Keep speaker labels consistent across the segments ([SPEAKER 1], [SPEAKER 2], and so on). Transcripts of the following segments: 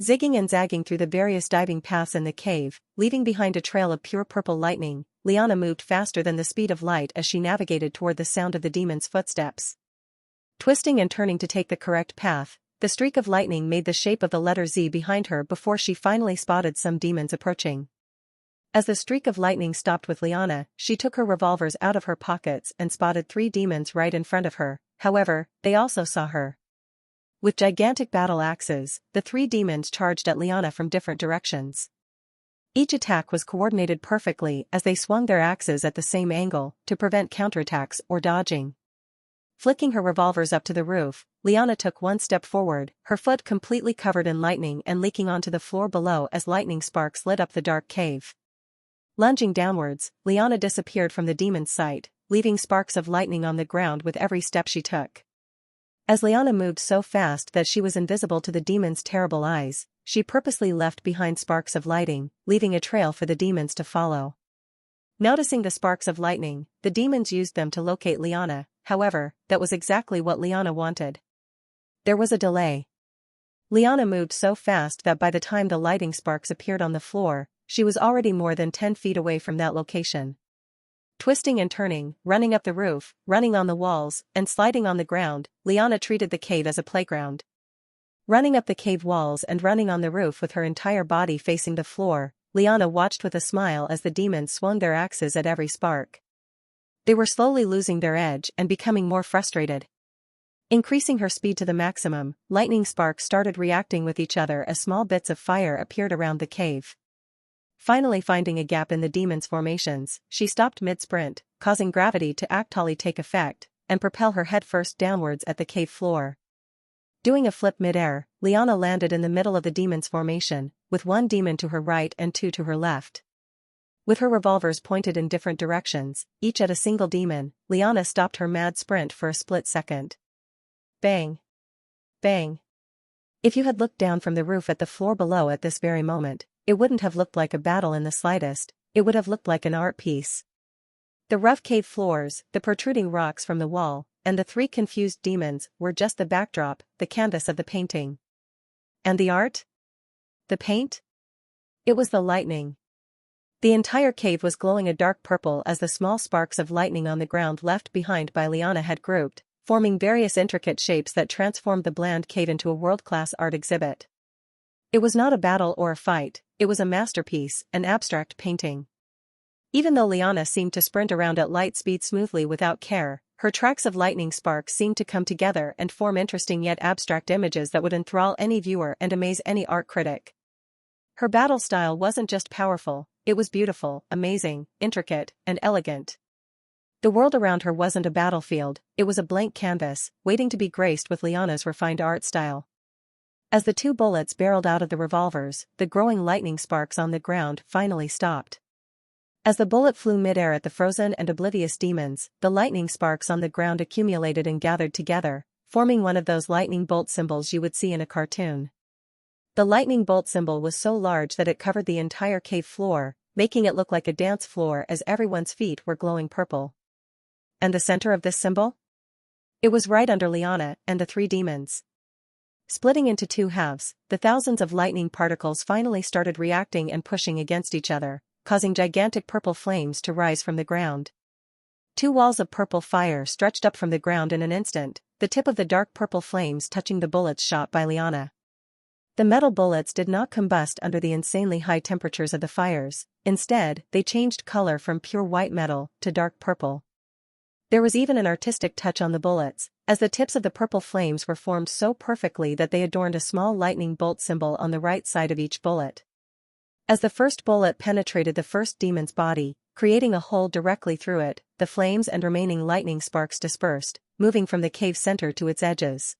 [SPEAKER 1] Zigging and zagging through the various diving paths in the cave, leaving behind a trail of pure purple lightning, Liana moved faster than the speed of light as she navigated toward the sound of the demon's footsteps. Twisting and turning to take the correct path, the streak of lightning made the shape of the letter Z behind her before she finally spotted some demons approaching. As the streak of lightning stopped with Liana, she took her revolvers out of her pockets and spotted 3 demons right in front of her. However, they also saw her. With gigantic battle axes, the 3 demons charged at Liana from different directions. Each attack was coordinated perfectly as they swung their axes at the same angle to prevent counterattacks or dodging. Flicking her revolvers up to the roof, Liana took 1 step forward, her foot completely covered in lightning and leaking onto the floor below as lightning sparks lit up the dark cave. Lunging downwards, Liana disappeared from the demon's sight, leaving sparks of lightning on the ground with every step she took. As Liana moved so fast that she was invisible to the demon's terrible eyes, she purposely left behind sparks of lightning, leaving a trail for the demons to follow. Noticing the sparks of lightning, the demons used them to locate Liana. However, that was exactly what Liana wanted. There was a delay. Liana moved so fast that by the time the lightning sparks appeared on the floor, she was already more than 10 feet away from that location. Twisting and turning, running up the roof, running on the walls, and sliding on the ground, Liana treated the cave as a playground. Running up the cave walls and running on the roof with her entire body facing the floor, Liana watched with a smile as the demons swung their axes at every spark. They were slowly losing their edge and becoming more frustrated. Increasing her speed to the maximum, lightning sparks started reacting with each other as small bits of fire appeared around the cave. Finally finding a gap in the demon's formations, she stopped mid-sprint, causing gravity to actually take effect, and propel her headfirst downwards at the cave floor. Doing a flip mid-air, Liana landed in the middle of the demon's formation, with 1 demon to her right and 2 to her left. With her revolvers pointed in different directions, each at a single demon, Liana stopped her mad sprint for a split second. Bang! Bang! If you had looked down from the roof at the floor below at this very moment, it wouldn't have looked like a battle in the slightest, it would have looked like an art piece. The rough cave floors, the protruding rocks from the wall, and the 3 confused demons were just the backdrop, the canvas of the painting. And the art? The paint? It was the lightning. The entire cave was glowing a dark purple as the small sparks of lightning on the ground left behind by Liana had grouped, forming various intricate shapes that transformed the bland cave into a world-class art exhibit. It was not a battle or a fight, it was a masterpiece, an abstract painting. Even though Liana seemed to sprint around at light speed smoothly without care, her tracks of lightning sparks seemed to come together and form interesting yet abstract images that would enthrall any viewer and amaze any art critic. Her battle style wasn't just powerful, it was beautiful, amazing, intricate, and elegant. The world around her wasn't a battlefield, it was a blank canvas, waiting to be graced with Liana's refined art style. As the 2 bullets barreled out of the revolvers, the growing lightning sparks on the ground finally stopped. As the bullet flew mid-air at the frozen and oblivious demons, the lightning sparks on the ground accumulated and gathered together, forming one of those lightning bolt symbols you would see in a cartoon. The lightning bolt symbol was so large that it covered the entire cave floor, making it look like a dance floor as everyone's feet were glowing purple. And the center of this symbol? It was right under Liana and the 3 demons. Splitting into 2 halves, the thousands of lightning particles finally started reacting and pushing against each other, causing gigantic purple flames to rise from the ground. 2 walls of purple fire stretched up from the ground in an instant, the tip of the dark purple flames touching the bullets shot by Liana. The metal bullets did not combust under the insanely high temperatures of the fires, instead, they changed color from pure white metal to dark purple. There was even an artistic touch on the bullets, as the tips of the purple flames were formed so perfectly that they adorned a small lightning bolt symbol on the right side of each bullet. As the first bullet penetrated the first demon's body, creating a hole directly through it, the flames and remaining lightning sparks dispersed, moving from the cave center to its edges.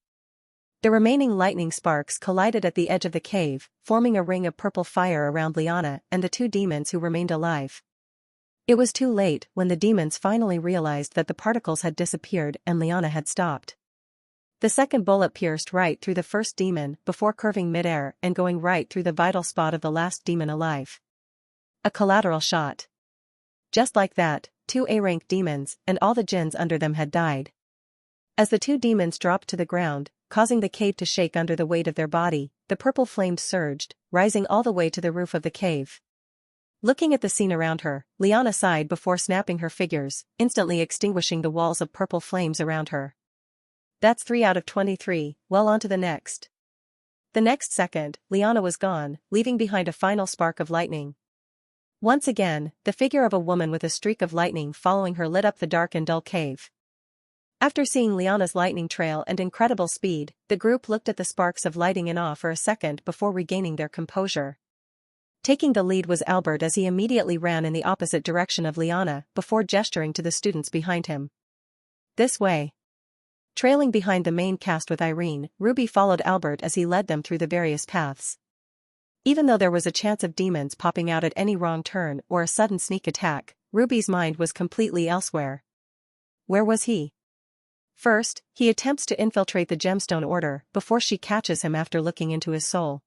[SPEAKER 1] The remaining lightning sparks collided at the edge of the cave, forming a ring of purple fire around Liana and the 2 demons who remained alive. It was too late when the demons finally realized that the particles had disappeared and Liana had stopped. The second bullet pierced right through the first demon before curving mid-air and going right through the vital spot of the last demon alive. A collateral shot. Just like that, 2 A-rank demons and all the jinns under them had died. As the 2 demons dropped to the ground, causing the cave to shake under the weight of their body. The purple flames surged, rising all the way to the roof of the cave. Looking at the scene around her, Liana sighed before snapping her fingers, instantly extinguishing the walls of purple flames around her. That's 3 out of 23, well on to the next. The next second, Liana was gone, leaving behind a final spark of lightning. Once again, the figure of a woman with a streak of lightning following her lit up the dark and dull cave. After seeing Liana's lightning trail and incredible speed, the group looked at the sparks of lighting in awe for a second before regaining their composure. Taking the lead was Albert as he immediately ran in the opposite direction of Liana before gesturing to the students behind him. This way. Trailing behind the main cast with Irene, Ruby followed Albert as he led them through the various paths. Even though there was a chance of demons popping out at any wrong turn or a sudden sneak attack, Ruby's mind was completely elsewhere. Where was he? First, he attempts to infiltrate the gemstone order before she catches him after looking into his soul.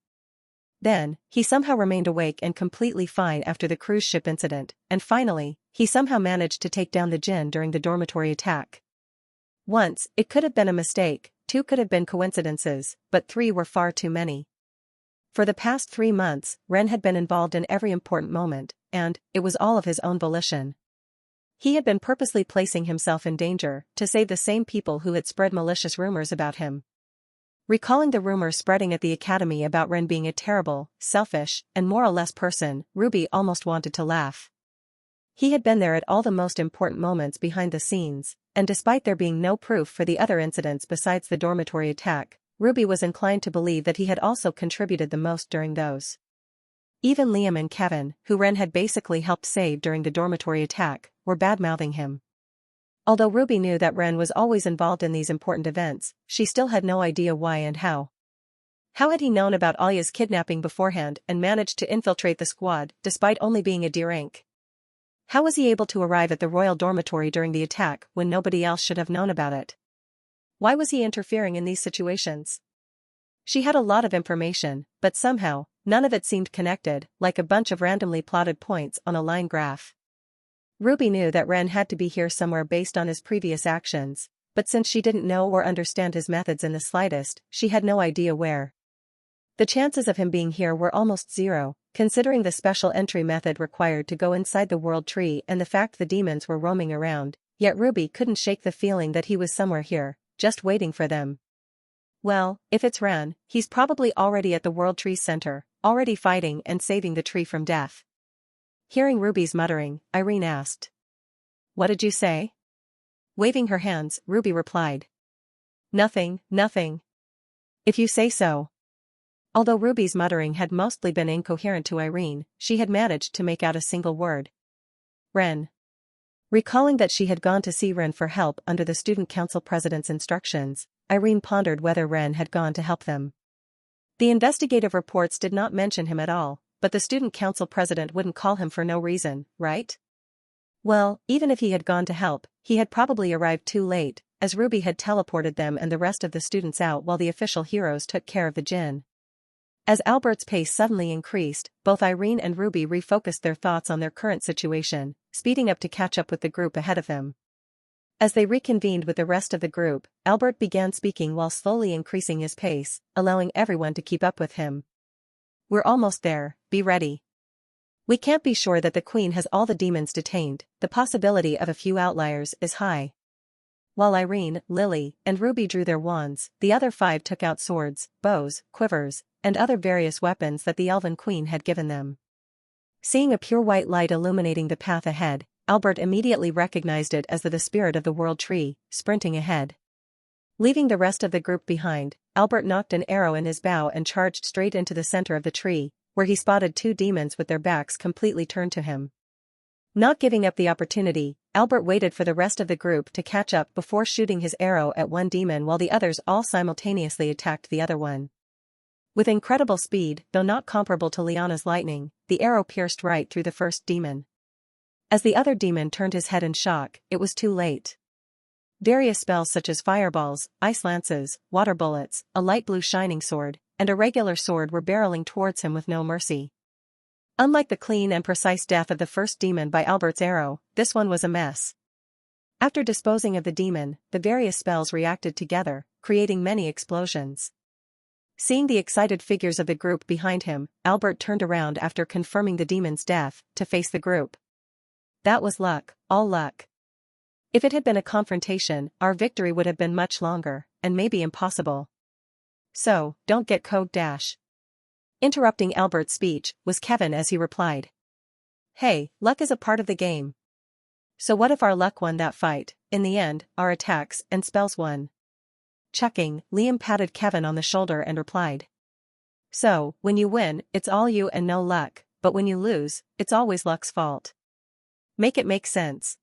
[SPEAKER 1] Then, he somehow remained awake and completely fine after the cruise ship incident, and finally, he somehow managed to take down the djinn during the dormitory attack. Once, it could have been a mistake, 2 could have been coincidences, but 3 were far too many. For the past 3 months, Ren had been involved in every important moment, and it was all of his own volition. He had been purposely placing himself in danger to save the same people who had spread malicious rumors about him. Recalling the rumors spreading at the academy about Ren being a terrible, selfish, and more or less person, Ruby almost wanted to laugh. He had been there at all the most important moments behind the scenes, and despite there being no proof for the other incidents besides the dormitory attack, Ruby was inclined to believe that he had also contributed the most during those. Even Liam and Kevin, who Ren had basically helped save during the dormitory attack, were bad-mouthing him. Although Ruby knew that Ren was always involved in these important events, she still had no idea why and how. How had he known about Alia's kidnapping beforehand and managed to infiltrate the squad despite only being a D-rank? How was he able to arrive at the royal dormitory during the attack when nobody else should have known about it? Why was he interfering in these situations? She had a lot of information, but somehow, none of it seemed connected, like a bunch of randomly plotted points on a line graph. Ruby knew that Ren had to be here somewhere based on his previous actions, but since she didn't know or understand his methods in the slightest, she had no idea where. The chances of him being here were almost zero, considering the special entry method required to go inside the world tree and the fact the demons were roaming around, yet Ruby couldn't shake the feeling that he was somewhere here, just waiting for them. Well, if it's Ren, he's probably already at the World Tree Center, already fighting and saving the tree from death. Hearing Ruby's muttering, Irene asked. What did you say? Waving her hands, Ruby replied. Nothing, nothing. If you say so. Although Ruby's muttering had mostly been incoherent to Irene, she had managed to make out a single word. Ren. Recalling that she had gone to see Ren for help under the student council president's instructions, Irene pondered whether Ren had gone to help them. The investigative reports did not mention him at all, but the student council president wouldn't call him for no reason, right? Well, even if he had gone to help, he had probably arrived too late, as Ruby had teleported them and the rest of the students out while the official heroes took care of the djinn. As Albert's pace suddenly increased, both Irene and Ruby refocused their thoughts on their current situation, speeding up to catch up with the group ahead of them. As they reconvened with the rest of the group, Albert began speaking while slowly increasing his pace, allowing everyone to keep up with him. We're almost there, be ready. We can't be sure that the Queen has all the demons detained, the possibility of a few outliers is high. While Irene, Lily, and Ruby drew their wands, the other 5 took out swords, bows, quivers, and other various weapons that the Elven Queen had given them. Seeing a pure white light illuminating the path ahead, Albert immediately recognized it as the spirit of the World Tree, sprinting ahead. Leaving the rest of the group behind, Albert knocked an arrow in his bow and charged straight into the center of the tree, where he spotted 2 demons with their backs completely turned to him. Not giving up the opportunity, Albert waited for the rest of the group to catch up before shooting his arrow at one demon while the others all simultaneously attacked the other one. With incredible speed, though not comparable to Liana's lightning, the arrow pierced right through the first demon. As the other demon turned his head in shock, it was too late. Various spells such as fireballs, ice lances, water bullets, a light blue shining sword, and a regular sword were barreling towards him with no mercy. Unlike the clean and precise death of the first demon by Albert's arrow, this one was a mess. After disposing of the demon, the various spells reacted together, creating many explosions. Seeing the excited figures of the group behind him, Albert turned around after confirming the demon's death, to face the group. That was luck, all luck. If it had been a confrontation, our victory would have been much longer, and maybe impossible. So, don't get code dash. Interrupting Albert's speech, was Kevin as he replied. Hey, luck is a part of the game. So what if our luck won that fight? In the end, our attacks and spells won. Chuckling, Liam patted Kevin on the shoulder and replied. So, when you win, it's all you and no luck, but when you lose, it's always luck's fault. Make it make sense.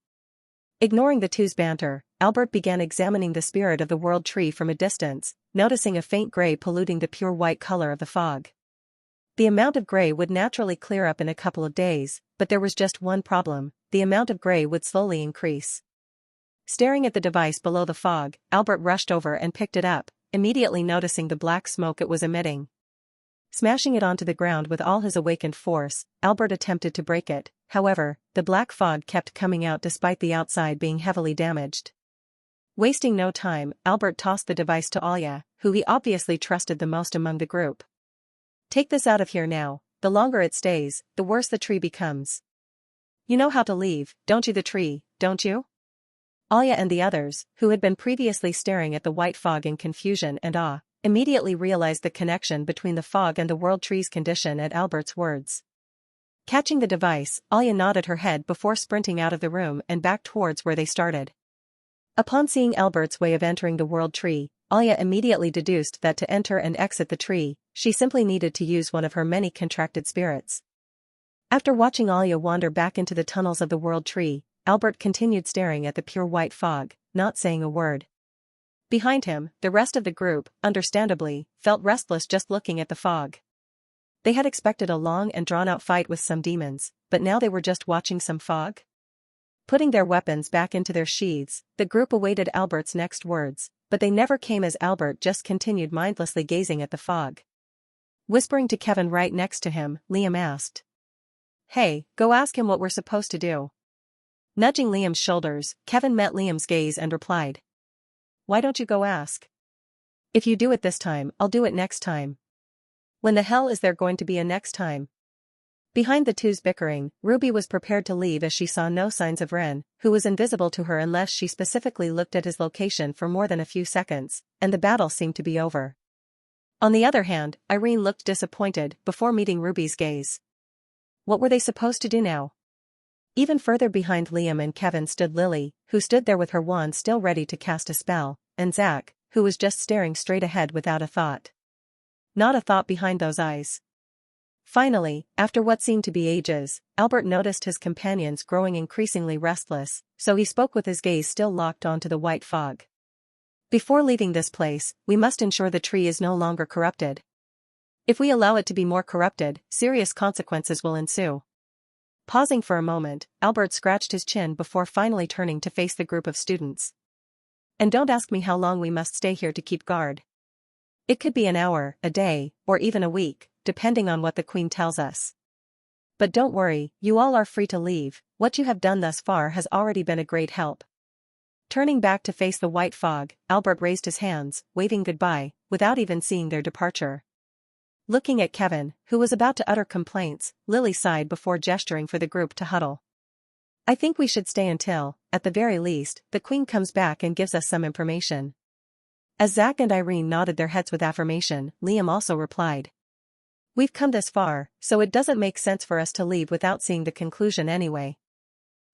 [SPEAKER 1] Ignoring the two's banter, Albert began examining the spirit of the world tree from a distance, noticing a faint gray polluting the pure white color of the fog. The amount of gray would naturally clear up in a couple of days, but there was just one problem: the amount of gray would slowly increase. Staring at the device below the fog, Albert rushed over and picked it up, immediately noticing the black smoke it was emitting. Smashing it onto the ground with all his awakened force, Albert attempted to break it. However, the black fog kept coming out despite the outside being heavily damaged. Wasting no time, Albert tossed the device to Alya, who he obviously trusted the most among the group. Take this out of here now. The longer it stays, the worse the tree becomes. You know how to leave, don't you? The tree, don't you? Alya and the others, who had been previously staring at the white fog in confusion and awe, immediately realized the connection between the fog and the world tree's condition at Albert's words. Catching the device, Alya nodded her head before sprinting out of the room and back towards where they started. Upon seeing Albert's way of entering the world tree, Alya immediately deduced that to enter and exit the tree, she simply needed to use one of her many contracted spirits. After watching Alya wander back into the tunnels of the world tree, Albert continued staring at the pure white fog, not saying a word. Behind him, the rest of the group, understandably, felt restless just looking at the fog. They had expected a long and drawn-out fight with some demons, but now they were just watching some fog? Putting their weapons back into their sheaths, the group awaited Albert's next words, but they never came as Albert just continued mindlessly gazing at the fog. Whispering to Kevin right next to him, Liam asked. Hey, go ask him what we're supposed to do. Nudging Liam's shoulders, Kevin met Liam's gaze and replied. Why don't you go ask? If you do it this time, I'll do it next time. When the hell is there going to be a next time? Behind the two's bickering, Ruby was prepared to leave as she saw no signs of Ren, who was invisible to her unless she specifically looked at his location for more than a few seconds, and the battle seemed to be over. On the other hand, Irene looked disappointed before meeting Ruby's gaze. What were they supposed to do now? Even further behind Liam and Kevin stood Lily, who stood there with her wand still ready to cast a spell, and Zack, who was just staring straight ahead without a thought. Not a thought behind those eyes. Finally, after what seemed to be ages, Albert noticed his companions growing increasingly restless, so he spoke with his gaze still locked onto the white fog. Before leaving this place, we must ensure the tree is no longer corrupted. If we allow it to be more corrupted, serious consequences will ensue. Pausing for a moment, Albert scratched his chin before finally turning to face the group of students. And don't ask me how long we must stay here to keep guard. It could be an hour, a day, or even a week, depending on what the Queen tells us. But don't worry, you all are free to leave. What you have done thus far has already been a great help. Turning back to face the white fog, Albert raised his hands, waving goodbye, without even seeing their departure. Looking at Kevin, who was about to utter complaints, Lily sighed before gesturing for the group to huddle. I think we should stay until, at the very least, the Queen comes back and gives us some information. As Zack and Irene nodded their heads with affirmation, Liam also replied. We've come this far, so it doesn't make sense for us to leave without seeing the conclusion anyway.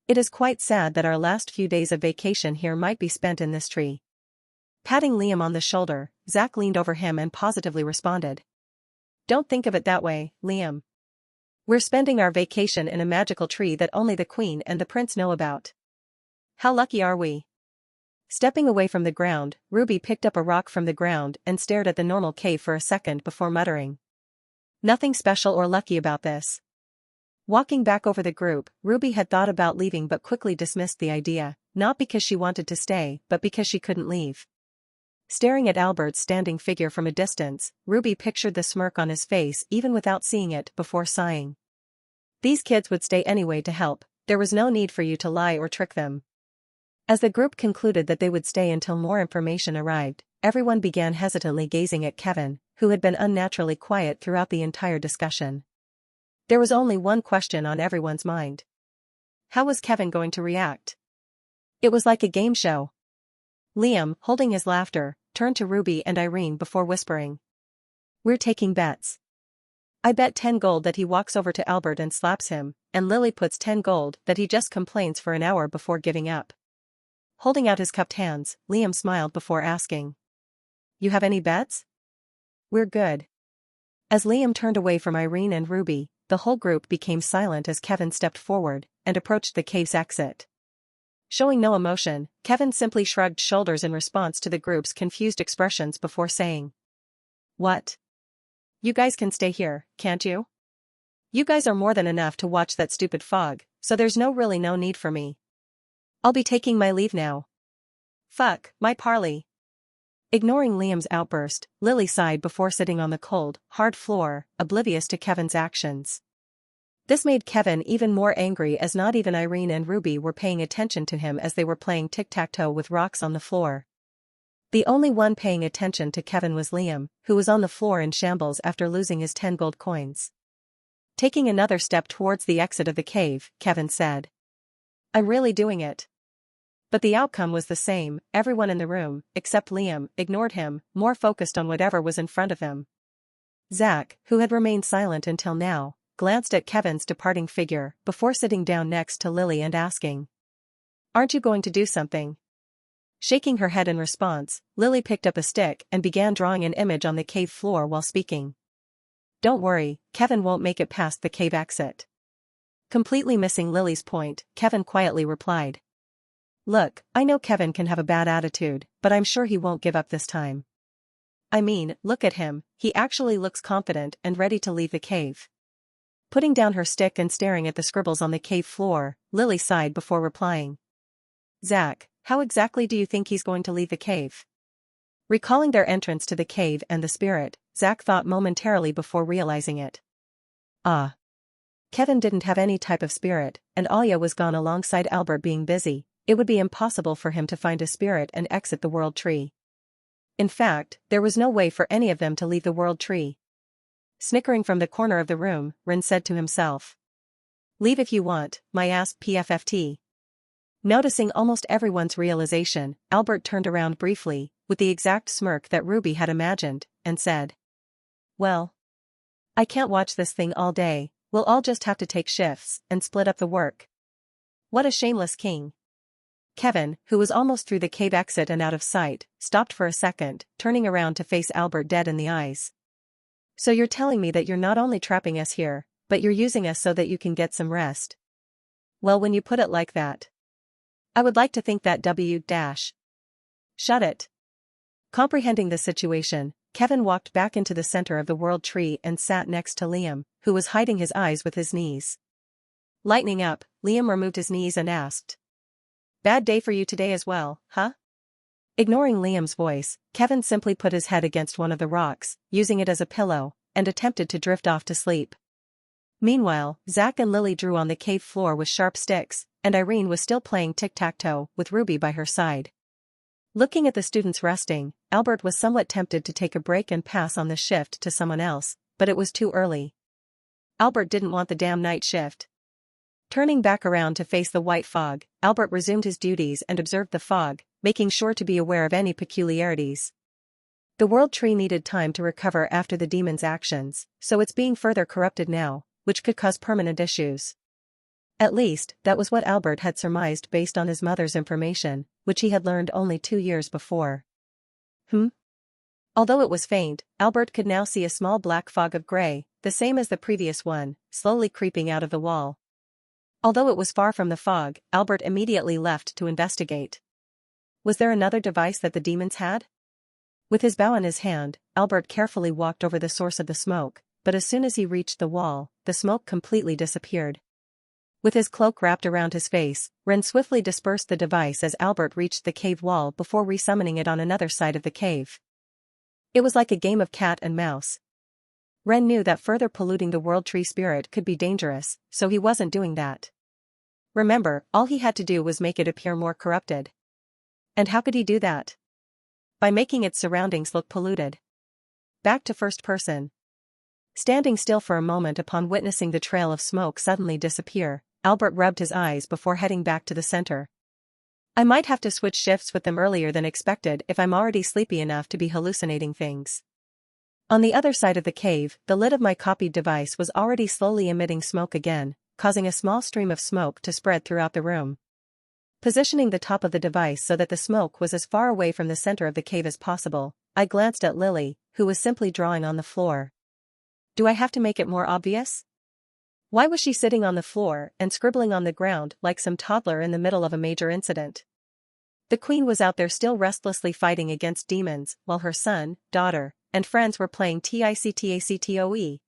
[SPEAKER 1] It is quite sad that our last few days of vacation here might be spent in this tree. Patting Liam on the shoulder, Zack leaned over him and positively responded. Don't think of it that way, Liam. We're spending our vacation in a magical tree that only the Queen and the Prince know about. How lucky are we? Stepping away from the ground, Ruby picked up a rock from the ground and stared at the normal cave for a second before muttering. Nothing special or lucky about this. Walking back over the group, Ruby had thought about leaving but quickly dismissed the idea, not because she wanted to stay, but because she couldn't leave. Staring at Albert's standing figure from a distance, Ruby pictured the smirk on his face even without seeing it before sighing. These kids would stay anyway to help, there was no need for you to lie or trick them. As the group concluded that they would stay until more information arrived, everyone began hesitantly gazing at Kevin, who had been unnaturally quiet throughout the entire discussion. There was only one question on everyone's mind. How was Kevin going to react? It was like a game show. Liam, holding his laughter, turned to Ruby and Irene before whispering. We're taking bets. I bet 10 gold that he walks over to Albert and slaps him, and Lily puts 10 gold that he just complains for an hour before giving up. Holding out his cupped hands, Liam smiled before asking. You have any bets? We're good. As Liam turned away from Irene and Ruby, the whole group became silent as Kevin stepped forward and approached the cave's exit. Showing no emotion, Kevin simply shrugged shoulders in response to the group's confused expressions before saying. What? You guys can stay here, can't you? You guys are more than enough to watch that stupid fog, so there's really no need for me. I'll be taking my leave now. Fuck, my parley. Ignoring Liam's outburst, Lily sighed before sitting on the cold, hard floor, oblivious to Kevin's actions. This made Kevin even more angry as not even Irene and Ruby were paying attention to him as they were playing tic-tac-toe with rocks on the floor. The only one paying attention to Kevin was Liam, who was on the floor in shambles after losing his 10 gold coins. Taking another step towards the exit of the cave, Kevin said. I'm really doing it. But the outcome was the same. Everyone in the room, except Liam, ignored him, more focused on whatever was in front of him. Zach, who had remained silent until now, glanced at Kevin's departing figure before sitting down next to Lily and asking. Aren't you going to do something? Shaking her head in response, Lily picked up a stick and began drawing an image on the cave floor while speaking. Don't worry, Kevin won't make it past the cave exit. Completely missing Lily's point, Kevin quietly replied. Look, I know Kevin can have a bad attitude, but I'm sure he won't give up this time. I mean, look at him, he actually looks confident and ready to leave the cave. Putting down her stick and staring at the scribbles on the cave floor, Lily sighed before replying. Zach, how exactly do you think he's going to leave the cave? Recalling their entrance to the cave and the spirit, Zach thought momentarily before realizing it. Kevin didn't have any type of spirit, and Alia was gone alongside Albert being busy. It would be impossible for him to find a spirit and exit the world tree. In fact, there was no way for any of them to leave the world tree. Snickering from the corner of the room, Ren said to himself. Leave if you want, my ass PFFT. Noticing almost everyone's realization, Albert turned around briefly, with the exact smirk that Ruby had imagined, and said. Well. I can't watch this thing all day, we'll all just have to take shifts and split up the work. What a shameless king. Kevin, who was almost through the cave exit and out of sight, stopped for a second, turning around to face Albert dead in the eyes. So you're telling me that you're not only trapping us here, but you're using us so that you can get some rest? Well, when you put it like that. I would like to think that Shut it. Comprehending the situation, Kevin walked back into the center of the world tree and sat next to Liam, who was hiding his eyes with his knees. Lightening up, Liam removed his knees and asked. Bad day for you today as well, huh? Ignoring Liam's voice, Kevin simply put his head against one of the rocks, using it as a pillow, and attempted to drift off to sleep. Meanwhile, Zach and Lily drew on the cave floor with sharp sticks, and Irene was still playing tic-tac-toe with Ruby by her side. Looking at the students resting, Albert was somewhat tempted to take a break and pass on the shift to someone else, but it was too early. Albert didn't want the damn night shift. Turning back around to face the white fog, Albert resumed his duties and observed the fog, making sure to be aware of any peculiarities. The world tree needed time to recover after the demon's actions, so it's being further corrupted now, which could cause permanent issues. At least, that was what Albert had surmised based on his mother's information, which he had learned only 2 years before. Although it was faint, Albert could now see a small black fog of gray, the same as the previous one, slowly creeping out of the wall. Although it was far from the fog, Albert immediately left to investigate. Was there another device that the demons had? With his bow in his hand, Albert carefully walked over the source of the smoke, but as soon as he reached the wall, the smoke completely disappeared. With his cloak wrapped around his face, Ren swiftly dispersed the device as Albert reached the cave wall before resummoning it on another side of the cave. It was like a game of cat and mouse. Ren knew that further polluting the world tree spirit could be dangerous, so he wasn't doing that. Remember, all he had to do was make it appear more corrupted. And how could he do that? by making its surroundings look polluted. Back to first person. Standing still for a moment upon witnessing the trail of smoke suddenly disappear, Albert rubbed his eyes before heading back to the center. I might have to switch shifts with them earlier than expected if I'm already sleepy enough to be hallucinating things. On the other side of the cave, the lid of my copied device was already slowly emitting smoke again, causing a small stream of smoke to spread throughout the room. Positioning the top of the device so that the smoke was as far away from the center of the cave as possible, I glanced at Lily, who was simply drawing on the floor. Do I have to make it more obvious? Why was she sitting on the floor and scribbling on the ground like some toddler in the middle of a major incident? The queen was out there still restlessly fighting against demons, while her son, daughter, and friends were playing TICTACTOE.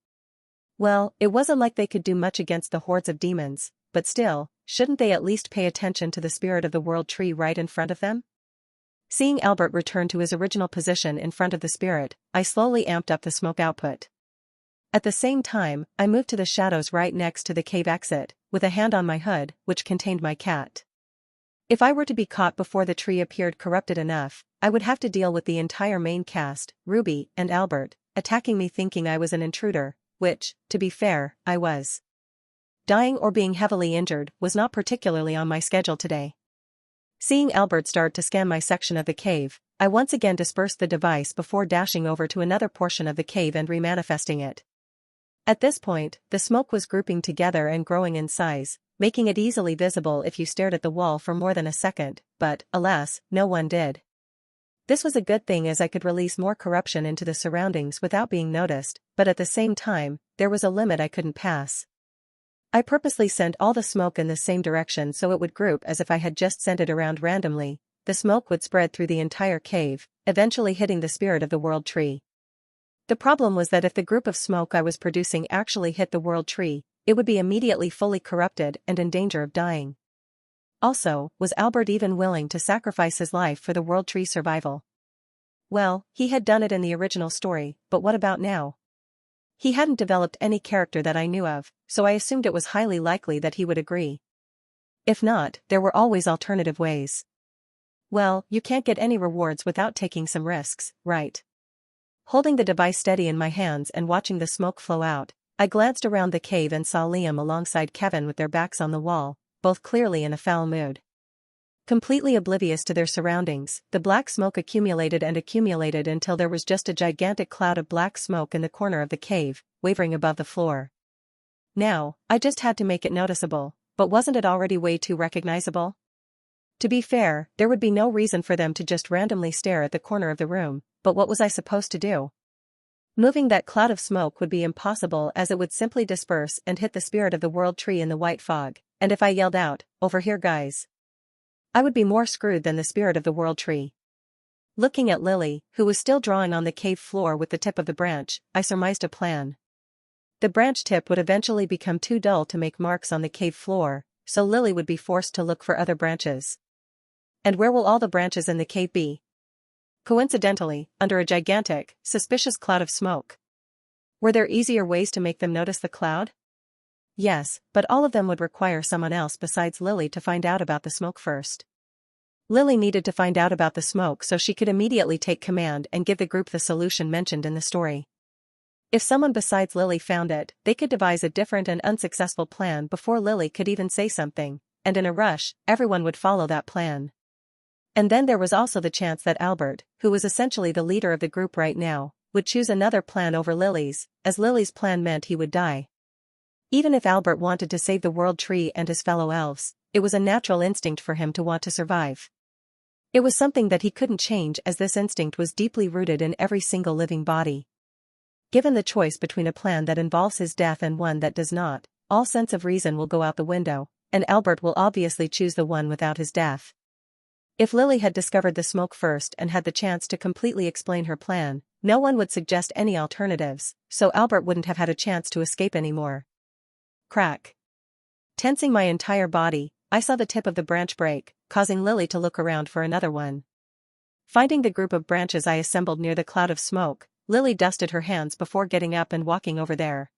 [SPEAKER 1] Well, it wasn't like they could do much against the hordes of demons, but still, shouldn't they at least pay attention to the spirit of the world tree right in front of them? Seeing Albert return to his original position in front of the spirit, I slowly amped up the smoke output. At the same time, I moved to the shadows right next to the cave exit, with a hand on my hood, which contained my cat. If I were to be caught before the tree appeared corrupted enough, I would have to deal with the entire main cast, Ruby and Albert, attacking me thinking I was an intruder, which, to be fair, I was. Dying or being heavily injured was not particularly on my schedule today. Seeing Albert start to scan my section of the cave, I once again dispersed the device before dashing over to another portion of the cave and remanifesting it. At this point, the smoke was grouping together and growing in size, making it easily visible if you stared at the wall for more than a second, but, alas, no one did. This was a good thing as I could release more corruption into the surroundings without being noticed, but at the same time, there was a limit I couldn't pass. I purposely sent all the smoke in the same direction so it would group as if I had just sent it around randomly. The smoke would spread through the entire cave, eventually hitting the spirit of the world tree. The problem was that if the group of smoke I was producing actually hit the world tree, it would be immediately fully corrupted and in danger of dying. Also, was Albert even willing to sacrifice his life for the world tree's survival? Well, he had done it in the original story, but what about now? He hadn't developed any character that I knew of, so I assumed it was highly likely that he would agree. If not, there were always alternative ways. Well, you can't get any rewards without taking some risks, right? Holding the device steady in my hands and watching the smoke flow out, I glanced around the cave and saw Liam alongside Kevin with their backs on the wall, both clearly in a foul mood. Completely oblivious to their surroundings, the black smoke accumulated and accumulated until there was just a gigantic cloud of black smoke in the corner of the cave, wavering above the floor. Now, I just had to make it noticeable, but wasn't it already way too recognizable? To be fair, there would be no reason for them to just randomly stare at the corner of the room, but what was I supposed to do? Moving that cloud of smoke would be impossible as it would simply disperse and hit the spirit of the world tree in the white fog, and if I yelled out, "Over here guys," I would be more screwed than the spirit of the world tree. Looking at Lily, who was still drawing on the cave floor with the tip of the branch, I surmised a plan. The branch tip would eventually become too dull to make marks on the cave floor, so Lily would be forced to look for other branches. And where will all the branches in the cave be? Coincidentally, under a gigantic, suspicious cloud of smoke. Were there easier ways to make them notice the cloud? Yes, but all of them would require someone else besides Lily to find out about the smoke first. Lily needed to find out about the smoke so she could immediately take command and give the group the solution mentioned in the story. If someone besides Lily found it, they could devise a different and unsuccessful plan before Lily could even say something, and in a rush, everyone would follow that plan. And then there was also the chance that Albert, who was essentially the leader of the group right now, would choose another plan over Lily's, as Lily's plan meant he would die. Even if Albert wanted to save the world tree and his fellow elves, it was a natural instinct for him to want to survive. It was something that he couldn't change as this instinct was deeply rooted in every single living body. Given the choice between a plan that involves his death and one that does not, all sense of reason will go out the window, and Albert will obviously choose the one without his death. If Lily had discovered the smoke first and had the chance to completely explain her plan, no one would suggest any alternatives, so Albert wouldn't have had a chance to escape anymore. Crack. Tensing my entire body, I saw the tip of the branch break, causing Lily to look around for another one. Finding the group of branches I assembled near the cloud of smoke, Lily dusted her hands before getting up and walking over there.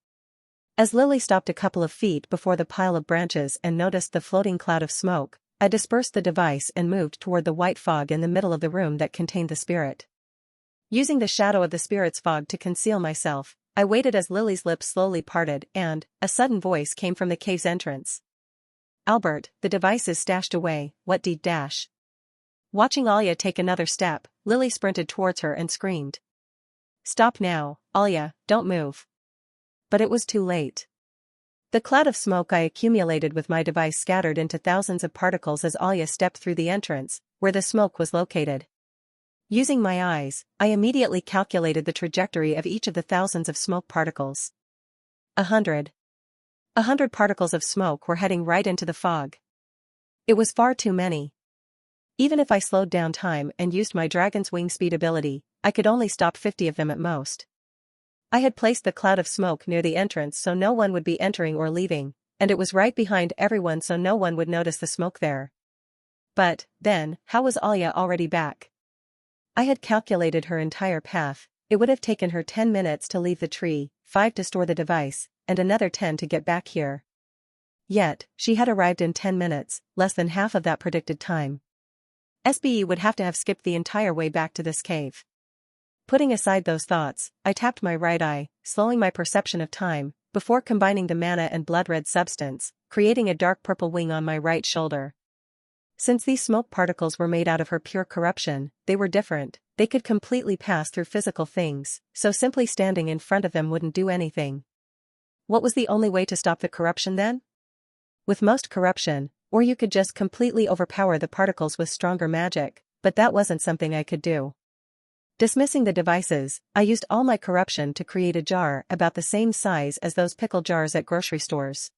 [SPEAKER 1] As Lily stopped a couple of feet before the pile of branches and noticed the floating cloud of smoke, I dispersed the device and moved toward the white fog in the middle of the room that contained the spirit. Using the shadow of the spirit's fog to conceal myself, I waited as Lily's lips slowly parted and, a sudden voice came from the cave's entrance. "Albert, the device is stashed away, what d-?" Watching Alia take another step, Lily sprinted towards her and screamed. "Stop now, Alia, don't move." But it was too late. The cloud of smoke I accumulated with my device scattered into thousands of particles as Alia stepped through the entrance, where the smoke was located. Using my eyes, I immediately calculated the trajectory of each of the thousands of smoke particles. 100. 100 particles of smoke were heading right into the fog. It was far too many. Even if I slowed down time and used my dragon's wing speed ability, I could only stop 50 of them at most. I had placed the cloud of smoke near the entrance so no one would be entering or leaving, and it was right behind everyone so no one would notice the smoke there. But, then, how was Alia already back? I had calculated her entire path. It would have taken her 10 minutes to leave the tree, 5 to store the device, and another 10 to get back here. Yet, she had arrived in 10 minutes, less than half of that predicted time. SBE would have to have skipped the entire way back to this cave. Putting aside those thoughts, I tapped my right eye, slowing my perception of time, before combining the mana and blood-red substance, creating a dark purple wing on my right shoulder. Since these smoke particles were made out of her pure corruption, they were different. They could completely pass through physical things, so simply standing in front of them wouldn't do anything. What was the only way to stop the corruption then? With most corruption, or you could just completely overpower the particles with stronger magic, but that wasn't something I could do. Dismissing the devices, I used all my corruption to create a jar about the same size as those pickle jars at grocery stores.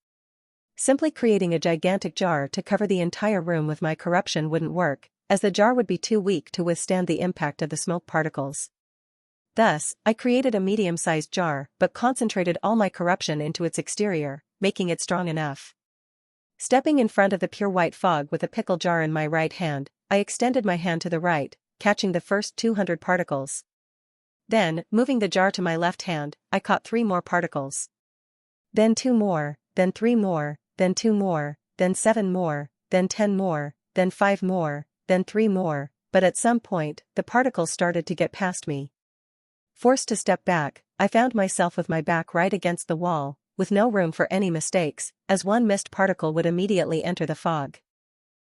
[SPEAKER 1] Simply creating a gigantic jar to cover the entire room with my corruption wouldn't work, as the jar would be too weak to withstand the impact of the smoke particles. Thus, I created a medium-sized jar but concentrated all my corruption into its exterior, making it strong enough. Stepping in front of the pure white fog with a pickle jar in my right hand, I extended my hand to the right, catching the first 200 particles. Then, moving the jar to my left hand, I caught 3 more particles. Then 2 more, then 3 more, then 2 more, then 7 more, then 10 more, then 5 more, then 3 more, but at some point, the particles started to get past me. Forced to step back, I found myself with my back right against the wall, with no room for any mistakes, as one missed particle would immediately enter the fog.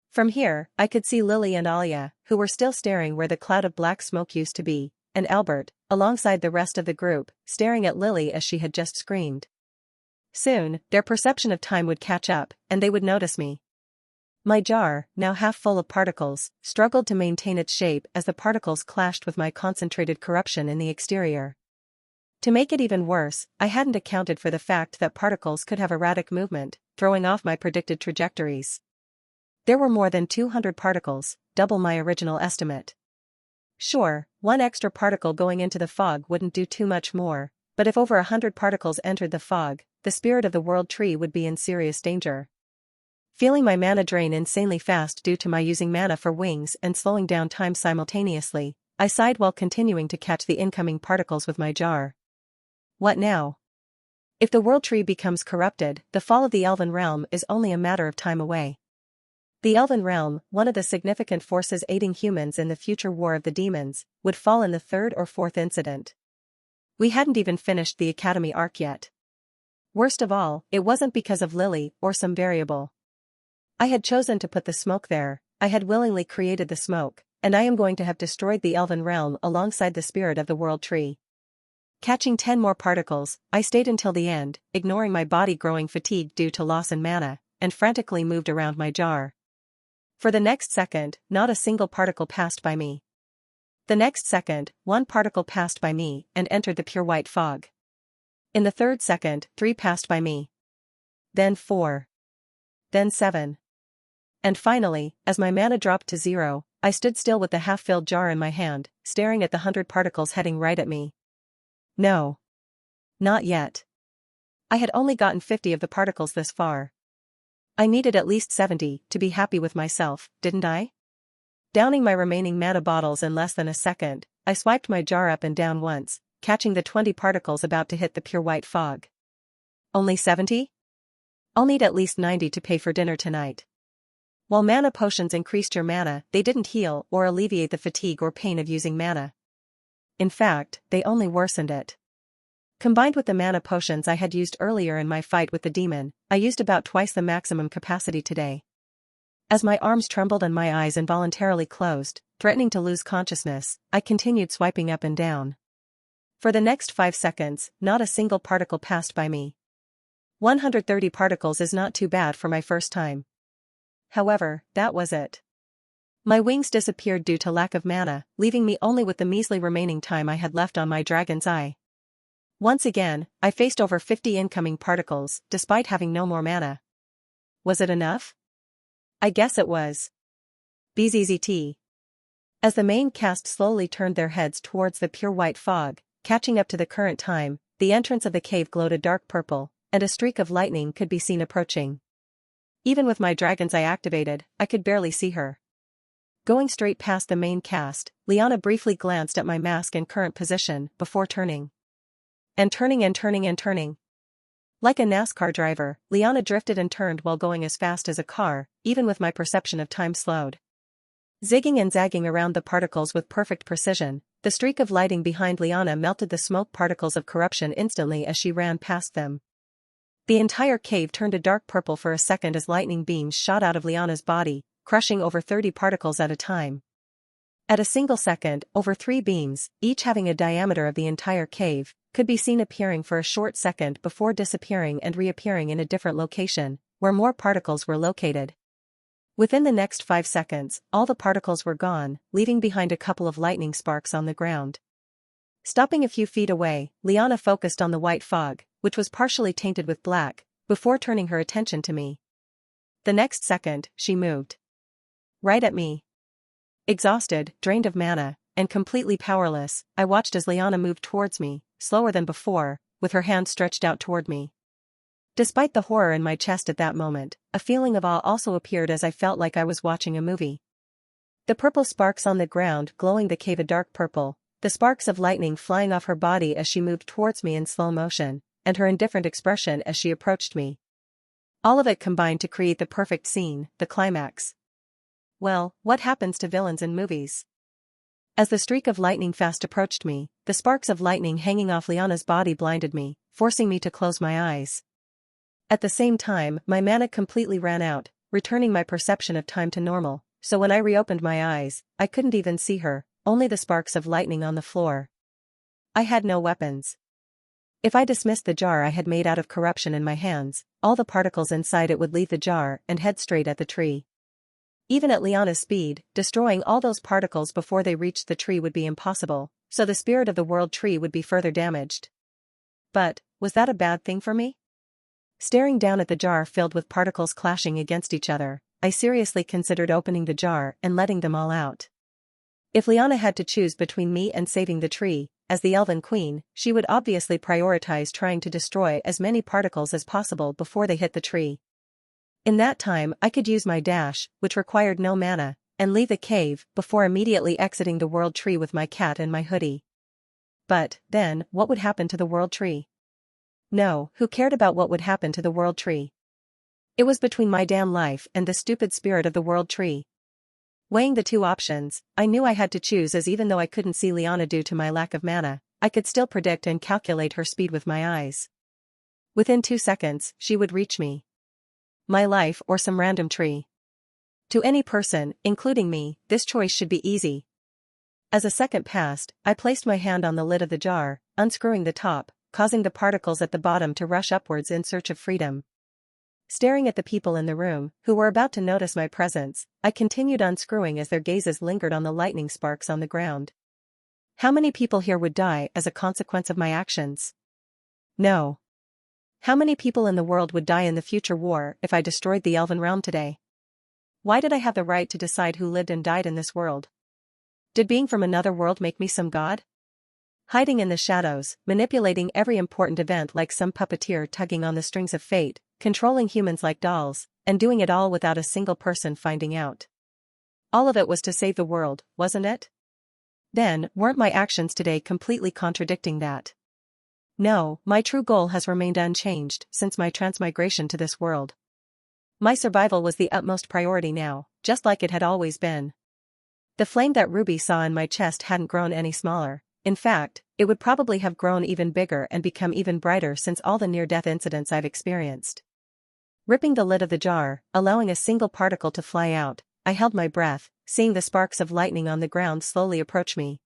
[SPEAKER 1] From here, I could see Lily and Alia, who were still staring where the cloud of black smoke used to be, and Albert, alongside the rest of the group, staring at Lily as she had just screamed. Soon, their perception of time would catch up, and they would notice me. My jar, now half full of particles, struggled to maintain its shape as the particles clashed with my concentrated corruption in the exterior. To make it even worse, I hadn't accounted for the fact that particles could have erratic movement, throwing off my predicted trajectories. There were more than 200 particles, double my original estimate. Sure, one extra particle going into the fog wouldn't do too much more, but if over 100 particles entered the fog, the spirit of the world tree would be in serious danger. Feeling my mana drain insanely fast due to my using mana for wings and slowing down time simultaneously, I sighed while continuing to catch the incoming particles with my jar. What now? If the world tree becomes corrupted, the fall of the Elven realm is only a matter of time away. The Elven realm, one of the significant forces aiding humans in the future war of the demons, would fall in the 3rd or 4th incident. We hadn't even finished the Academy arc yet. Worst of all, it wasn't because of Lily or some variable. I had chosen to put the smoke there, I had willingly created the smoke, and I am going to have destroyed the Elven realm alongside the spirit of the world tree. Catching 10 more particles, I stayed until the end, ignoring my body growing fatigued due to loss in mana, and frantically moved around my jar. For the next second, not a single particle passed by me. The next second, 1 particle passed by me and entered the pure white fog. In the 3rd second, 3 passed by me. Then 4. Then 7. And finally, as my mana dropped to 0, I stood still with the half-filled jar in my hand, staring at the 100 particles heading right at me. No. Not yet. I had only gotten 50 of the particles this far. I needed at least 70 to be happy with myself, didn't I? Downing my remaining mana bottles in less than a second, I swiped my jar up and down once, catching the 20 particles about to hit the pure white fog. Only 70? I'll need at least 90 to pay for dinner tonight. While mana potions increased your mana, they didn't heal or alleviate the fatigue or pain of using mana. In fact, they only worsened it. Combined with the mana potions I had used earlier in my fight with the demon, I used about twice the maximum capacity today. As my arms trembled and my eyes involuntarily closed, threatening to lose consciousness, I continued swiping up and down. For the next 5 seconds, not a single particle passed by me. 130 particles is not too bad for my first time. However, that was it. My wings disappeared due to lack of mana, leaving me only with the measly remaining time I had left on my dragon's eye. Once again, I faced over 50 incoming particles, despite having no more mana. Was it enough? I guess it was. BZZT. As the main cast slowly turned their heads towards the pure white fog, catching up to the current time, the entrance of the cave glowed a dark purple, and a streak of lightning could be seen approaching. Even with my dragon's eye activated, I could barely see her. Going straight past the main cast, Liana briefly glanced at my mask and current position before turning. And turning and turning and turning. Like a NASCAR driver, Liana drifted and turned while going as fast as a car, even with my perception of time slowed. Zigging and zagging around the particles with perfect precision, the streak of lighting behind Liana melted the smoke particles of corruption instantly as she ran past them. The entire cave turned a dark purple for a second as lightning beams shot out of Liana's body, crushing over 30 particles at a time. At a single second, over 3 beams, each having a diameter of the entire cave, could be seen appearing for a short second before disappearing and reappearing in a different location, where more particles were located. Within the next 5 seconds, all the particles were gone, leaving behind a couple of lightning sparks on the ground. Stopping a few feet away, Liana focused on the white fog, which was partially tainted with black, before turning her attention to me. The next second, she moved. Right at me. Exhausted, drained of mana, and completely powerless, I watched as Liana moved towards me, slower than before, with her hand stretched out toward me. Despite the horror in my chest at that moment, a feeling of awe also appeared as I felt like I was watching a movie. The purple sparks on the ground glowing the cave a dark purple, the sparks of lightning flying off her body as she moved towards me in slow motion, and her indifferent expression as she approached me. All of it combined to create the perfect scene, the climax. Well, what happens to villains in movies? As the streak of lightning fast approached me, the sparks of lightning hanging off Liana's body blinded me, forcing me to close my eyes. At the same time, my mana completely ran out, returning my perception of time to normal, so when I reopened my eyes, I couldn't even see her, only the sparks of lightning on the floor. I had no weapons. If I dismissed the jar I had made out of corruption in my hands, all the particles inside it would leave the jar and head straight at the tree. Even at Liana's speed, destroying all those particles before they reached the tree would be impossible, so the spirit of the world tree would be further damaged. But, was that a bad thing for me? Staring down at the jar filled with particles clashing against each other, I seriously considered opening the jar and letting them all out. If Liana had to choose between me and saving the tree, as the Elven Queen, she would obviously prioritize trying to destroy as many particles as possible before they hit the tree. In that time I could use my dash, which required no mana, and leave the cave before immediately exiting the world tree with my cat and my hoodie. But, then, what would happen to the world tree? No, who cared about what would happen to the world tree? It was between my damn life and the stupid spirit of the world tree. Weighing the two options, I knew I had to choose as even though I couldn't see Liana due to my lack of mana, I could still predict and calculate her speed with my eyes. Within 2 seconds, she would reach me. My life or some random tree. To any person, including me, this choice should be easy. As a second passed, I placed my hand on the lid of the jar, unscrewing the top, causing the particles at the bottom to rush upwards in search of freedom. Staring at the people in the room, who were about to notice my presence, I continued unscrewing as their gazes lingered on the lightning sparks on the ground. How many people here would die as a consequence of my actions? No. How many people in the world would die in the future war if I destroyed the Elven realm today? Why did I have the right to decide who lived and died in this world? Did being from another world make me some god? Hiding in the shadows, manipulating every important event like some puppeteer tugging on the strings of fate, controlling humans like dolls, and doing it all without a single person finding out. All of it was to save the world, wasn't it? Then, weren't my actions today completely contradicting that? No, my true goal has remained unchanged since my transmigration to this world. My survival was the utmost priority now, just like it had always been. The flame that Ruby saw in my chest hadn't grown any smaller. In fact, it would probably have grown even bigger and become even brighter since all the near-death incidents I've experienced. Ripping the lid of the jar, allowing a single particle to fly out, I held my breath, seeing the sparks of lightning on the ground slowly approach me.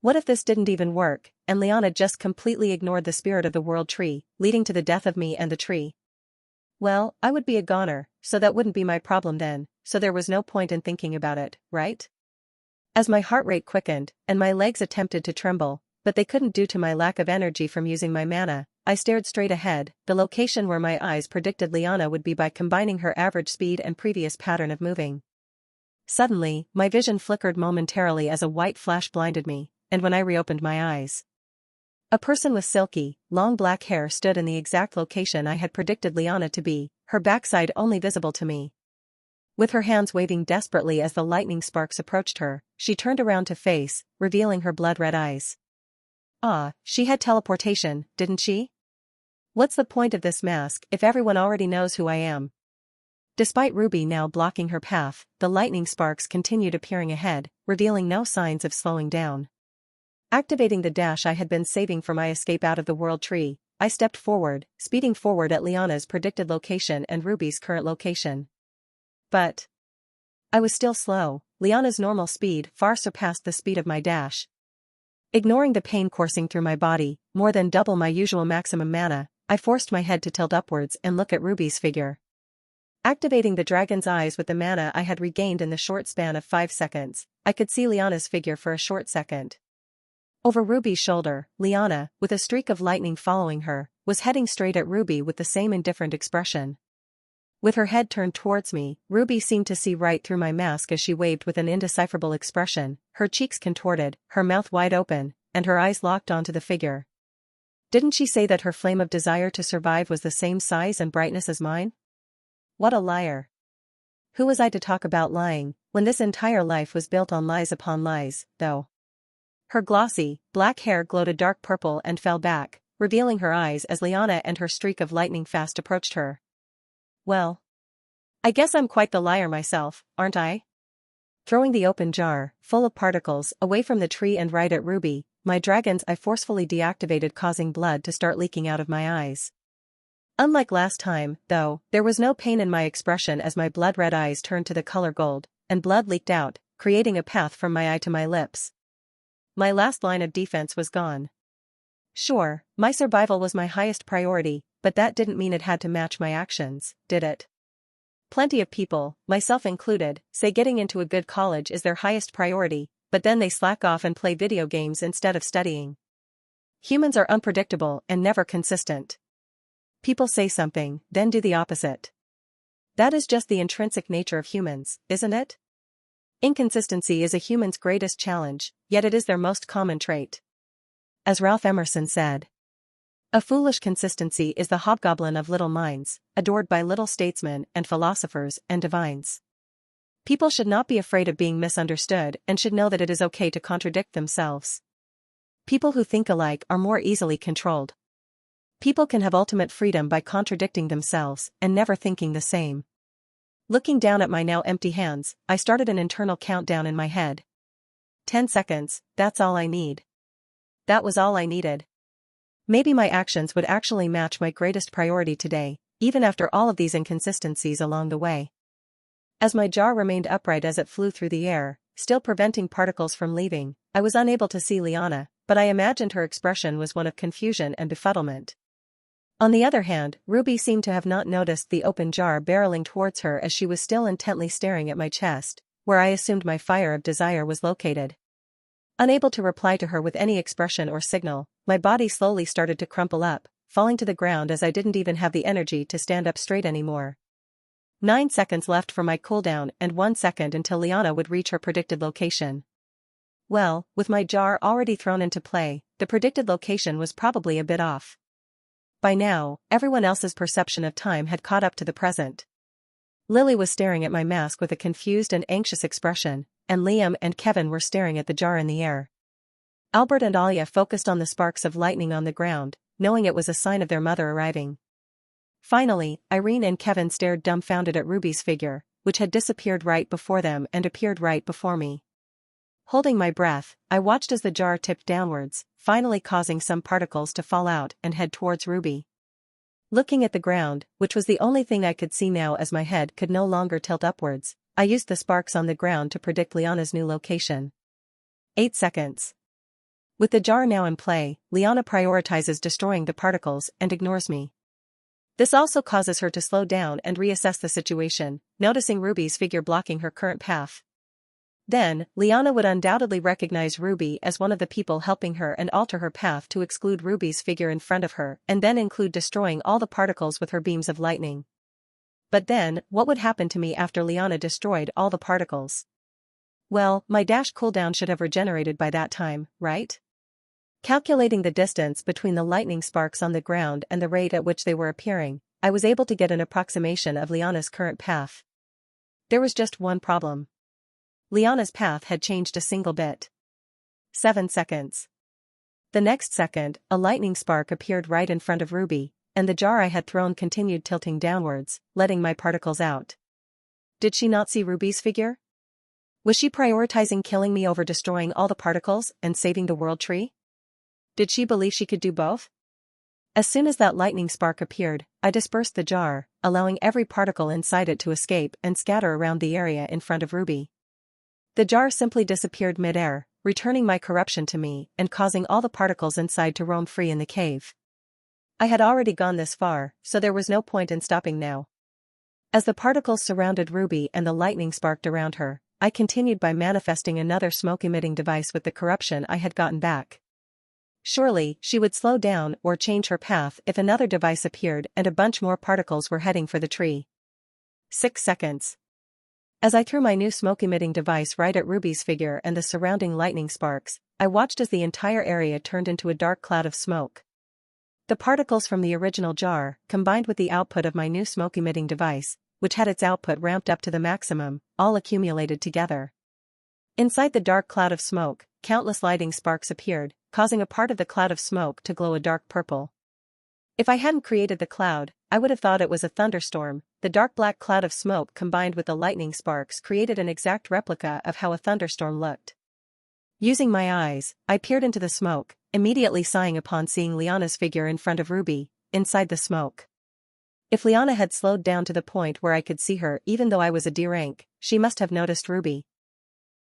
[SPEAKER 1] What if this didn't even work, and Liana just completely ignored the spirit of the world tree, leading to the death of me and the tree? Well, I would be a goner, so that wouldn't be my problem then, so there was no point in thinking about it, right? As my heart rate quickened, and my legs attempted to tremble, but they couldn't due to my lack of energy from using my mana, I stared straight ahead, the location where my eyes predicted Liana would be by combining her average speed and previous pattern of moving. Suddenly, my vision flickered momentarily as a white flash blinded me, and when I reopened my eyes, a person with silky, long black hair stood in the exact location I had predicted Liana to be, her backside only visible to me. With her hands waving desperately as the lightning sparks approached her, she turned around to face, revealing her blood-red eyes. Ah, she had teleportation, didn't she? What's the point of this mask if everyone already knows who I am? Despite Ruby now blocking her path, the lightning sparks continued appearing ahead, revealing no signs of slowing down. Activating the dash I had been saving for my escape out of the world tree, I stepped forward, speeding forward at Liana's predicted location and Ruby's current location. But I was still slow. Liana's normal speed far surpassed the speed of my dash. Ignoring the pain coursing through my body, more than double my usual maximum mana, I forced my head to tilt upwards and look at Ruby's figure. Activating the dragon's eyes with the mana I had regained in the short span of 5 seconds, I could see Liana's figure for a short second. Over Ruby's shoulder, Liana, with a streak of lightning following her, was heading straight at Ruby with the same indifferent expression. With her head turned towards me, Ruby seemed to see right through my mask as she waved with an indecipherable expression, her cheeks contorted, her mouth wide open, and her eyes locked onto the figure. Didn't she say that her flame of desire to survive was the same size and brightness as mine? What a liar. Who was I to talk about lying, when this entire life was built on lies upon lies, though? Her glossy, black hair glowed a dark purple and fell back, revealing her eyes as Liana and her streak of lightning fast approached her. Well, I guess I'm quite the liar myself, aren't I? Throwing the open jar, full of particles, away from the tree and right at Ruby, my dragon's eye forcefully deactivated, causing blood to start leaking out of my eyes. Unlike last time, though, there was no pain in my expression as my blood-red eyes turned to the color gold, and blood leaked out, creating a path from my eye to my lips. My last line of defense was gone. Sure, my survival was my highest priority, but that didn't mean it had to match my actions, did it? Plenty of people, myself included, say getting into a good college is their highest priority, but then they slack off and play video games instead of studying. Humans are unpredictable and never consistent. People say something, then do the opposite. That is just the intrinsic nature of humans, isn't it? Inconsistency is a human's greatest challenge, yet it is their most common trait. As Ralph Emerson said, a foolish consistency is the hobgoblin of little minds, adored by little statesmen and philosophers and divines. People should not be afraid of being misunderstood and should know that it is okay to contradict themselves. People who think alike are more easily controlled. People can have ultimate freedom by contradicting themselves and never thinking the same. Looking down at my now empty hands, I started an internal countdown in my head. 10 seconds, that's all I need. That was all I needed. Maybe my actions would actually match my greatest priority today, even after all of these inconsistencies along the way. As my jar remained upright as it flew through the air, still preventing particles from leaving, I was unable to see Liana, but I imagined her expression was one of confusion and befuddlement. On the other hand, Ruby seemed to have not noticed the open jar barreling towards her as she was still intently staring at my chest, where I assumed my fire of desire was located. Unable to reply to her with any expression or signal, my body slowly started to crumple up, falling to the ground as I didn't even have the energy to stand up straight anymore. 9 seconds left for my cooldown and 1 second until Liana would reach her predicted location. Well, with my jar already thrown into play, the predicted location was probably a bit off. By now, everyone else's perception of time had caught up to the present. Lily was staring at my mask with a confused and anxious expression, and Liam and Kevin were staring at the jar in the air. Albert and Alia focused on the sparks of lightning on the ground, knowing it was a sign of their mother arriving. Finally, Irene and Kevin stared dumbfounded at Ruby's figure, which had disappeared right before them and appeared right before me. Holding my breath, I watched as the jar tipped downwards, finally causing some particles to fall out and head towards Ruby. Looking at the ground, which was the only thing I could see now as my head could no longer tilt upwards, I used the sparks on the ground to predict Liana's new location. 8 seconds. With the jar now in play, Liana prioritizes destroying the particles and ignores me. This also causes her to slow down and reassess the situation, noticing Ruby's figure blocking her current path. Then, Liana would undoubtedly recognize Ruby as one of the people helping her and alter her path to exclude Ruby's figure in front of her and then include destroying all the particles with her beams of lightning. But then, what would happen to me after Liana destroyed all the particles? Well, my dash cooldown should have regenerated by that time, right? Calculating the distance between the lightning sparks on the ground and the rate at which they were appearing, I was able to get an approximation of Liana's current path. There was just one problem. Liana's path had changed a single bit. 7 seconds. The next second, a lightning spark appeared right in front of Ruby, and the jar I had thrown continued tilting downwards, letting my particles out. Did she not see Ruby's figure? Was she prioritizing killing me over destroying all the particles and saving the world tree? Did she believe she could do both? As soon as that lightning spark appeared, I dispersed the jar, allowing every particle inside it to escape and scatter around the area in front of Ruby. The jar simply disappeared mid-air, returning my corruption to me and causing all the particles inside to roam free in the cave. I had already gone this far, so there was no point in stopping now. As the particles surrounded Ruby and the lightning sparked around her, I continued by manifesting another smoke-emitting device with the corruption I had gotten back. Surely, she would slow down or change her path if another device appeared and a bunch more particles were heading for the tree. 6 seconds. As I threw my new smoke-emitting device right at Ruby's figure and the surrounding lightning sparks, I watched as the entire area turned into a dark cloud of smoke. The particles from the original jar, combined with the output of my new smoke-emitting device, which had its output ramped up to the maximum, all accumulated together. Inside the dark cloud of smoke, countless lightning sparks appeared, causing a part of the cloud of smoke to glow a dark purple. If I hadn't created the cloud, I would have thought it was a thunderstorm. The dark black cloud of smoke combined with the lightning sparks created an exact replica of how a thunderstorm looked. Using my eyes, I peered into the smoke, immediately sighing upon seeing Liana's figure in front of Ruby, inside the smoke. If Liana had slowed down to the point where I could see her even though I was a D rank, she must have noticed Ruby.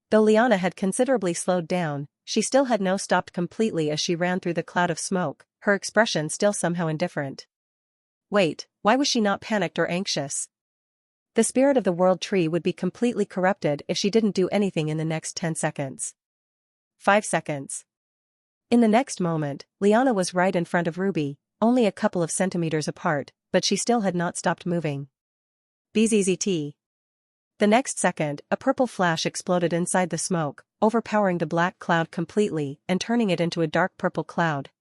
[SPEAKER 1] Though Liana had considerably slowed down, she still had no stopped completely as she ran through the cloud of smoke, her expression still somehow indifferent. Wait, why was she not panicked or anxious? The spirit of the world tree would be completely corrupted if she didn't do anything in the next 10 seconds. 5 seconds. In the next moment, Liana was right in front of Ruby, only a couple of centimeters apart, but she still had not stopped moving. BZZT. The next second, a purple flash exploded inside the smoke, overpowering the black cloud completely and turning it into a dark purple cloud.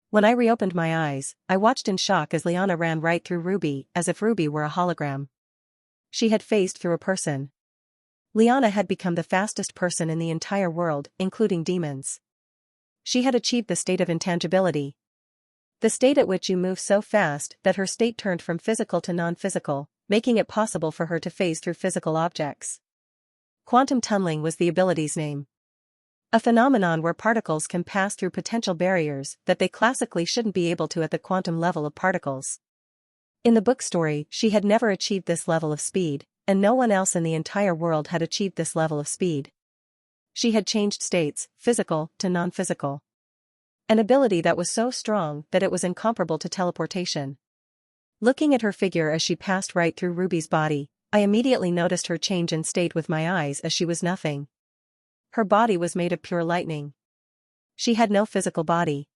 [SPEAKER 1] When I reopened my eyes, I watched in shock as Liana ran right through Ruby as if Ruby were a hologram. She had phased through a person. Liana had become the fastest person in the entire world, including demons. She had achieved the state of intangibility. The state at which you move so fast that her state turned from physical to non-physical, making it possible for her to phase through physical objects. Quantum tunneling was the ability's name. A phenomenon where particles can pass through potential barriers that they classically shouldn't be able to at the quantum level of particles. In the book story, she had never achieved this level of speed, and no one else in the entire world had achieved this level of speed. She had changed states, physical to non-physical. An ability that was so strong that it was incomparable to teleportation. Looking at her figure as she passed right through Ruby's body, I immediately noticed her change in state with my eyes as she was nothing. Her body was made of pure lightning. She had no physical body.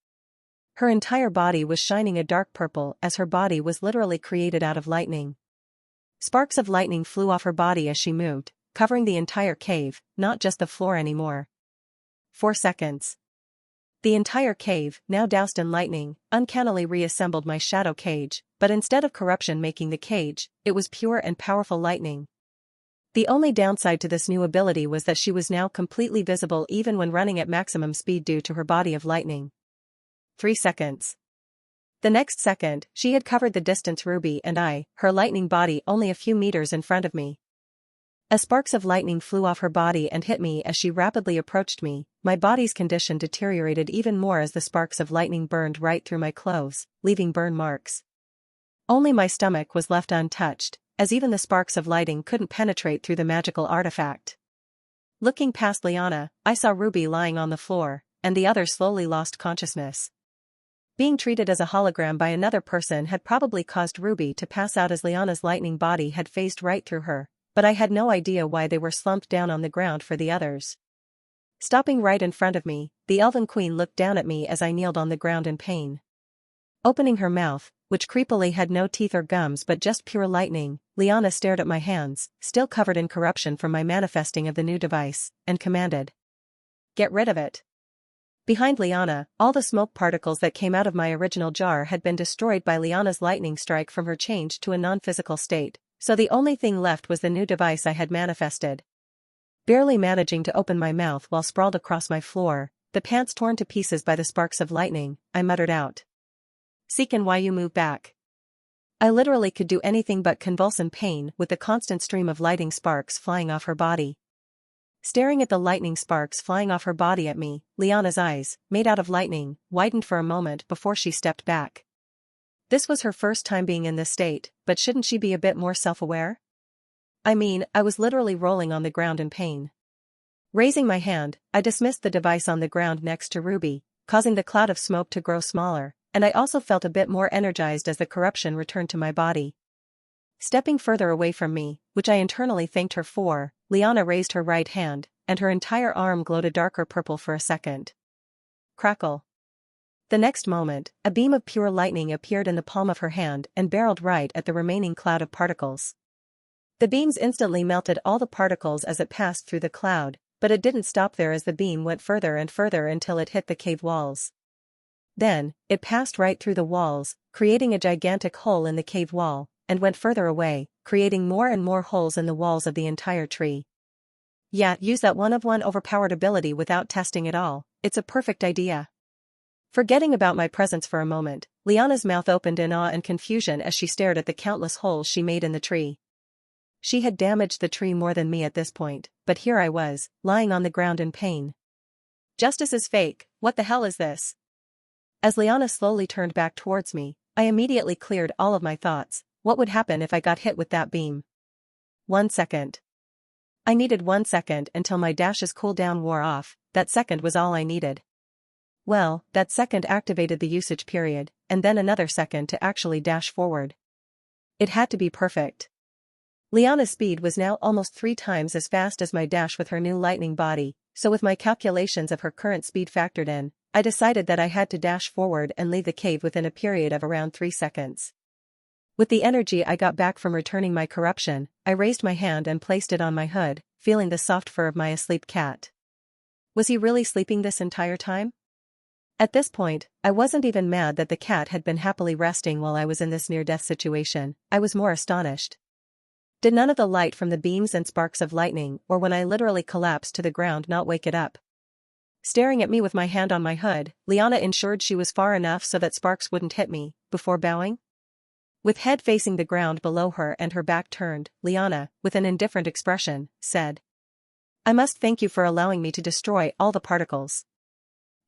[SPEAKER 1] Her entire body was shining a dark purple as her body was literally created out of lightning. Sparks of lightning flew off her body as she moved, covering the entire cave, not just the floor anymore. 4 seconds. The entire cave, now doused in lightning, uncannily reassembled my shadow cage, but instead of corruption making the cage, it was pure and powerful lightning. The only downside to this new ability was that she was now completely visible even when running at maximum speed due to her body of lightning. 3 seconds. The next second, she had covered the distance Ruby and I, her lightning body only a few meters in front of me. As sparks of lightning flew off her body and hit me as she rapidly approached me, my body's condition deteriorated even more as the sparks of lightning burned right through my clothes, leaving burn marks. Only my stomach was left untouched, as even the sparks of lightning couldn't penetrate through the magical artifact. Looking past Liana, I saw Ruby lying on the floor, and the other slowly lost consciousness. Being treated as a hologram by another person had probably caused Ruby to pass out as Liana's lightning body had phased right through her, but I had no idea why they were slumped down on the ground for the others. Stopping right in front of me, the Elven Queen looked down at me as I kneeled on the ground in pain. Opening her mouth, which creepily had no teeth or gums but just pure lightning, Liana stared at my hands, still covered in corruption from my manifesting of the new device, and commanded. "Get rid of it." Behind Liana, all the smoke particles that came out of my original jar had been destroyed by Liana's lightning strike from her change to a non-physical state, so the only thing left was the new device I had manifested. Barely managing to open my mouth while sprawled across my floor, the pants torn to pieces by the sparks of lightning, I muttered out. "Seekin' why you move back." I literally could do anything but convulse in pain with the constant stream of lightning sparks flying off her body. Staring at the lightning sparks flying off her body at me, Liana's eyes, made out of lightning, widened for a moment before she stepped back. This was her first time being in this state, but shouldn't she be a bit more self-aware? I mean, I was literally rolling on the ground in pain. Raising my hand, I dismissed the device on the ground next to Ruby, causing the cloud of smoke to grow smaller, and I also felt a bit more energized as the corruption returned to my body. Stepping further away from me, which I internally thanked her for, Liana raised her right hand, and her entire arm glowed a darker purple for a second. Crackle. The next moment, a beam of pure lightning appeared in the palm of her hand and barreled right at the remaining cloud of particles. The beams instantly melted all the particles as it passed through the cloud, but it didn't stop there as the beam went further and further until it hit the cave walls. Then, it passed right through the walls, creating a gigantic hole in the cave wall, and went further away, creating more and more holes in the walls of the entire tree. Yeah, use that one-of-one overpowered ability without testing at all, it's a perfect idea. Forgetting about my presence for a moment, Liana's mouth opened in awe and confusion as she stared at the countless holes she made in the tree. She had damaged the tree more than me at this point, but here I was, lying on the ground in pain. Justice is fake, what the hell is this? As Liana slowly turned back towards me, I immediately cleared all of my thoughts. What would happen if I got hit with that beam? 1 second. I needed 1 second until my dash's cooldown wore off, that second was all I needed. Well, that second activated the usage period, and then another second to actually dash forward. It had to be perfect. Liana's speed was now almost 3 times as fast as my dash with her new lightning body, so with my calculations of her current speed factored in, I decided that I had to dash forward and leave the cave within a period of around 3 seconds. With the energy I got back from returning my corruption, I raised my hand and placed it on my hood, feeling the soft fur of my asleep cat. Was he really sleeping this entire time? At this point, I wasn't even mad that the cat had been happily resting while I was in this near-death situation. I was more astonished. Did none of the light from the beams and sparks of lightning, or when I literally collapsed to the ground, not wake it up? Staring at me with my hand on my hood, Liana ensured she was far enough so that sparks wouldn't hit me, before bowing. With head facing the ground below her and her back turned, Liana, with an indifferent expression, said, "I must thank you for allowing me to destroy all the particles.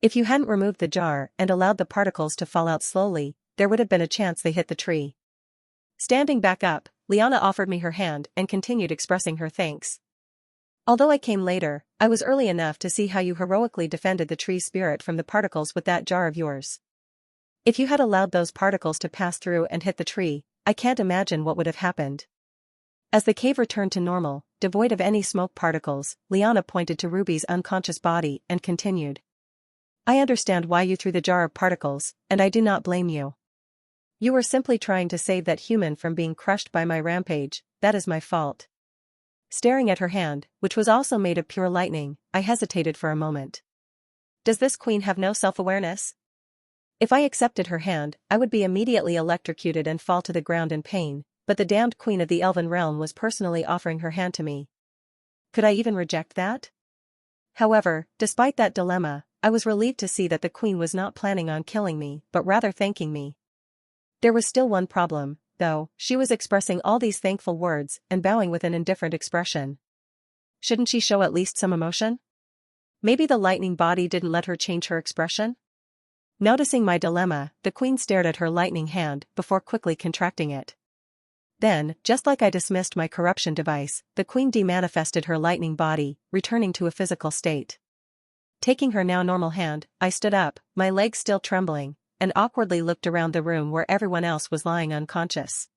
[SPEAKER 1] If you hadn't removed the jar and allowed the particles to fall out slowly, there would have been a chance they hit the tree." Standing back up, Liana offered me her hand and continued expressing her thanks. "Although I came later, I was early enough to see how you heroically defended the tree's spirit from the particles with that jar of yours. If you had allowed those particles to pass through and hit the tree, I can't imagine what would have happened." As the cave returned to normal, devoid of any smoke particles, Liana pointed to Ruby's unconscious body and continued. "I understand why you threw the jar of particles, and I do not blame you. You were simply trying to save that human from being crushed by my rampage, that is my fault." Staring at her hand, which was also made of pure lightning, I hesitated for a moment. Does this queen have no self-awareness? If I accepted her hand, I would be immediately electrocuted and fall to the ground in pain, but the damned queen of the elven realm was personally offering her hand to me. Could I even reject that? However, despite that dilemma, I was relieved to see that the queen was not planning on killing me, but rather thanking me. There was still one problem, though. She was expressing all these thankful words and bowing with an indifferent expression. Shouldn't she show at least some emotion? Maybe the lightning body didn't let her change her expression? Noticing my dilemma, the queen stared at her lightning hand before quickly contracting it. Then, just like I dismissed my corruption device, the queen demanifested her lightning body, returning to a physical state. Taking her now normal hand, I stood up, my legs still trembling, and awkwardly looked around the room where everyone else was lying unconscious.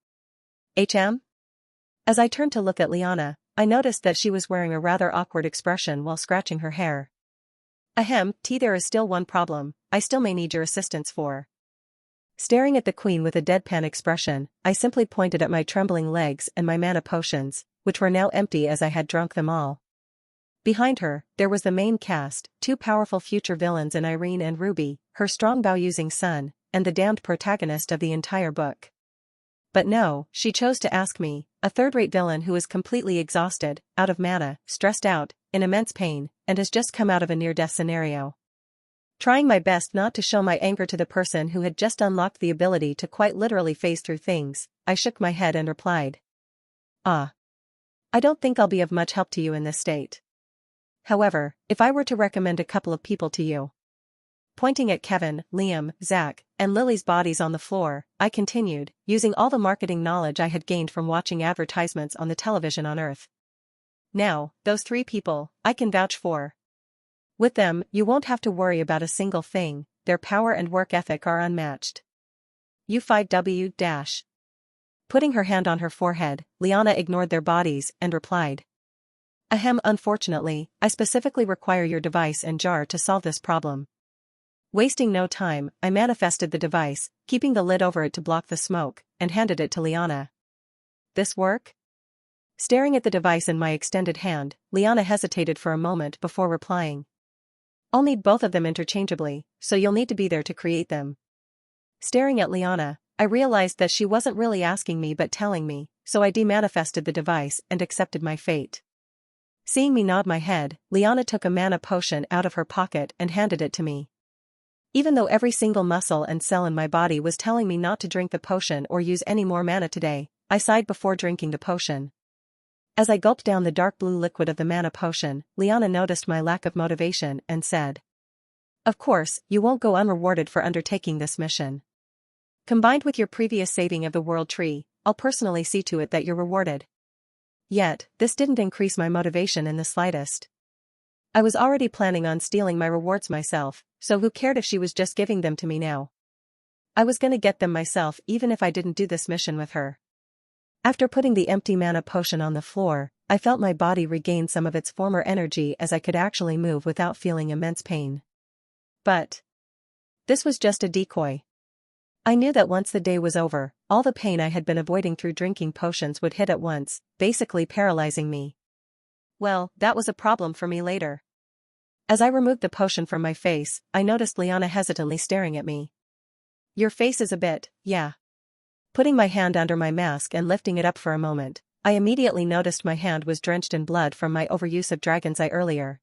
[SPEAKER 1] As I turned to look at Liana, I noticed that she was wearing a rather awkward expression while scratching her hair. There is still one problem, I still may need your assistance for. Staring at the queen with a deadpan expression, I simply pointed at my trembling legs and my mana potions, which were now empty as I had drunk them all. Behind her, there was the main cast, two powerful future villains in Irene and Ruby, her strong bow-using son, and the damned protagonist of the entire book. But no, she chose to ask me, a third-rate villain who is completely exhausted, out of mana, stressed out, in immense pain, and has just come out of a near-death scenario. Trying my best not to show my anger to the person who had just unlocked the ability to quite literally phase through things, I shook my head and replied. I don't think I'll be of much help to you in this state. However, if I were to recommend a couple of people to you. Pointing at Kevin, Liam, Zach, and Lily's bodies on the floor, I continued, using all the marketing knowledge I had gained from watching advertisements on the television on Earth. Now, those three people, I can vouch for. With them, you won't have to worry about a single thing, their power and work ethic are unmatched. U5W-. Putting her hand on her forehead, Liana ignored their bodies and replied. Unfortunately, I specifically require your device and jar to solve this problem. Wasting no time, I manifested the device, keeping the lid over it to block the smoke, and handed it to Liana. This work? Staring at the device in my extended hand, Liana hesitated for a moment before replying. I'll need both of them interchangeably, so you'll need to be there to create them. Staring at Liana, I realized that she wasn't really asking me but telling me, so I demanifested the device and accepted my fate. Seeing me nod my head, Liana took a mana potion out of her pocket and handed it to me. Even though every single muscle and cell in my body was telling me not to drink the potion or use any more mana today, I sighed before drinking the potion. As I gulped down the dark blue liquid of the mana potion, Liana noticed my lack of motivation and said. Of course, you won't go unrewarded for undertaking this mission. Combined with your previous saving of the World Tree, I'll personally see to it that you're rewarded. Yet, this didn't increase my motivation in the slightest. I was already planning on stealing my rewards myself, so who cared if she was just giving them to me now? I was gonna get them myself even if I didn't do this mission with her. After putting the empty mana potion on the floor, I felt my body regain some of its former energy as I could actually move without feeling immense pain. But this was just a decoy. I knew that once the day was over, all the pain I had been avoiding through drinking potions would hit at once, basically paralyzing me. Well, that was a problem for me later. As I removed the potion from my face, I noticed Liana hesitantly staring at me. Your face is a bit, yeah. Putting my hand under my mask and lifting it up for a moment, I immediately noticed my hand was drenched in blood from my overuse of Dragon's Eye earlier.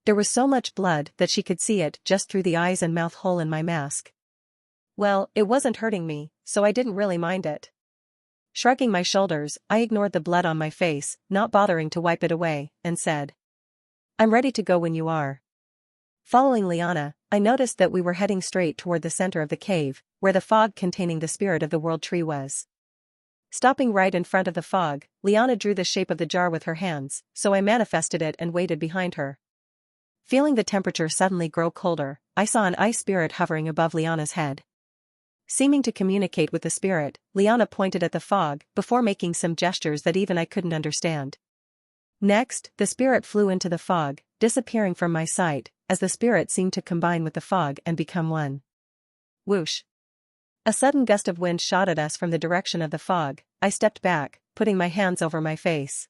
[SPEAKER 1] There was so much blood that she could see it just through the eyes and mouth hole in my mask. Well, it wasn't hurting me, so I didn't really mind it. Shrugging my shoulders, I ignored the blood on my face, not bothering to wipe it away, and said. I'm ready to go when you are. Following Liana, I noticed that we were heading straight toward the center of the cave, where the fog containing the spirit of the World Tree was. Stopping right in front of the fog, Liana drew the shape of the jar with her hands, so I manifested it and waited behind her. Feeling the temperature suddenly grow colder, I saw an ice spirit hovering above Liana's head. Seeming to communicate with the spirit, Liana pointed at the fog before making some gestures that even I couldn't understand. Next, the spirit flew into the fog, disappearing from my sight, as the spirit seemed to combine with the fog and become one. Whoosh! A sudden gust of wind shot at us from the direction of the fog. I stepped back, putting my hands over my face.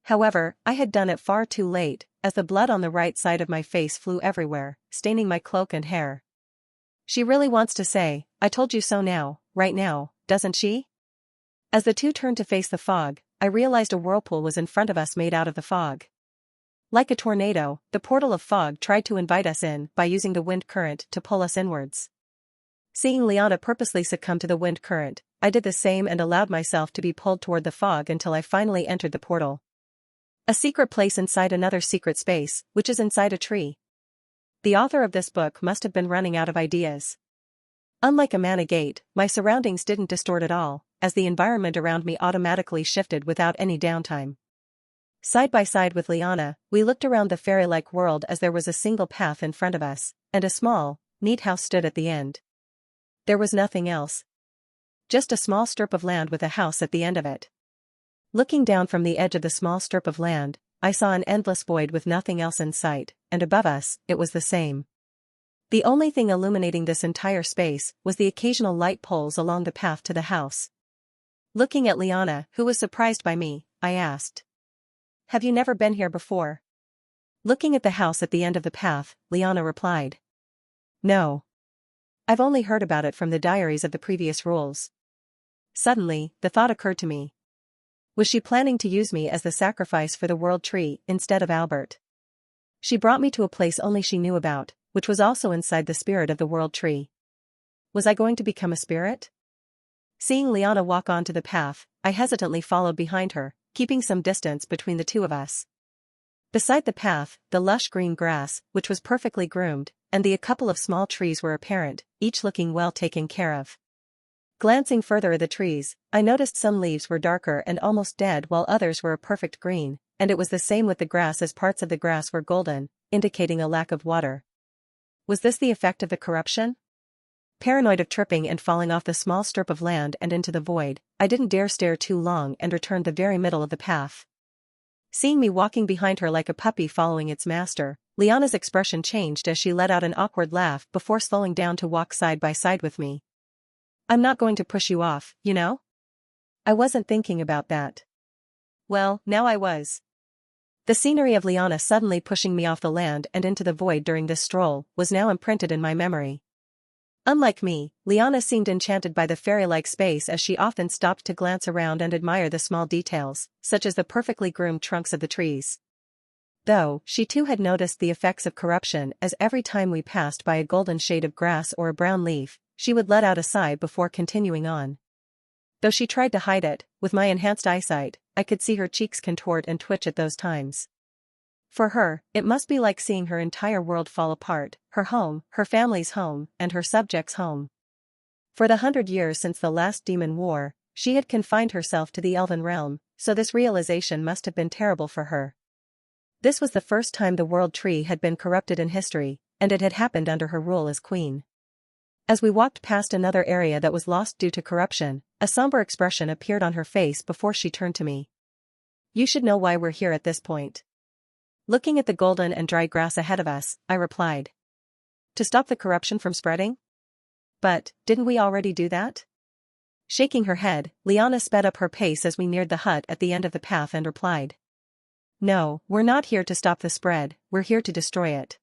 [SPEAKER 1] However, I had done it far too late, as the blood on the right side of my face flew everywhere, staining my cloak and hair. She really wants to say, I told you so now, right now, doesn't she? As the two turned to face the fog, I realized a whirlpool was in front of us made out of the fog. Like a tornado, the portal of fog tried to invite us in by using the wind current to pull us inwards. Seeing Liana purposely succumb to the wind current, I did the same and allowed myself to be pulled toward the fog until I finally entered the portal. A secret place inside another secret space, which is inside a tree. The author of this book must have been running out of ideas. Unlike a mana gate, my surroundings didn't distort at all, as the environment around me automatically shifted without any downtime. Side by side with Liana, we looked around the fairy-like world as there was a single path in front of us, and a small, neat house stood at the end. There was nothing else. Just a small strip of land with a house at the end of it. Looking down from the edge of the small strip of land, I saw an endless void with nothing else in sight, and above us, it was the same. The only thing illuminating this entire space was the occasional light poles along the path to the house. Looking at Liana, who was surprised by me, I asked, "Have you never been here before?" Looking at the house at the end of the path, Liana replied, "No. I've only heard about it from the diaries of the previous rules." Suddenly, the thought occurred to me. Was she planning to use me as the sacrifice for the world tree instead of Albert? She brought me to a place only she knew about, which was also inside the spirit of the world tree. Was I going to become a spirit? Seeing Liana walk onto the path, I hesitantly followed behind her, keeping some distance between the two of us. Beside the path, the lush green grass, which was perfectly groomed, and a couple of small trees were apparent, each looking well taken care of. Glancing further at the trees, I noticed some leaves were darker and almost dead while others were a perfect green, and it was the same with the grass as parts of the grass were golden, indicating a lack of water. Was this the effect of the corruption? Paranoid of tripping and falling off the small strip of land and into the void, I didn't dare stare too long and returned the very middle of the path. Seeing me walking behind her like a puppy following its master, Liana's expression changed as she let out an awkward laugh before slowing down to walk side by side with me. "I'm not going to push you off, you know?" "I wasn't thinking about that." Well, now I was. The scenery of Liana suddenly pushing me off the land and into the void during this stroll was now imprinted in my memory. Unlike me, Liana seemed enchanted by the fairy-like space as she often stopped to glance around and admire the small details, such as the perfectly groomed trunks of the trees. Though, she too had noticed the effects of corruption as every time we passed by a golden shade of grass or a brown leaf, she would let out a sigh before continuing on. Though she tried to hide it, with my enhanced eyesight, I could see her cheeks contort and twitch at those times. For her, it must be like seeing her entire world fall apart, her home, her family's home, and her subjects' home. For the 100 years since the last demon war, she had confined herself to the elven realm, so this realization must have been terrible for her. This was the first time the world tree had been corrupted in history, and it had happened under her rule as queen. As we walked past another area that was lost due to corruption, a somber expression appeared on her face before she turned to me. "You should know why we're here at this point." Looking at the golden and dry grass ahead of us, I replied. "To stop the corruption from spreading?" "But, didn't we already do that?" Shaking her head, Liana sped up her pace as we neared the hut at the end of the path and replied. "No, we're not here to stop the spread, we're here to destroy it.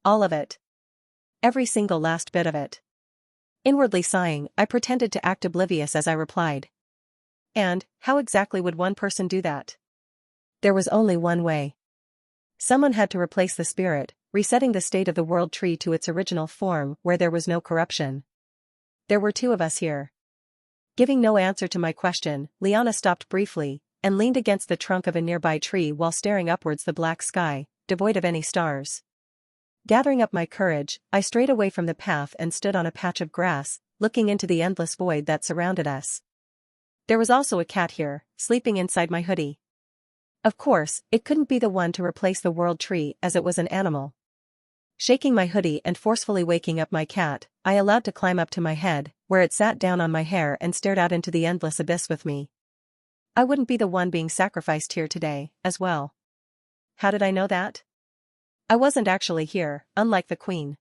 [SPEAKER 1] All of it. Every single last bit of it." Inwardly sighing, I pretended to act oblivious as I replied. "And, how exactly would one person do that?" There was only one way. Someone had to replace the spirit, resetting the state of the world tree to its original form where there was no corruption. There were two of us here. Giving no answer to my question, Liana stopped briefly, and leaned against the trunk of a nearby tree while staring upwards the black sky, devoid of any stars. Gathering up my courage, I strayed away from the path and stood on a patch of grass, looking into the endless void that surrounded us. There was also a cat here, sleeping inside my hoodie. Of course, it couldn't be the one to replace the world tree as it was an animal. Shaking my hoodie and forcefully waking up my cat, I allowed to climb up to my head, where it sat down on my hair and stared out into the endless abyss with me. I wouldn't be the one being sacrificed here today, as well. How did I know that? I wasn't actually here, unlike the queen.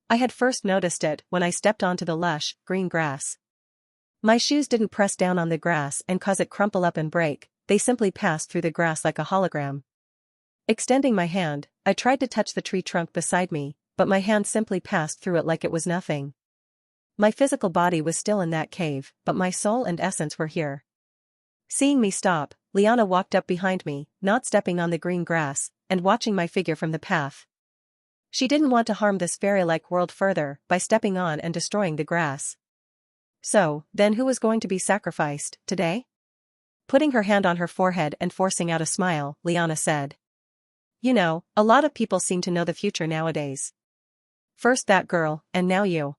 [SPEAKER 1] I had first noticed it when I stepped onto the lush, green grass. My shoes didn't press down on the grass and cause it crumple up and break, they simply passed through the grass like a hologram. Extending my hand, I tried to touch the tree trunk beside me, but my hand simply passed through it like it was nothing. My physical body was still in that cave, but my soul and essence were here. Seeing me stop, Liana walked up behind me, not stepping on the green grass, and watching my figure from the path. She didn't want to harm this fairy-like world further by stepping on and destroying the grass. So, then who was going to be sacrificed, today? Putting her hand on her forehead and forcing out a smile, Liana said. You know, a lot of people seem to know the future nowadays. First that girl, and now you.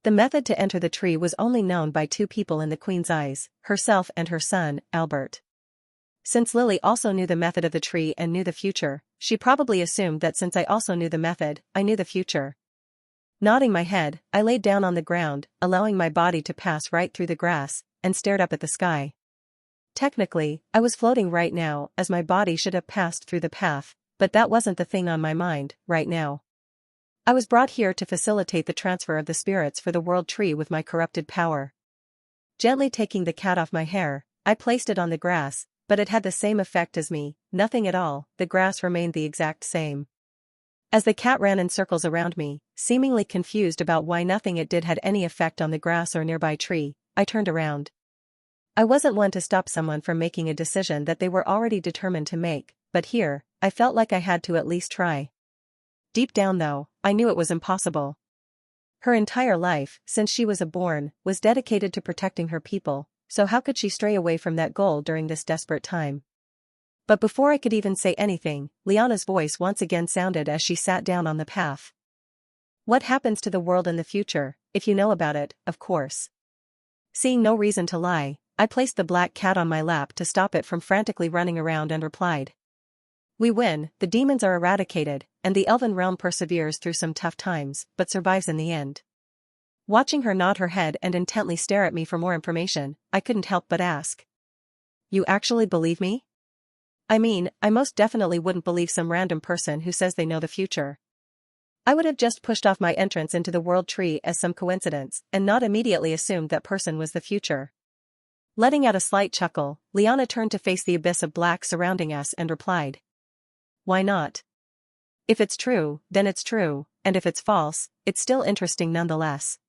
[SPEAKER 1] The method to enter the tree was only known by two people in the Queen's eyes, herself and her son, Albert. Since Lily also knew the method of the tree and knew the future, she probably assumed that since I also knew the method, I knew the future. Nodding my head, I laid down on the ground, allowing my body to pass right through the grass, and stared up at the sky. Technically, I was floating right now, as my body should have passed through the path, but that wasn't the thing on my mind, right now. I was brought here to facilitate the transfer of the spirits for the world tree with my corrupted power. Gently taking the cat off my hair, I placed it on the grass, but it had the same effect as me, nothing at all, the grass remained the exact same. As the cat ran in circles around me, seemingly confused about why nothing it did had any effect on the grass or nearby tree, I turned around. I wasn't one to stop someone from making a decision that they were already determined to make, but here, I felt like I had to at least try. Deep down though, I knew it was impossible. Her entire life, since she was born, was dedicated to protecting her people, so how could she stray away from that goal during this desperate time? But before I could even say anything, Liana's voice once again sounded as she sat down on the path. What happens to the world in the future, if you know about it, of course. Seeing no reason to lie, I placed the black cat on my lap to stop it from frantically running around and replied. We win, the demons are eradicated, and the elven realm perseveres through some tough times, but survives in the end. Watching her nod her head and intently stare at me for more information, I couldn't help but ask. You actually believe me? I mean, I most definitely wouldn't believe some random person who says they know the future. I would have just pushed off my entrance into the world tree as some coincidence, and not immediately assumed that person was the future. Letting out a slight chuckle, Liana turned to face the abyss of black surrounding us and replied. Why not? If it's true, then it's true, and if it's false, it's still interesting nonetheless.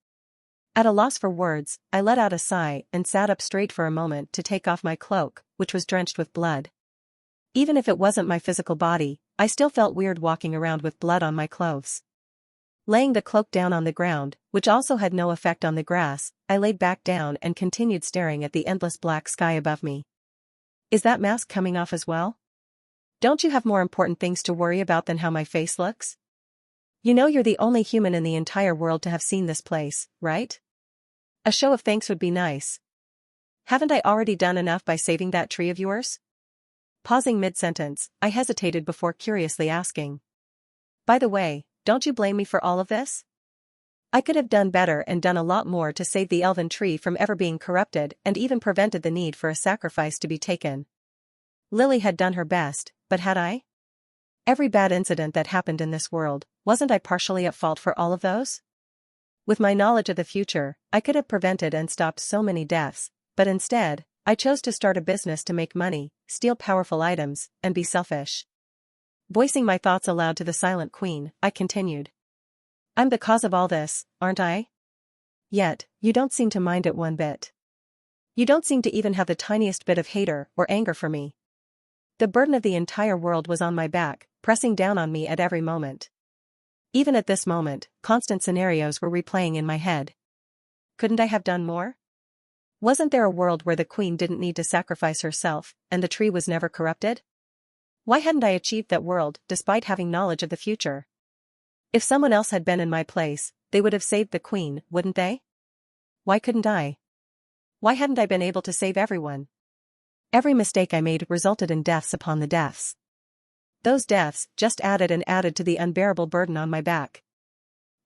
[SPEAKER 1] At a loss for words, I let out a sigh and sat up straight for a moment to take off my cloak, which was drenched with blood. Even if it wasn't my physical body, I still felt weird walking around with blood on my clothes. Laying the cloak down on the ground, which also had no effect on the grass, I laid back down and continued staring at the endless black sky above me. Is that mask coming off as well? Don't you have more important things to worry about than how my face looks? You know you're the only human in the entire world to have seen this place, right? A show of thanks would be nice. Haven't I already done enough by saving that tree of yours? Pausing mid-sentence, I hesitated before curiously asking. By the way, don't you blame me for all of this? I could have done better and done a lot more to save the elven tree from ever being corrupted and even prevented the need for a sacrifice to be taken. Lily had done her best, but had I? Every bad incident that happened in this world, wasn't I partially at fault for all of those? With my knowledge of the future, I could have prevented and stopped so many deaths, but instead, I chose to start a business to make money, steal powerful items, and be selfish. Voicing my thoughts aloud to the silent queen, I continued. I'm the cause of all this, aren't I? Yet, you don't seem to mind it one bit. You don't seem to even have the tiniest bit of hater or anger for me. The burden of the entire world was on my back, pressing down on me at every moment. Even at this moment, constant scenarios were replaying in my head. Couldn't I have done more? Wasn't there a world where the queen didn't need to sacrifice herself, and the tree was never corrupted? Why hadn't I achieved that world, despite having knowledge of the future? If someone else had been in my place, they would have saved the queen, wouldn't they? Why couldn't I? Why hadn't I been able to save everyone? Every mistake I made resulted in deaths upon the deaths. Those deaths just added and added to the unbearable burden on my back.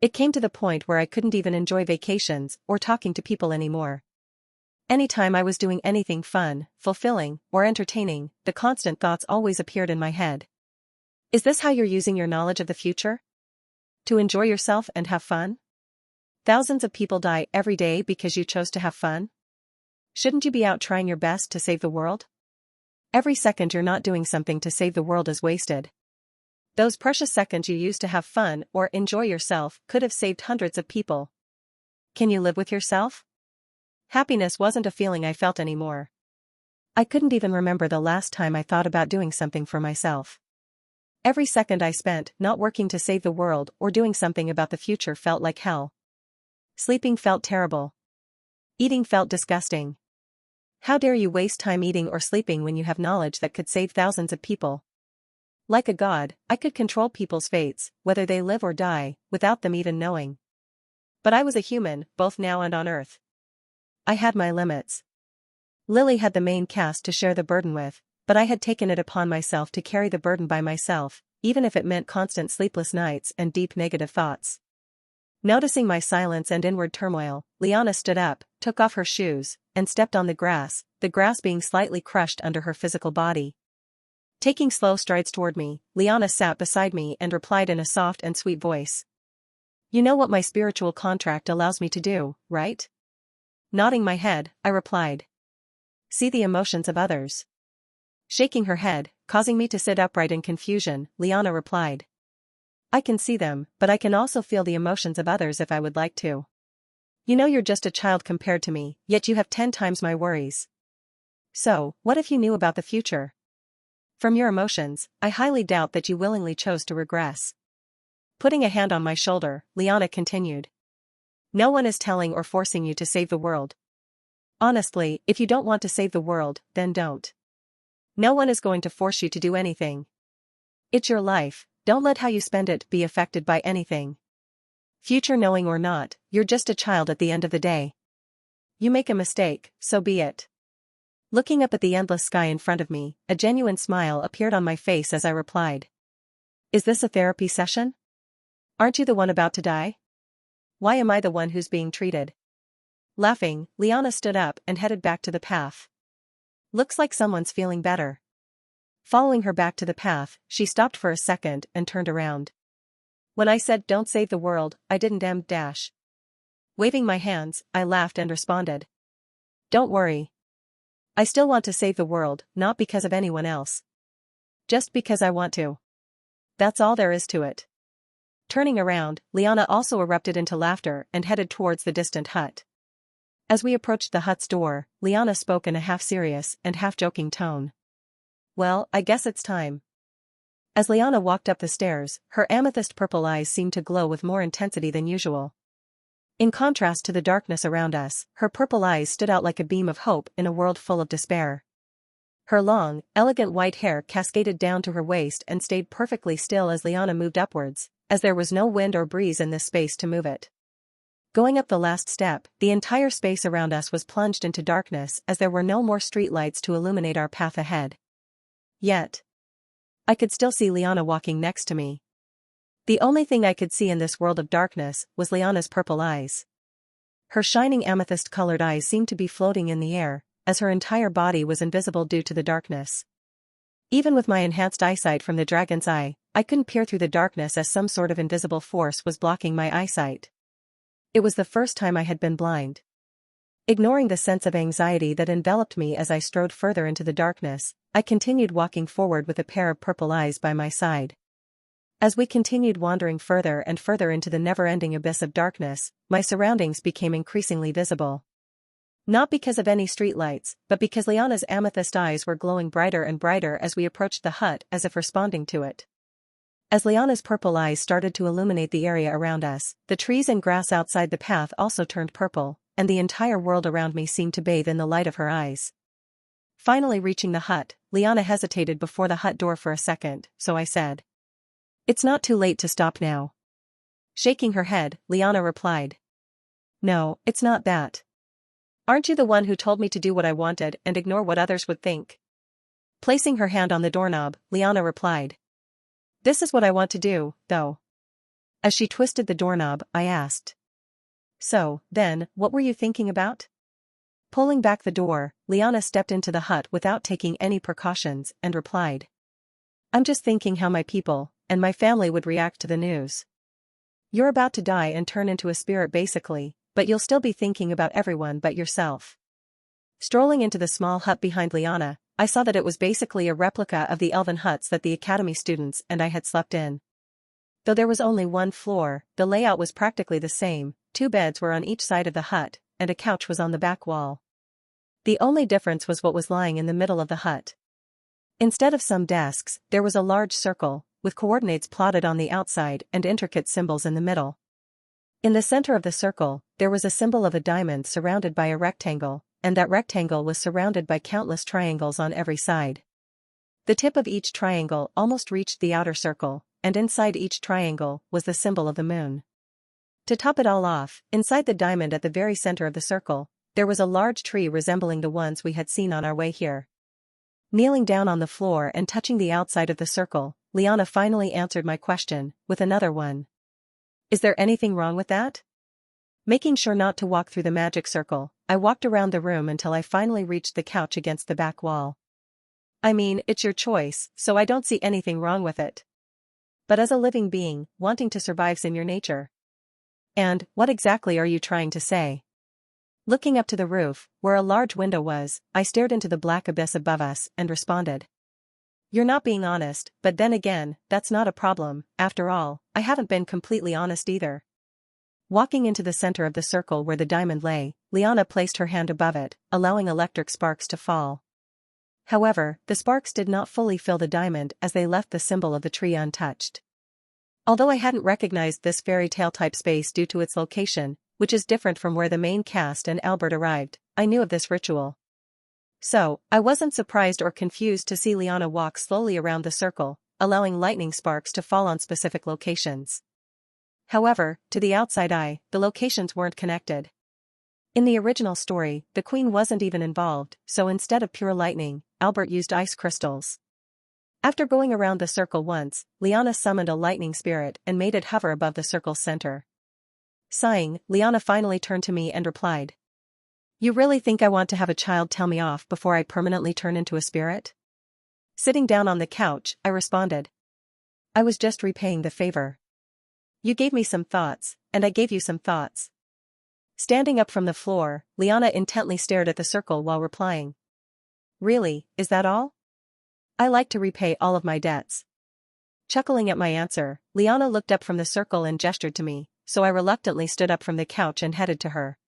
[SPEAKER 1] It came to the point where I couldn't even enjoy vacations or talking to people anymore. Anytime I was doing anything fun, fulfilling, or entertaining, the constant thoughts always appeared in my head. Is this how you're using your knowledge of the future? To enjoy yourself and have fun? Thousands of people die every day because you chose to have fun? Shouldn't you be out trying your best to save the world? Every second you're not doing something to save the world is wasted. Those precious seconds you used to have fun or enjoy yourself could have saved hundreds of people. Can you live with yourself? Happiness wasn't a feeling I felt anymore. I couldn't even remember the last time I thought about doing something for myself. Every second I spent not working to save the world or doing something about the future felt like hell. Sleeping felt terrible. Eating felt disgusting. How dare you waste time eating or sleeping when you have knowledge that could save thousands of people? Like a god, I could control people's fates, whether they live or die, without them even knowing. But I was a human, both now and on Earth. I had my limits. Lily had the main cast to share the burden with, but I had taken it upon myself to carry the burden by myself, even if it meant constant sleepless nights and deep negative thoughts. Noticing my silence and inward turmoil, Liana stood up, took off her shoes, and stepped on the grass being slightly crushed under her physical body. Taking slow strides toward me, Liana sat beside me and replied in a soft and sweet voice. You know what my spiritual contract allows me to do, right? Nodding my head, I replied. See the emotions of others. Shaking her head, causing me to sit upright in confusion, Liana replied. I can see them, but I can also feel the emotions of others if I would like to. You know you're just a child compared to me, yet you have 10 times my worries. So, what if you knew about the future? From your emotions, I highly doubt that you willingly chose to regress. Putting a hand on my shoulder, Liana continued. No one is telling or forcing you to save the world. Honestly, if you don't want to save the world, then don't. No one is going to force you to do anything. It's your life, don't let how you spend it be affected by anything. Future knowing or not, you're just a child at the end of the day. You make a mistake, so be it. Looking up at the endless sky in front of me, a genuine smile appeared on my face as I replied. Is this a therapy session? Aren't you the one about to die? Why am I the one who's being treated? Laughing, Liana stood up and headed back to the path. Looks like someone's feeling better. Following her back to the path, she stopped for a second and turned around. When I said don't save the world, I didn't dash. Waving my hands, I laughed and responded. Don't worry. I still want to save the world, not because of anyone else. Just because I want to. That's all there is to it. Turning around, Liana also erupted into laughter and headed towards the distant hut. As we approached the hut's door, Liana spoke in a half-serious and half-joking tone. Well, I guess it's time. As Liana walked up the stairs, her amethyst-purple eyes seemed to glow with more intensity than usual. In contrast to the darkness around us, her purple eyes stood out like a beam of hope in a world full of despair. Her long, elegant white hair cascaded down to her waist and stayed perfectly still as Liana moved upwards, as there was no wind or breeze in this space to move it. Going up the last step, the entire space around us was plunged into darkness as there were no more streetlights to illuminate our path ahead. Yet, I could still see Liana walking next to me. The only thing I could see in this world of darkness was Liana's purple eyes. Her shining amethyst-colored eyes seemed to be floating in the air, as her entire body was invisible due to the darkness. Even with my enhanced eyesight from the dragon's eye, I couldn't peer through the darkness as some sort of invisible force was blocking my eyesight. It was the first time I had been blind. Ignoring the sense of anxiety that enveloped me as I strode further into the darkness, I continued walking forward with a pair of purple eyes by my side. As we continued wandering further and further into the never-ending abyss of darkness, my surroundings became increasingly visible. Not because of any streetlights, but because Liana's amethyst eyes were glowing brighter and brighter as we approached the hut as if responding to it. As Liana's purple eyes started to illuminate the area around us, the trees and grass outside the path also turned purple, and the entire world around me seemed to bathe in the light of her eyes. Finally reaching the hut, Liana hesitated before the hut door for a second, so I said, "It's not too late to stop now." Shaking her head, Liana replied, "No, it's not that. Aren't you the one who told me to do what I wanted and ignore what others would think?" Placing her hand on the doorknob, Liana replied, "This is what I want to do, though." As she twisted the doorknob, I asked, "So, then, what were you thinking about?" Pulling back the door, Liana stepped into the hut without taking any precautions and replied, "I'm just thinking how my people and my family would react to the news. You're about to die and turn into a spirit basically, but you'll still be thinking about everyone but yourself." Strolling into the small hut behind Liana, I saw that it was basically a replica of the elven huts that the academy students and I had slept in. Though there was only one floor, the layout was practically the same. 2 beds were on each side of the hut, and a couch was on the back wall. The only difference was what was lying in the middle of the hut. Instead of some desks, there was a large circle, with coordinates plotted on the outside and intricate symbols in the middle. In the center of the circle, there was a symbol of a diamond surrounded by a rectangle, and that rectangle was surrounded by countless triangles on every side. The tip of each triangle almost reached the outer circle, and inside each triangle was the symbol of the moon. To top it all off, inside the diamond at the very center of the circle, there was a large tree resembling the ones we had seen on our way here. Kneeling down on the floor and touching the outside of the circle, Liana finally answered my question, with another one. Is there anything wrong with that? Making sure not to walk through the magic circle, I walked around the room until I finally reached the couch against the back wall. I mean, it's your choice, so I don't see anything wrong with it. But as a living being, wanting to survive's in your nature. And, what exactly are you trying to say? Looking up to the roof, where a large window was, I stared into the black abyss above us and responded. You're not being honest, but then again, that's not a problem. After all, I haven't been completely honest either. Walking into the center of the circle where the diamond lay, Liana placed her hand above it, allowing electric sparks to fall. However, the sparks did not fully fill the diamond as they left the symbol of the tree untouched. Although I hadn't recognized this fairy tale type space due to its location, which is different from where the main cast and Albert arrived, I knew of this ritual. So, I wasn't surprised or confused to see Liana walk slowly around the circle, allowing lightning sparks to fall on specific locations. However, to the outside eye, the locations weren't connected. In the original story, the queen wasn't even involved, so instead of pure lightning, Albert used ice crystals. After going around the circle once, Liana summoned a lightning spirit and made it hover above the circle's center. Sighing, Liana finally turned to me and replied. You really think I want to have a child tell me off before I permanently turn into a spirit? Sitting down on the couch, I responded. I was just repaying the favor. You gave me some thoughts, and I gave you some thoughts. Standing up from the floor, Liana intently stared at the circle while replying. Really, is that all? I like to repay all of my debts. Chuckling at my answer, Liana looked up from the circle and gestured to me, so I reluctantly stood up from the couch and headed to her.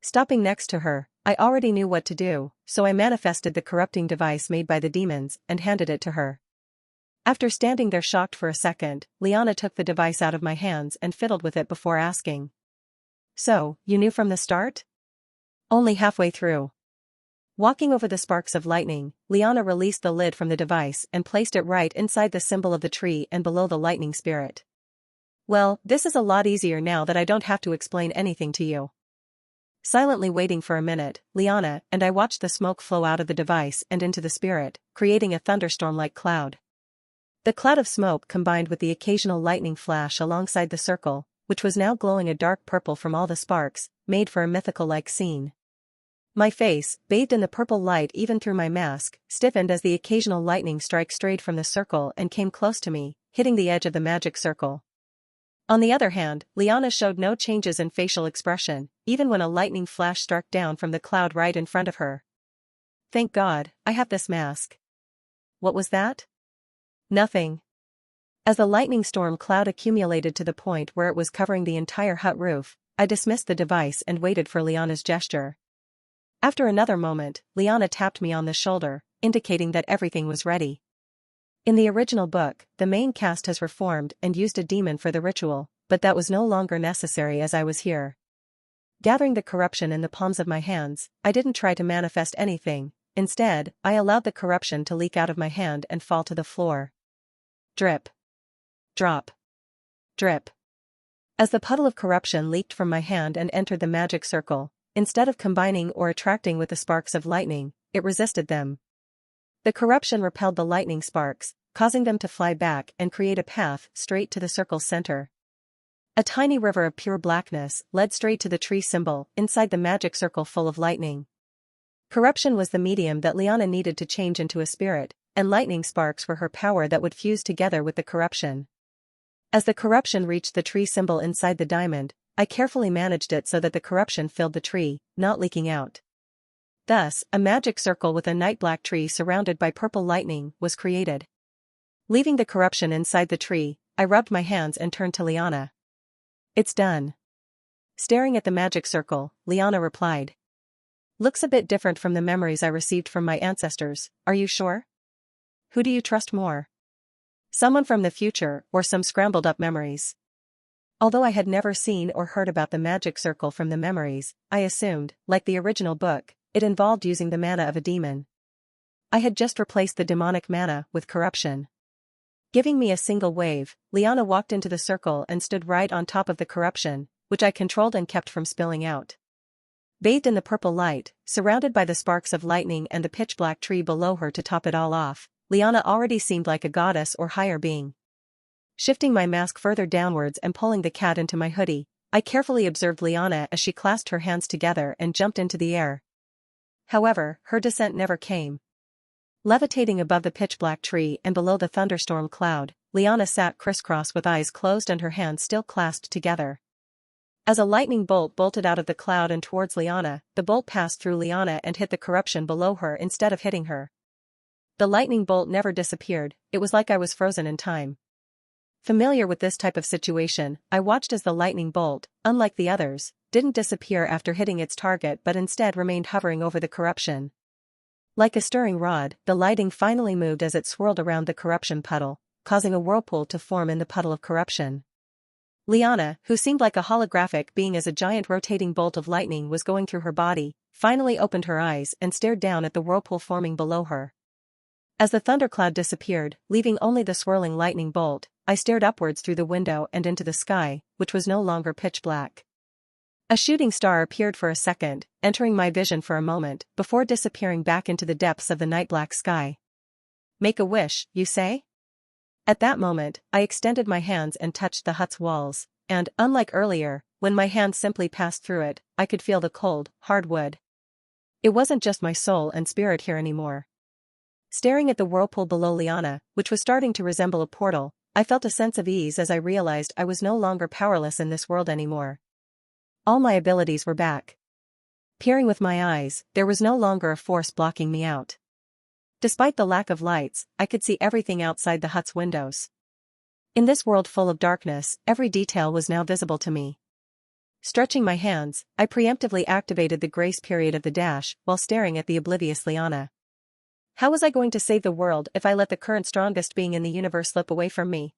[SPEAKER 1] Stopping next to her, I already knew what to do, so I manifested the corrupting device made by the demons and handed it to her. After standing there shocked for a second, Liana took the device out of my hands and fiddled with it before asking. So, you knew from the start? Only halfway through. Walking over the sparks of lightning, Liana released the lid from the device and placed it right inside the symbol of the tree and below the lightning spirit. Well, this is a lot easier now that I don't have to explain anything to you. Silently waiting for a minute, Liana and I watched the smoke flow out of the device and into the spirit, creating a thunderstorm-like cloud. The cloud of smoke combined with the occasional lightning flash alongside the circle, which was now glowing a dark purple from all the sparks, made for a mythical-like scene. My face, bathed in the purple light even through my mask, stiffened as the occasional lightning strike strayed from the circle and came close to me, hitting the edge of the magic circle. On the other hand, Liana showed no changes in facial expression, even when a lightning flash struck down from the cloud right in front of her. Thank God, I have this mask. What was that? Nothing. As the lightning storm cloud accumulated to the point where it was covering the entire hut roof, I dismissed the device and waited for Liana's gesture. After another moment, Liana tapped me on the shoulder, indicating that everything was ready. In the original book, the main cast has reformed and used a demon for the ritual, but that was no longer necessary as I was here. Gathering the corruption in the palms of my hands, I didn't try to manifest anything. Instead, I allowed the corruption to leak out of my hand and fall to the floor. Drip. Drop. Drip. As the puddle of corruption leaked from my hand and entered the magic circle, instead of combining or attracting with the sparks of lightning, it resisted them. The corruption repelled the lightning sparks, causing them to fly back and create a path straight to the circle's center. A tiny river of pure blackness led straight to the tree symbol inside the magic circle full of lightning. Corruption was the medium that Liana needed to change into a spirit, and lightning sparks were her power that would fuse together with the corruption. As the corruption reached the tree symbol inside the diamond, I carefully managed it so that the corruption filled the tree, not leaking out. Thus, a magic circle with a night-black tree surrounded by purple lightning was created. Leaving the corruption inside the tree, I rubbed my hands and turned to Liana. It's done. Staring at the magic circle, Liana replied. Looks a bit different from the memories I received from my ancestors, are you sure? Who do you trust more? Someone from the future or some scrambled up memories. Although I had never seen or heard about the magic circle from the memories, I assumed, like the original book, it involved using the mana of a demon. I had just replaced the demonic mana with corruption. Giving me a single wave, Liana walked into the circle and stood right on top of the corruption, which I controlled and kept from spilling out. Bathed in the purple light, surrounded by the sparks of lightning and the pitch-black tree below her to top it all off, Liana already seemed like a goddess or higher being. Shifting my mask further downwards and pulling the cat into my hoodie, I carefully observed Liana as she clasped her hands together and jumped into the air. However, her descent never came. Levitating above the pitch-black tree and below the thunderstorm cloud, Liana sat crisscross with eyes closed and her hands still clasped together. As a lightning bolt bolted out of the cloud and towards Liana, the bolt passed through Liana and hit the corruption below her instead of hitting her. The lightning bolt never disappeared, it was like I was frozen in time. Familiar with this type of situation, I watched as the lightning bolt, unlike the others, didn't disappear after hitting its target but instead remained hovering over the corruption. Like a stirring rod, the lighting finally moved as it swirled around the corruption puddle, causing a whirlpool to form in the puddle of corruption. Liana, who seemed like a holographic being as a giant rotating bolt of lightning was going through her body, finally opened her eyes and stared down at the whirlpool forming below her. As the thundercloud disappeared, leaving only the swirling lightning bolt, I stared upwards through the window and into the sky, which was no longer pitch black. A shooting star appeared for a second, entering my vision for a moment, before disappearing back into the depths of the night-black sky. Make a wish, you say? At that moment, I extended my hands and touched the hut's walls, and, unlike earlier, when my hands simply passed through it, I could feel the cold, hard wood. It wasn't just my soul and spirit here anymore. Staring at the whirlpool below Liana, which was starting to resemble a portal, I felt a sense of ease as I realized I was no longer powerless in this world anymore. All my abilities were back. Peering with my eyes, there was no longer a force blocking me out. Despite the lack of lights, I could see everything outside the hut's windows. In this world full of darkness, every detail was now visible to me. Stretching my hands, I preemptively activated the grace period of the dash while staring at the oblivious Liana. How was I going to save the world if I let the current strongest being in the universe slip away from me?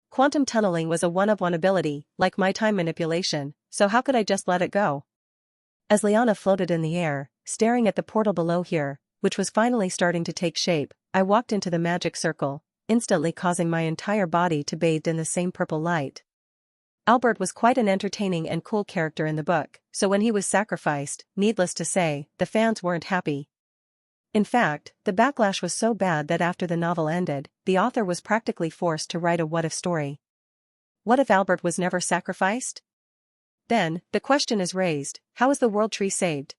[SPEAKER 1] Quantum tunneling was a one-of-one ability, like my time manipulation, so how could I just let it go? As Liana floated in the air, staring at the portal below here, which was finally starting to take shape, I walked into the magic circle, instantly causing my entire body to bathe in the same purple light. Albert was quite an entertaining and cool character in the book, so when he was sacrificed, needless to say, the fans weren't happy. In fact, the backlash was so bad that after the novel ended, the author was practically forced to write a what-if story. What if Albert was never sacrificed? Then, the question is raised, how is the world tree saved?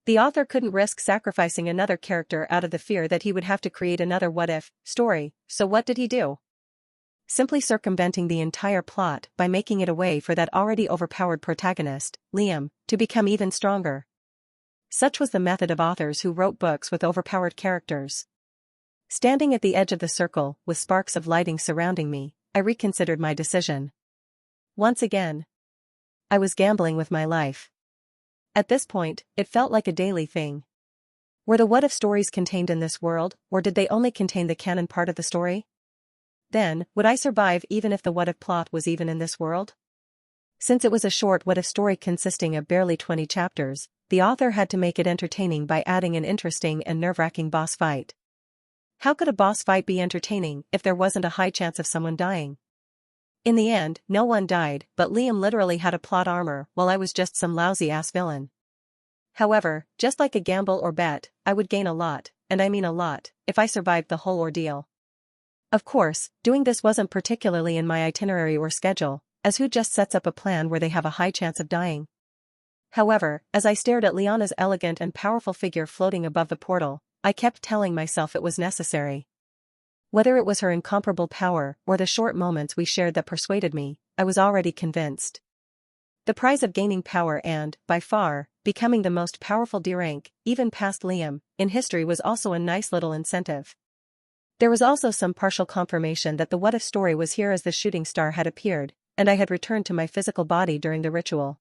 [SPEAKER 1] The author couldn't risk sacrificing another character out of the fear that he would have to create another what-if story, so what did he do? Simply circumventing the entire plot by making it a way for that already overpowered protagonist, Liam, to become even stronger. Such was the method of authors who wrote books with overpowered characters. Standing at the edge of the circle, with sparks of lighting surrounding me, I reconsidered my decision. Once again, I was gambling with my life. At this point, it felt like a daily thing. Were the what-if stories contained in this world, or did they only contain the canon part of the story? Then, would I survive even if the what-if plot was even in this world? Since it was a short what-if story consisting of barely 20 chapters, the author had to make it entertaining by adding an interesting and nerve-wracking boss fight. How could a boss fight be entertaining if there wasn't a high chance of someone dying? In the end, no one died, but Liam literally had a plot armor while I was just some lousy-ass villain. However, just like a gamble or bet, I would gain a lot, and I mean a lot, if I survived the whole ordeal. Of course, doing this wasn't particularly in my itinerary or schedule, as who just sets up a plan where they have a high chance of dying? However, as I stared at Liana's elegant and powerful figure floating above the portal, I kept telling myself it was necessary. Whether it was her incomparable power or the short moments we shared that persuaded me, I was already convinced. The prize of gaining power and, by far, becoming the most powerful D-rank, even past Liam, in history was also a nice little incentive. There was also some partial confirmation that the what-if story was here as the shooting star had appeared, and I had returned to my physical body during the ritual.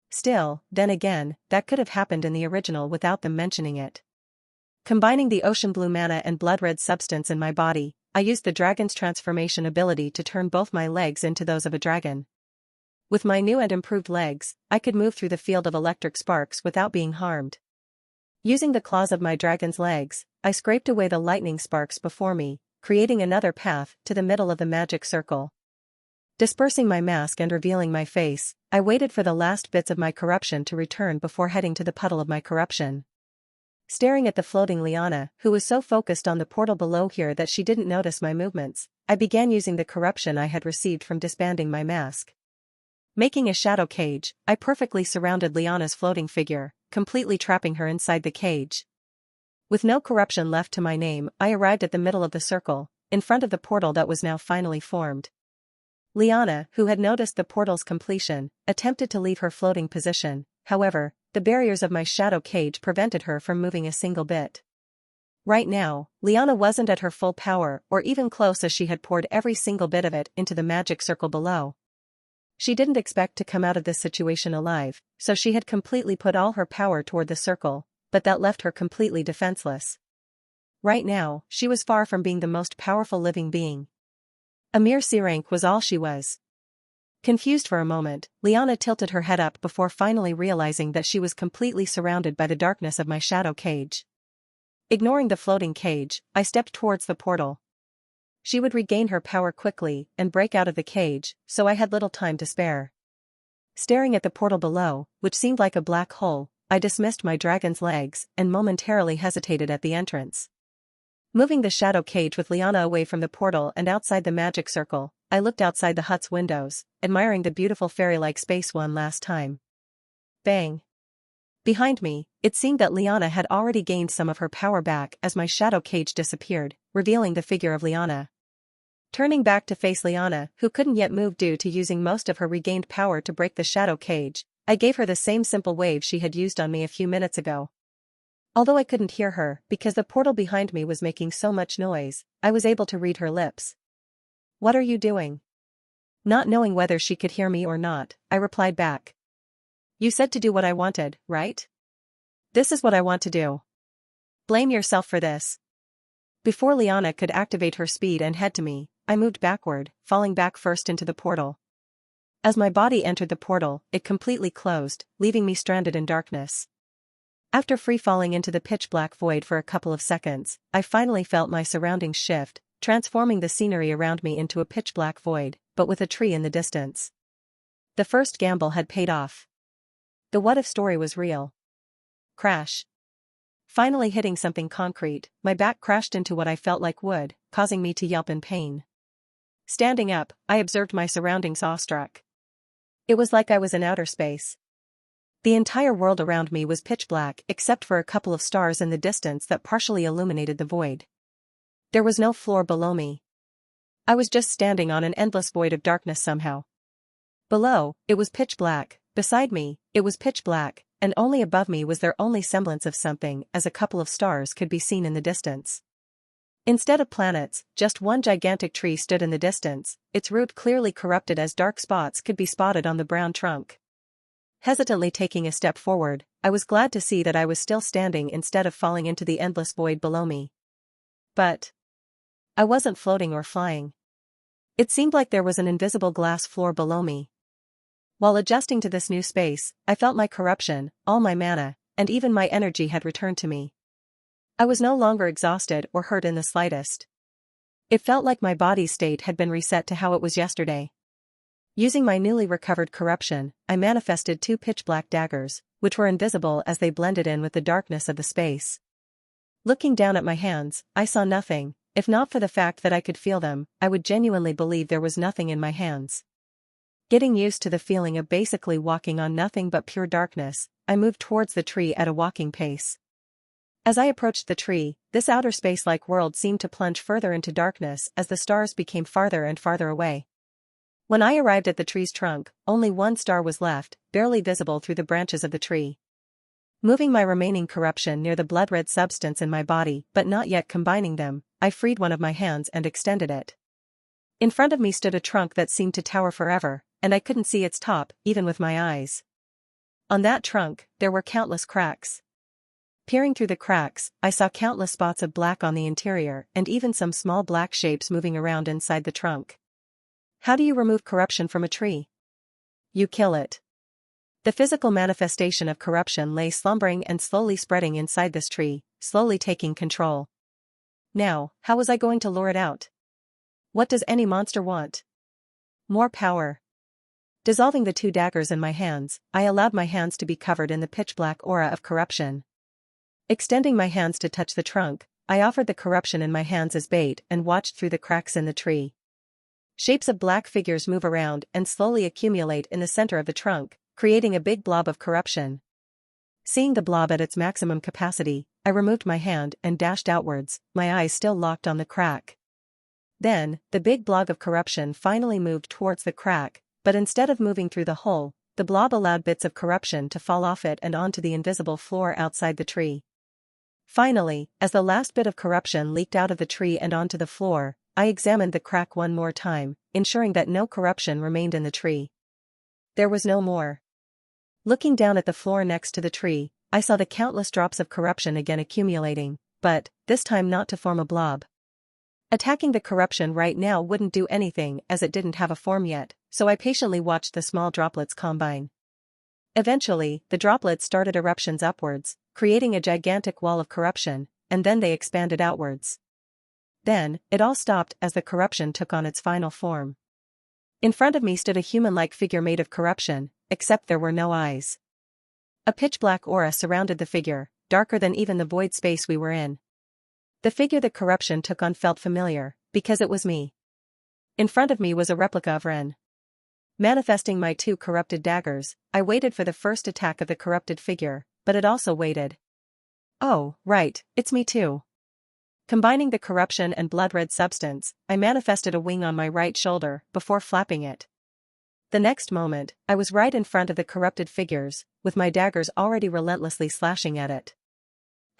[SPEAKER 1] Still, then again, that could have happened in the original without them mentioning it. Combining the ocean blue mana and blood red substance in my body, I used the dragon's transformation ability to turn both my legs into those of a dragon. With my new and improved legs, I could move through the field of electric sparks without being harmed. Using the claws of my dragon's legs, I scraped away the lightning sparks before me, creating another path to the middle of the magic circle. Dispersing my mask and revealing my face, I waited for the last bits of my corruption to return before heading to the puddle of my corruption. Staring at the floating Liana, who was so focused on the portal below here that she didn't notice my movements, I began using the corruption I had received from disbanding my mask. Making a shadow cage, I perfectly surrounded Liana's floating figure, completely trapping her inside the cage. With no corruption left to my name, I arrived at the middle of the circle, in front of the portal that was now finally formed. Liana, who had noticed the portal's completion, attempted to leave her floating position. However, the barriers of my shadow cage prevented her from moving a single bit. Right now, Liana wasn't at her full power or even close, as she had poured every single bit of it into the magic circle below. She didn't expect to come out of this situation alive, so she had completely put all her power toward the circle, but that left her completely defenseless. Right now, she was far from being the most powerful living being. A mere C rank was all she was. Confused for a moment, Liana tilted her head up before finally realizing that she was completely surrounded by the darkness of my shadow cage. Ignoring the floating cage, I stepped towards the portal. She would regain her power quickly and break out of the cage, so I had little time to spare. Staring at the portal below, which seemed like a black hole, I dismissed my dragon's legs and momentarily hesitated at the entrance. Moving the shadow cage with Liana away from the portal and outside the magic circle, I looked outside the hut's windows, admiring the beautiful fairy-like space one last time. Bang! Behind me, it seemed that Liana had already gained some of her power back as my shadow cage disappeared, revealing the figure of Liana. Turning back to face Liana, who couldn't yet move due to using most of her regained power to break the shadow cage, I gave her the same simple wave she had used on me a few minutes ago. Although I couldn't hear her because the portal behind me was making so much noise, I was able to read her lips. "What are you doing?" Not knowing whether she could hear me or not, I replied back. "You said to do what I wanted, right? This is what I want to do. Blame yourself for this." Before Liana could activate her speed and head to me, I moved backward, falling back first into the portal. As my body entered the portal, it completely closed, leaving me stranded in darkness. After free-falling into the pitch-black void for a couple of seconds, I finally felt my surroundings shift, transforming the scenery around me into a pitch-black void, but with a tree in the distance. The first gamble had paid off. The what-if story was real. Crash. Finally hitting something concrete, my back crashed into what I felt like wood, causing me to yelp in pain. Standing up, I observed my surroundings awestruck. It was like I was in outer space. The entire world around me was pitch black except for a couple of stars in the distance that partially illuminated the void. There was no floor below me. I was just standing on an endless void of darkness somehow. Below, it was pitch black, beside me, it was pitch black, and only above me was there only semblance of something, as a couple of stars could be seen in the distance. Instead of planets, just one gigantic tree stood in the distance, its root clearly corrupted as dark spots could be spotted on the brown trunk. Hesitantly taking a step forward, I was glad to see that I was still standing instead of falling into the endless void below me. But I wasn't floating or flying. It seemed like there was an invisible glass floor below me. While adjusting to this new space, I felt my corruption, all my mana, and even my energy had returned to me. I was no longer exhausted or hurt in the slightest. It felt like my body's state had been reset to how it was yesterday. Using my newly recovered corruption, I manifested 2 pitch-black daggers, which were invisible as they blended in with the darkness of the space. Looking down at my hands, I saw nothing. If not for the fact that I could feel them, I would genuinely believe there was nothing in my hands. Getting used to the feeling of basically walking on nothing but pure darkness, I moved towards the tree at a walking pace. As I approached the tree, this outer space-like world seemed to plunge further into darkness as the stars became farther and farther away. When I arrived at the tree's trunk, only one star was left, barely visible through the branches of the tree. Moving my remaining corruption near the blood-red substance in my body but not yet combining them, I freed one of my hands and extended it. In front of me stood a trunk that seemed to tower forever, and I couldn't see its top, even with my eyes. On that trunk, there were countless cracks. Peering through the cracks, I saw countless spots of black on the interior and even some small black shapes moving around inside the trunk. How do you remove corruption from a tree? You kill it. The physical manifestation of corruption lay slumbering and slowly spreading inside this tree, slowly taking control. Now, how was I going to lure it out? What does any monster want? More power. Dissolving the 2 daggers in my hands, I allowed my hands to be covered in the pitch-black aura of corruption. Extending my hands to touch the trunk, I offered the corruption in my hands as bait and watched through the cracks in the tree. Shapes of black figures move around and slowly accumulate in the center of the trunk, creating a big blob of corruption. Seeing the blob at its maximum capacity, I removed my hand and dashed outwards, my eyes still locked on the crack. Then, the big blob of corruption finally moved towards the crack, but instead of moving through the hole, the blob allowed bits of corruption to fall off it and onto the invisible floor outside the tree. Finally, as the last bit of corruption leaked out of the tree and onto the floor, I examined the crack one more time, ensuring that no corruption remained in the tree. There was no more. Looking down at the floor next to the tree, I saw the countless drops of corruption again accumulating, but, this time not to form a blob. Attacking the corruption right now wouldn't do anything as it didn't have a form yet, so I patiently watched the small droplets combine. Eventually, the droplets started eruptions upwards, creating a gigantic wall of corruption, and then they expanded outwards. Then, it all stopped as the corruption took on its final form. In front of me stood a human-like figure made of corruption, except there were no eyes. A pitch-black aura surrounded the figure, darker than even the void space we were in. The figure the corruption took on felt familiar, because it was me. In front of me was a replica of Ren. Manifesting my 2 corrupted daggers, I waited for the first attack of the corrupted figure, but it also waited. Oh, right, it's me too. Combining the corruption and blood-red substance, I manifested a wing on my right shoulder before flapping it. The next moment, I was right in front of the corrupted figures, with my daggers already relentlessly slashing at it.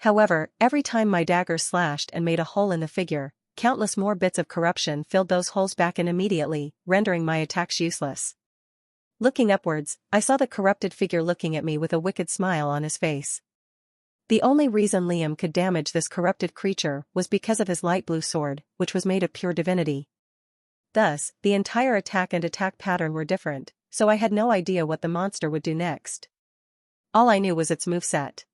[SPEAKER 1] However, every time my daggers slashed and made a hole in the figure, countless more bits of corruption filled those holes back in immediately, rendering my attacks useless. Looking upwards, I saw the corrupted figure looking at me with a wicked smile on his face. The only reason Liam could damage this corrupted creature was because of his light blue sword, which was made of pure divinity. Thus, the entire attack and attack pattern were different, so I had no idea what the monster would do next. All I knew was its moveset.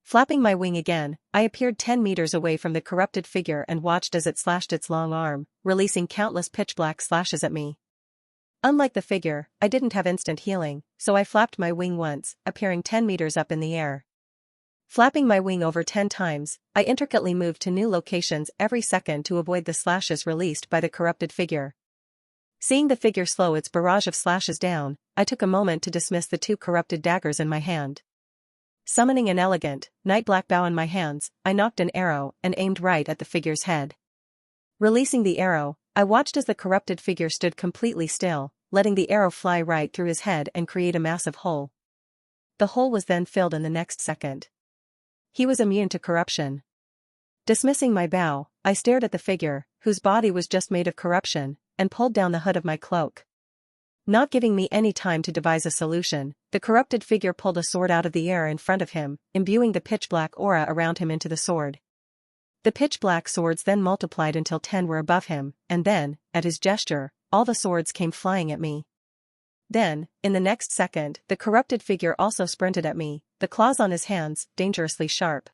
[SPEAKER 1] Flapping my wing again, I appeared 10 meters away from the corrupted figure and watched as it slashed its long arm, releasing countless pitch-black slashes at me. Unlike the figure, I didn't have instant healing, so I flapped my wing once, appearing 10 meters up in the air. Flapping my wing over 10 times, I intricately moved to new locations every second to avoid the slashes released by the corrupted figure. Seeing the figure slow its barrage of slashes down, I took a moment to dismiss the 2 corrupted daggers in my hand. Summoning an elegant, night-black bow in my hands, I knocked an arrow and aimed right at the figure's head. Releasing the arrow, I watched as the corrupted figure stood completely still, letting the arrow fly right through his head and create a massive hole. The hole was then filled in the next second. He was immune to corruption. Dismissing my bow, I stared at the figure, whose body was just made of corruption, and pulled down the hood of my cloak. Not giving me any time to devise a solution, the corrupted figure pulled a sword out of the air in front of him, imbuing the pitch-black aura around him into the sword. The pitch-black swords then multiplied until 10 were above him, and then, at his gesture, all the swords came flying at me. Then, in the next second, the corrupted figure also sprinted at me, the claws on his hands dangerously sharp.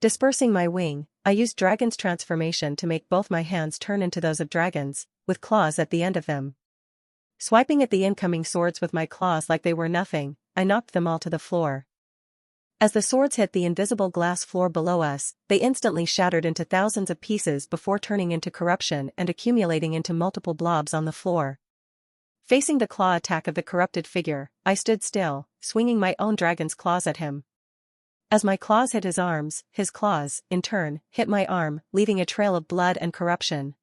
[SPEAKER 1] Dispersing my wing, I used dragon's transformation to make both my hands turn into those of dragons, with claws at the end of them. Swiping at the incoming swords with my claws like they were nothing, I knocked them all to the floor. As the swords hit the invisible glass floor below us, they instantly shattered into thousands of pieces before turning into corruption and accumulating into multiple blobs on the floor. Facing the claw attack of the corrupted figure, I stood still, swinging my own dragon's claws at him. As my claws hit his arms, his claws, in turn, hit my arm, leaving a trail of blood and corruption.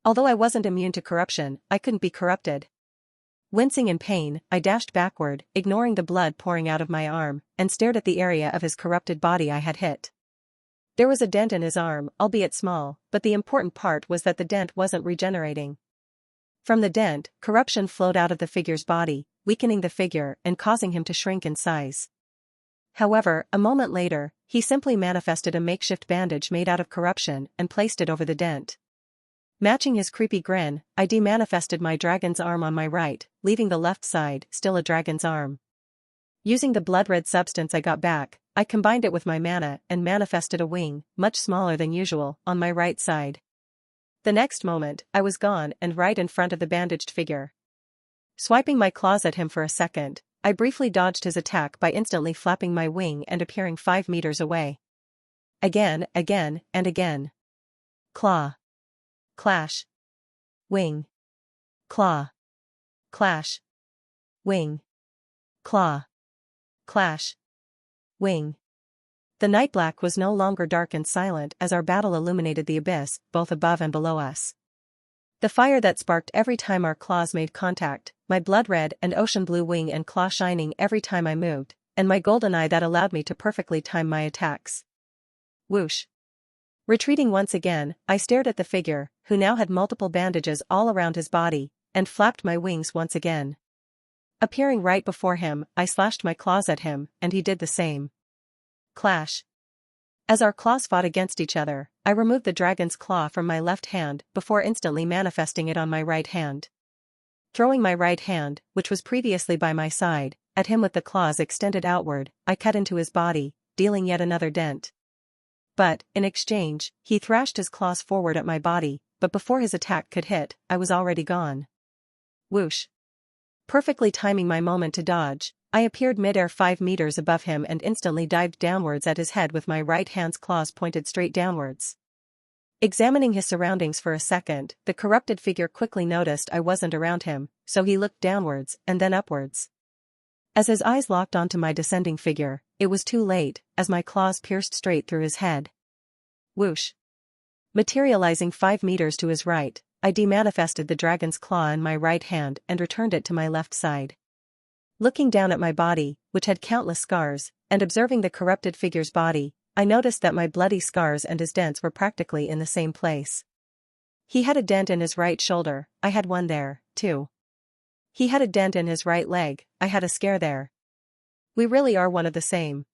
[SPEAKER 1] Although I wasn't immune to corruption, I couldn't be corrupted. Wincing in pain, I dashed backward, ignoring the blood pouring out of my arm, and stared at the area of his corrupted body I had hit. There was a dent in his arm, albeit small, but the important part was that the dent wasn't regenerating. From the dent, corruption flowed out of the figure's body, weakening the figure and causing him to shrink in size. However, a moment later, he simply manifested a makeshift bandage made out of corruption and placed it over the dent. Matching his creepy grin, I demanifested my dragon's arm on my right, leaving the left side still a dragon's arm. Using the blood-red substance I got back, I combined it with my mana and manifested a wing, much smaller than usual, on my right side. The next moment, I was gone and right in front of the bandaged figure. Swiping my claws at him for a second, I briefly dodged his attack by instantly flapping my wing and appearing 5 meters away. Again, and again. Claw. Clash. Wing. Claw. Clash. Wing. Claw. Clash. Wing. The night black was no longer dark and silent as our battle illuminated the abyss, both above and below us. The fire that sparked every time our claws made contact, my blood-red and ocean blue wing and claw shining every time I moved, and my golden eye that allowed me to perfectly time my attacks. Whoosh. Retreating once again, I stared at the figure, who now had multiple bandages all around his body, and flapped my wings once again. Appearing right before him, I slashed my claws at him, and he did the same. Clash. As our claws fought against each other, I removed the dragon's claw from my left hand before instantly manifesting it on my right hand. Throwing my right hand, which was previously by my side, at him with the claws extended outward, I cut into his body, dealing yet another dent. But, in exchange, he thrashed his claws forward at my body, but before his attack could hit, I was already gone. Whoosh. Perfectly timing my moment to dodge, I appeared mid-air 5 meters above him and instantly dived downwards at his head with my right hand's claws pointed straight downwards. Examining his surroundings for a second, the corrupted figure quickly noticed I wasn't around him, so he looked downwards and then upwards. As his eyes locked onto my descending figure, it was too late, as my claws pierced straight through his head. Whoosh. Materializing 5 meters to his right, I demanifested the dragon's claw in my right hand and returned it to my left side. Looking down at my body, which had countless scars, and observing the corrupted figure's body, I noticed that my bloody scars and his dents were practically in the same place. He had a dent in his right shoulder, I had one there, too. He had a dent in his right leg, I had a scare there. We really are one of the same.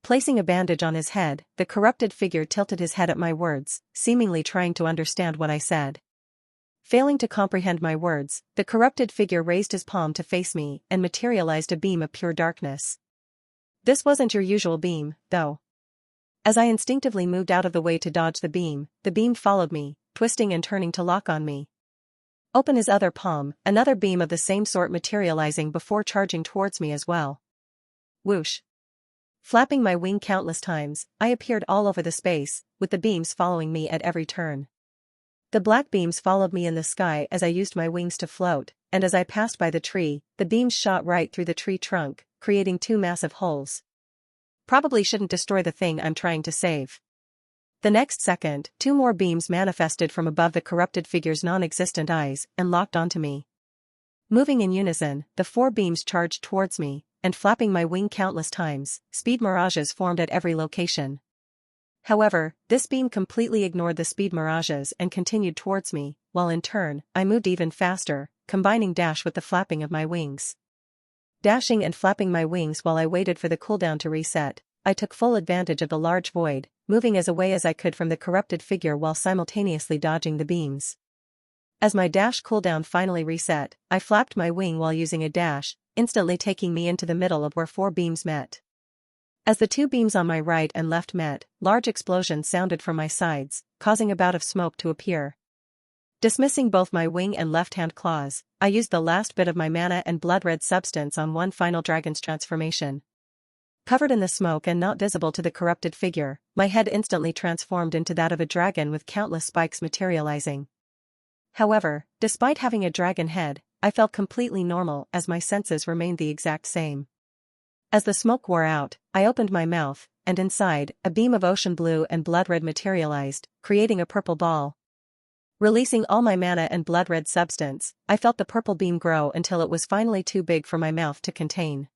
[SPEAKER 1] Placing a bandage on his head, the corrupted figure tilted his head at my words, seemingly trying to understand what I said. Failing to comprehend my words, the corrupted figure raised his palm to face me and materialized a beam of pure darkness. This wasn't your usual beam, though. As I instinctively moved out of the way to dodge the beam followed me, twisting and turning to lock on me. Open his other palm, another beam of the same sort materializing before charging towards me as well. Whoosh. Flapping my wing countless times, I appeared all over the space, with the beams following me at every turn. The black beams followed me in the sky as I used my wings to float, and as I passed by the tree, the beams shot right through the tree trunk, creating 2 massive holes. Probably shouldn't destroy the thing I'm trying to save. The next second, 2 more beams manifested from above the corrupted figure's non-existent eyes and locked onto me. Moving in unison, the 4 beams charged towards me, and flapping my wing countless times, speed mirages formed at every location. However, this beam completely ignored the speed mirages and continued towards me, while in turn, I moved even faster, combining dash with the flapping of my wings. Dashing and flapping my wings while I waited for the cooldown to reset, I took full advantage of the large void, moving as away as I could from the corrupted figure while simultaneously dodging the beams. As my dash cooldown finally reset, I flapped my wing while using a dash, instantly taking me into the middle of where 4 beams met. As the 2 beams on my right and left met, large explosions sounded from my sides, causing a bout of smoke to appear. Dismissing both my wing and left-hand claws, I used the last bit of my mana and blood-red substance on one final dragon's transformation. Covered in the smoke and not visible to the corrupted figure, my head instantly transformed into that of a dragon with countless spikes materializing. However, despite having a dragon head, I felt completely normal as my senses remained the exact same. As the smoke wore out, I opened my mouth, and inside, a beam of ocean blue and blood-red materialized, creating a purple ball. Releasing all my mana and blood-red substance, I felt the purple beam grow until it was finally too big for my mouth to contain.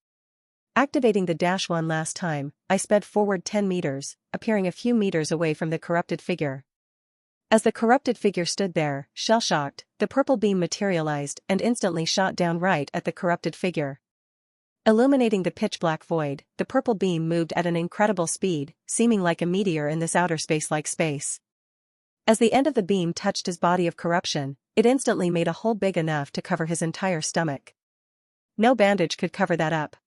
[SPEAKER 1] Activating the dash one last time, I sped forward 10 meters, appearing a few meters away from the corrupted figure. As the corrupted figure stood there, shell-shocked, the purple beam materialized and instantly shot down right at the corrupted figure. Illuminating the pitch-black void, the purple beam moved at an incredible speed, seeming like a meteor in this outer space-like space. As the end of the beam touched his body of corruption, it instantly made a hole big enough to cover his entire stomach. No bandage could cover that up.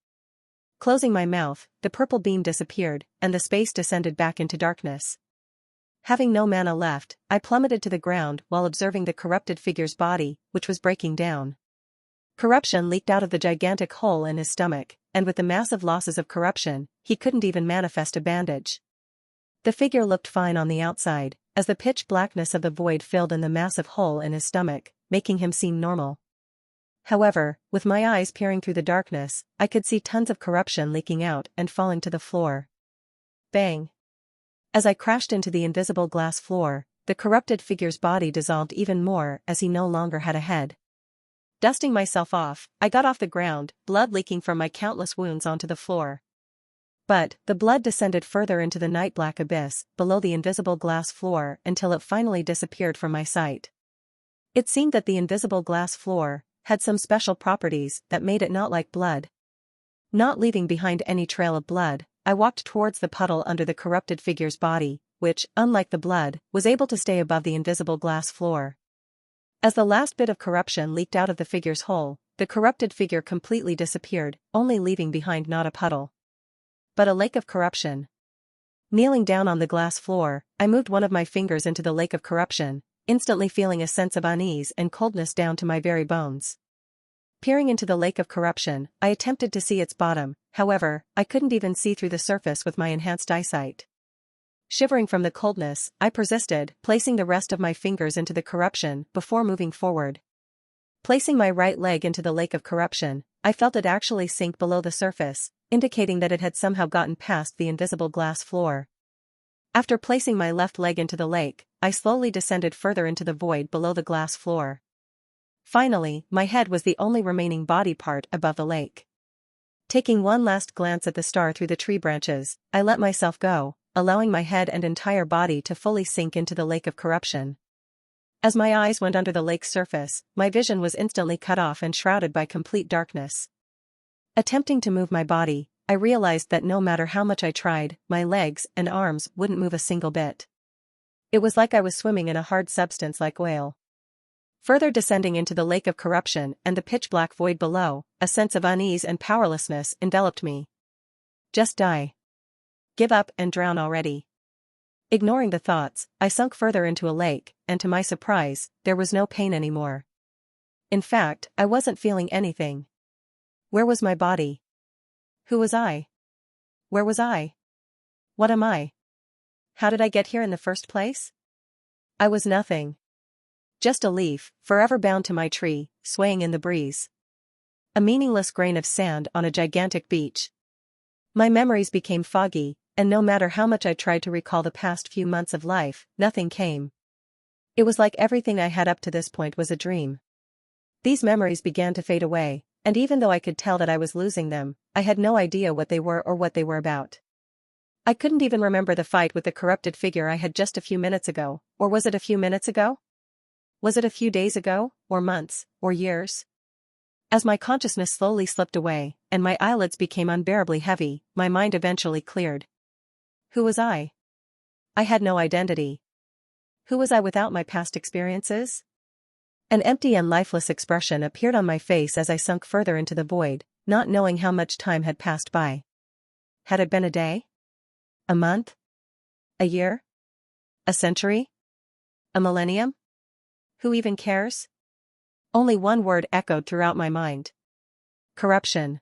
[SPEAKER 1] Closing my mouth, the purple beam disappeared, and the space descended back into darkness. Having no mana left, I plummeted to the ground while observing the corrupted figure's body, which was breaking down. Corruption leaked out of the gigantic hole in his stomach, and with the massive losses of corruption, he couldn't even manifest a bandage. The figure looked fine on the outside, as the pitch blackness of the void filled in the massive hole in his stomach, making him seem normal. However, with my eyes peering through the darkness, I could see tons of corruption leaking out and falling to the floor. Bang! As I crashed into the invisible glass floor, the corrupted figure's body dissolved even more as he no longer had a head. Dusting myself off, I got off the ground, blood leaking from my countless wounds onto the floor. But, the blood descended further into the night-black abyss below the invisible glass floor until it finally disappeared from my sight. It seemed that the invisible glass floor had some special properties that made it not like blood. Not leaving behind any trail of blood, I walked towards the puddle under the corrupted figure's body, which, unlike the blood, was able to stay above the invisible glass floor. As the last bit of corruption leaked out of the figure's hole, the corrupted figure completely disappeared, only leaving behind not a puddle, but a lake of corruption. Kneeling down on the glass floor, I moved one of my fingers into the lake of corruption, instantly feeling a sense of unease and coldness down to my very bones. Peering into the lake of corruption, I attempted to see its bottom, however, I couldn't even see through the surface with my enhanced eyesight. Shivering from the coldness, I persisted, placing the rest of my fingers into the corruption before moving forward. Placing my right leg into the lake of corruption, I felt it actually sink below the surface, indicating that it had somehow gotten past the invisible glass floor. After placing my left leg into the lake, I slowly descended further into the void below the glass floor. Finally, my head was the only remaining body part above the lake. Taking one last glance at the star through the tree branches, I let myself go, allowing my head and entire body to fully sink into the lake of corruption. As my eyes went under the lake's surface, my vision was instantly cut off and shrouded by complete darkness. Attempting to move my body, I realized that no matter how much I tried, my legs and arms wouldn't move a single bit. It was like I was swimming in a hard substance like oil. Further descending into the lake of corruption and the pitch-black void below, a sense of unease and powerlessness enveloped me. Just die. Give up and drown already. Ignoring the thoughts, I sunk further into a lake, and to my surprise, there was no pain anymore. In fact, I wasn't feeling anything. Where was my body? Who was I? Where was I? What am I? How did I get here in the first place? I was nothing. Just a leaf, forever bound to my tree, swaying in the breeze. A meaningless grain of sand on a gigantic beach. My memories became foggy, and no matter how much I tried to recall the past few months of life, nothing came. It was like everything I had up to this point was a dream. These memories began to fade away, and even though I could tell that I was losing them, I had no idea what they were or what they were about. I couldn't even remember the fight with the corrupted figure I had just a few minutes ago, or was it a few minutes ago? Was it a few days ago, or months, or years? As my consciousness slowly slipped away, and my eyelids became unbearably heavy, my mind eventually cleared. Who was I? I had no identity. Who was I without my past experiences? An empty and lifeless expression appeared on my face as I sunk further into the void, not knowing how much time had passed by. Had it been a day? A month? A year? A century? A millennium? Who even cares? Only one word echoed throughout my mind. Corruption.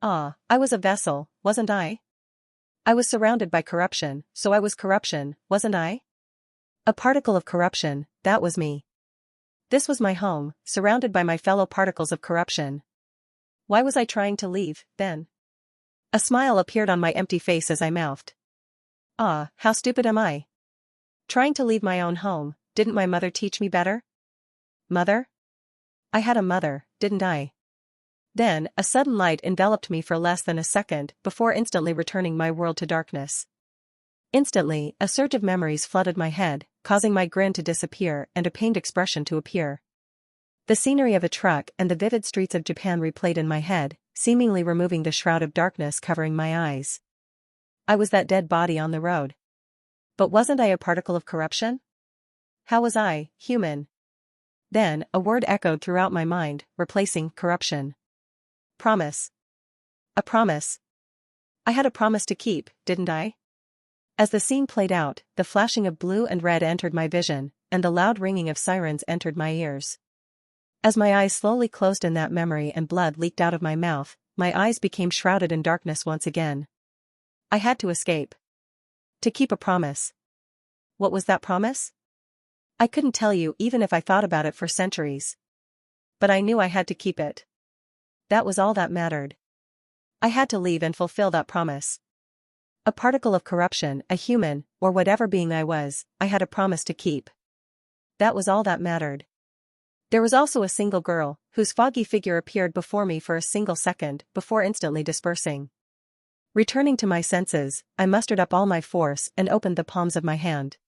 [SPEAKER 1] Ah, I was a vessel, wasn't I? I was surrounded by corruption, so I was corruption, wasn't I? A particle of corruption, that was me. This was my home, surrounded by my fellow particles of corruption. Why was I trying to leave, then? A smile appeared on my empty face as I mouthed. Ah, how stupid am I? Trying to leave my own home, didn't my mother teach me better? Mother? I had a mother, didn't I? Then, a sudden light enveloped me for less than a second before instantly returning my world to darkness. Instantly, a surge of memories flooded my head, causing my grin to disappear and a pained expression to appear. The scenery of a truck and the vivid streets of Japan replayed in my head, seemingly removing the shroud of darkness covering my eyes. I was that dead body on the road. But wasn't I a particle of corruption? How was I, human? Then, a word echoed throughout my mind, replacing corruption. Promise. A promise. I had a promise to keep, didn't I? As the scene played out, the flashing of blue and red entered my vision, and the loud ringing of sirens entered my ears. As my eyes slowly closed in that memory and blood leaked out of my mouth, my eyes became shrouded in darkness once again. I had to escape. To keep a promise. What was that promise? I couldn't tell you even if I thought about it for centuries. But I knew I had to keep it. That was all that mattered. I had to leave and fulfill that promise. A particle of corruption, a human, or whatever being I was, I had a promise to keep. That was all that mattered. There was also a single girl, whose foggy figure appeared before me for a single second, before instantly dispersing. Returning to my senses, I mustered up all my force and opened the palms of my hand.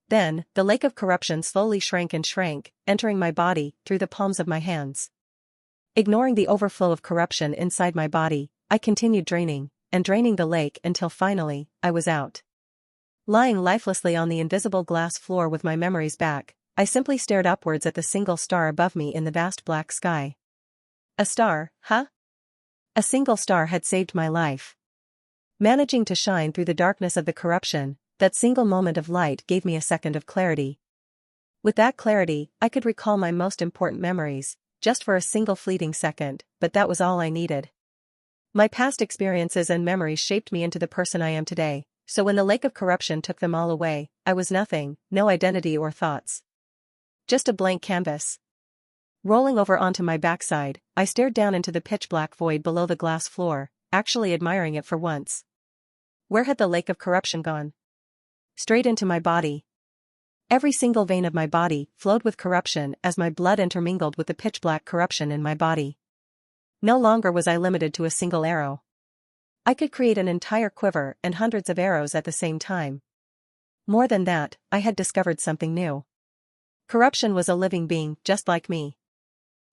[SPEAKER 1] Then, the lake of corruption slowly shrank and shrank, entering my body, through the palms of my hands. Ignoring the overflow of corruption inside my body, I continued draining, and draining the lake until finally, I was out. Lying lifelessly on the invisible glass floor with my memories back, I simply stared upwards at the single star above me in the vast black sky. A star, huh? A single star had saved my life. Managing to shine through the darkness of the corruption, that single moment of light gave me a second of clarity. With that clarity, I could recall my most important memories, just for a single fleeting second, but that was all I needed. My past experiences and memories shaped me into the person I am today, so when the lake of corruption took them all away, I was nothing, no identity or thoughts. Just a blank canvas. Rolling over onto my backside, I stared down into the pitch-black void below the glass floor, actually admiring it for once. Where had the lake of corruption gone? Straight into my body. Every single vein of my body flowed with corruption as my blood intermingled with the pitch-black corruption in my body. No longer was I limited to a single arrow. I could create an entire quiver and hundreds of arrows at the same time. More than that, I had discovered something new. Corruption was a living being, just like me.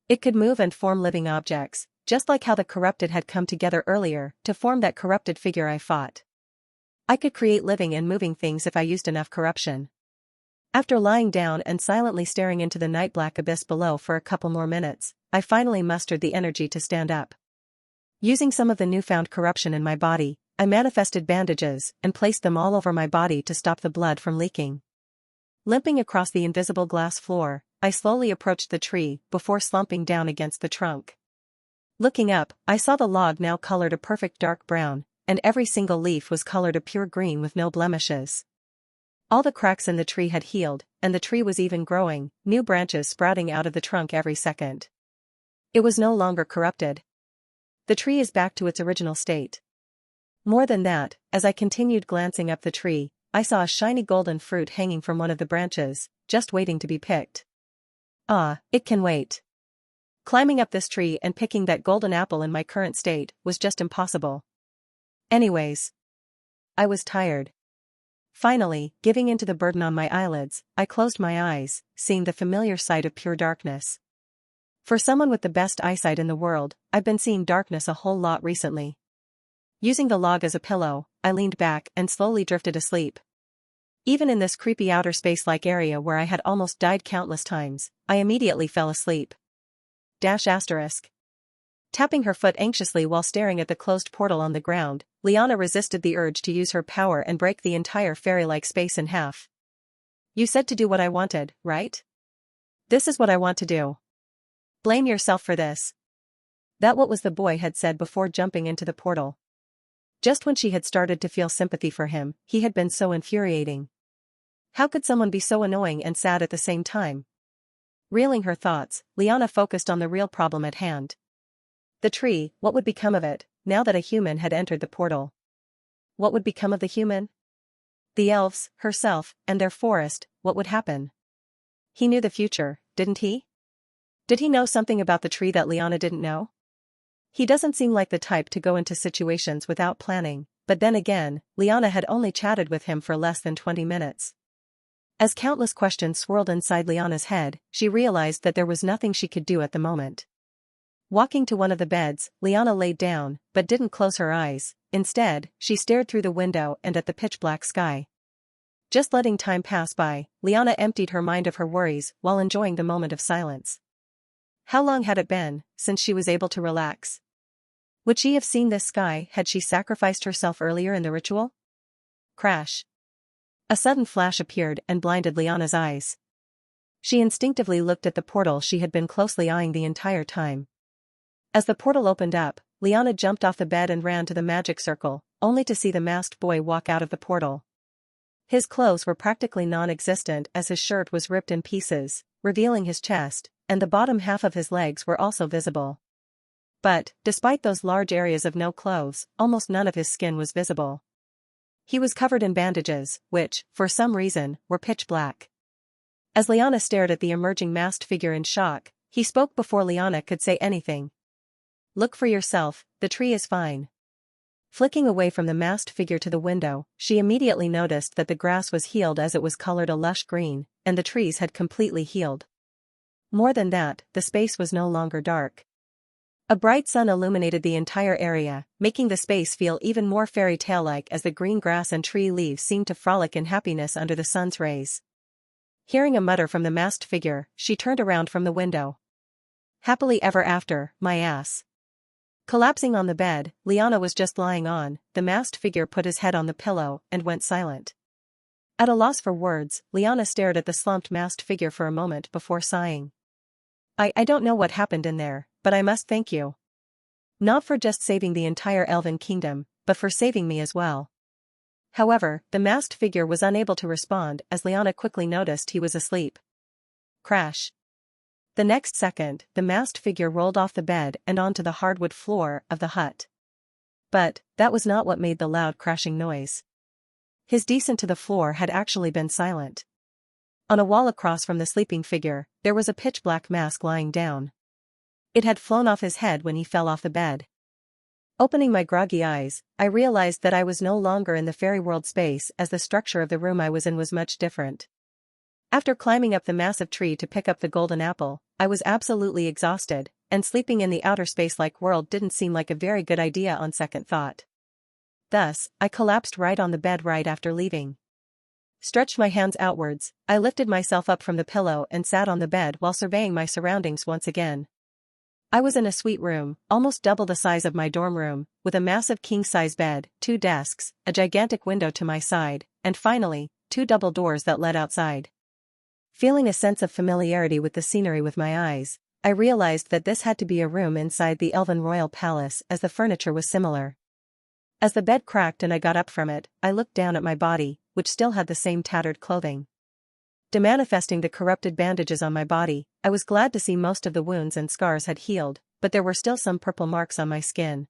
[SPEAKER 1] It could move and form living objects, just like how the corrupted had come together earlier to form that corrupted figure I fought. I could create living and moving things if I used enough corruption. After lying down and silently staring into the night-black abyss below for a couple more minutes, I finally mustered the energy to stand up. Using some of the newfound corruption in my body, I manifested bandages and placed them all over my body to stop the blood from leaking. Limping across the invisible glass floor, I slowly approached the tree before slumping down against the trunk. Looking up, I saw the log now colored a perfect dark brown, and every single leaf was colored a pure green with no blemishes. All the cracks in the tree had healed, and the tree was even growing, new branches sprouting out of the trunk every second. It was no longer corrupted. The tree is back to its original state. More than that, as I continued glancing up the tree, I saw a shiny golden fruit hanging from one of the branches, just waiting to be picked. Ah, it can wait. Climbing up this tree and picking that golden apple in my current state was just impossible. Anyways, I was tired. Finally, giving in to the burden on my eyelids, I closed my eyes, seeing the familiar sight of pure darkness. For someone with the best eyesight in the world, I've been seeing darkness a whole lot recently. Using the log as a pillow, I leaned back and slowly drifted asleep. Even in this creepy outer space-like area where I had almost died countless times, I immediately fell asleep. Tapping her foot anxiously while staring at the closed portal on the ground, Liana resisted the urge to use her power and break the entire fairy-like space in half. You said to do what I wanted, right? This is what I want to do. Blame yourself for this. That what was the boy had said before jumping into the portal. Just when she had started to feel sympathy for him, he had been so infuriating. How could someone be so annoying and sad at the same time? Reeling her thoughts, Liana focused on the real problem at hand. The tree, what would become of it, now that a human had entered the portal? What would become of the human? The elves, herself, and their forest, what would happen? He knew the future, didn't he? Did he know something about the tree that Liana didn't know? He doesn't seem like the type to go into situations without planning, but then again, Liana had only chatted with him for less than 20 minutes. As countless questions swirled inside Liana's head, she realized that there was nothing she could do at the moment. Walking to one of the beds, Liana laid down, but didn't close her eyes. Instead, she stared through the window and at the pitch-black sky. Just letting time pass by, Liana emptied her mind of her worries while enjoying the moment of silence. How long had it been since she was able to relax? Would she have seen this sky had she sacrificed herself earlier in the ritual? Crash. A sudden flash appeared and blinded Liana's eyes. She instinctively looked at the portal she had been closely eyeing the entire time. As the portal opened up, Liana jumped off the bed and ran to the magic circle, only to see the masked boy walk out of the portal. His clothes were practically non-existent as his shirt was ripped in pieces, revealing his chest, and the bottom half of his legs were also visible. But, despite those large areas of no clothes, almost none of his skin was visible. He was covered in bandages, which, for some reason, were pitch black. As Liana stared at the emerging masked figure in shock, he spoke before Liana could say anything. "Look for yourself, the tree is fine." Flicking away from the masked figure to the window, she immediately noticed that the grass was healed as it was colored a lush green, and the trees had completely healed. More than that, the space was no longer dark. A bright sun illuminated the entire area, making the space feel even more fairy tale-like as the green grass and tree leaves seemed to frolic in happiness under the sun's rays. Hearing a mutter from the masked figure, she turned around from the window. "Happily ever after, my ass." Collapsing on the bed, Liana was just lying on. The masked figure put his head on the pillow and went silent. At a loss for words, Liana stared at the slumped masked figure for a moment before sighing. I don't know what happened in there, but I must thank you. Not for just saving the entire elven kingdom, but for saving me as well." However, the masked figure was unable to respond as Liana quickly noticed he was asleep. Crash. The next second, the masked figure rolled off the bed and onto the hardwood floor of the hut. But, that was not what made the loud crashing noise. His descent to the floor had actually been silent. On a wall across from the sleeping figure, there was a pitch-black mask lying down. It had flown off his head when he fell off the bed. Opening my groggy eyes, I realized that I was no longer in the fairy world space as the structure of the room I was in was much different. After climbing up the massive tree to pick up the golden apple, I was absolutely exhausted, and sleeping in the outer space-like world didn't seem like a very good idea on second thought. Thus, I collapsed right on the bed right after leaving. Stretched my hands outwards, I lifted myself up from the pillow and sat on the bed while surveying my surroundings once again. I was in a suite room, almost double the size of my dorm room, with a massive king-size bed, 2 desks, a gigantic window to my side, and finally, 2 double doors that led outside. Feeling a sense of familiarity with the scenery with my eyes, I realized that this had to be a room inside the Elven Royal Palace as the furniture was similar. As the bed cracked and I got up from it, I looked down at my body, which still had the same tattered clothing. Demanifesting the corrupted bandages on my body, I was glad to see most of the wounds and scars had healed, but there were still some purple marks on my skin.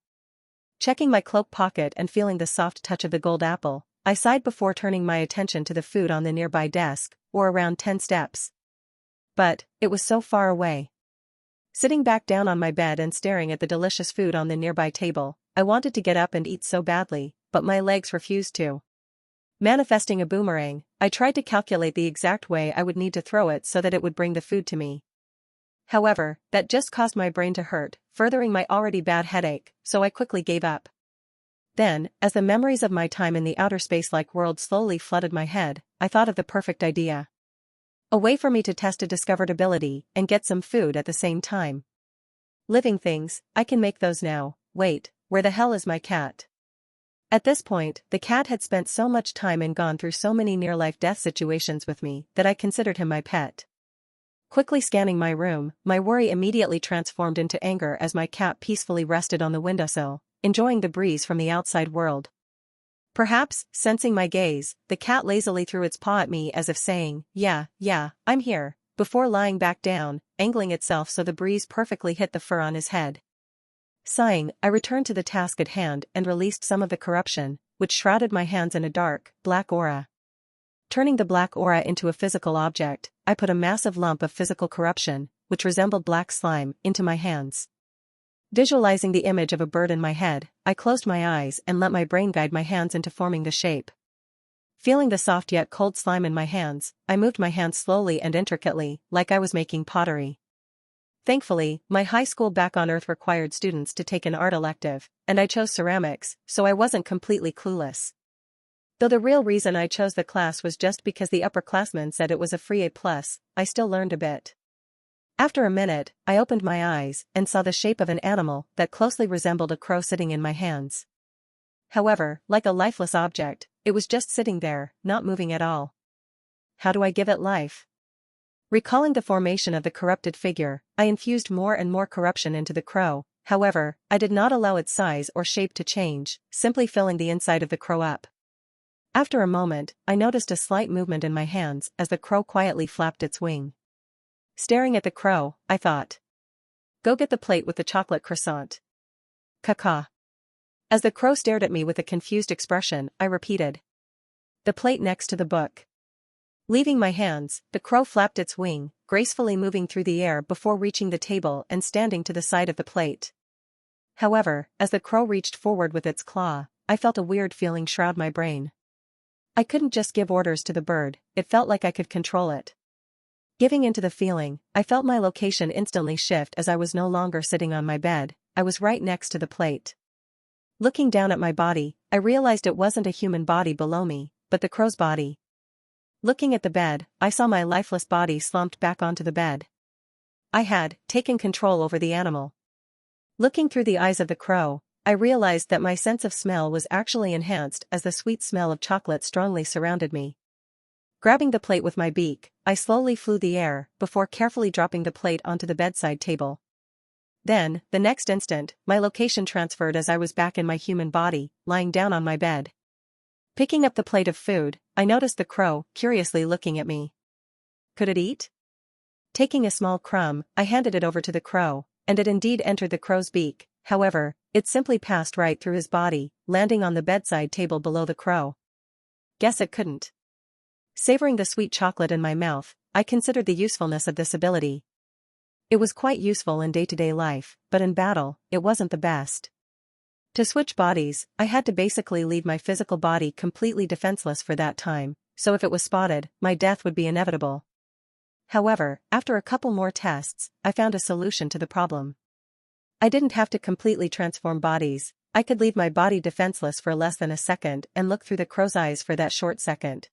[SPEAKER 1] Checking my cloak pocket and feeling the soft touch of the gold apple, I sighed before turning my attention to the food on the nearby desk, or around 10 steps. But, it was so far away. Sitting back down on my bed and staring at the delicious food on the nearby table, I wanted to get up and eat so badly, but my legs refused to. Manifesting a boomerang, I tried to calculate the exact way I would need to throw it so that it would bring the food to me. However, that just caused my brain to hurt, furthering my already bad headache, so I quickly gave up. Then, as the memories of my time in the outer space-like world slowly flooded my head, I thought of the perfect idea. A way for me to test a discovered ability and get some food at the same time. Living things, I can make those now. Wait, where the hell is my cat? At this point, the cat had spent so much time and gone through so many near-life death situations with me that I considered him my pet. Quickly scanning my room, my worry immediately transformed into anger as my cat peacefully rested on the windowsill, enjoying the breeze from the outside world. Perhaps, sensing my gaze, the cat lazily threw its paw at me as if saying, yeah, I'm here, before lying back down, angling itself so the breeze perfectly hit the fur on his head. Sighing, I returned to the task at hand and released some of the corruption, which shrouded my hands in a dark, black aura. Turning the black aura into a physical object, I put a massive lump of physical corruption, which resembled black slime, into my hands. Visualizing the image of a bird in my head, I closed my eyes and let my brain guide my hands into forming the shape. Feeling the soft yet cold slime in my hands, I moved my hands slowly and intricately, like I was making pottery. Thankfully, my high school back on Earth required students to take an art elective, and I chose ceramics, so I wasn't completely clueless. Though the real reason I chose the class was just because the upperclassmen said it was a free A+, I still learned a bit. After a minute, I opened my eyes and saw the shape of an animal that closely resembled a crow sitting in my hands. However, like a lifeless object, it was just sitting there, not moving at all. How do I give it life? Recalling the formation of the corrupted figure, I infused more and more corruption into the crow. However, I did not allow its size or shape to change, simply filling the inside of the crow up. After a moment, I noticed a slight movement in my hands as the crow quietly flapped its wing. Staring at the crow, I thought, "Go get the plate with the chocolate croissant." Caca. As the crow stared at me with a confused expression, I repeated, "The plate next to the book." Leaving my hands, the crow flapped its wing, gracefully moving through the air before reaching the table and standing to the side of the plate. However, as the crow reached forward with its claw, I felt a weird feeling shroud my brain. I couldn't just give orders to the bird, it felt like I could control it. Giving into the feeling, I felt my location instantly shift as I was no longer sitting on my bed, I was right next to the plate. Looking down at my body, I realized it wasn't a human body below me, but the crow's body. Looking at the bed, I saw my lifeless body slumped back onto the bed. I had taken control over the animal. Looking through the eyes of the crow, I realized that my sense of smell was actually enhanced as the sweet smell of chocolate strongly surrounded me. Grabbing the plate with my beak, I slowly flew the air before carefully dropping the plate onto the bedside table. Then, the next instant, my location transferred as I was back in my human body, lying down on my bed. Picking up the plate of food, I noticed the crow curiously looking at me. Could it eat? Taking a small crumb, I handed it over to the crow, and it indeed entered the crow's beak. However, it simply passed right through his body, landing on the bedside table below the crow. Guess it couldn't. Savoring the sweet chocolate in my mouth, I considered the usefulness of this ability. It was quite useful in day-to-day life, but in battle, it wasn't the best. To switch bodies, I had to basically leave my physical body completely defenseless for that time, so if it was spotted, my death would be inevitable. However, after a couple more tests, I found a solution to the problem. I didn't have to completely transform bodies, I could leave my body defenseless for less than a second and look through the crow's eyes for that short second.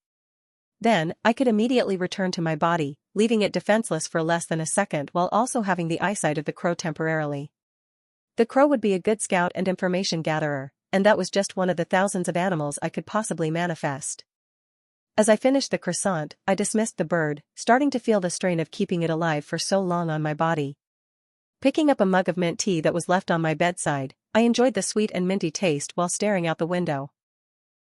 [SPEAKER 1] Then, I could immediately return to my body, leaving it defenseless for less than a second while also having the eyesight of the crow temporarily. The crow would be a good scout and information gatherer, and that was just one of the thousands of animals I could possibly manifest. As I finished the croissant, I dismissed the bird, starting to feel the strain of keeping it alive for so long on my body. Picking up a mug of mint tea that was left on my bedside, I enjoyed the sweet and minty taste while staring out the window.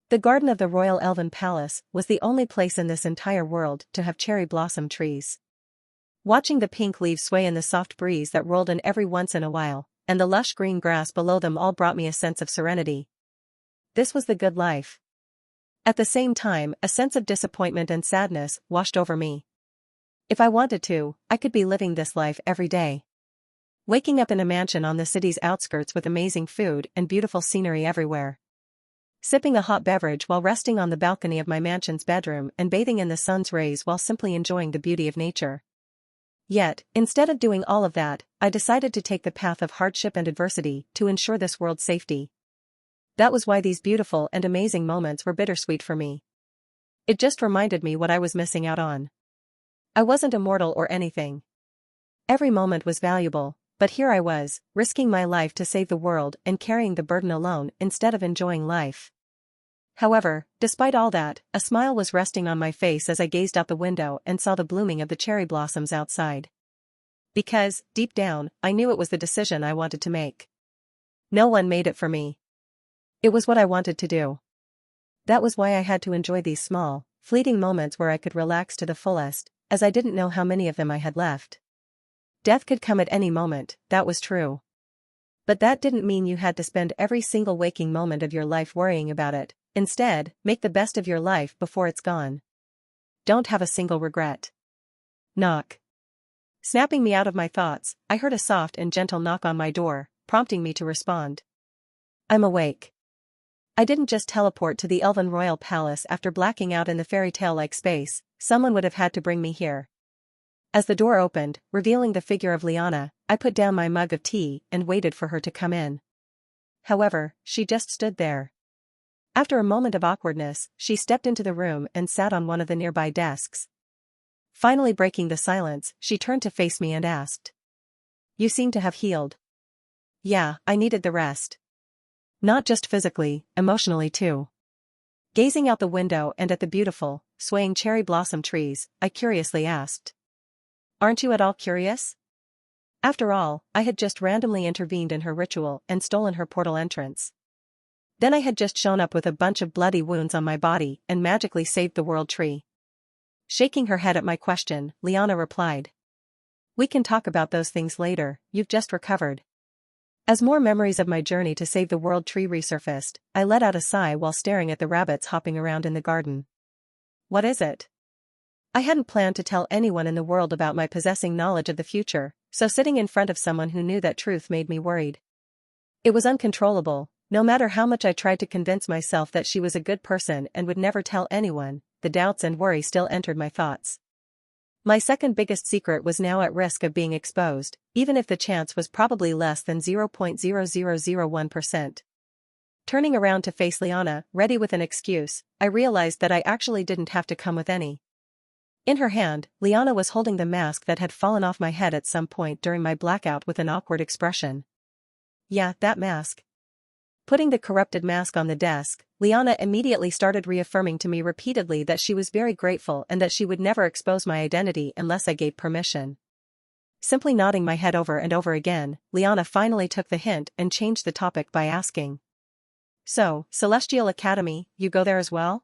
[SPEAKER 1] The garden of the Royal Elven Palace was the only place in this entire world to have cherry blossom trees. Watching the pink leaves sway in the soft breeze that rolled in every once in a while, and the lush green grass below them all brought me a sense of serenity. This was the good life. At the same time, a sense of disappointment and sadness washed over me. If I wanted to, I could be living this life every day. Waking up in a mansion on the city's outskirts with amazing food and beautiful scenery everywhere. Sipping a hot beverage while resting on the balcony of my mansion's bedroom and bathing in the sun's rays while simply enjoying the beauty of nature. Yet, instead of doing all of that, I decided to take the path of hardship and adversity to ensure this world's safety. That was why these beautiful and amazing moments were bittersweet for me. It just reminded me what I was missing out on. I wasn't immortal or anything. Every moment was valuable, but here I was, risking my life to save the world and carrying the burden alone instead of enjoying life. However, despite all that, a smile was resting on my face as I gazed out the window and saw the blooming of the cherry blossoms outside. Because, deep down, I knew it was the decision I wanted to make. No one made it for me. It was what I wanted to do. That was why I had to enjoy these small, fleeting moments where I could relax to the fullest, as I didn't know how many of them I had left. Death could come at any moment, that was true. But that didn't mean you had to spend every single waking moment of your life worrying about it. Instead, make the best of your life before it's gone. Don't have a single regret. Knock. Snapping me out of my thoughts, I heard a soft and gentle knock on my door, prompting me to respond. I'm awake. I didn't just teleport to the Elven Royal Palace after blacking out in the fairy tale-like space, someone would have had to bring me here. As the door opened, revealing the figure of Liana, I put down my mug of tea and waited for her to come in. However, she just stood there. After a moment of awkwardness, she stepped into the room and sat on one of the nearby desks. Finally breaking the silence, she turned to face me and asked. "You seem to have healed." "Yeah, I needed the rest. Not just physically, emotionally too." Gazing out the window and at the beautiful, swaying cherry blossom trees, I curiously asked. "Aren't you at all curious?" After all, I had just randomly intervened in her ritual and stolen her portal entrance. Then I had just shown up with a bunch of bloody wounds on my body and magically saved the world tree. Shaking her head at my question, Liana replied. "We can talk about those things later, you've just recovered." As more memories of my journey to save the world tree resurfaced, I let out a sigh while staring at the rabbits hopping around in the garden. "What is it?" I hadn't planned to tell anyone in the world about my possessing knowledge of the future, so sitting in front of someone who knew that truth made me worried. It was uncontrollable. No matter how much I tried to convince myself that she was a good person and would never tell anyone, the doubts and worry still entered my thoughts. My second biggest secret was now at risk of being exposed, even if the chance was probably less than 0.0001%. Turning around to face Liana, ready with an excuse, I realized that I actually didn't have to come with any. In her hand, Liana was holding the mask that had fallen off my head at some point during my blackout with an awkward expression. "Yeah, that mask." Putting the corrupted mask on the desk, Liana immediately started reaffirming to me repeatedly that she was very grateful and that she would never expose my identity unless I gave permission. Simply nodding my head over and over again, Liana finally took the hint and changed the topic by asking. "So, Celestial Academy, you go there as well?"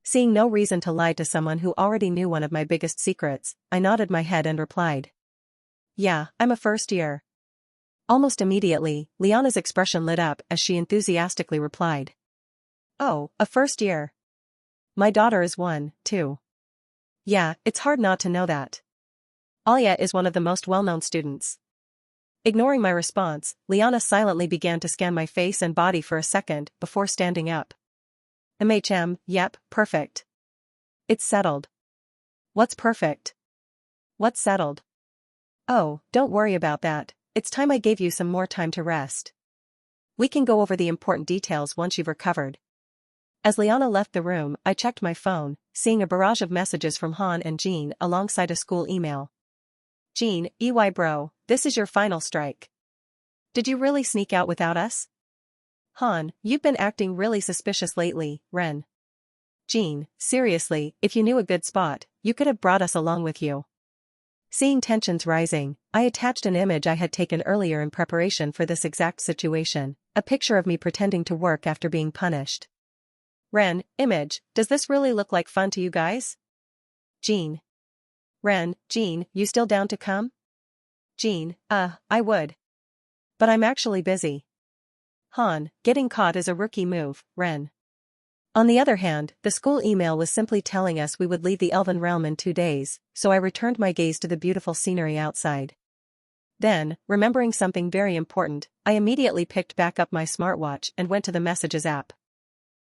[SPEAKER 1] Seeing no reason to lie to someone who already knew one of my biggest secrets, I nodded my head and replied. "Yeah, I'm a first year." Almost immediately, Liana's expression lit up as she enthusiastically replied. "Oh, a first year. My daughter is one, too." "Yeah, it's hard not to know that. Alia is one of the most well-known students." Ignoring my response, Liana silently began to scan my face and body for a second before standing up. Yep, perfect. It's settled." "What's perfect?" "What's settled?" "Oh, don't worry about that, it's time I gave you some more time to rest. We can go over the important details once you've recovered." As Liana left the room, I checked my phone, seeing a barrage of messages from Han and Jean alongside a school email. "Jean, EY bro, this is your final strike. Did you really sneak out without us?" "Han, you've been acting really suspicious lately, Ren." "Jean, seriously, if you knew a good spot, you could have brought us along with you." Seeing tensions rising, I attached an image I had taken earlier in preparation for this exact situation, a picture of me pretending to work after being punished. "Ren, image, does this really look like fun to you guys?" Jean. "Ren, Jean, you still down to come?" Jean, I would. But I'm actually busy." Han, getting caught is a rookie move, Ren. On the other hand, the school email was simply telling us we would leave the Elven realm in 2 days, so I returned my gaze to the beautiful scenery outside. Then, remembering something very important, I immediately picked back up my smartwatch and went to the Messages app.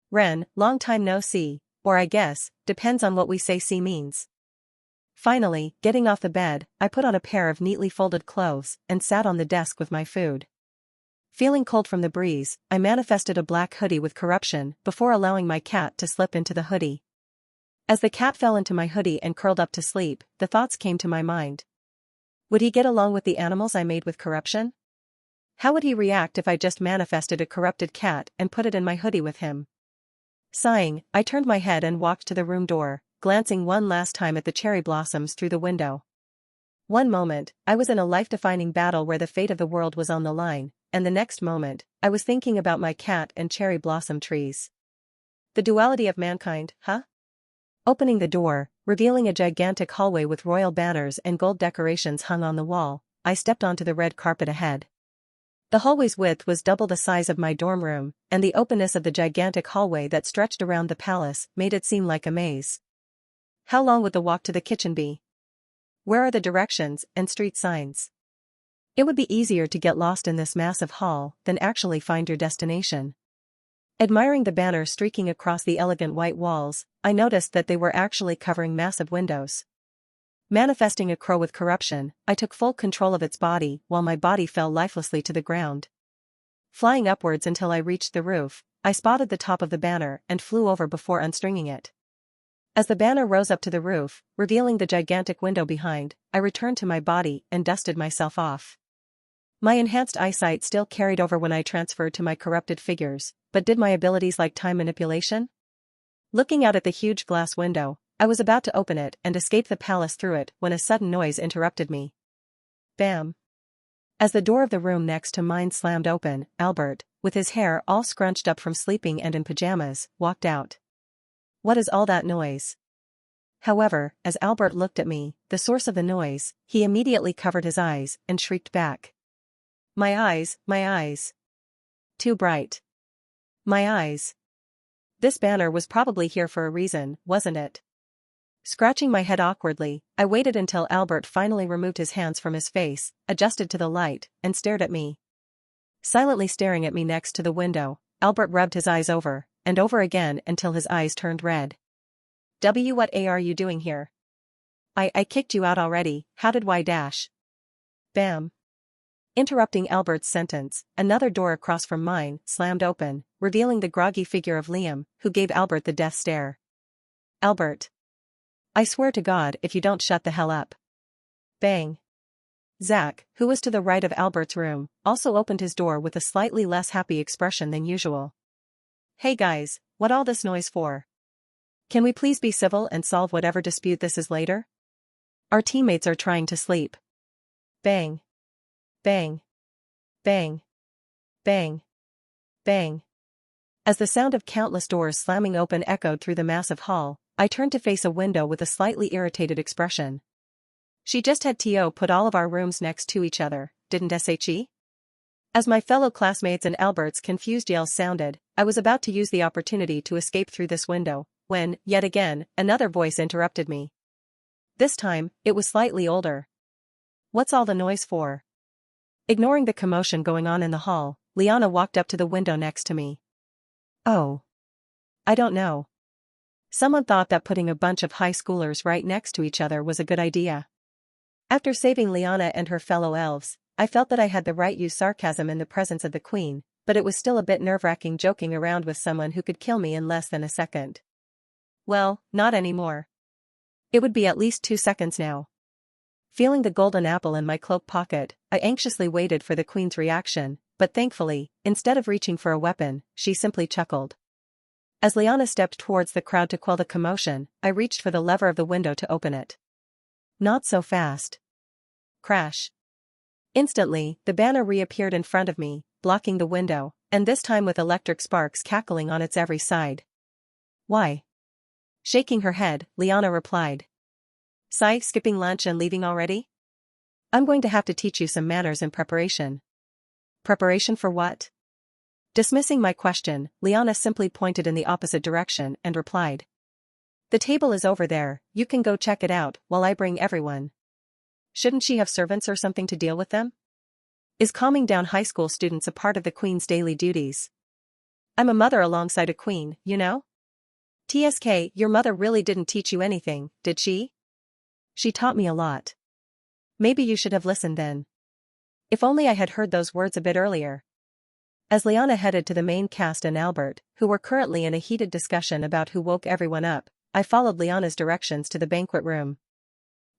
[SPEAKER 1] "Ren, long time no see, or I guess, depends on what we say see means." Finally, getting off the bed, I put on a pair of neatly folded clothes and sat on the desk with my food. Feeling cold from the breeze, I manifested a black hoodie with corruption before allowing my cat to slip into the hoodie. As the cat fell into my hoodie and curled up to sleep, the thoughts came to my mind. Would he get along with the animals I made with corruption? How would he react if I just manifested a corrupted cat and put it in my hoodie with him? Sighing, I turned my head and walked to the room door, glancing one last time at the cherry blossoms through the window. One moment, I was in a life-defining battle where the fate of the world was on the line, and the next moment, I was thinking about my cat and cherry blossom trees. The duality of mankind, huh? Opening the door, revealing a gigantic hallway with royal banners and gold decorations hung on the wall, I stepped onto the red carpet ahead. The hallway's width was double the size of my dorm room, and the openness of the gigantic hallway that stretched around the palace made it seem like a maze. How long would the walk to the kitchen be? Where are the directions and street signs? It would be easier to get lost in this massive hall than actually find your destination. Admiring the banners streaking across the elegant white walls, I noticed that they were actually covering massive windows. Manifesting a crow with corruption, I took full control of its body while my body fell lifelessly to the ground. Flying upwards until I reached the roof, I spotted the top of the banner and flew over before unstringing it. As the banner rose up to the roof, revealing the gigantic window behind, I returned to my body and dusted myself off. My enhanced eyesight still carried over when I transferred to my corrupted figures, but did my abilities like time manipulation? Looking out at the huge glass window, I was about to open it and escape the palace through it when a sudden noise interrupted me. Bam! As the door of the room next to mine slammed open, Albert, with his hair all scrunched up from sleeping and in pajamas, walked out. What is all that noise? However, as Albert looked at me, the source of the noise, he immediately covered his eyes and shrieked back. My eyes, my eyes. Too bright. My eyes. This banner was probably here for a reason, wasn't it? Scratching my head awkwardly, I waited until Albert finally removed his hands from his face, adjusted to the light, and stared at me. Silently staring at me next to the window, Albert rubbed his eyes over and over again until his eyes turned red. What are you doing here? I kicked you out already, how did y dash? Bam. Interrupting Albert's sentence, another door across from mine slammed open, revealing the groggy figure of Liam, who gave Albert the death stare. Albert. I swear to God if you don't shut the hell up. Bang. Zach, who was to the right of Albert's room, also opened his door with a slightly less happy expression than usual. Hey guys, what all this noise for? Can we please be civil and solve whatever dispute this is later? Our teammates are trying to sleep. Bang. Bang. Bang. Bang. Bang. As the sound of countless doors slamming open echoed through the massive hall, I turned to face a window with a slightly irritated expression. She just had to put all of our rooms next to each other, didn't she? As my fellow classmates and Albert's confused yells sounded, I was about to use the opportunity to escape through this window, when, yet again, another voice interrupted me. This time, it was slightly older. What's all the noise for? Ignoring the commotion going on in the hall, Liana walked up to the window next to me. Oh. I don't know. Someone thought that putting a bunch of high schoolers right next to each other was a good idea. After saving Liana and her fellow elves, I felt that I had the right use sarcasm in the presence of the queen, but it was still a bit nerve-wracking joking around with someone who could kill me in less than a second. Well, not anymore. It would be at least 2 seconds now. Feeling the golden apple in my cloak pocket, I anxiously waited for the queen's reaction, but thankfully, instead of reaching for a weapon, she simply chuckled. As Liana stepped towards the crowd to quell the commotion, I reached for the lever of the window to open it. Not so fast. Crash. Instantly, the banner reappeared in front of me, blocking the window, and this time with electric sparks cackling on its every side. Why? Shaking her head, Liana replied. Skipping lunch and leaving already? I'm going to have to teach you some manners in preparation. Preparation for what? Dismissing my question, Liana simply pointed in the opposite direction and replied. The table is over there, you can go check it out while I bring everyone. Shouldn't she have servants or something to deal with them? Is calming down high school students a part of the queen's daily duties? I'm a mother alongside a queen, you know? TSK, your mother really didn't teach you anything, did she? She taught me a lot. Maybe you should have listened then. If only I had heard those words a bit earlier. As Liana headed to the main cast and Albert, who were currently in a heated discussion about who woke everyone up, I followed Liana's directions to the banquet room.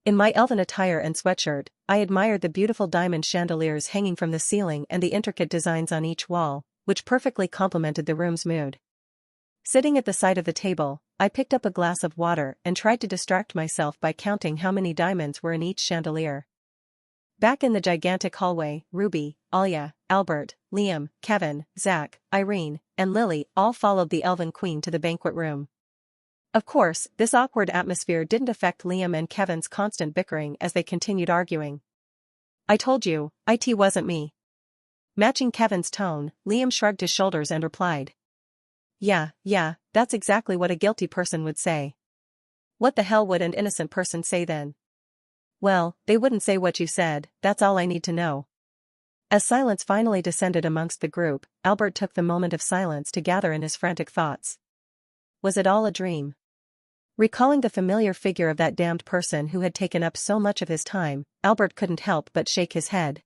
[SPEAKER 1] In my elven attire and sweatshirt, I admired the beautiful diamond chandeliers hanging from the ceiling and the intricate designs on each wall, which perfectly complemented the room's mood. Sitting at the side of the table, I picked up a glass of water and tried to distract myself by counting how many diamonds were in each chandelier. Back in the gigantic hallway, Ruby, Alia, Albert, Liam, Kevin, Zach, Irene, and Lily all followed the elven queen to the banquet room. Of course, this awkward atmosphere didn't affect Liam and Kevin's constant bickering as they continued arguing. I told you, it wasn't me. Matching Kevin's tone, Liam shrugged his shoulders and replied. Yeah, that's exactly what a guilty person would say. What the hell would an innocent person say then? Well, they wouldn't say what you said, that's all I need to know. As silence finally descended amongst the group, Albert took the moment of silence to gather in his frantic thoughts. Was it all a dream? Recalling the familiar figure of that damned person who had taken up so much of his time, Albert couldn't help but shake his head.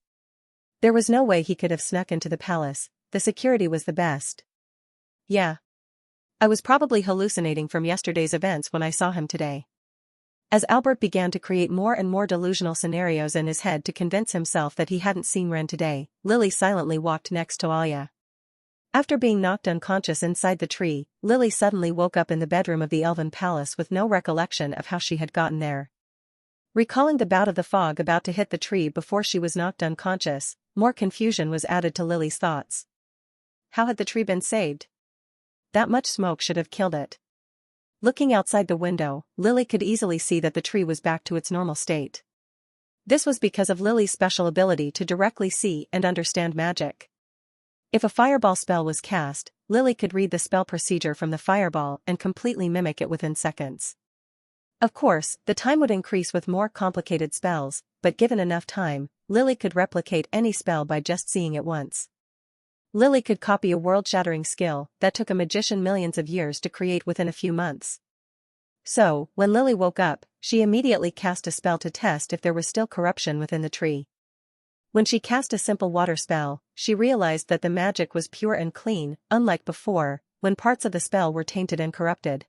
[SPEAKER 1] There was no way he could have snuck into the palace, the security was the best. Yeah. I was probably hallucinating from yesterday's events when I saw him today. As Albert began to create more and more delusional scenarios in his head to convince himself that he hadn't seen Ren today, Lily silently walked next to Alia. After being knocked unconscious inside the tree, Lily suddenly woke up in the bedroom of the Elven Palace with no recollection of how she had gotten there. Recalling the bout of the fog about to hit the tree before she was knocked unconscious, more confusion was added to Lily's thoughts. How had the tree been saved? That much smoke should have killed it. Looking outside the window, Lily could easily see that the tree was back to its normal state. This was because of Lily's special ability to directly see and understand magic. If a fireball spell was cast, Lily could read the spell procedure from the fireball and completely mimic it within seconds. Of course, the time would increase with more complicated spells, but given enough time, Lily could replicate any spell by just seeing it once. Lily could copy a world-shattering skill that took a magician millions of years to create within a few months. So, when Lily woke up, she immediately cast a spell to test if there was still corruption within the tree. When she cast a simple water spell, she realized that the magic was pure and clean, unlike before, when parts of the spell were tainted and corrupted.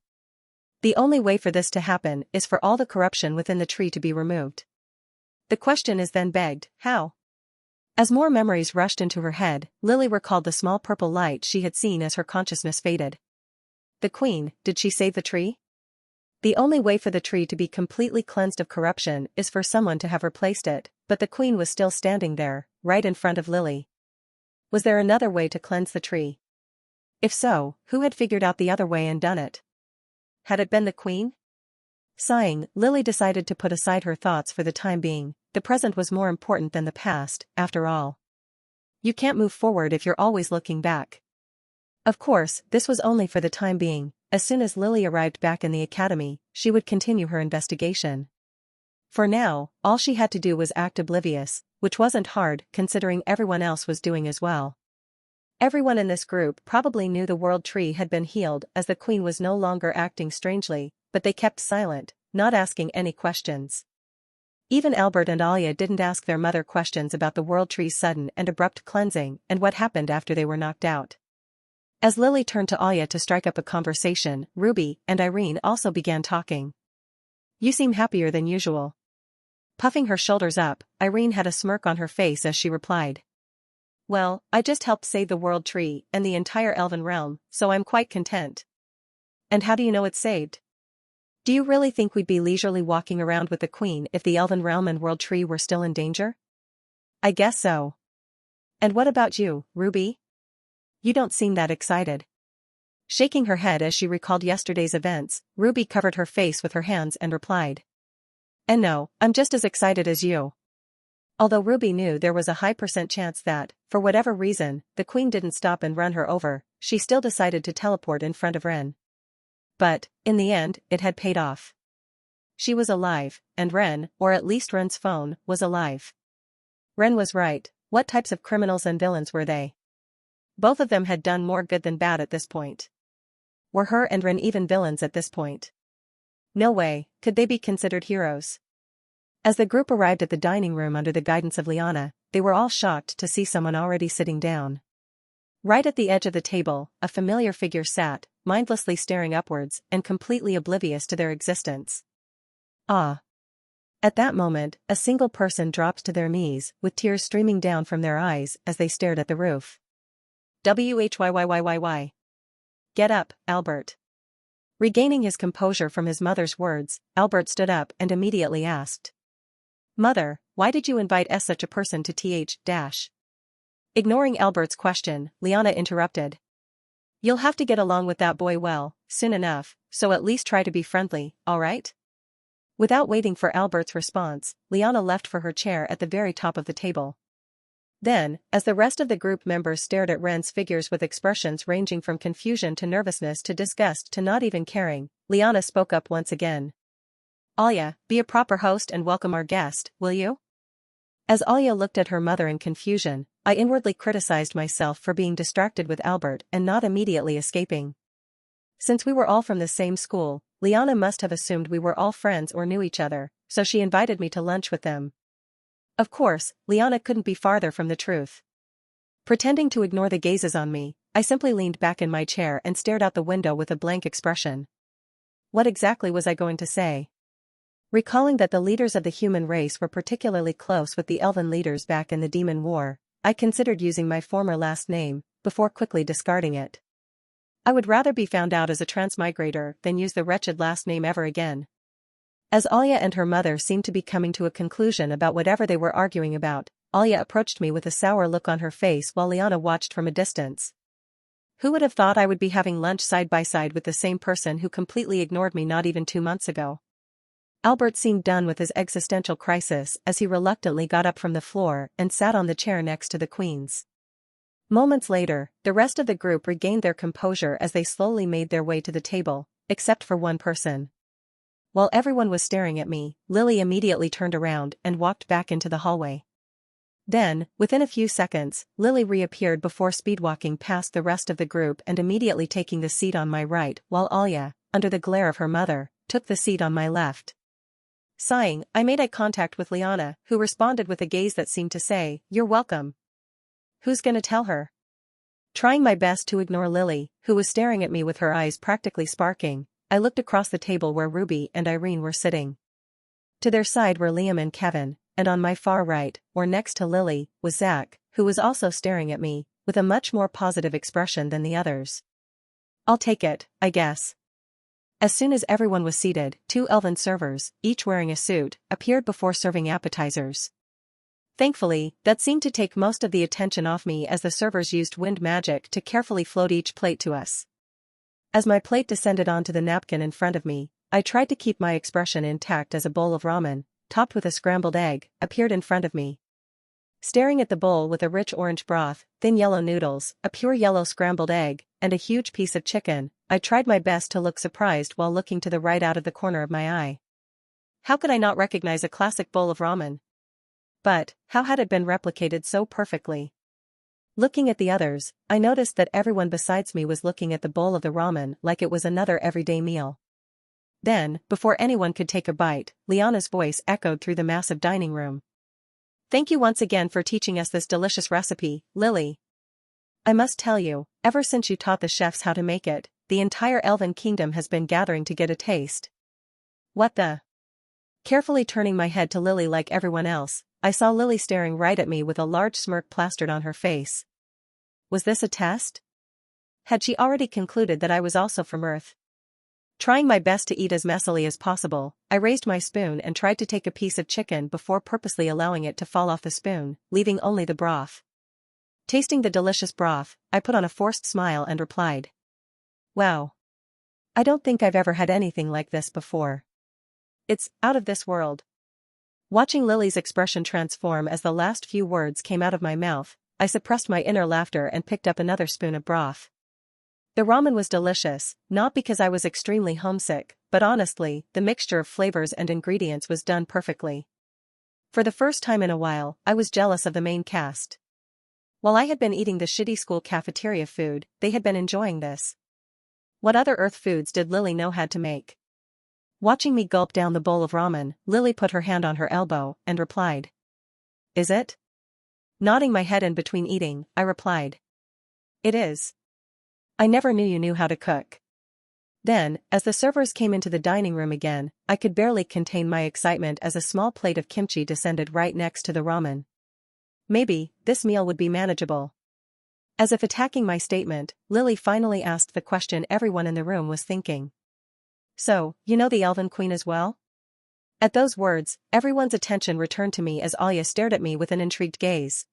[SPEAKER 1] The only way for this to happen is for all the corruption within the tree to be removed. The question is then begged, how? As more memories rushed into her head, Lily recalled the small purple light she had seen as her consciousness faded. The queen, did she save the tree? The only way for the tree to be completely cleansed of corruption is for someone to have replaced it, but the queen was still standing there, right in front of Lily. Was there another way to cleanse the tree? If so, who had figured out the other way and done it? Had it been the queen? Sighing, Lily decided to put aside her thoughts for the time being. The present was more important than the past, after all. You can't move forward if you're always looking back. Of course, this was only for the time being. As soon as Lily arrived back in the academy, she would continue her investigation. For now, all she had to do was act oblivious, which wasn't hard considering everyone else was doing as well. Everyone in this group probably knew the world tree had been healed as the queen was no longer acting strangely, but they kept silent, not asking any questions. Even Albert and Alia didn't ask their mother questions about the world tree's sudden and abrupt cleansing and what happened after they were knocked out. As Lily turned to Alia to strike up a conversation, Ruby and Irene also began talking. You seem happier than usual. Puffing her shoulders up, Irene had a smirk on her face as she replied. Well, I just helped save the world tree and the entire elven realm, so I'm quite content. And how do you know it's saved? Do you really think we'd be leisurely walking around with the queen if the elven realm and world tree were still in danger? I guess so. And what about you, Ruby? You don't seem that excited. Shaking her head as she recalled yesterday's events, Ruby covered her face with her hands and replied. And no, I'm just as excited as you. Although Ruby knew there was a high % chance that, for whatever reason, the queen didn't stop and run her over, she still decided to teleport in front of Ren. But, in the end, it had paid off. She was alive, and Ren, or at least Ren's phone, was alive. Ren was right. What types of criminals and villains were they? Both of them had done more good than bad at this point. Were her and Ren even villains at this point? No way, could they be considered heroes? As the group arrived at the dining room under the guidance of Liana, they were all shocked to see someone already sitting down. Right at the edge of the table, a familiar figure sat, mindlessly staring upwards and completely oblivious to their existence. Ah! At that moment, a single person dropped to their knees, with tears streaming down from their eyes as they stared at the roof. Whyyyyyy. Get up, Albert. Regaining his composure from his mother's words, Albert stood up and immediately asked. Mother, why did you invite such a person to th-? Ignoring Albert's question, Liana interrupted. You'll have to get along with that boy well, soon enough, so at least try to be friendly, alright? Without waiting for Albert's response, Liana left for her chair at the very top of the table. Then, as the rest of the group members stared at Ren's figures with expressions ranging from confusion to nervousness to disgust to not even caring, Liana spoke up once again. Alia, be a proper host and welcome our guest, will you? As Alia looked at her mother in confusion, I inwardly criticized myself for being distracted with Albert and not immediately escaping. Since we were all from the same school, Liana must have assumed we were all friends or knew each other, so she invited me to lunch with them. Of course, Liana couldn't be farther from the truth. Pretending to ignore the gazes on me, I simply leaned back in my chair and stared out the window with a blank expression. What exactly was I going to say? Recalling that the leaders of the human race were particularly close with the elven leaders back in the Demon War, I considered using my former last name, before quickly discarding it. I would rather be found out as a transmigrator than use the wretched last name ever again. As Alia and her mother seemed to be coming to a conclusion about whatever they were arguing about, Alia approached me with a sour look on her face while Liana watched from a distance. Who would have thought I would be having lunch side by side with the same person who completely ignored me not even 2 months ago? Albert seemed done with his existential crisis as he reluctantly got up from the floor and sat on the chair next to the queen's. Moments later, the rest of the group regained their composure as they slowly made their way to the table, except for one person. While everyone was staring at me, Lily immediately turned around and walked back into the hallway. Then, within a few seconds, Lily reappeared before speedwalking past the rest of the group and immediately taking the seat on my right, while Alia, under the glare of her mother, took the seat on my left. Sighing, I made eye contact with Liana, who responded with a gaze that seemed to say, "You're welcome." Who's gonna tell her? Trying my best to ignore Lily, who was staring at me with her eyes practically sparking, I looked across the table where Ruby and Irene were sitting. To their side were Liam and Kevin, and on my far right, or next to Lily, was Zach, who was also staring at me, with a much more positive expression than the others. I'll take it, I guess. As soon as everyone was seated, 2 elven servers, each wearing a suit, appeared before serving appetizers. Thankfully, that seemed to take most of the attention off me as the servers used wind magic to carefully float each plate to us. As my plate descended onto the napkin in front of me, I tried to keep my expression intact as a bowl of ramen, topped with a scrambled egg, appeared in front of me. Staring at the bowl with a rich orange broth, thin yellow noodles, a pure yellow scrambled egg, and a huge piece of chicken, I tried my best to look surprised while looking to the right out of the corner of my eye. How could I not recognize a classic bowl of ramen? But, how had it been replicated so perfectly? Looking at the others, I noticed that everyone besides me was looking at the bowl of the ramen like it was another everyday meal. Then, before anyone could take a bite, Liana's voice echoed through the massive dining room. "Thank you once again for teaching us this delicious recipe, Lily. I must tell you, ever since you taught the chefs how to make it, the entire Elven Kingdom has been gathering to get a taste." What the? Carefully turning my head to Lily like everyone else, I saw Lily staring right at me with a large smirk plastered on her face. Was this a test? Had she already concluded that I was also from Earth? Trying my best to eat as messily as possible, I raised my spoon and tried to take a piece of chicken before purposely allowing it to fall off the spoon, leaving only the broth. Tasting the delicious broth, I put on a forced smile and replied, "Wow. I don't think I've ever had anything like this before. It's out of this world." Watching Lily's expression transform as the last few words came out of my mouth, I suppressed my inner laughter and picked up another spoon of broth. The ramen was delicious, not because I was extremely homesick, but honestly, the mixture of flavors and ingredients was done perfectly. For the first time in a while, I was jealous of the main cast. While I had been eating the shitty school cafeteria food, they had been enjoying this. What other Earth foods did Lily know how to make? Watching me gulp down the bowl of ramen, Lily put her hand on her elbow and replied, "Is it?" Nodding my head in between eating, I replied, "It is. I never knew you knew how to cook." Then, as the servers came into the dining room again, I could barely contain my excitement as a small plate of kimchi descended right next to the ramen. Maybe, this meal would be manageable. As if attacking my statement, Lily finally asked the question everyone in the room was thinking. "So, you know the Elven Queen as well?" At those words, everyone's attention returned to me as Alia stared at me with an intrigued gaze.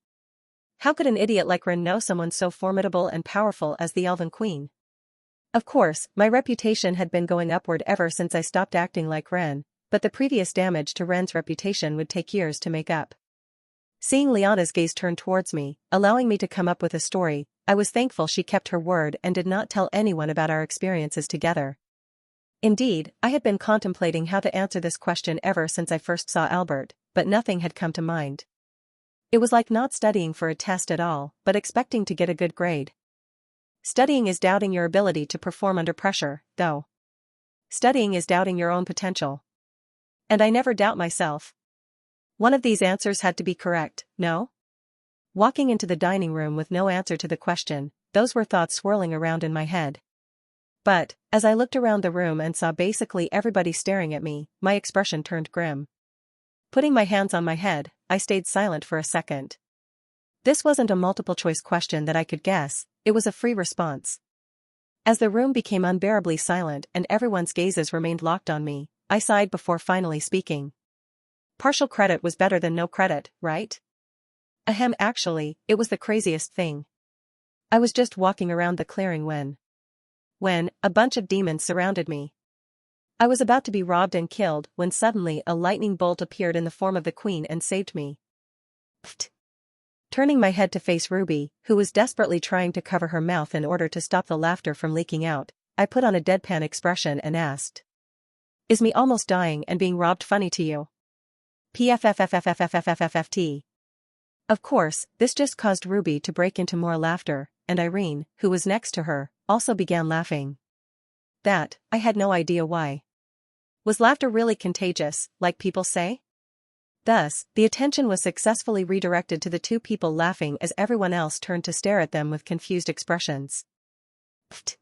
[SPEAKER 1] How could an idiot like Ren know someone so formidable and powerful as the Elven Queen? Of course, my reputation had been going upward ever since I stopped acting like Ren, but the previous damage to Ren's reputation would take years to make up. Seeing Liana's gaze turn towards me, allowing me to come up with a story, I was thankful she kept her word and did not tell anyone about our experiences together. Indeed, I had been contemplating how to answer this question ever since I first saw Albert, but nothing had come to mind. It was like not studying for a test at all, but expecting to get a good grade. Studying is doubting your ability to perform under pressure, though. Studying is doubting your own potential. And I never doubt myself. One of these answers had to be correct, no? Walking into the dining room with no answer to the question, those were thoughts swirling around in my head. But, as I looked around the room and saw basically everybody staring at me, my expression turned grim. Putting my hands on my head, I stayed silent for a second. This wasn't a multiple-choice question that I could guess, it was a free response. As the room became unbearably silent and everyone's gazes remained locked on me, I sighed before finally speaking. Partial credit was better than no credit, right? Ahem, actually, it was the craziest thing. I was just walking around the clearing when a bunch of demons surrounded me. I was about to be robbed and killed when suddenly a lightning bolt appeared in the form of the queen and saved me. Pfft. Turning my head to face Ruby, who was desperately trying to cover her mouth in order to stop the laughter from leaking out, I put on a deadpan expression and asked. Is me almost dying and being robbed funny to you? PFFFFFFFFFFT. Of course, this just caused Ruby to break into more laughter, and Irene, who was next to her, also began laughing. That, I had no idea why. Was laughter really contagious, like people say? Thus, the attention was successfully redirected to the two people laughing as everyone else turned to stare at them with confused expressions. Pfft.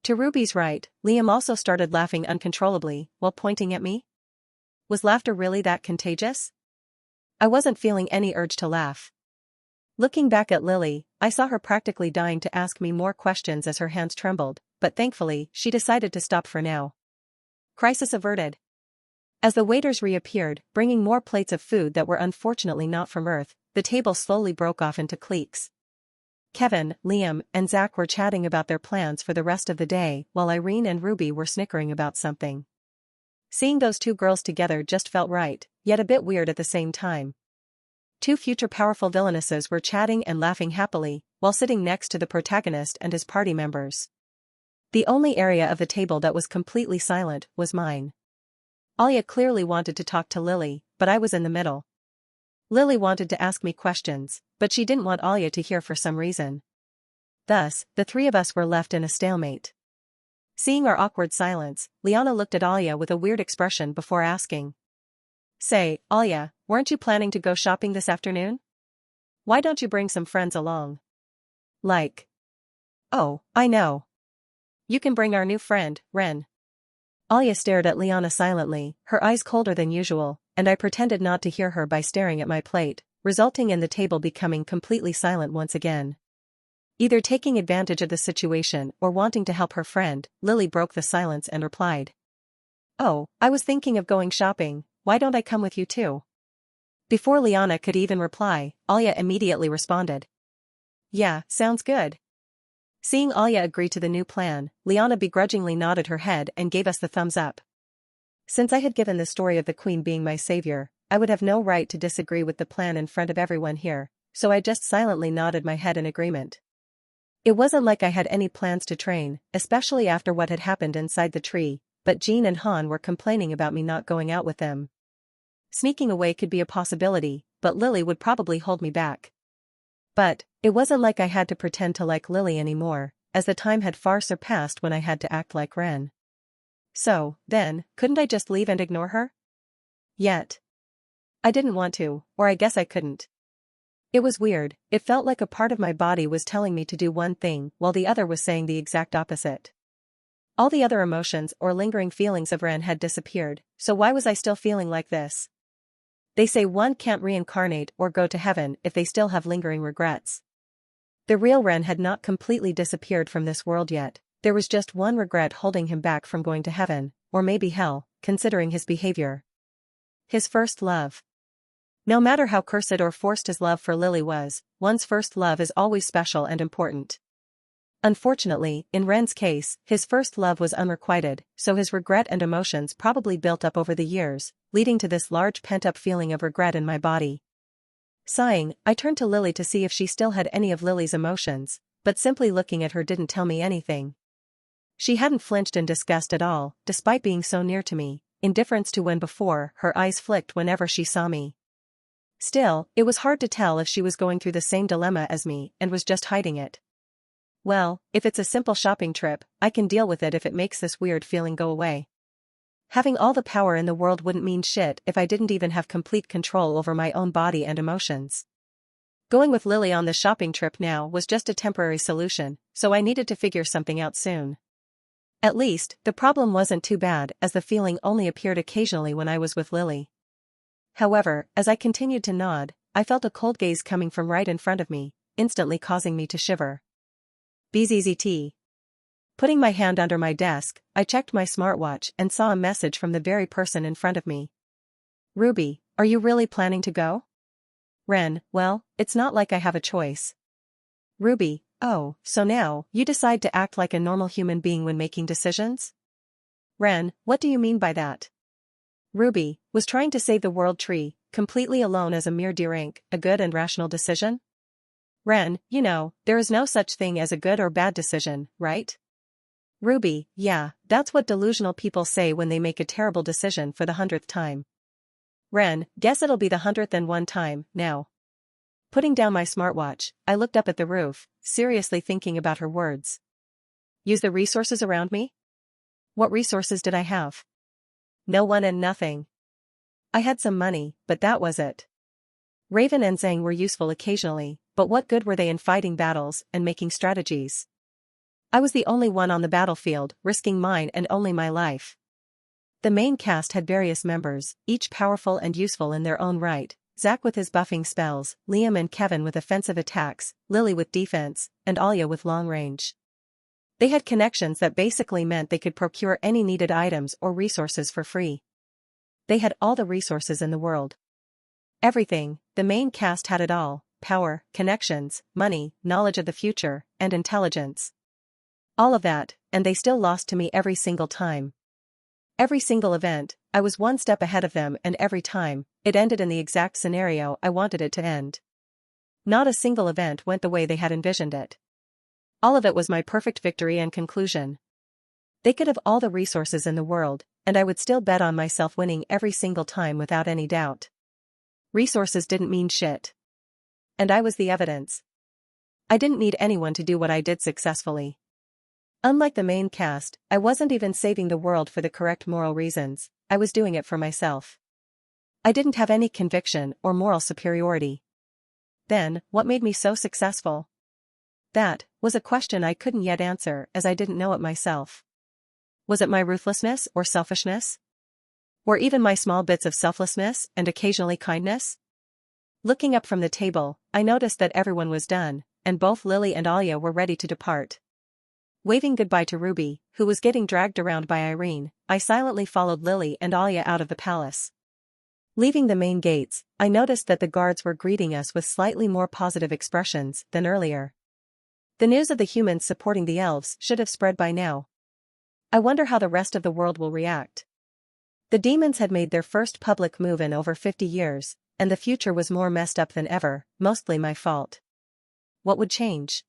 [SPEAKER 1] To Ruby's right, Liam also started laughing uncontrollably, while pointing at me. Was laughter really that contagious? I wasn't feeling any urge to laugh. Looking back at Lily, I saw her practically dying to ask me more questions as her hands trembled, but thankfully, she decided to stop for now. Crisis averted. As the waiters reappeared, bringing more plates of food that were unfortunately not from Earth, the table slowly broke off into cliques. Kevin, Liam, and Zach were chatting about their plans for the rest of the day, while Irene and Ruby were snickering about something. Seeing those two girls together just felt right, yet a bit weird at the same time. Two future powerful villainesses were chatting and laughing happily, while sitting next to the protagonist and his party members. The only area of the table that was completely silent was mine. Alia clearly wanted to talk to Lily, but I was in the middle. Lily wanted to ask me questions, but she didn't want Alia to hear for some reason. Thus, the three of us were left in a stalemate. Seeing our awkward silence, Liana looked at Alia with a weird expression before asking. Say, Alia, weren't you planning to go shopping this afternoon? Why don't you bring some friends along? Like. Oh, I know. You can bring our new friend, Ren. Alia stared at Liana silently, her eyes colder than usual, and I pretended not to hear her by staring at my plate, resulting in the table becoming completely silent once again. Either taking advantage of the situation or wanting to help her friend, Lily broke the silence and replied. Oh, I was thinking of going shopping, why don't I come with you too? Before Liana could even reply, Alia immediately responded. Yeah, sounds good. Seeing Alia agree to the new plan, Liana begrudgingly nodded her head and gave us the thumbs up. Since I had given the story of the queen being my savior, I would have no right to disagree with the plan in front of everyone here, so I just silently nodded my head in agreement. It wasn't like I had any plans to train, especially after what had happened inside the tree, but Jean and Han were complaining about me not going out with them. Sneaking away could be a possibility, but Lily would probably hold me back. But, it wasn't like I had to pretend to like Lily anymore, as the time had far surpassed when I had to act like Ren. So, then, couldn't I just leave and ignore her? Yet. I didn't want to, or I guess I couldn't. It was weird, it felt like a part of my body was telling me to do one thing while the other was saying the exact opposite. All the other emotions or lingering feelings of Ren had disappeared, so why was I still feeling like this? They say one can't reincarnate or go to heaven if they still have lingering regrets. The real Ren had not completely disappeared from this world yet, there was just one regret holding him back from going to heaven, or maybe hell, considering his behavior. His first love. No matter how cursed or forced his love for Lily was, one's first love is always special and important. Unfortunately, in Ren's case, his first love was unrequited, so his regret and emotions probably built up over the years, leading to this large pent-up feeling of regret in my body. Sighing, I turned to Lily to see if she still had any of Lily's emotions, but simply looking at her didn't tell me anything. She hadn't flinched in disgust at all, despite being so near to me, indifference to when before, her eyes flicked whenever she saw me. Still, it was hard to tell if she was going through the same dilemma as me and was just hiding it. Well, if it's a simple shopping trip, I can deal with it if it makes this weird feeling go away. Having all the power in the world wouldn't mean shit if I didn't even have complete control over my own body and emotions. Going with Lily on the shopping trip now was just a temporary solution, so I needed to figure something out soon. At least, the problem wasn't too bad, as the feeling only appeared occasionally when I was with Lily. However, as I continued to nod, I felt a cold gaze coming from right in front of me, instantly causing me to shiver. BZZT. Putting my hand under my desk, I checked my smartwatch and saw a message from the very person in front of me. Ruby, are you really planning to go? Ren, well, it's not like I have a choice. Ruby, oh, so now, you decide to act like a normal human being when making decisions? Ren, what do you mean by that? Ruby, was trying to save the world tree, completely alone as a mere drink, a good and rational decision? Ren, you know, there is no such thing as a good or bad decision, right? Ruby, yeah, that's what delusional people say when they make a terrible decision for the 100th time. Ren, guess it'll be the 101st time, now. Putting down my smartwatch, I looked up at the roof, seriously thinking about her words. Use the resources around me? What resources did I have? No one and nothing. I had some money, but that was it. Raven and Zhang were useful occasionally, but what good were they in fighting battles and making strategies? I was the only one on the battlefield, risking mine and only my life. The main cast had various members, each powerful and useful in their own right, Zack with his buffing spells, Liam and Kevin with offensive attacks, Lily with defense, and Alia with long range. They had connections that basically meant they could procure any needed items or resources for free. They had all the resources in the world. Everything, the main cast had it all: power, connections, money, knowledge of the future, and intelligence. All of that, and they still lost to me every single time. Every single event, I was one step ahead of them, and every time, it ended in the exact scenario I wanted it to end. Not a single event went the way they had envisioned it. All of it was my perfect victory and conclusion. They could have all the resources in the world, and I would still bet on myself winning every single time without any doubt. Resources didn't mean shit. And I was the evidence. I didn't need anyone to do what I did successfully. Unlike the main cast, I wasn't even saving the world for the correct moral reasons, I was doing it for myself. I didn't have any conviction or moral superiority. Then, what made me so successful? That was a question I couldn't yet answer, as I didn't know it myself. Was it my ruthlessness or selfishness? Or even my small bits of selflessness and occasionally kindness? Looking up from the table, I noticed that everyone was done, and both Lily and Alia were ready to depart. Waving goodbye to Ruby, who was getting dragged around by Irene, I silently followed Lily and Alia out of the palace. Leaving the main gates, I noticed that the guards were greeting us with slightly more positive expressions than earlier. The news of the humans supporting the elves should have spread by now. I wonder how the rest of the world will react. The demons had made their first public move in over 50 years, and the future was more messed up than ever, mostly my fault. What would change?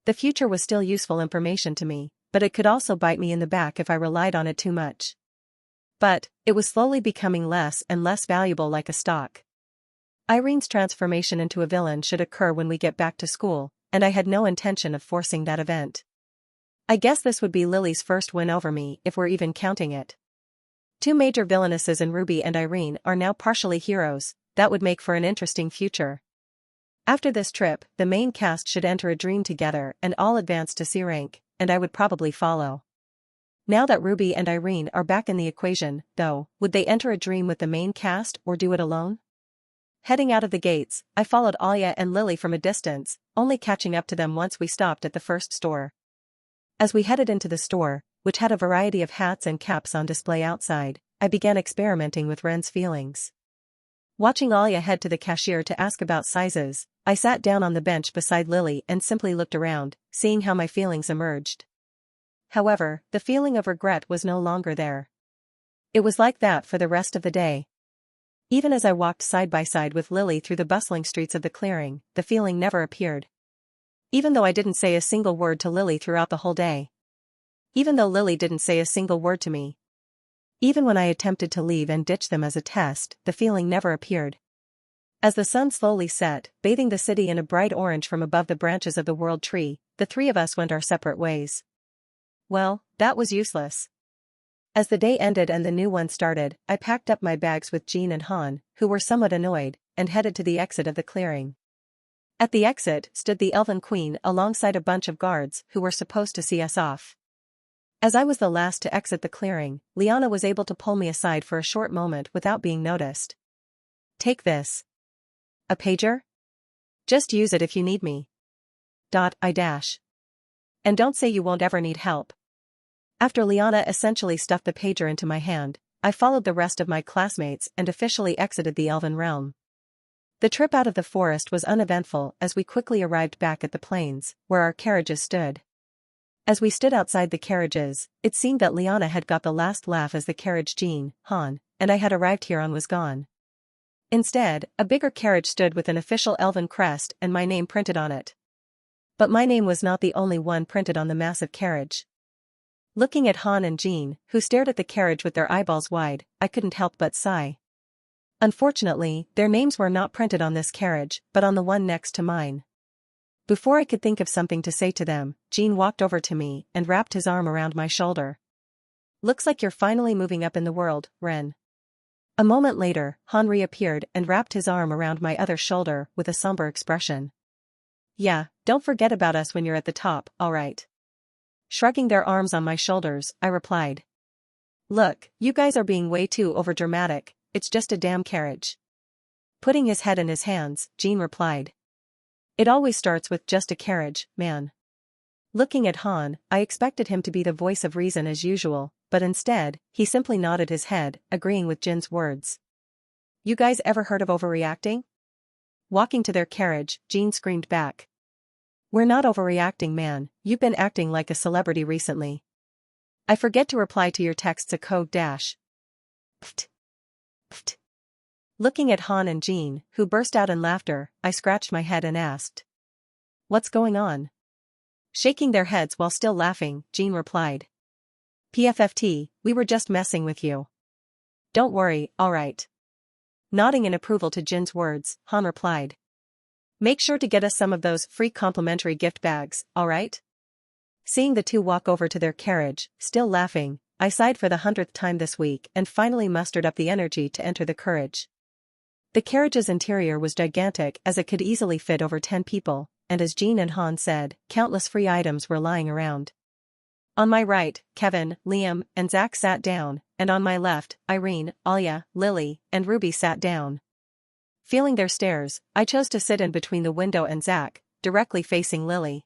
[SPEAKER 1] The future was still useful information to me, but it could also bite me in the back if I relied on it too much. But, it was slowly becoming less and less valuable, like a stock. Irene's transformation into a villain should occur when we get back to school, and I had no intention of forcing that event. I guess this would be Lily's first win over me, if we're even counting it. Two major villainesses in Ruby and Irene are now partially heroes. That would make for an interesting future. After this trip, the main cast should enter a dream together and all advance to C rank, and I would probably follow. Now that Ruby and Irene are back in the equation, though, would they enter a dream with the main cast or do it alone? Heading out of the gates, I followed Alia and Lily from a distance, only catching up to them once we stopped at the first store. As we headed into the store, which had a variety of hats and caps on display outside, I began experimenting with Ren's feelings. Watching Alia head to the cashier to ask about sizes, I sat down on the bench beside Lily and simply looked around, seeing how my feelings emerged. However, the feeling of regret was no longer there. It was like that for the rest of the day. Even as I walked side by side with Lily through the bustling streets of the clearing, the feeling never appeared. Even though I didn't say a single word to Lily throughout the whole day. Even though Lily didn't say a single word to me. Even when I attempted to leave and ditch them as a test, the feeling never appeared. As the sun slowly set, bathing the city in a bright orange from above the branches of the world tree, the three of us went our separate ways. Well, that was useless. As the day ended and the new one started, I packed up my bags with Jean and Han, who were somewhat annoyed, and headed to the exit of the clearing. At the exit stood the Elven Queen alongside a bunch of guards who were supposed to see us off. As I was the last to exit the clearing, Liana was able to pull me aside for a short moment without being noticed. "Take this." "A pager?" "Just use it if you need me." I dash. "And don't say you won't ever need help." After Liana essentially stuffed the pager into my hand, I followed the rest of my classmates and officially exited the Elven realm. The trip out of the forest was uneventful as we quickly arrived back at the plains, where our carriages stood. As we stood outside the carriages, it seemed that Liana had got the last laugh as the carriage Jean, Han, and I had arrived here on was gone. Instead, a bigger carriage stood with an official Elven crest and my name printed on it. But my name was not the only one printed on the massive carriage. Looking at Han and Jean, who stared at the carriage with their eyeballs wide, I couldn't help but sigh. Unfortunately, their names were not printed on this carriage, but on the one next to mine. Before I could think of something to say to them, Jean walked over to me and wrapped his arm around my shoulder. "Looks like you're finally moving up in the world, Ren." A moment later, Han reappeared and wrapped his arm around my other shoulder with a somber expression. "Yeah, don't forget about us when you're at the top, alright." Shrugging their arms on my shoulders, I replied. "Look, you guys are being way too overdramatic, it's just a damn carriage." Putting his head in his hands, Jean replied. "It always starts with just a carriage, man." Looking at Han, I expected him to be the voice of reason as usual, but instead, he simply nodded his head, agreeing with Jin's words. "You guys ever heard of overreacting?" Walking to their carriage, Jean screamed back. "We're not overreacting, man, you've been acting like a celebrity recently." "I forget to reply to your texts a code dash." Pft. Pft. Looking at Han and Jean, who burst out in laughter, I scratched my head and asked. "What's going on?" Shaking their heads while still laughing, Jean replied. "PFFT, we were just messing with you." "Don't worry, alright." Nodding in approval to Jin's words, Han replied. "Make sure to get us some of those free complimentary gift bags, alright?" Seeing the two walk over to their carriage, still laughing, I sighed for the 100th time this week and finally mustered up the energy to enter the carriage. The carriage's interior was gigantic as it could easily fit over 10 people, and as Jean and Han said, countless free items were lying around. On my right, Kevin, Liam, and Zach sat down, and on my left, Irene, Alia, Lily, and Ruby sat down. Feeling their stares, I chose to sit in between the window and Zach, directly facing Lily.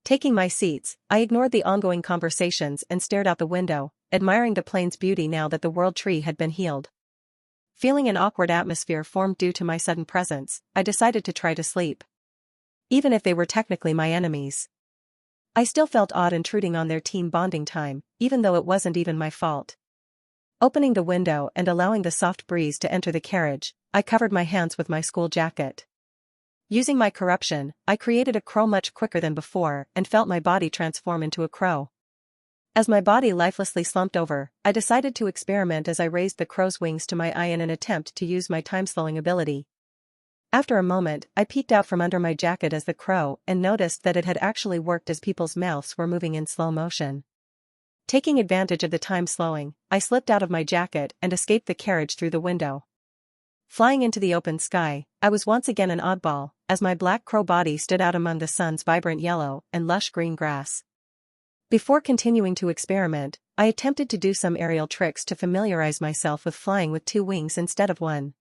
[SPEAKER 1] Taking my seats, I ignored the ongoing conversations and stared out the window, admiring the plain's beauty now that the world tree had been healed. Feeling an awkward atmosphere formed due to my sudden presence, I decided to try to sleep. Even if they were technically my enemies, I still felt odd intruding on their team bonding time, even though it wasn't even my fault. Opening the window and allowing the soft breeze to enter the carriage, I covered my hands with my school jacket. Using my corruption, I created a crow much quicker than before and felt my body transform into a crow. As my body lifelessly slumped over, I decided to experiment as I raised the crow's wings to my eye in an attempt to use my time-slowing ability. After a moment, I peeked out from under my jacket as the crow and noticed that it had actually worked as people's mouths were moving in slow motion. Taking advantage of the time slowing, I slipped out of my jacket and escaped the carriage through the window. Flying into the open sky, I was once again an oddball, as my black crow body stood out among the sun's vibrant yellow and lush green grass. Before continuing to experiment, I attempted to do some aerial tricks to familiarize myself with flying with 2 wings instead of 1.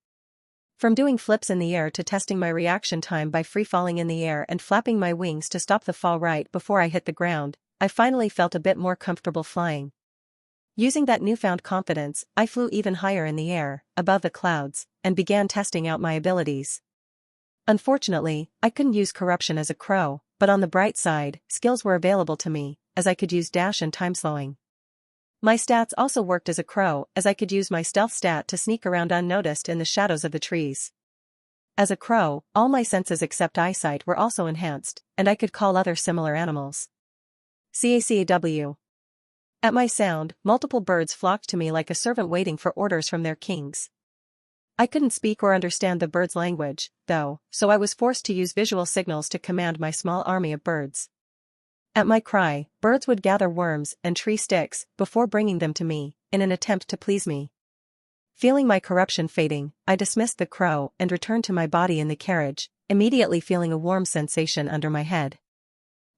[SPEAKER 1] From doing flips in the air to testing my reaction time by free-falling in the air and flapping my wings to stop the fall right before I hit the ground, I finally felt a bit more comfortable flying. Using that newfound confidence, I flew even higher in the air, above the clouds, and began testing out my abilities. Unfortunately, I couldn't use corruption as a crow, but on the bright side, skills were available to me, as I could use dash and time slowing. My stats also worked as a crow, as I could use my stealth stat to sneak around unnoticed in the shadows of the trees. As a crow, all my senses except eyesight were also enhanced, and I could call other similar animals. CACAW. At my sound, multiple birds flocked to me like a servant waiting for orders from their kings. I couldn't speak or understand the birds' language, though, so I was forced to use visual signals to command my small army of birds. At my cry, birds would gather worms and tree sticks before bringing them to me, in an attempt to please me. Feeling my corruption fading, I dismissed the crow and returned to my body in the carriage, immediately feeling a warm sensation under my head.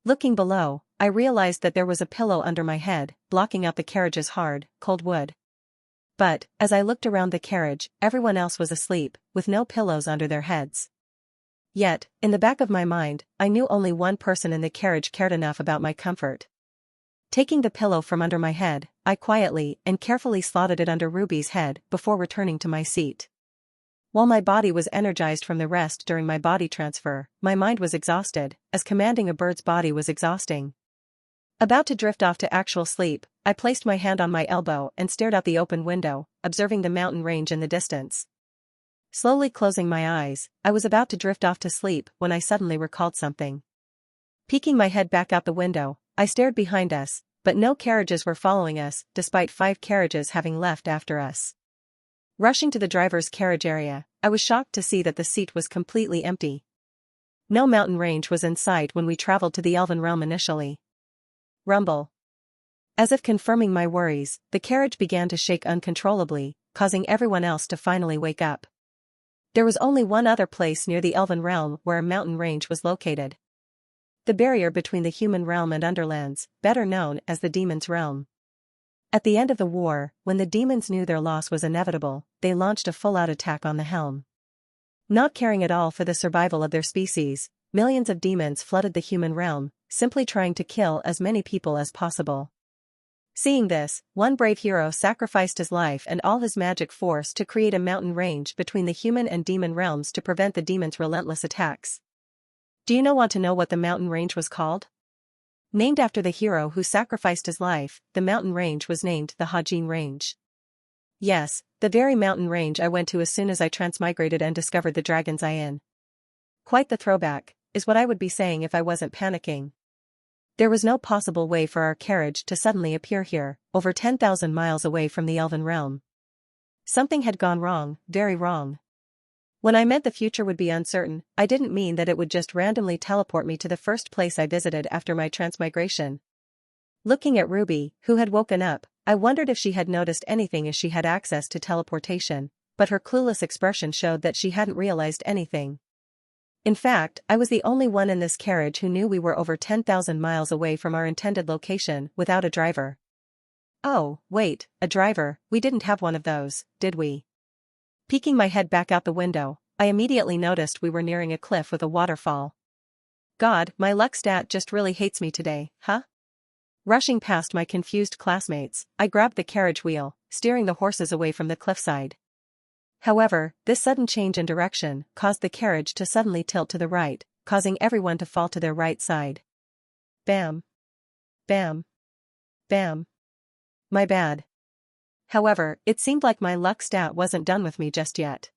[SPEAKER 1] Looking below, I realized that there was a pillow under my head, blocking out the carriage's hard, cold wood. But, as I looked around the carriage, everyone else was asleep, with no pillows under their heads. Yet, in the back of my mind, I knew only one person in the carriage cared enough about my comfort. Taking the pillow from under my head, I quietly and carefully slotted it under Ruby's head before returning to my seat. While my body was energized from the rest during my body transfer, my mind was exhausted, as commanding a bird's body was exhausting. About to drift off to actual sleep, I placed my hand on my elbow and stared out the open window, observing the mountain range in the distance. Slowly closing my eyes, I was about to drift off to sleep when I suddenly recalled something. Peeking my head back out the window, I stared behind us, but no carriages were following us, despite 5 carriages having left after us. Rushing to the driver's carriage area, I was shocked to see that the seat was completely empty. No mountain range was in sight when we traveled to the Elven realm initially. Rumble. As if confirming my worries, the carriage began to shake uncontrollably, causing everyone else to finally wake up. There was only one other place near the Elven realm where a mountain range was located. The barrier between the human realm and Underlands, better known as the Demon's Realm. At the end of the war, when the demons knew their loss was inevitable, they launched a full-out attack on the Helm. Not caring at all for the survival of their species, millions of demons flooded the human realm, simply trying to kill as many people as possible. Seeing this, one brave hero sacrificed his life and all his magic force to create a mountain range between the human and demon realms to prevent the demons' relentless attacks. Do you want to know what the mountain range was called? Named after the hero who sacrificed his life, the mountain range was named the Hajin Range. Yes, the very mountain range I went to as soon as I transmigrated and discovered the Dragon's Eye. Quite the throwback, is what I would be saying if I wasn't panicking. There was no possible way for our carriage to suddenly appear here, over 10,000 miles away from the Elven realm. Something had gone wrong, very wrong. When I meant the future would be uncertain, I didn't mean that it would just randomly teleport me to the first place I visited after my transmigration. Looking at Ruby, who had woken up, I wondered if she had noticed anything as she had access to teleportation, but her clueless expression showed that she hadn't realized anything. In fact, I was the only one in this carriage who knew we were over 10,000 miles away from our intended location without a driver. Oh, wait, a driver, we didn't have one of those, did we? Peeking my head back out the window, I immediately noticed we were nearing a cliff with a waterfall. God, my luck stat just really hates me today, huh? Rushing past my confused classmates, I grabbed the carriage wheel, steering the horses away from the cliffside. However, this sudden change in direction caused the carriage to suddenly tilt to the right, causing everyone to fall to their right side. Bam. Bam. Bam. My bad. However, it seemed like my luck stat wasn't done with me just yet.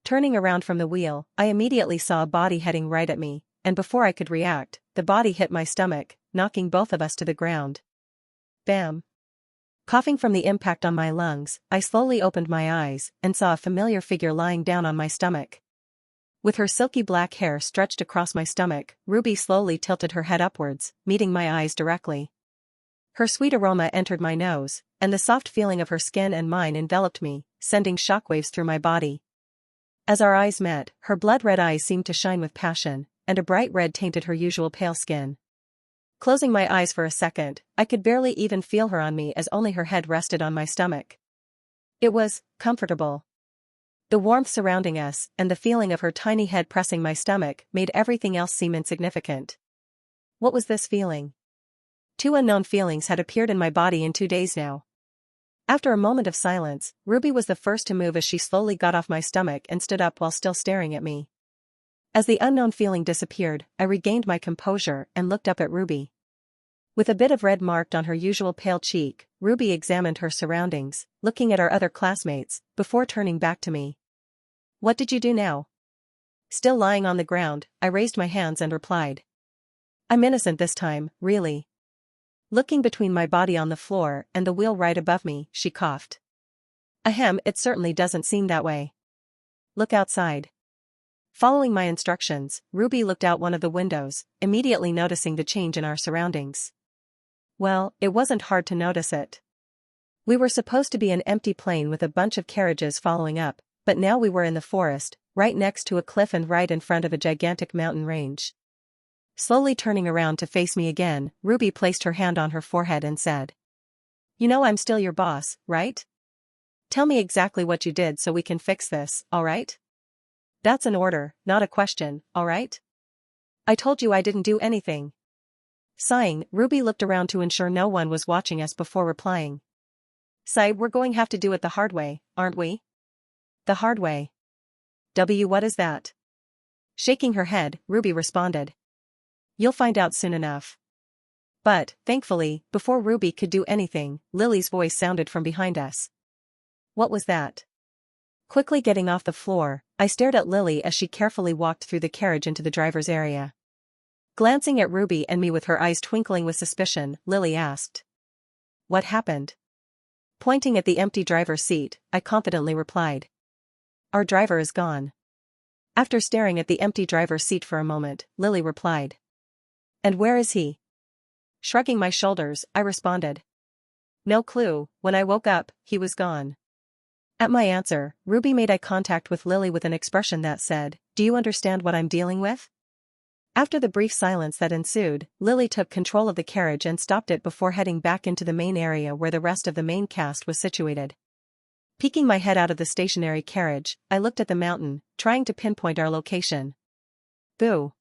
[SPEAKER 1] Turning around from the wheel, I immediately saw a body heading right at me, and before I could react, the body hit my stomach, knocking both of us to the ground. Bam. Coughing from the impact on my lungs, I slowly opened my eyes and saw a familiar figure lying down on my stomach. With her silky black hair stretched across my stomach, Ruby slowly tilted her head upwards, meeting my eyes directly. Her sweet aroma entered my nose, and the soft feeling of her skin and mine enveloped me, sending shockwaves through my body. As our eyes met, her blood-red eyes seemed to shine with passion, and a bright red tainted her usual pale skin. Closing my eyes for a second, I could barely even feel her on me as only her head rested on my stomach. It was comfortable. The warmth surrounding us and the feeling of her tiny head pressing my stomach made everything else seem insignificant. What was this feeling? 2 unknown feelings had appeared in my body in 2 days now. After a moment of silence, Ruby was the first to move as she slowly got off my stomach and stood up while still staring at me. As the unknown feeling disappeared, I regained my composure and looked up at Ruby. With a bit of red marked on her usual pale cheek, Ruby examined her surroundings, looking at our other classmates, before turning back to me. What did you do now? Still lying on the ground, I raised my hands and replied. I'm innocent this time, really. Looking between my body on the floor and the wheel right above me, she coughed. Ahem, it certainly doesn't seem that way. Look outside. Following my instructions, Ruby looked out one of the windows, immediately noticing the change in our surroundings. Well, it wasn't hard to notice it. We were supposed to be an empty plain with a bunch of carriages following up, but now we were in the forest, right next to a cliff and right in front of a gigantic mountain range. Slowly turning around to face me again, Ruby placed her hand on her forehead and said, "You know I'm still your boss, right? Tell me exactly what you did so we can fix this, alright? That's an order, not a question, alright? I told you I didn't do anything." Sighing, Ruby looked around to ensure no one was watching us before replying. "Sigh, we're going to have to do it the hard way, aren't we?" "The hard way? What is that?" Shaking her head, Ruby responded. "You'll find out soon enough." But, thankfully, before Ruby could do anything, Lily's voice sounded from behind us. What was that? Quickly getting off the floor, I stared at Lily as she carefully walked through the carriage into the driver's area. Glancing at Ruby and me with her eyes twinkling with suspicion, Lily asked, "What happened?" Pointing at the empty driver's seat, I confidently replied, "Our driver is gone." After staring at the empty driver's seat for a moment, Lily replied, "And where is he?" Shrugging my shoulders, I responded, "No clue, when I woke up, he was gone." At my answer, Ruby made eye contact with Lily with an expression that said, "Do you understand what I'm dealing with?" After the brief silence that ensued, Lily took control of the carriage and stopped it before heading back into the main area where the rest of the main cast was situated. Peeking my head out of the stationary carriage, I looked at the mountain, trying to pinpoint our location. Boo!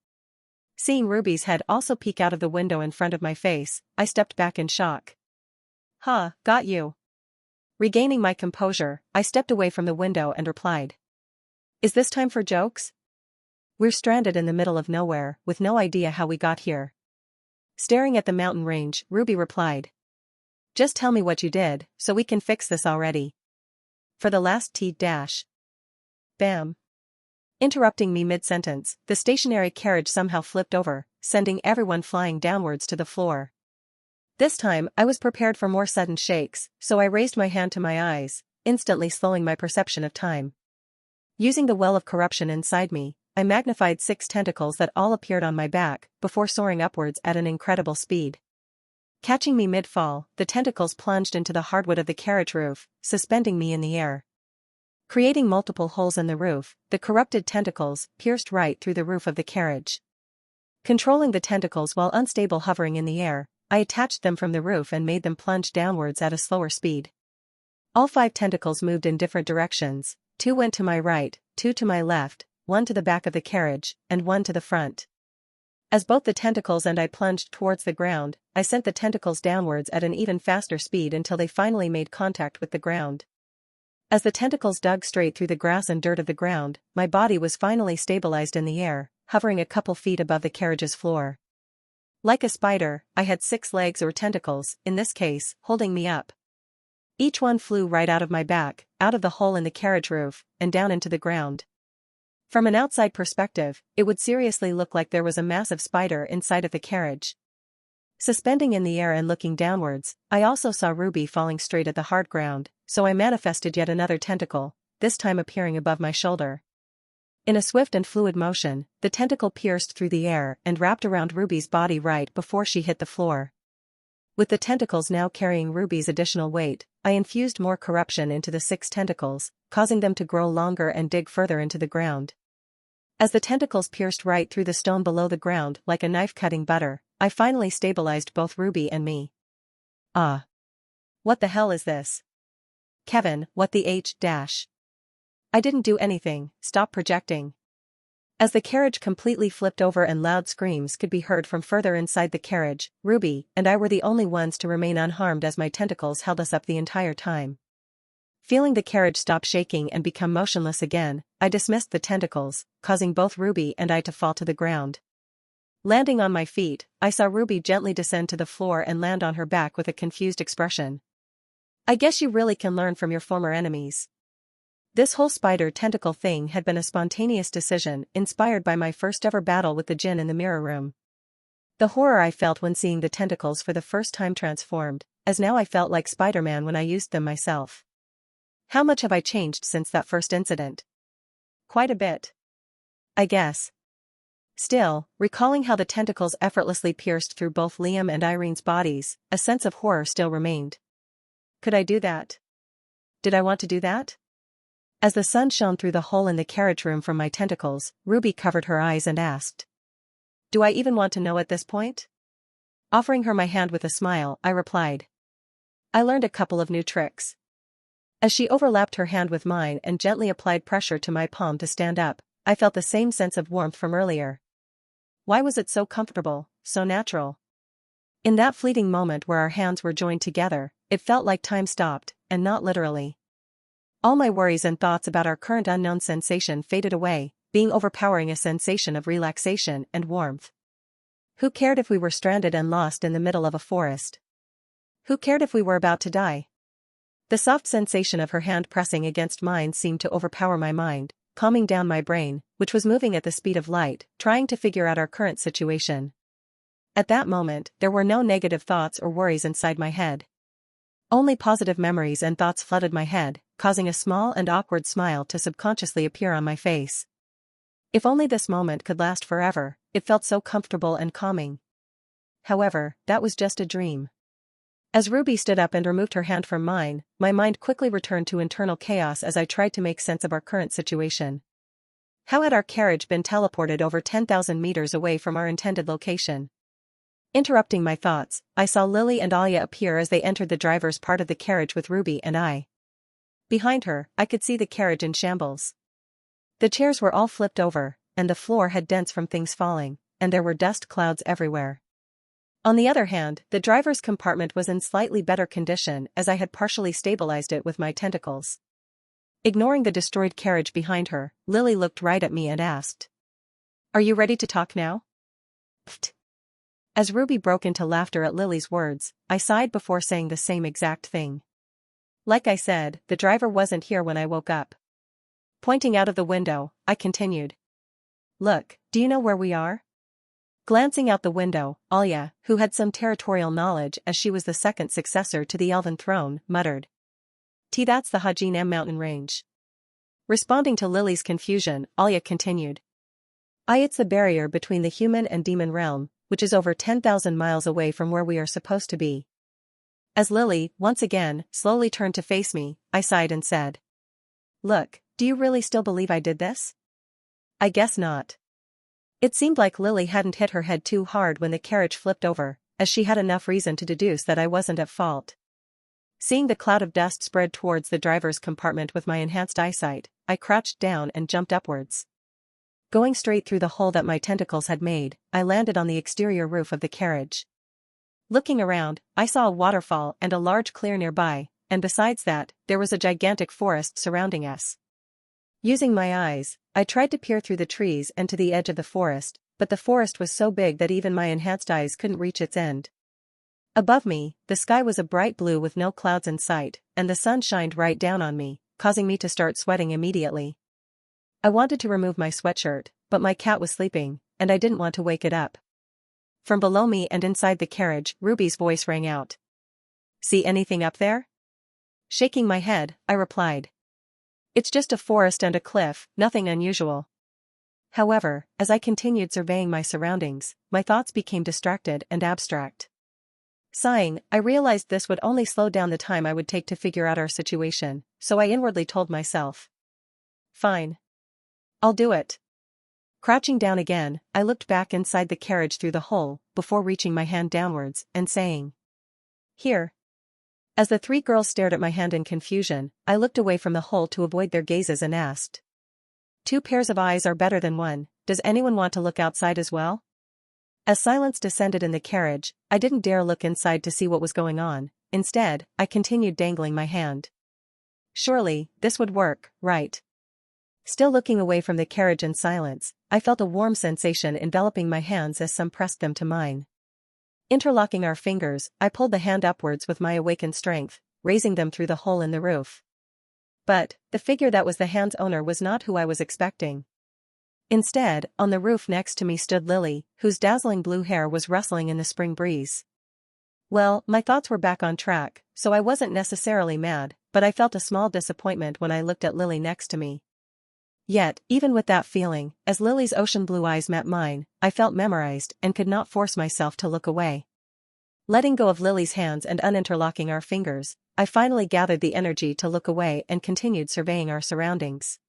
[SPEAKER 1] Seeing Ruby's head also peek out of the window in front of my face, I stepped back in shock. "Huh, got you." Regaining my composure, I stepped away from the window and replied, "Is this time for jokes? We're stranded in the middle of nowhere, with no idea how we got here." Staring at the mountain range, Ruby replied, "Just tell me what you did, so we can fix this already. For the last T-dash." Bam. Interrupting me mid-sentence, the stationary carriage somehow flipped over, sending everyone flying downwards to the floor. This time, I was prepared for more sudden shakes, so I raised my hand to my eyes, instantly slowing my perception of time. Using the well of corruption inside me, I magnified 6 tentacles that all appeared on my back, before soaring upwards at an incredible speed. Catching me mid-fall, the tentacles plunged into the hardwood of the carriage roof, suspending me in the air. Creating multiple holes in the roof, the corrupted tentacles pierced right through the roof of the carriage. Controlling the tentacles while unstable hovering in the air, I attached them from the roof and made them plunge downwards at a slower speed. All 5 tentacles moved in different directions, 2 went to my right, 2 to my left, 1 to the back of the carriage, and 1 to the front. As both the tentacles and I plunged towards the ground, I sent the tentacles downwards at an even faster speed until they finally made contact with the ground. As the tentacles dug straight through the grass and dirt of the ground, my body was finally stabilized in the air, hovering a couple feet above the carriage's floor. Like a spider, I had 6 legs or tentacles, in this case, holding me up. Each one flew right out of my back, out of the hole in the carriage roof, and down into the ground. From an outside perspective, it would seriously look like there was a massive spider inside of the carriage. Suspending in the air and looking downwards, I also saw Ruby falling straight at the hard ground, so I manifested yet another tentacle, this time appearing above my shoulder. In a swift and fluid motion, the tentacle pierced through the air and wrapped around Ruby's body right before she hit the floor. With the tentacles now carrying Ruby's additional weight, I infused more corruption into the 6 tentacles, causing them to grow longer and dig further into the ground. As the tentacles pierced right through the stone below the ground like a knife cutting butter, I finally stabilized both Ruby and me. Ah. What the hell is this? Kevin, what the H-dash? I didn't do anything, stop projecting. As the carriage completely flipped over and loud screams could be heard from further inside the carriage, Ruby and I were the only ones to remain unharmed as my tentacles held us up the entire time. Feeling the carriage stop shaking and become motionless again, I dismissed the tentacles, causing both Ruby and I to fall to the ground. Landing on my feet, I saw Ruby gently descend to the floor and land on her back with a confused expression. I guess you really can learn from your former enemies. This whole spider tentacle thing had been a spontaneous decision inspired by my first ever battle with the djinn in the mirror room. The horror I felt when seeing the tentacles for the first time transformed, as now I felt like Spider-Man when I used them myself. How much have I changed since that first incident? Quite a bit. I guess. Still, recalling how the tentacles effortlessly pierced through both Liam and Irene's bodies, a sense of horror still remained. Could I do that? Did I want to do that? As the sun shone through the hole in the carriage room from my tentacles, Ruby covered her eyes and asked. Do I even want to know at this point? Offering her my hand with a smile, I replied. I learned a couple of new tricks. As she overlapped her hand with mine and gently applied pressure to my palm to stand up, I felt the same sense of warmth from earlier. Why was it so comfortable, so natural? In that fleeting moment where our hands were joined together, it felt like time stopped, and not literally. All my worries and thoughts about our current unknown sensation faded away, being overpowering a sensation of relaxation and warmth. Who cared if we were stranded and lost in the middle of a forest? Who cared if we were about to die? The soft sensation of her hand pressing against mine seemed to overpower my mind, calming down my brain, which was moving at the speed of light, trying to figure out our current situation. At that moment, there were no negative thoughts or worries inside my head. Only positive memories and thoughts flooded my head, causing a small and awkward smile to subconsciously appear on my face. If only this moment could last forever, it felt so comfortable and calming. However, that was just a dream. As Ruby stood up and removed her hand from mine, my mind quickly returned to internal chaos as I tried to make sense of our current situation. How had our carriage been teleported over 10,000 meters away from our intended location? Interrupting my thoughts, I saw Lily and Alia appear as they entered the driver's part of the carriage with Ruby and I. Behind her, I could see the carriage in shambles. The chairs were all flipped over, and the floor had dents from things falling, and there were dust clouds everywhere. On the other hand, the driver's compartment was in slightly better condition as I had partially stabilized it with my tentacles. Ignoring the destroyed carriage behind her, Lily looked right at me and asked. Are you ready to talk now? Pfft. As Ruby broke into laughter at Lily's words, I sighed before saying the same exact thing. Like I said, the driver wasn't here when I woke up. Pointing out of the window, I continued. Look, do you know where we are? Glancing out the window, Alia, who had some territorial knowledge as she was the second successor to the Elven throne, muttered. That's the Hajin M mountain range. Responding to Lily's confusion, Alia continued. It's the barrier between the human and demon realm, which is over 10,000 miles away from where we are supposed to be. As Lily, once again, slowly turned to face me, I sighed and said. Look, do you really still believe I did this? I guess not. It seemed like Lily hadn't hit her head too hard when the carriage flipped over, as she had enough reason to deduce that I wasn't at fault. Seeing the cloud of dust spread towards the driver's compartment with my enhanced eyesight, I crouched down and jumped upwards. Going straight through the hole that my tentacles had made, I landed on the exterior roof of the carriage. Looking around, I saw a waterfall and a large clear nearby, and besides that, there was a gigantic forest surrounding us. Using my eyes, I tried to peer through the trees and to the edge of the forest, but the forest was so big that even my enhanced eyes couldn't reach its end. Above me, the sky was a bright blue with no clouds in sight, and the sun shined right down on me, causing me to start sweating immediately. I wanted to remove my sweatshirt, but my cat was sleeping, and I didn't want to wake it up. From below me and inside the carriage, Ruby's voice rang out. See anything up there? Shaking my head, I replied. It's just a forest and a cliff, nothing unusual. However, as I continued surveying my surroundings, my thoughts became distracted and abstract. Sighing, I realized this would only slow down the time I would take to figure out our situation, so I inwardly told myself. Fine. I'll do it. Crouching down again, I looked back inside the carriage through the hole, before reaching my hand downwards, and saying. Here. As the three girls stared at my hand in confusion, I looked away from the hole to avoid their gazes and asked. 2 pairs of eyes are better than 1, does anyone want to look outside as well? As silence descended in the carriage, I didn't dare look inside to see what was going on, instead, I continued dangling my hand. Surely, this would work, right? Still looking away from the carriage in silence, I felt a warm sensation enveloping my hands as some pressed them to mine. Interlocking our fingers, I pulled the hand upwards with my awakened strength, raising them through the hole in the roof. But, the figure that was the hand's owner was not who I was expecting. Instead, on the roof next to me stood Lily, whose dazzling blue hair was rustling in the spring breeze. Well, my thoughts were back on track, so I wasn't necessarily mad, but I felt a small disappointment when I looked at Lily next to me. Yet, even with that feeling, as Lily's ocean blue eyes met mine, I felt memorized and could not force myself to look away. Letting go of Lily's hands and uninterlocking our fingers, I finally gathered the energy to look away and continued surveying our surroundings.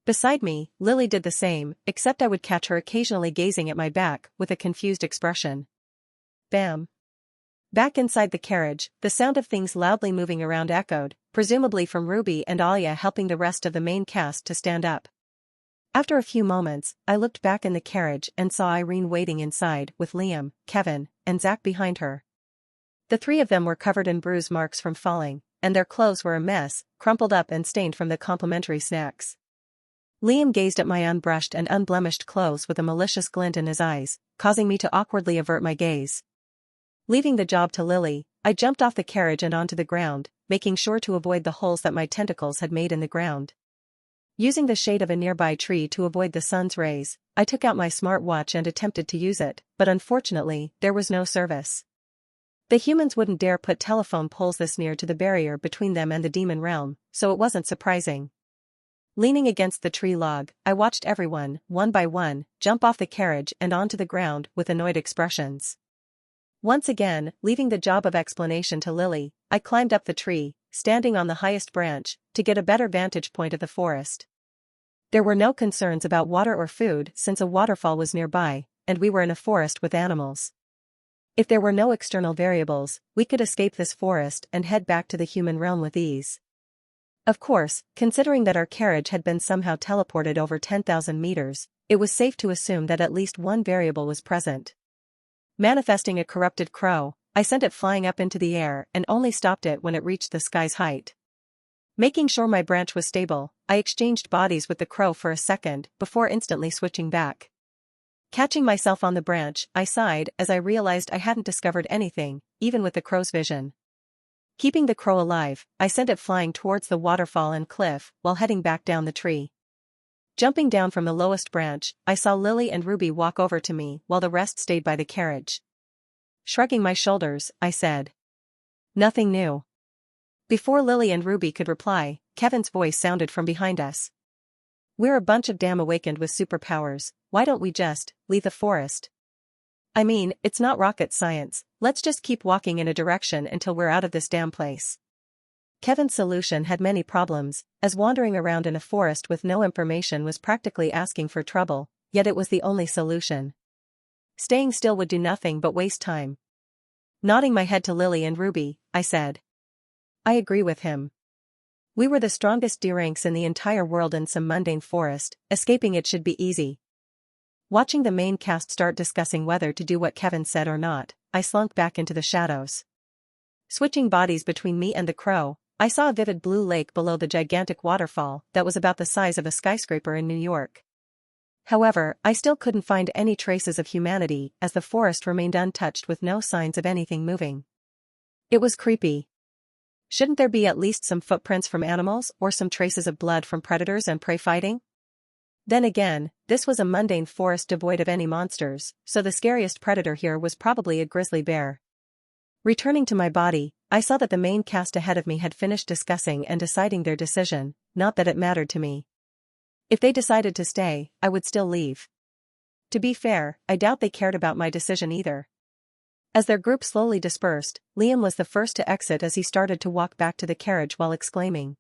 [SPEAKER 1] Beside me, Lily did the same, except I would catch her occasionally gazing at my back with a confused expression. Bam! Back inside the carriage, the sound of things loudly moving around echoed, presumably from Ruby and Alia helping the rest of the main cast to stand up. After a few moments, I looked back in the carriage and saw Irene waiting inside with Liam, Kevin, and Zach behind her. The three of them were covered in bruise marks from falling, and their clothes were a mess, crumpled up and stained from the complimentary snacks. Liam gazed at my unbrushed and unblemished clothes with a malicious glint in his eyes, causing me to awkwardly avert my gaze. Leaving the job to Lily, I jumped off the carriage and onto the ground, making sure to avoid the holes that my tentacles had made in the ground. Using the shade of a nearby tree to avoid the sun's rays, I took out my smartwatch and attempted to use it, but unfortunately, there was no service. The humans wouldn't dare put telephone poles this near to the barrier between them and the demon realm, so it wasn't surprising. Leaning against the tree log, I watched everyone, one by one, jump off the carriage and onto the ground with annoyed expressions. Once again, leaving the job of explanation to Lily, I climbed up the tree, standing on the highest branch, to get a better vantage point of the forest. There were no concerns about water or food since a waterfall was nearby, and we were in a forest with animals. If there were no external variables, we could escape this forest and head back to the human realm with ease. Of course, considering that our carriage had been somehow teleported over 10,000 meters, it was safe to assume that at least one variable was present. Manifesting a corrupted crow, I sent it flying up into the air and only stopped it when it reached the sky's height. Making sure my branch was stable, I exchanged bodies with the crow for a second before instantly switching back. Catching myself on the branch, I sighed as I realized I hadn't discovered anything, even with the crow's vision. Keeping the crow alive, I sent it flying towards the waterfall and cliff while heading back down the tree. Jumping down from the lowest branch, I saw Lily and Ruby walk over to me while the rest stayed by the carriage. Shrugging my shoulders, I said, "Nothing new." Before Lily and Ruby could reply, Kevin's voice sounded from behind us. "We're a bunch of damn awakened with superpowers, why don't we just leave the forest? I mean, it's not rocket science, let's just keep walking in a direction until we're out of this damn place." Kevin's solution had many problems, as wandering around in a forest with no information was practically asking for trouble, yet it was the only solution. Staying still would do nothing but waste time. Nodding my head to Lily and Ruby, I said, "I agree with him. We were the strongest D-ranks in the entire world in some mundane forest, escaping it should be easy." Watching the main cast start discussing whether to do what Kevin said or not, I slunk back into the shadows. Switching bodies between me and the crow, I saw a vivid blue lake below the gigantic waterfall that was about the size of a skyscraper in New York. However, I still couldn't find any traces of humanity as the forest remained untouched with no signs of anything moving. It was creepy. Shouldn't there be at least some footprints from animals or some traces of blood from predators and prey fighting? Then again, this was a mundane forest devoid of any monsters, so the scariest predator here was probably a grizzly bear. Returning to my body, I saw that the main cast ahead of me had finished discussing and deciding their decision, not that it mattered to me. If they decided to stay, I would still leave. To be fair, I doubt they cared about my decision either. As their group slowly dispersed, Liam was the first to exit as he started to walk back to the carriage while exclaiming,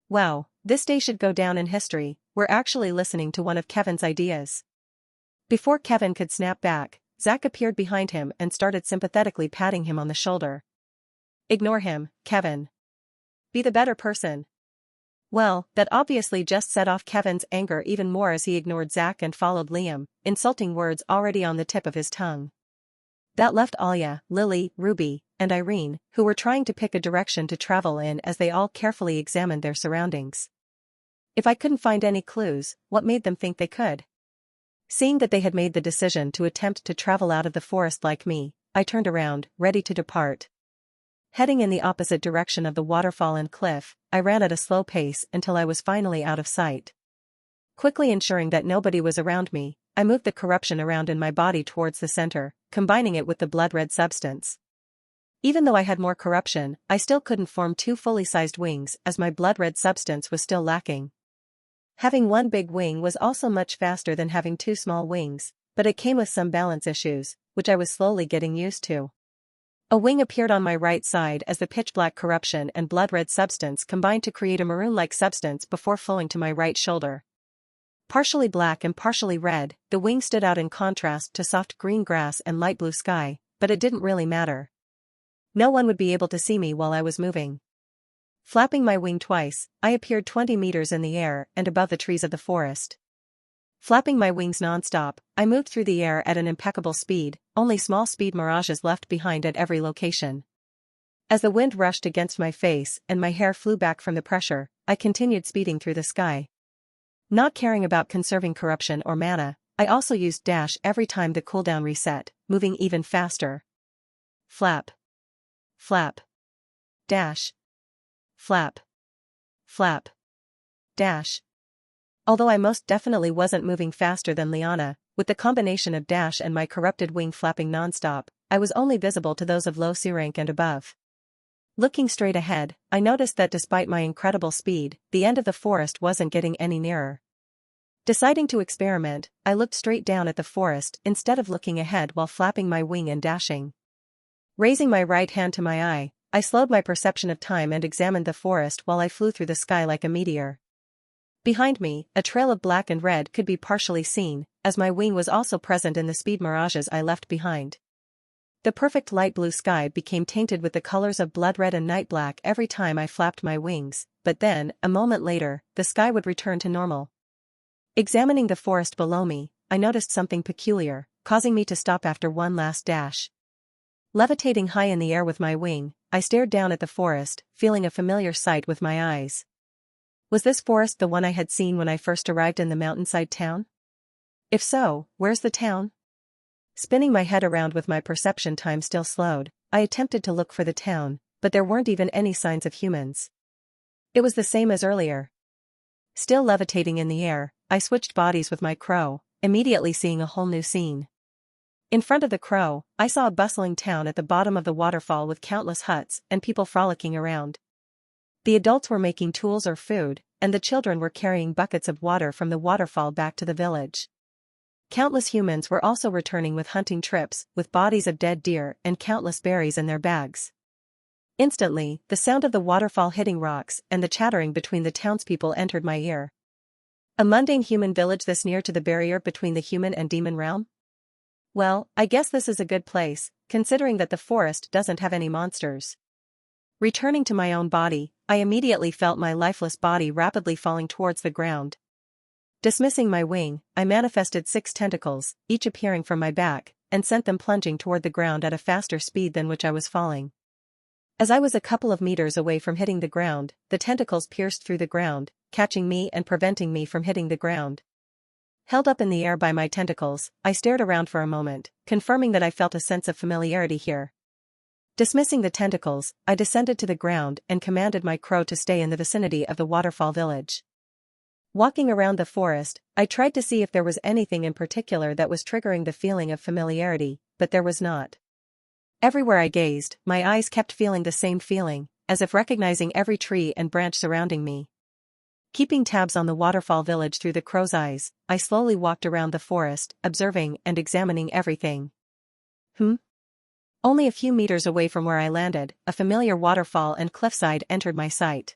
[SPEAKER 1] "Wow, this day should go down in history, we're actually listening to one of Kevin's ideas." Before Kevin could snap back, Zach appeared behind him and started sympathetically patting him on the shoulder. "Ignore him, Kevin. Be the better person." Well, that obviously just set off Kevin's anger even more as he ignored Zach and followed Liam, insulting words already on the tip of his tongue. That left Alia, Lily, Ruby, and Irene, who were trying to pick a direction to travel in as they all carefully examined their surroundings. If I couldn't find any clues, what made them think they could? Seeing that they had made the decision to attempt to travel out of the forest like me, I turned around, ready to depart. Heading in the opposite direction of the waterfall and cliff, I ran at a slow pace until I was finally out of sight. Quickly ensuring that nobody was around me, I moved the corruption around in my body towards the center, combining it with the blood-red substance. Even though I had more corruption, I still couldn't form two fully sized wings as my blood-red substance was still lacking. Having one big wing was also much faster than having two small wings, but it came with some balance issues, which I was slowly getting used to. A wing appeared on my right side as the pitch-black corruption and blood-red substance combined to create a maroon-like substance before flowing to my right shoulder. Partially black and partially red, the wing stood out in contrast to soft green grass and light blue sky, but it didn't really matter. No one would be able to see me while I was moving. Flapping my wing twice, I appeared 20 meters in the air and above the trees of the forest. Flapping my wings non-stop, I moved through the air at an impeccable speed, only small speed mirages left behind at every location. As the wind rushed against my face and my hair flew back from the pressure, I continued speeding through the sky. Not caring about conserving corruption or mana, I also used dash every time the cooldown reset, moving even faster. Flap. Flap. Dash. Flap. Flap. Dash. Although I most definitely wasn't moving faster than Liana, with the combination of dash and my corrupted wing flapping non-stop, I was only visible to those of low C rank and above. Looking straight ahead, I noticed that despite my incredible speed, the end of the forest wasn't getting any nearer. Deciding to experiment, I looked straight down at the forest instead of looking ahead while flapping my wing and dashing. Raising my right hand to my eye, I slowed my perception of time and examined the forest while I flew through the sky like a meteor. Behind me, a trail of black and red could be partially seen, as my wing was also present in the speed mirages I left behind. The perfect light blue sky became tainted with the colors of blood red and night black every time I flapped my wings, but then, a moment later, the sky would return to normal. Examining the forest below me, I noticed something peculiar, causing me to stop after one last dash. Levitating high in the air with my wing, I stared down at the forest, feeling a familiar sight with my eyes. Was this forest the one I had seen when I first arrived in the mountainside town? If so, where's the town? Spinning my head around with my perception time still slowed, I attempted to look for the town, but there weren't even any signs of humans. It was the same as earlier. Still levitating in the air, I switched bodies with my crow, immediately seeing a whole new scene. In front of the crow, I saw a bustling town at the bottom of the waterfall with countless huts and people frolicking around. The adults were making tools or food, and the children were carrying buckets of water from the waterfall back to the village. Countless humans were also returning with hunting trips, with bodies of dead deer and countless berries in their bags. Instantly, the sound of the waterfall hitting rocks and the chattering between the townspeople entered my ear. A mundane human village this near to the barrier between the human and demon realm? Well, I guess this is a good place, considering that the forest doesn't have any monsters. Returning to my own body, I immediately felt my lifeless body rapidly falling towards the ground. Dismissing my wing, I manifested 6 tentacles, each appearing from my back, and sent them plunging toward the ground at a faster speed than which I was falling. As I was a couple of meters away from hitting the ground, the tentacles pierced through the ground, catching me and preventing me from hitting the ground. Held up in the air by my tentacles, I stared around for a moment, confirming that I felt a sense of familiarity here. Dismissing the tentacles, I descended to the ground and commanded my crow to stay in the vicinity of the waterfall village. Walking around the forest, I tried to see if there was anything in particular that was triggering the feeling of familiarity, but there was not. Everywhere I gazed, my eyes kept feeling the same feeling, as if recognizing every tree and branch surrounding me. Keeping tabs on the waterfall village through the crow's eyes, I slowly walked around the forest, observing and examining everything. Only a few meters away from where I landed, a familiar waterfall and cliffside entered my sight.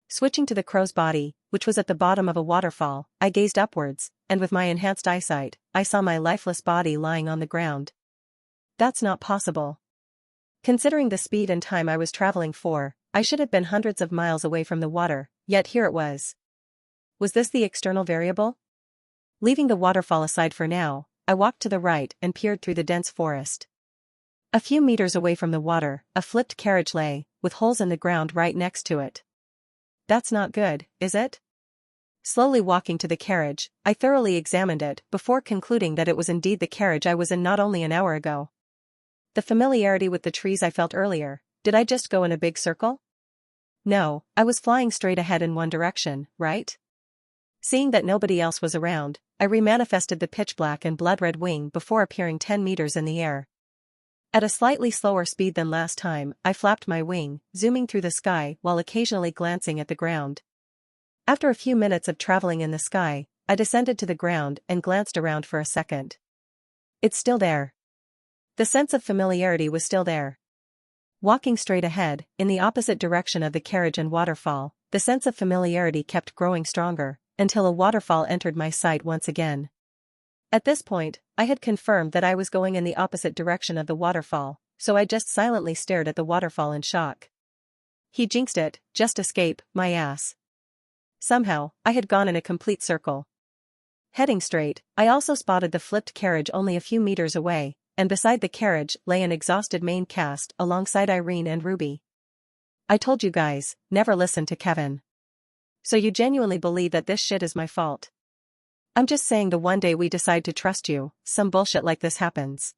[SPEAKER 1] Switching to the crow's body, which was at the bottom of a waterfall, I gazed upwards, and with my enhanced eyesight, I saw my lifeless body lying on the ground. That's not possible. Considering the speed and time I was traveling for, I should have been hundreds of miles away from the water, yet here it was. Was this the external variable? Leaving the waterfall aside for now, I walked to the right and peered through the dense forest. A few meters away from the water, a flipped carriage lay, with holes in the ground right next to it. That's not good, is it? Slowly walking to the carriage, I thoroughly examined it before concluding that it was indeed the carriage I was in not only an hour ago. The familiarity with the trees I felt earlier, did I just go in a big circle? No, I was flying straight ahead in one direction, right? Seeing that nobody else was around, I remanifested the pitch black and blood red wing before appearing 10 meters in the air. At a slightly slower speed than last time, I flapped my wing, zooming through the sky while occasionally glancing at the ground. After a few minutes of traveling in the sky, I descended to the ground and glanced around for a second. It's still there. The sense of familiarity was still there. Walking straight ahead, in the opposite direction of the carriage and waterfall, the sense of familiarity kept growing stronger, until a waterfall entered my sight once again. At this point, I had confirmed that I was going in the opposite direction of the waterfall, so I just silently stared at the waterfall in shock. He jinxed it, just escape, my ass. Somehow, I had gone in a complete circle. Heading straight, I also spotted the flipped carriage only a few meters away, and beside the carriage lay an exhausted main cast alongside Irene and Ruby. I told you guys, never listen to Kevin. So you genuinely believe that this shit is my fault? I'm just saying the one day we decide to trust you, some bullshit like this happens.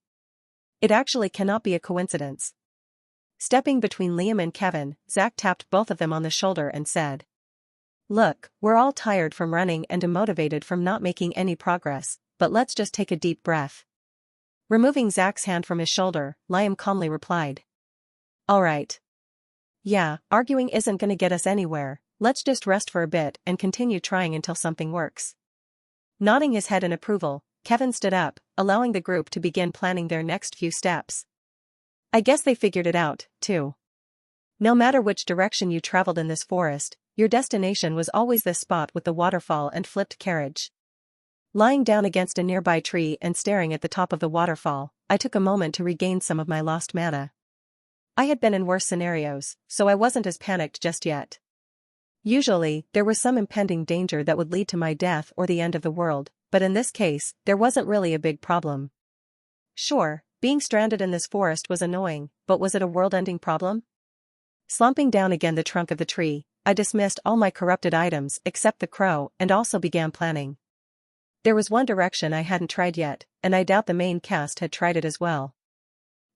[SPEAKER 1] It actually cannot be a coincidence. Stepping between Liam and Kevin, Zach tapped both of them on the shoulder and said, "Look, we're all tired from running and demotivated from not making any progress, but let's just take a deep breath." Removing Zach's hand from his shoulder, Liam calmly replied, "All right. Yeah, arguing isn't gonna get us anywhere, let's just rest for a bit and continue trying until something works." Nodding his head in approval, Kevin stood up, allowing the group to begin planning their next few steps. I guess they figured it out, too. No matter which direction you traveled in this forest, your destination was always this spot with the waterfall and flipped carriage. Lying down against a nearby tree and staring at the top of the waterfall, I took a moment to regain some of my lost mana. I had been in worse scenarios, so I wasn't as panicked just yet. Usually, there was some impending danger that would lead to my death or the end of the world, but in this case, there wasn't really a big problem. Sure, being stranded in this forest was annoying, but was it a world-ending problem? Slumping down again the trunk of the tree, I dismissed all my corrupted items except the crow and also began planning. There was one direction I hadn't tried yet, and I doubt the main cast had tried it as well.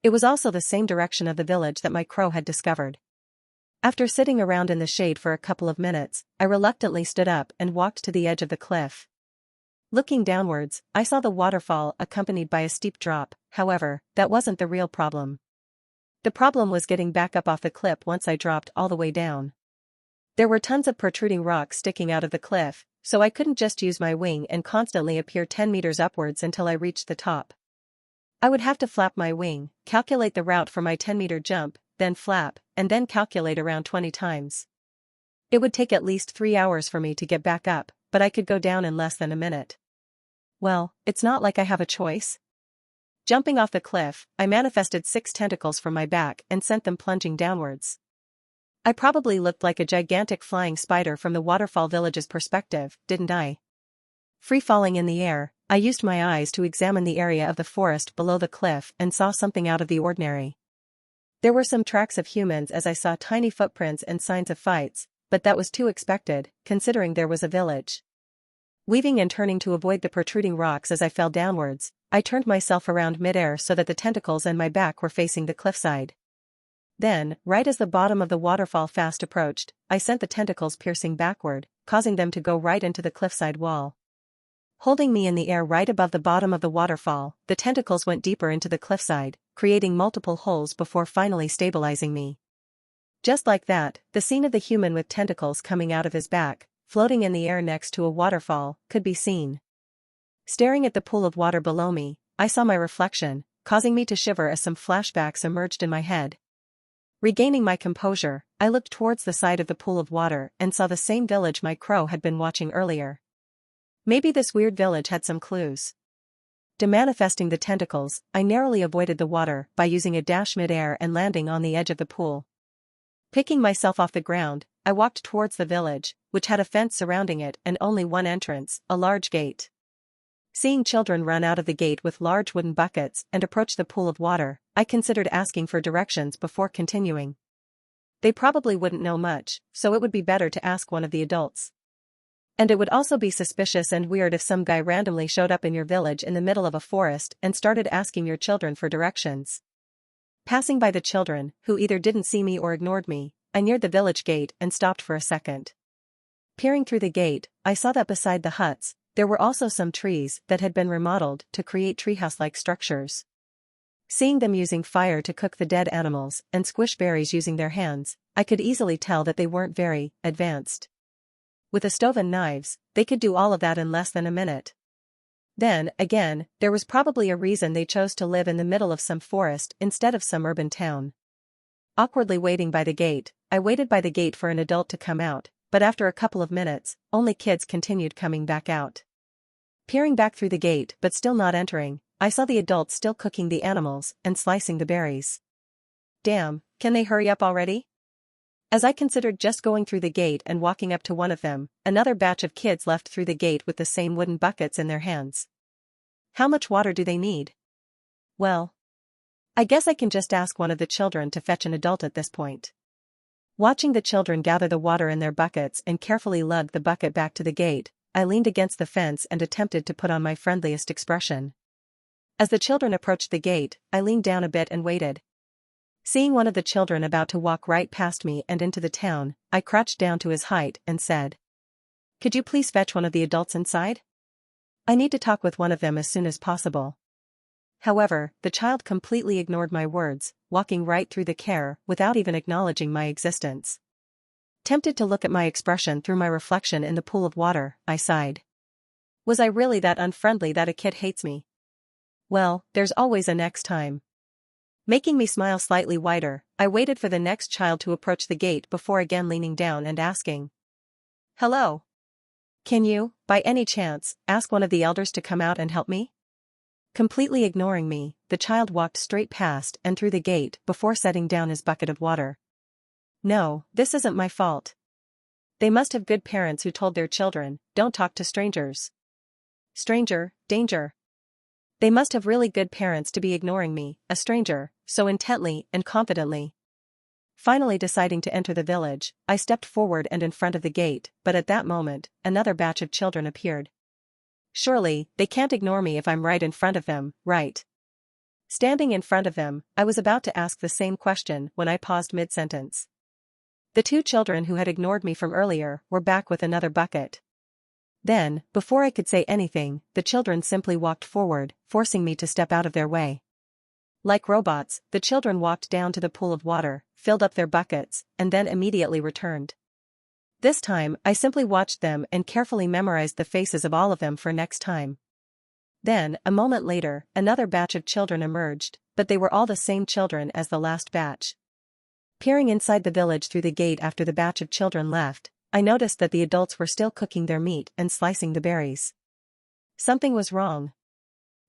[SPEAKER 1] It was also the same direction of the village that my crow had discovered. After sitting around in the shade for a couple of minutes, I reluctantly stood up and walked to the edge of the cliff. Looking downwards, I saw the waterfall accompanied by a steep drop, however, that wasn't the real problem. The problem was getting back up off the cliff once I dropped all the way down. There were tons of protruding rocks sticking out of the cliff, so I couldn't just use my wing and constantly appear 10 meters upwards until I reached the top. I would have to flap my wing, calculate the route for my 10-meter jump, then flap, and then calculate around 20 times. It would take at least 3 hours for me to get back up, but I could go down in less than a minute. Well, it's not like I have a choice. Jumping off the cliff, I manifested 6 tentacles from my back and sent them plunging downwards. I probably looked like a gigantic flying spider from the waterfall village's perspective, didn't I? Free falling in the air, I used my eyes to examine the area of the forest below the cliff and saw something out of the ordinary. There were some tracks of humans as I saw tiny footprints and signs of fights, but that was too expected, considering there was a village. Weaving and turning to avoid the protruding rocks as I fell downwards, I turned myself around midair so that the tentacles and my back were facing the cliffside. Then, right as the bottom of the waterfall fast approached, I sent the tentacles piercing backward, causing them to go right into the cliffside wall. Holding me in the air right above the bottom of the waterfall, the tentacles went deeper into the cliffside, creating multiple holes before finally stabilizing me. Just like that, the scene of the human with tentacles coming out of his back, floating in the air next to a waterfall, could be seen. Staring at the pool of water below me, I saw my reflection, causing me to shiver as some flashbacks emerged in my head. Regaining my composure, I looked towards the side of the pool of water and saw the same village my crow had been watching earlier. Maybe this weird village had some clues. Demanifesting the tentacles, I narrowly avoided the water by using a dash mid-air and landing on the edge of the pool. Picking myself off the ground, I walked towards the village, which had a fence surrounding it and only one entrance, a large gate. Seeing children run out of the gate with large wooden buckets and approach the pool of water, I considered asking for directions before continuing. They probably wouldn't know much, so it would be better to ask one of the adults. And it would also be suspicious and weird if some guy randomly showed up in your village in the middle of a forest and started asking your children for directions. Passing by the children, who either didn't see me or ignored me, I neared the village gate and stopped for a second. Peering through the gate, I saw that beside the huts, there were also some trees that had been remodeled to create treehouse-like structures. Seeing them using fire to cook the dead animals and squish berries using their hands, I could easily tell that they weren't very advanced. With a stove and knives, they could do all of that in less than a minute. Then, again, there was probably a reason they chose to live in the middle of some forest instead of some urban town. Awkwardly waiting by the gate, I waited by the gate for an adult to come out, but after a couple of minutes, only kids continued coming back out. Peering back through the gate but still not entering, I saw the adults still cooking the animals and slicing the berries. Damn, can they hurry up already? As I considered just going through the gate and walking up to one of them, another batch of kids left through the gate with the same wooden buckets in their hands. How much water do they need? Well, I guess I can just ask one of the children to fetch an adult at this point. Watching the children gather the water in their buckets and carefully lug the bucket back to the gate, I leaned against the fence and attempted to put on my friendliest expression. As the children approached the gate, I leaned down a bit and waited. Seeing one of the children about to walk right past me and into the town, I crouched down to his height and said, "Could you please fetch one of the adults inside? I need to talk with one of them as soon as possible." However, the child completely ignored my words, walking right through the care without even acknowledging my existence. Tempted to look at my expression through my reflection in the pool of water, I sighed. Was I really that unfriendly that a kid hates me? Well, there's always a next time. Making me smile slightly wider, I waited for the next child to approach the gate before again leaning down and asking, "Hello? Can you, by any chance, ask one of the elders to come out and help me?" Completely ignoring me, the child walked straight past and through the gate before setting down his bucket of water. No, this isn't my fault. They must have good parents who told their children, "Don't talk to strangers. Stranger, danger." They must have really good parents to be ignoring me, a stranger, so intently and confidently. Finally deciding to enter the village, I stepped forward and in front of the gate, but at that moment, another batch of children appeared. Surely, they can't ignore me if I'm right in front of them, right? Standing in front of them, I was about to ask the same question when I paused mid-sentence. The two children who had ignored me from earlier were back with another bucket. Then, before I could say anything, the children simply walked forward, forcing me to step out of their way. Like robots, the children walked down to the pool of water, filled up their buckets, and then immediately returned. This time, I simply watched them and carefully memorized the faces of all of them for next time. Then, a moment later, another batch of children emerged, but they were all the same children as the last batch. Peering inside the village through the gate after the batch of children left, I noticed that the adults were still cooking their meat and slicing the berries. Something was wrong.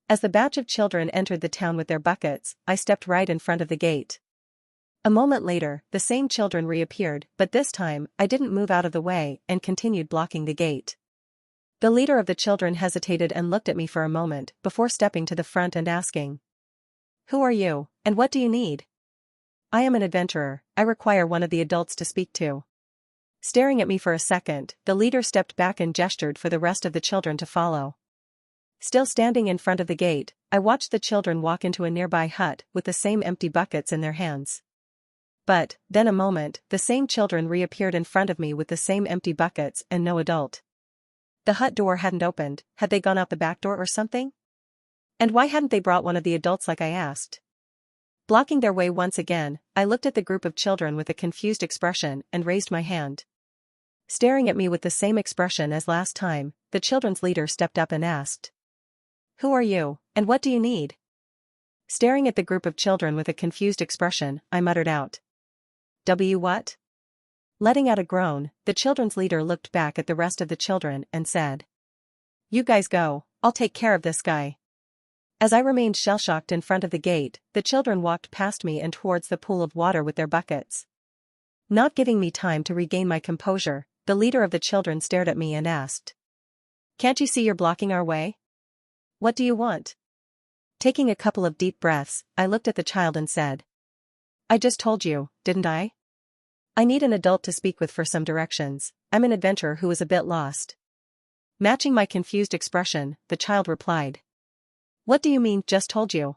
[SPEAKER 1] As the batch of children entered the town with their buckets, I stepped right in front of the gate. A moment later, the same children reappeared, but this time, I didn't move out of the way and continued blocking the gate. The leader of the children hesitated and looked at me for a moment before stepping to the front and asking, "Who are you, and what do you need?" "I am an adventurer, I require one of the adults to speak to." Staring at me for a second, the leader stepped back and gestured for the rest of the children to follow. Still standing in front of the gate, I watched the children walk into a nearby hut with the same empty buckets in their hands. But, then a moment, the same children reappeared in front of me with the same empty buckets and no adult. The hut door hadn't opened. Had they gone out the back door or something? And why hadn't they brought one of the adults like I asked? Blocking their way once again, I looked at the group of children with a confused expression and raised my hand. Staring at me with the same expression as last time, the children's leader stepped up and asked, "Who are you, and what do you need?" Staring at the group of children with a confused expression, I muttered out, What? Letting out a groan, the children's leader looked back at the rest of the children and said, "You guys go, I'll take care of this guy." As I remained shell-shocked in front of the gate, the children walked past me and towards the pool of water with their buckets. Not giving me time to regain my composure, the leader of the children stared at me and asked, "Can't you see you're blocking our way? What do you want?" Taking a couple of deep breaths, I looked at the child and said, "I just told you, didn't I? I need an adult to speak with for some directions. I'm an adventurer who is a bit lost." Matching my confused expression, the child replied, "What do you mean, just told you?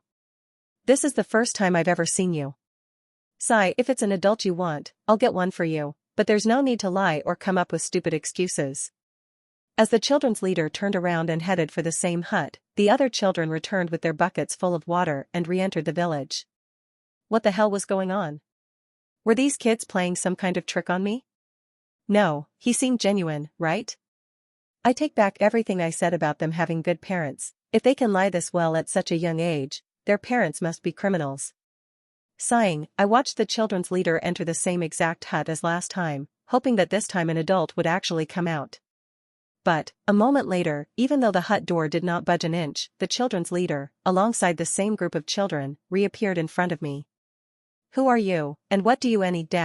[SPEAKER 1] This is the first time I've ever seen you. Sigh, if it's an adult you want, I'll get one for you, but there's no need to lie or come up with stupid excuses." As the children's leader turned around and headed for the same hut, the other children returned with their buckets full of water and re-entered the village. What the hell was going on? Were these kids playing some kind of trick on me? No, he seemed genuine, right? I take back everything I said about them having good parents. If they can lie this well at such a young age, their parents must be criminals. Sighing, I watched the children's leader enter the same exact hut as last time, hoping that this time an adult would actually come out. But, a moment later, even though the hut door did not budge an inch, the children's leader, alongside the same group of children, reappeared in front of me. Who are you, and what do you need?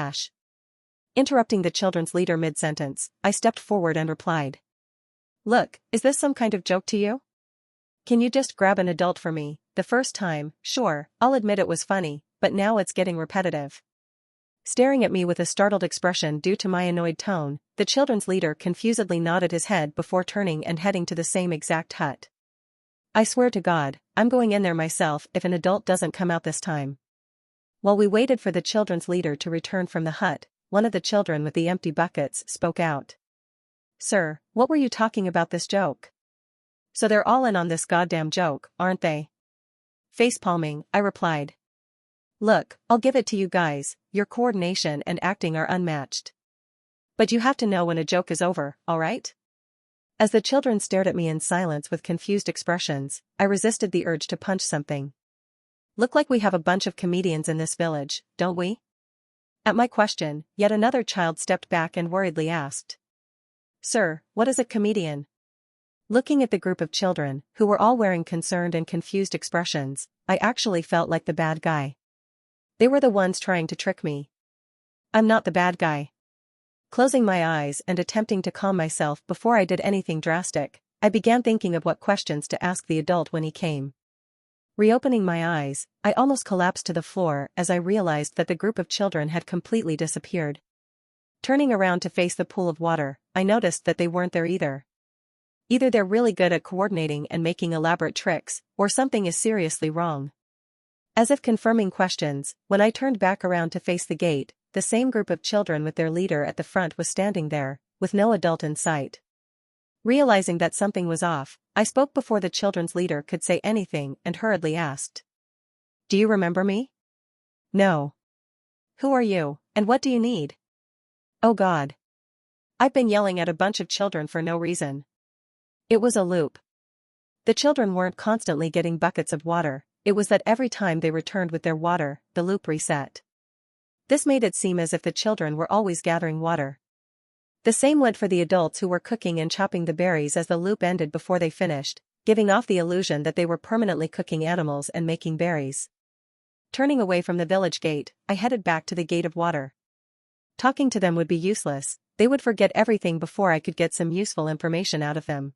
[SPEAKER 1] Interrupting the children's leader mid-sentence, I stepped forward and replied. Look, is this some kind of joke to you? Can you just grab an adult for me? The first time, sure, I'll admit it was funny, but now it's getting repetitive. Staring at me with a startled expression due to my annoyed tone, the children's leader confusedly nodded his head before turning and heading to the same exact hut. I swear to God, I'm going in there myself if an adult doesn't come out this time. While we waited for the children's leader to return from the hut, one of the children with the empty buckets spoke out. Sir, what were you talking about this joke? So they're all in on this goddamn joke, aren't they? Facepalming, I replied. Look, I'll give it to you guys, your coordination and acting are unmatched. But you have to know when a joke is over, alright? As the children stared at me in silence with confused expressions, I resisted the urge to punch something. Look like we have a bunch of comedians in this village, don't we? At my question, yet another child stepped back and worriedly asked. Sir, what is a comedian? Looking at the group of children, who were all wearing concerned and confused expressions, I actually felt like the bad guy. They were the ones trying to trick me. I'm not the bad guy. Closing my eyes and attempting to calm myself before I did anything drastic, I began thinking of what questions to ask the adult when he came. Reopening my eyes, I almost collapsed to the floor as I realized that the group of children had completely disappeared. Turning around to face the pool of water, I noticed that they weren't there either. Either they're really good at coordinating and making elaborate tricks, or something is seriously wrong. As if confirming questions, when I turned back around to face the gate, the same group of children with their leader at the front was standing there, with no adult in sight. Realizing that something was off, I spoke before the children's leader could say anything and hurriedly asked. Do you remember me? No. Who are you, and what do you need? Oh God. I've been yelling at a bunch of children for no reason. It was a loop. The children weren't constantly getting buckets of water, it was that every time they returned with their water, the loop reset. This made it seem as if the children were always gathering water. The same went for the adults who were cooking and chopping the berries as the loop ended before they finished, giving off the illusion that they were permanently cooking animals and making berries. Turning away from the village gate, I headed back to the gate of water. Talking to them would be useless, they would forget everything before I could get some useful information out of them.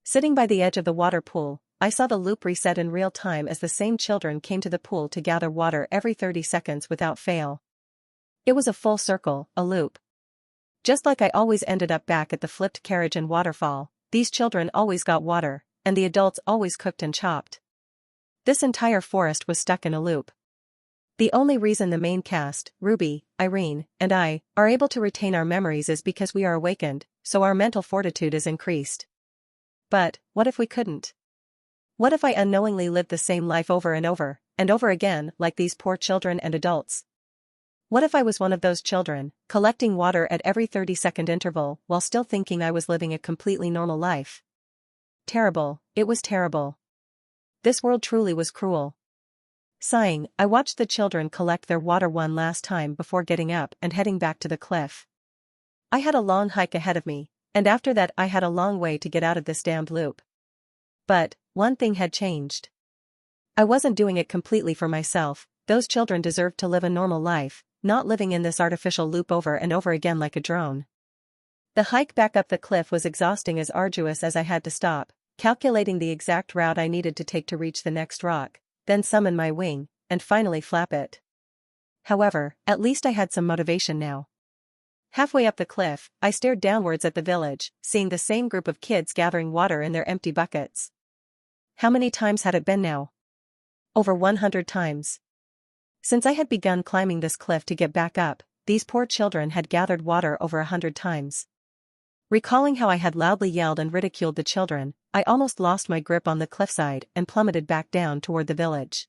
[SPEAKER 1] Sitting by the edge of the water pool, I saw the loop reset in real time as the same children came to the pool to gather water every 30 seconds without fail. It was a full circle, a loop. Just like I always ended up back at the flipped carriage and waterfall, these children always got water, and the adults always cooked and chopped. This entire forest was stuck in a loop. The only reason the main cast, Ruby, Irene, and I, are able to retain our memories is because we are awakened, so our mental fortitude is increased. But, what if we couldn't? What if I unknowingly lived the same life over and over again, like these poor children and adults? What if I was one of those children, collecting water at every 30-second interval while still thinking I was living a completely normal life? Terrible, it was terrible. This world truly was cruel. Sighing, I watched the children collect their water one last time before getting up and heading back to the cliff. I had a long hike ahead of me, and after that I had a long way to get out of this damned loop. But, one thing had changed. I wasn't doing it completely for myself, those children deserved to live a normal life, not living in this artificial loop over and over again like a drone. The hike back up the cliff was exhausting, as arduous as I had to stop, calculating the exact route I needed to take to reach the next rock, then summon my wing, and finally flap it. However, at least I had some motivation now. Halfway up the cliff, I stared downwards at the village, seeing the same group of kids gathering water in their empty buckets. How many times had it been now? Over 100 times. Since I had begun climbing this cliff to get back up, these poor children had gathered water over 100 times. Recalling how I had loudly yelled and ridiculed the children, I almost lost my grip on the cliffside and plummeted back down toward the village.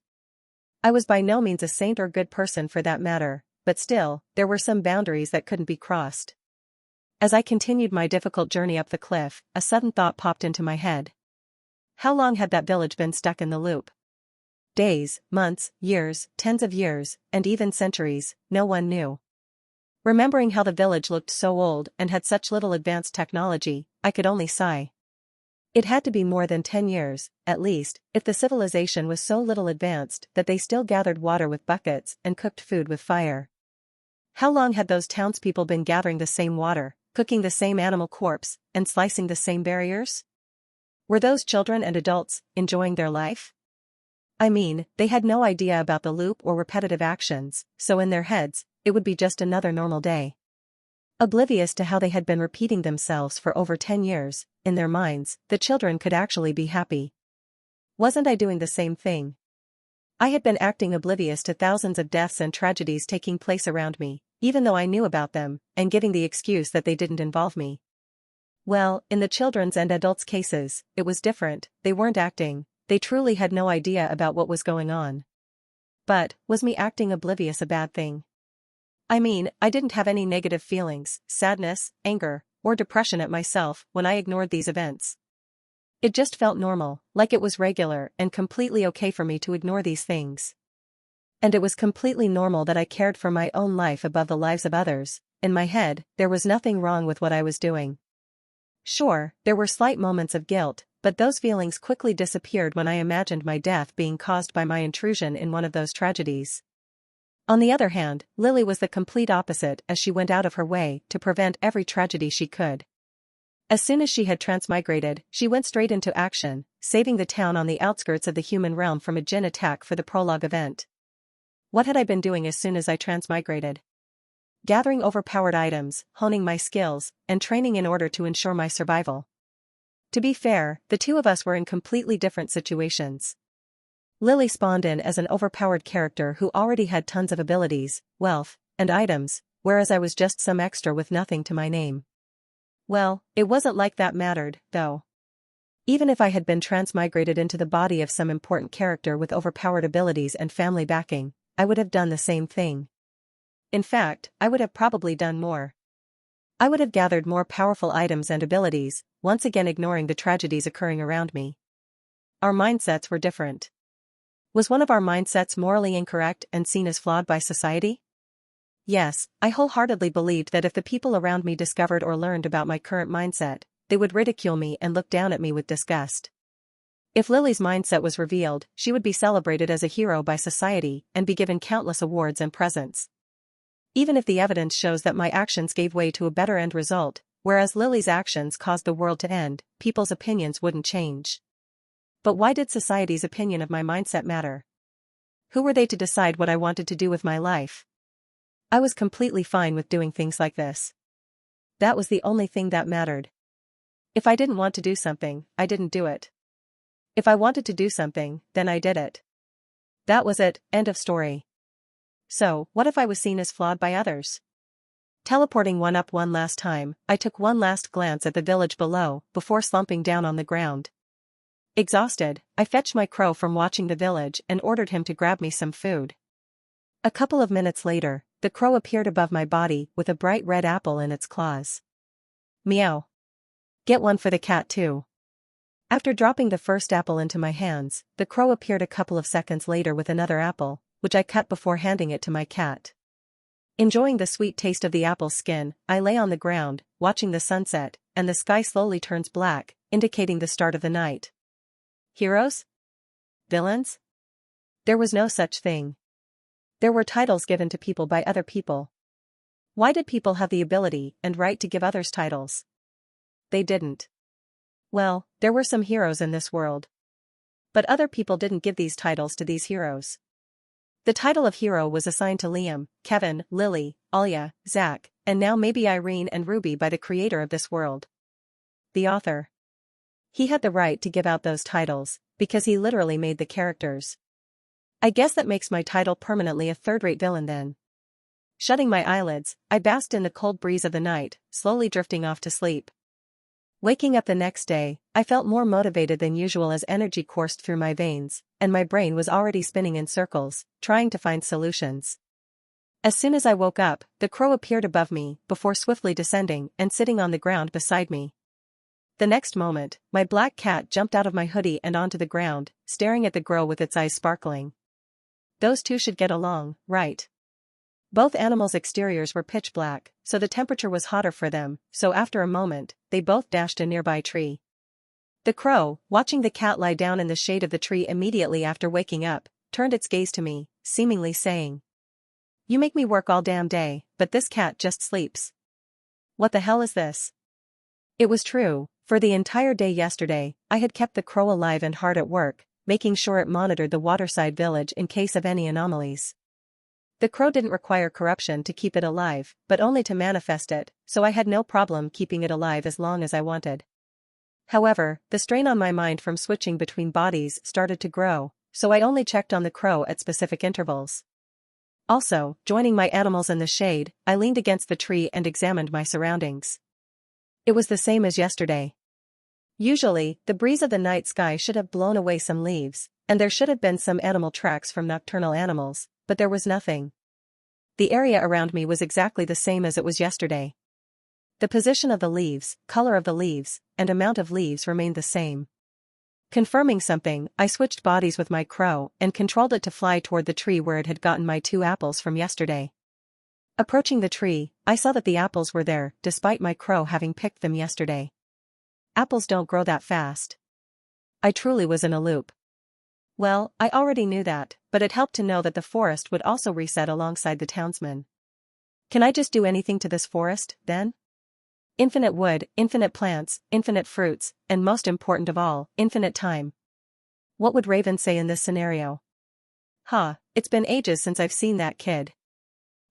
[SPEAKER 1] I was by no means a saint or good person for that matter, but still, there were some boundaries that couldn't be crossed. As I continued my difficult journey up the cliff, a sudden thought popped into my head. How long had that village been stuck in the loop? Days, months, years, tens of years, and even centuries, no one knew. Remembering how the village looked so old and had such little advanced technology, I could only sigh. It had to be more than 10 years, at least, if the civilization was so little advanced that they still gathered water with buckets and cooked food with fire. How long had those townspeople been gathering the same water, cooking the same animal corpse, and slicing the same barriers? Were those children and adults enjoying their life? I mean, they had no idea about the loop or repetitive actions, so in their heads, it would be just another normal day. Oblivious to how they had been repeating themselves for over 10 years, in their minds, the children could actually be happy. Wasn't I doing the same thing? I had been acting oblivious to thousands of deaths and tragedies taking place around me, even though I knew about them, and giving the excuse that they didn't involve me. Well, in the children's and adults' cases, it was different. They weren't acting, they truly had no idea about what was going on. But, was me acting oblivious a bad thing? I mean, I didn't have any negative feelings, sadness, anger, or depression at myself when I ignored these events. It just felt normal, like it was regular and completely okay for me to ignore these things. And it was completely normal that I cared for my own life above the lives of others. In my head, there was nothing wrong with what I was doing. Sure, there were slight moments of guilt, but those feelings quickly disappeared when I imagined my death being caused by my intrusion in one of those tragedies. On the other hand, Lily was the complete opposite as she went out of her way to prevent every tragedy she could. As soon as she had transmigrated, she went straight into action, saving the town on the outskirts of the human realm from a djinn attack for the prologue event. What had I been doing as soon as I transmigrated? Gathering overpowered items, honing my skills, and training in order to ensure my survival. To be fair, the two of us were in completely different situations. Lily spawned in as an overpowered character who already had tons of abilities, wealth, and items, whereas I was just some extra with nothing to my name. Well, it wasn't like that mattered, though. Even if I had been transmigrated into the body of some important character with overpowered abilities and family backing, I would have done the same thing. In fact, I would have probably done more. I would have gathered more powerful items and abilities, once again ignoring the tragedies occurring around me. Our mindsets were different. Was one of our mindsets morally incorrect and seen as flawed by society? Yes, I wholeheartedly believed that if the people around me discovered or learned about my current mindset, they would ridicule me and look down at me with disgust. If Lily's mindset was revealed, she would be celebrated as a hero by society and be given countless awards and presents. Even if the evidence shows that my actions gave way to a better end result, whereas Lily's actions caused the world to end, people's opinions wouldn't change. But why did society's opinion of my mindset matter? Who were they to decide what I wanted to do with my life? I was completely fine with doing things like this. That was the only thing that mattered. If I didn't want to do something, I didn't do it. If I wanted to do something, then I did it. That was it, end of story. So, what if I was seen as flawed by others? Teleporting up one last time, I took one last glance at the village below, before slumping down on the ground. Exhausted, I fetched my crow from watching the village and ordered him to grab me some food. A couple of minutes later, the crow appeared above my body with a bright red apple in its claws. Meow. Get one for the cat too. After dropping the first apple into my hands, the crow appeared a couple of seconds later with another apple, which I cut before handing it to my cat. Enjoying the sweet taste of the apple's skin, I lay on the ground, watching the sunset, and the sky slowly turns black, indicating the start of the night. Heroes? Villains? There was no such thing. There were titles given to people by other people. Why did people have the ability and right to give others titles? They didn't. Well, there were some heroes in this world. But other people didn't give these titles to these heroes. The title of hero was assigned to Liam, Kevin, Lily, Alia, Zach, and now maybe Irene and Ruby by the creator of this world. The author. He had the right to give out those titles, because he literally made the characters. I guess that makes my title permanently a third-rate villain then. Shutting my eyelids, I basked in the cold breeze of the night, slowly drifting off to sleep. Waking up the next day, I felt more motivated than usual as energy coursed through my veins, and my brain was already spinning in circles, trying to find solutions. As soon as I woke up, the crow appeared above me, before swiftly descending and sitting on the ground beside me. The next moment, my black cat jumped out of my hoodie and onto the ground, staring at the crow with its eyes sparkling. Those two should get along, right? Both animals' exteriors were pitch black, so the temperature was hotter for them, so after a moment, they both dashed a nearby tree. The crow, watching the cat lie down in the shade of the tree immediately after waking up, turned its gaze to me, seemingly saying, "You make me work all damn day, but this cat just sleeps. What the hell is this?" It was true. For the entire day yesterday, I had kept the crow alive and hard at work, making sure it monitored the waterside village in case of any anomalies. The crow didn't require corruption to keep it alive, but only to manifest it, so I had no problem keeping it alive as long as I wanted. However, the strain on my mind from switching between bodies started to grow, so I only checked on the crow at specific intervals. Also, joining my animals in the shade, I leaned against the tree and examined my surroundings. It was the same as yesterday. Usually, the breeze of the night sky should have blown away some leaves, and there should have been some animal tracks from nocturnal animals, but there was nothing. The area around me was exactly the same as it was yesterday. The position of the leaves, color of the leaves, and amount of leaves remained the same. Confirming something, I switched bodies with my crow and controlled it to fly toward the tree where it had gotten my 2 apples from yesterday. Approaching the tree, I saw that the apples were there, despite my crow having picked them yesterday. Apples don't grow that fast. I truly was in a loop. Well, I already knew that, but it helped to know that the forest would also reset alongside the townsmen. Can I just do anything to this forest, then? Infinite wood, infinite plants, infinite fruits, and most important of all, infinite time. What would Raven say in this scenario? It's been ages since I've seen that kid.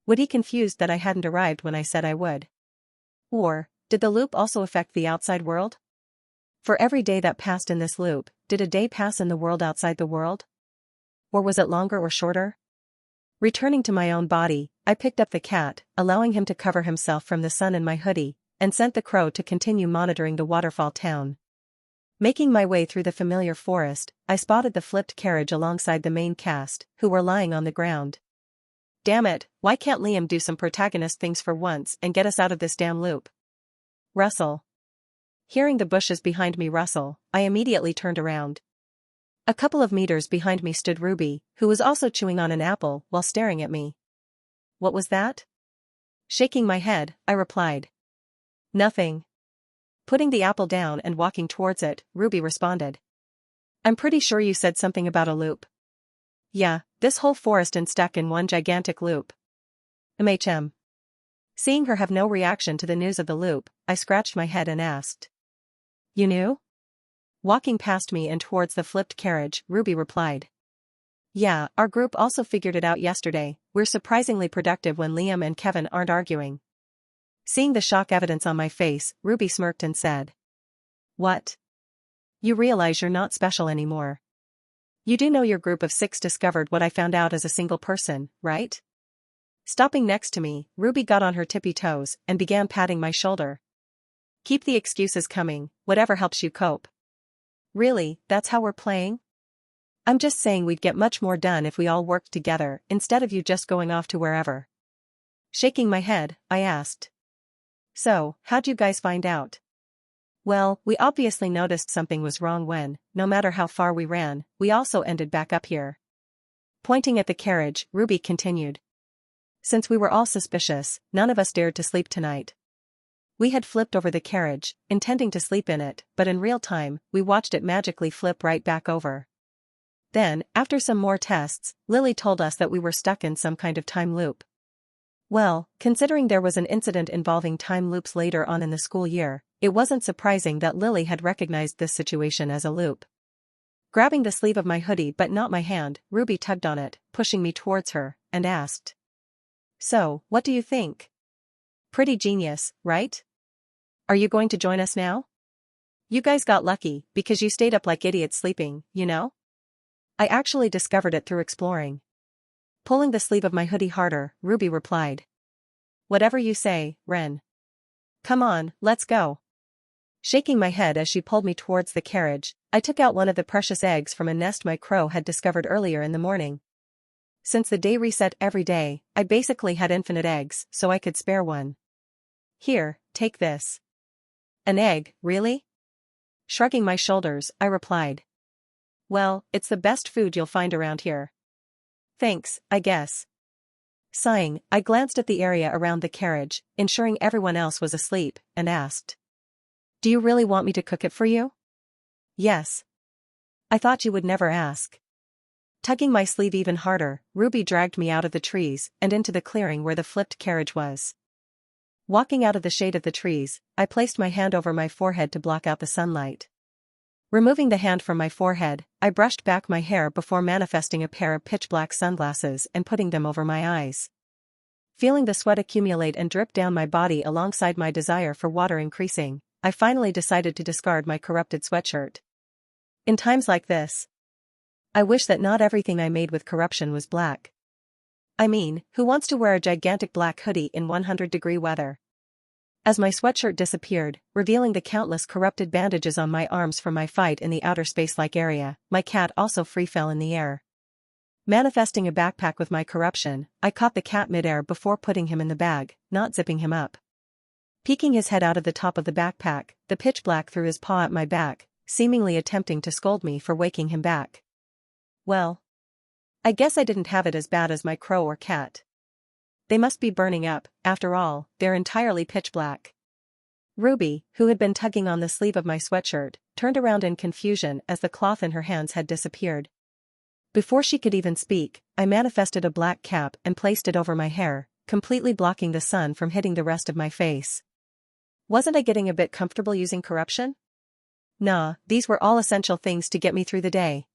[SPEAKER 1] Would he confused that I hadn't arrived when I said I would? Or, did the loop also affect the outside world? For every day that passed in this loop, did a day pass in the world outside the world? Or was it longer or shorter? Returning to my own body, I picked up the cat, allowing him to cover himself from the sun in my hoodie, and sent the crow to continue monitoring the waterfall town. Making my way through the familiar forest, I spotted the flipped carriage alongside the main cast, who were lying on the ground. Damn it, why can't Liam do some protagonist things for once and get us out of this damn loop? Rustle. Hearing the bushes behind me rustle, I immediately turned around. A couple of meters behind me stood Ruby, who was also chewing on an apple while staring at me. What was that? Shaking my head, I replied. Nothing. Putting the apple down and walking towards it, Ruby responded. I'm pretty sure you said something about a loop. Yeah, this whole forest and stuck in one gigantic loop. MHM. Seeing her have no reaction to the news of the loop, I scratched my head and asked. You knew? Walking past me and towards the flipped carriage, Ruby replied. Yeah, our group also figured it out yesterday. We're surprisingly productive when Liam and Kevin aren't arguing. Seeing the shock evidence on my face, Ruby smirked and said. What? You realize you're not special anymore. You do know your group of 6 discovered what I found out as a single person, right? Stopping next to me, Ruby got on her tippy toes and began patting my shoulder. Keep the excuses coming, whatever helps you cope. Really, that's how we're playing? I'm just saying we'd get much more done if we all worked together instead of you just going off to wherever. Shaking my head, I asked. So, how'd you guys find out? Well, we obviously noticed something was wrong when, no matter how far we ran, we also ended back up here. Pointing at the carriage, Ruby continued. Since we were all suspicious, none of us dared to sleep tonight. We had flipped over the carriage, intending to sleep in it, but in real time, we watched it magically flip right back over. Then, after some more tests, Lily told us that we were stuck in some kind of time loop. Well, considering there was an incident involving time loops later on in the school year, it wasn't surprising that Lily had recognized this situation as a loop. Grabbing the sleeve of my hoodie but not my hand, Ruby tugged on it, pushing me towards her, and asked. So, what do you think? Pretty genius, right? Are you going to join us now? You guys got lucky, because you stayed up like idiots sleeping, you know? I actually discovered it through exploring. Pulling the sleeve of my hoodie harder, Ruby replied. Whatever you say, Ren. Come on, let's go. Shaking my head as she pulled me towards the carriage, I took out one of the precious eggs from a nest my crow had discovered earlier in the morning. Since the day reset every day, I basically had infinite eggs, so I could spare one. Here, take this. An egg, really? Shrugging my shoulders, I replied. Well, it's the best food you'll find around here. Thanks, I guess. Sighing, I glanced at the area around the carriage, ensuring everyone else was asleep, and asked. Do you really want me to cook it for you? Yes. I thought you would never ask. Tugging my sleeve even harder, Ruby dragged me out of the trees and into the clearing where the flipped carriage was. Walking out of the shade of the trees, I placed my hand over my forehead to block out the sunlight. Removing the hand from my forehead, I brushed back my hair before manifesting a pair of pitch-black sunglasses and putting them over my eyes. Feeling the sweat accumulate and drip down my body alongside my desire for water increasing, I finally decided to discard my corrupted sweatshirt. In times like this, I wish that not everything I made with corruption was black. I mean, who wants to wear a gigantic black hoodie in 100-degree weather? As my sweatshirt disappeared, revealing the countless corrupted bandages on my arms from my fight in the outer space-like area, my cat also free fell in the air. Manifesting a backpack with my corruption, I caught the cat mid-air before putting him in the bag, not zipping him up. Peeking his head out of the top of the backpack, the pitch black threw his paw at my back, seemingly attempting to scold me for waking him back. Well, I guess I didn't have it as bad as my crow or cat. They must be burning up, after all, they're entirely pitch black. Ruby, who had been tugging on the sleeve of my sweatshirt, turned around in confusion as the cloth in her hands had disappeared. Before she could even speak, I manifested a black cap and placed it over my hair, completely blocking the sun from hitting the rest of my face. Wasn't I getting a bit comfortable using corruption? Nah, these were all essential things to get me through the day.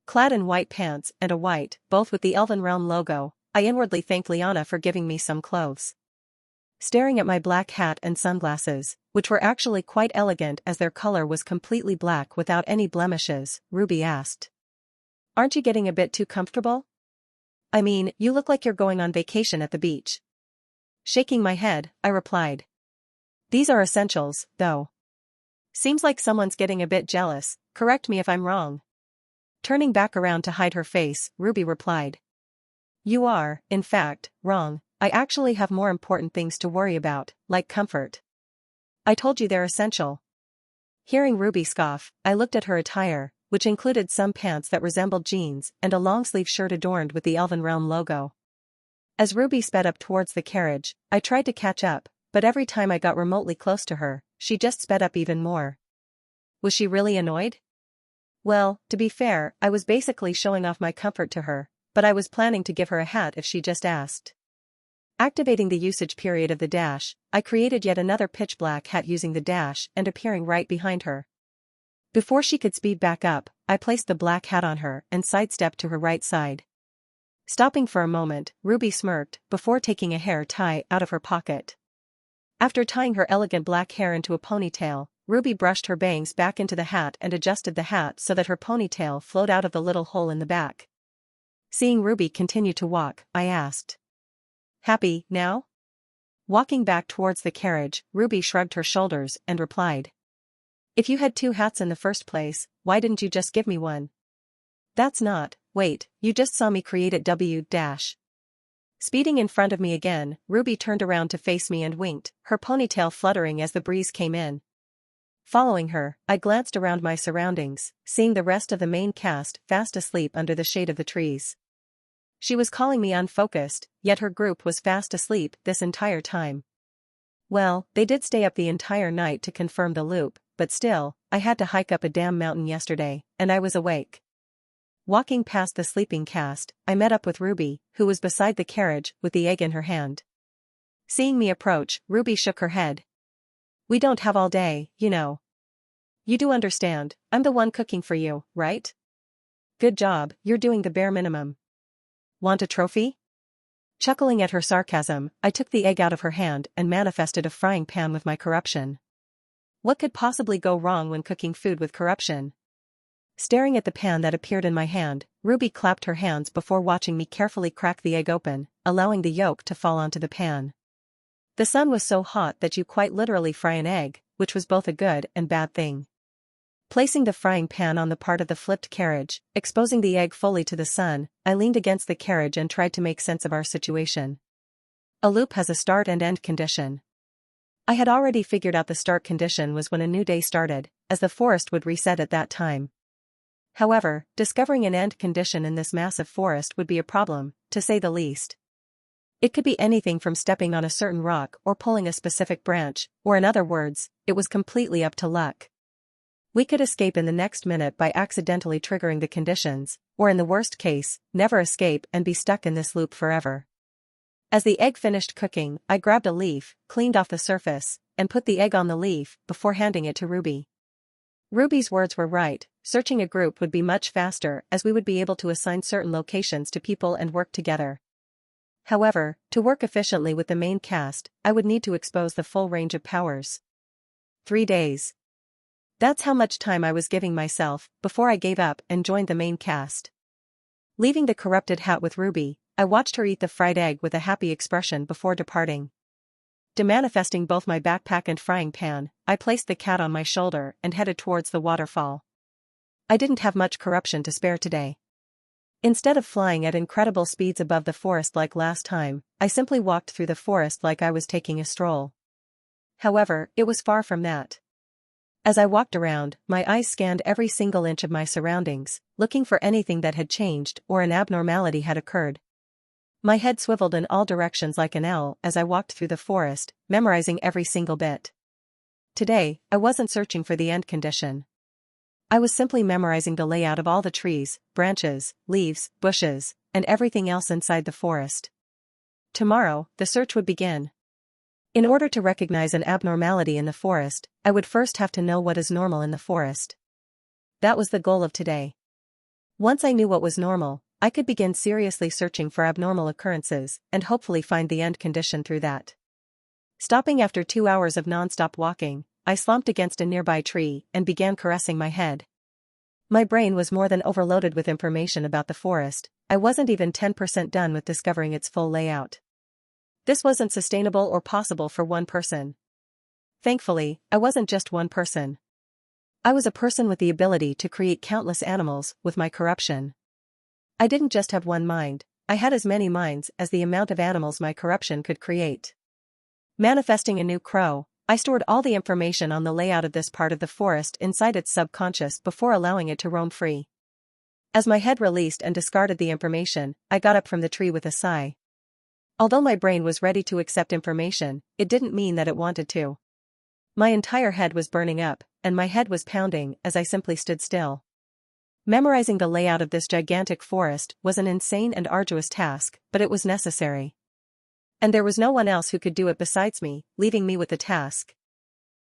[SPEAKER 1] Clad in white pants and a white, both with the Elven Realm logo, I inwardly thanked Liana for giving me some clothes. Staring at my black hat and sunglasses, which were actually quite elegant as their color was completely black without any blemishes, Ruby asked. Aren't you getting a bit too comfortable? I mean, you look like you're going on vacation at the beach. Shaking my head, I replied. These are essentials, though. Seems like someone's getting a bit jealous, correct me if I'm wrong. Turning back around to hide her face, Ruby replied. You are, in fact, wrong. I actually have more important things to worry about, like comfort. I told you they're essential. Hearing Ruby scoff, I looked at her attire, which included some pants that resembled jeans and a long-sleeve shirt adorned with the Elven Realm logo. As Ruby sped up towards the carriage, I tried to catch up, but every time I got remotely close to her, she just sped up even more. Was she really annoyed? Well, to be fair, I was basically showing off my comfort to her, but I was planning to give her a hat if she just asked. Activating the usage period of the dash, I created yet another pitch black hat using the dash and appearing right behind her. Before she could speed back up, I placed the black hat on her and sidestepped to her right side. Stopping for a moment, Ruby smirked before taking a hair tie out of her pocket. After tying her elegant black hair into a ponytail, Ruby brushed her bangs back into the hat and adjusted the hat so that her ponytail flowed out of the little hole in the back. Seeing Ruby continue to walk, I asked. Happy, now? Walking back towards the carriage, Ruby shrugged her shoulders and replied. If you had 2 hats in the first place, why didn't you just give me one? That's not, wait, you just saw me create it W-. Speeding in front of me again, Ruby turned around to face me and winked, her ponytail fluttering as the breeze came in. Following her, I glanced around my surroundings, seeing the rest of the main cast fast asleep under the shade of the trees. She was calling me unfocused, yet her group was fast asleep this entire time. Well, they did stay up the entire night to confirm the loop, but still, I had to hike up a damn mountain yesterday, and I was awake. Walking past the sleeping cast, I met up with Ruby, who was beside the carriage with the egg in her hand. Seeing me approach, Ruby shook her head. We don't have all day, you know. You do understand, I'm the one cooking for you, right? Good job, you're doing the bare minimum. Want a trophy? Chuckling at her sarcasm, I took the egg out of her hand and manifested a frying pan with my corruption. What could possibly go wrong when cooking food with corruption? Staring at the pan that appeared in my hand, Ruby clapped her hands before watching me carefully crack the egg open, allowing the yolk to fall onto the pan. The sun was so hot that you quite literally fry an egg, which was both a good and bad thing. Placing the frying pan on the part of the flipped carriage, exposing the egg fully to the sun, I leaned against the carriage and tried to make sense of our situation. A loop has a start and end condition. I had already figured out the start condition was when a new day started, as the forest would reset at that time. However, discovering an end condition in this massive forest would be a problem, to say the least. It could be anything from stepping on a certain rock or pulling a specific branch, or in other words, it was completely up to luck. We could escape in the next minute by accidentally triggering the conditions, or in the worst case, never escape and be stuck in this loop forever. As the egg finished cooking, I grabbed a leaf, cleaned off the surface, and put the egg on the leaf before handing it to Ruby. Ruby's words were right, searching a group would be much faster as we would be able to assign certain locations to people and work together. However, to work efficiently with the main cast, I would need to expose the full range of powers. 3 days. That's how much time I was giving myself before I gave up and joined the main cast. Leaving the corrupted hat with Ruby, I watched her eat the fried egg with a happy expression before departing. Demanifesting both my backpack and frying pan, I placed the cat on my shoulder and headed towards the waterfall. I didn't have much corruption to spare today. Instead of flying at incredible speeds above the forest like last time, I simply walked through the forest like I was taking a stroll. However, it was far from that. As I walked around, my eyes scanned every single inch of my surroundings, looking for anything that had changed or an abnormality had occurred. My head swiveled in all directions like an owl as I walked through the forest, memorizing every single bit. Today, I wasn't searching for the end condition. I was simply memorizing the layout of all the trees, branches, leaves, bushes, and everything else inside the forest. Tomorrow, the search would begin. In order to recognize an abnormality in the forest, I would first have to know what is normal in the forest. That was the goal of today. Once I knew what was normal, I could begin seriously searching for abnormal occurrences and hopefully find the end condition through that. Stopping after 2 hours of non-stop walking, I slumped against a nearby tree and began caressing my head. My brain was more than overloaded with information about the forest. I wasn't even 10% done with discovering its full layout. This wasn't sustainable or possible for one person. Thankfully, I wasn't just one person. I was a person with the ability to create countless animals with my corruption. I didn't just have one mind, I had as many minds as the amount of animals my corruption could create. Manifesting a new crow, I stored all the information on the layout of this part of the forest inside its subconscious before allowing it to roam free. As my head released and discarded the information, I got up from the tree with a sigh. Although my brain was ready to accept information, it didn't mean that it wanted to. My entire head was burning up, and my head was pounding as I simply stood still. Memorizing the layout of this gigantic forest was an insane and arduous task, but it was necessary. And there was no one else who could do it besides me, leaving me with the task.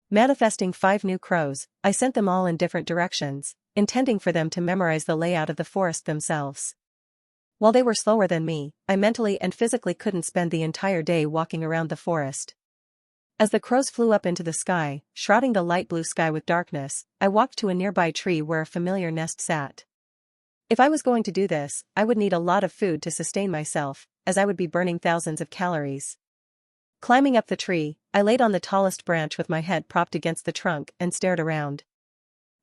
[SPEAKER 1] Manifesting 5 new crows, I sent them all in different directions, intending for them to memorize the layout of the forest themselves. While they were slower than me, I mentally and physically couldn't spend the entire day walking around the forest. As the crows flew up into the sky, shrouding the light blue sky with darkness, I walked to a nearby tree where a familiar nest sat. If I was going to do this, I would need a lot of food to sustain myself, as I would be burning thousands of calories. Climbing up the tree, I laid on the tallest branch with my head propped against the trunk and stared around.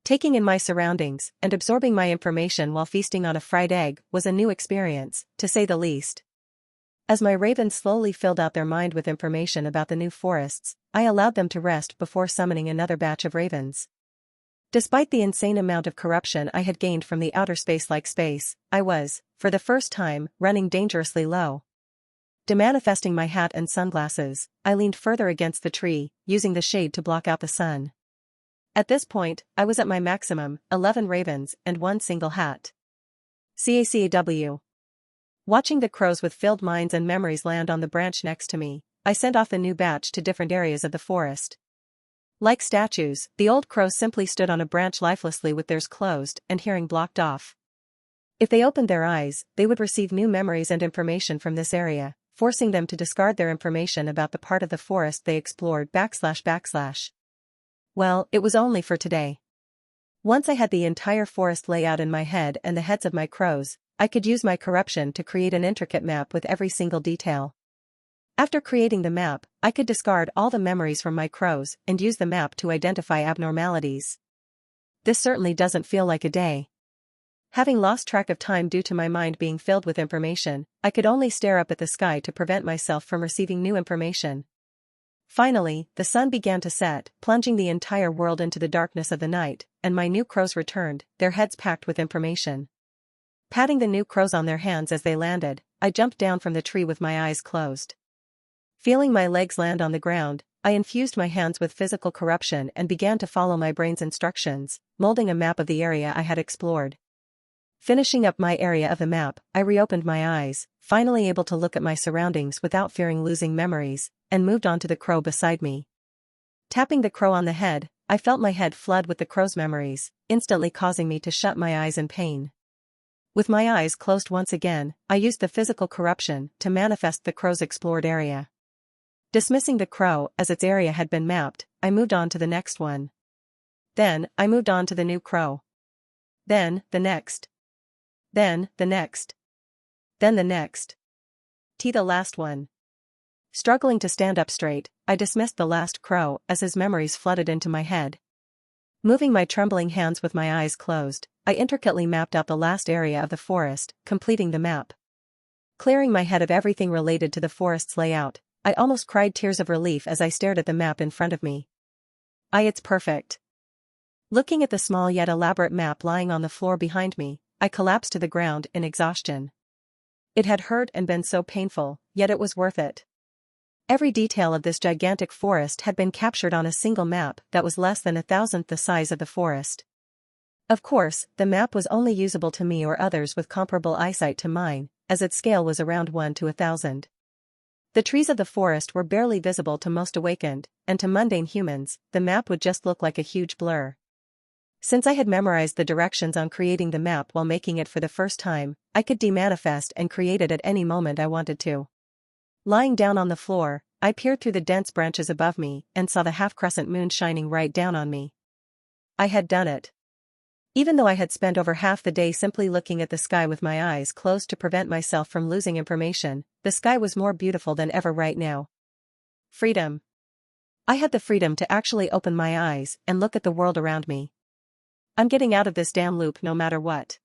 [SPEAKER 1] Taking in my surroundings and absorbing my information while feasting on a fried egg was a new experience, to say the least. As my ravens slowly filled out their mind with information about the new forests, I allowed them to rest before summoning another batch of ravens. Despite the insane amount of corruption I had gained from the outer space-like space, I was, for the first time, running dangerously low. Demanifesting my hat and sunglasses, I leaned further against the tree, using the shade to block out the sun. At this point, I was at my maximum, 11 ravens and 1 single hat. CACAW. Watching the crows with filled minds and memories land on the branch next to me, I sent off the new batch to different areas of the forest. Like statues, the old crows simply stood on a branch lifelessly with theirs closed and hearing blocked off. If they opened their eyes, they would receive new memories and information from this area, forcing them to discard their information about the part of the forest they explored //. Well, it was only for today. Once I had the entire forest layout in my head and the heads of my crows, I could use my corruption to create an intricate map with every single detail. After creating the map, I could discard all the memories from my crows and use the map to identify abnormalities. This certainly doesn't feel like a day. Having lost track of time due to my mind being filled with information, I could only stare up at the sky to prevent myself from receiving new information. Finally, the sun began to set, plunging the entire world into the darkness of the night, and my new crows returned, their heads packed with information. Patting the new crows on their hands as they landed, I jumped down from the tree with my eyes closed. Feeling my legs land on the ground, I infused my hands with physical corruption and began to follow my brain's instructions, molding a map of the area I had explored. Finishing up my area of the map, I reopened my eyes, finally able to look at my surroundings without fearing losing memories, and moved on to the crow beside me. Tapping the crow on the head, I felt my head flood with the crow's memories, instantly causing me to shut my eyes in pain. With my eyes closed once again, I used the physical corruption to manifest the crow's explored area. Dismissing the crow as its area had been mapped, I moved on to the next one. Then, I moved on to the new crow. Then, the next. Then, the next. Then the next. The last one. Struggling to stand up straight, I dismissed the last crow as his memories flooded into my head. Moving my trembling hands with my eyes closed, I intricately mapped out the last area of the forest, completing the map. Clearing my head of everything related to the forest's layout, I almost cried tears of relief as I stared at the map in front of me. It's perfect. Looking at the small yet elaborate map lying on the floor behind me, I collapsed to the ground in exhaustion. It had hurt and been so painful, yet it was worth it. Every detail of this gigantic forest had been captured on a single map that was less than 1,000th the size of the forest. Of course, the map was only usable to me or others with comparable eyesight to mine, as its scale was around 1 to 1,000. The trees of the forest were barely visible to most awakened, and to mundane humans, the map would just look like a huge blur. Since I had memorized the directions on creating the map while making it for the first time, I could demanifest and create it at any moment I wanted to. Lying down on the floor, I peered through the dense branches above me and saw the half-crescent moon shining right down on me. I had done it. Even though I had spent over half the day simply looking at the sky with my eyes closed to prevent myself from losing information, the sky was more beautiful than ever right now. Freedom. I had the freedom to actually open my eyes and look at the world around me. I'm getting out of this damn loop no matter what.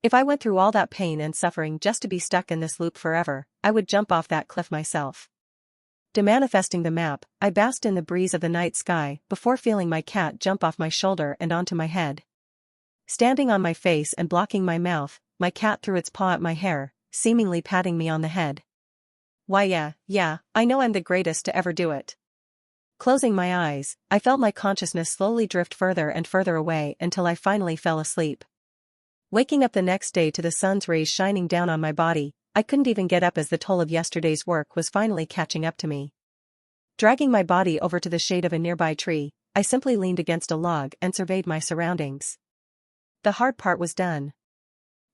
[SPEAKER 1] If I went through all that pain and suffering just to be stuck in this loop forever, I would jump off that cliff myself. Demanifesting the map, I basked in the breeze of the night sky before feeling my cat jump off my shoulder and onto my head. Standing on my face and blocking my mouth, my cat threw its paw at my hair, seemingly patting me on the head. Why yeah, I know I'm the greatest to ever do it. Closing my eyes, I felt my consciousness slowly drift further and further away until I finally fell asleep. Waking up the next day to the sun's rays shining down on my body, I couldn't even get up as the toll of yesterday's work was finally catching up to me. Dragging my body over to the shade of a nearby tree, I simply leaned against a log and surveyed my surroundings. The hard part was done.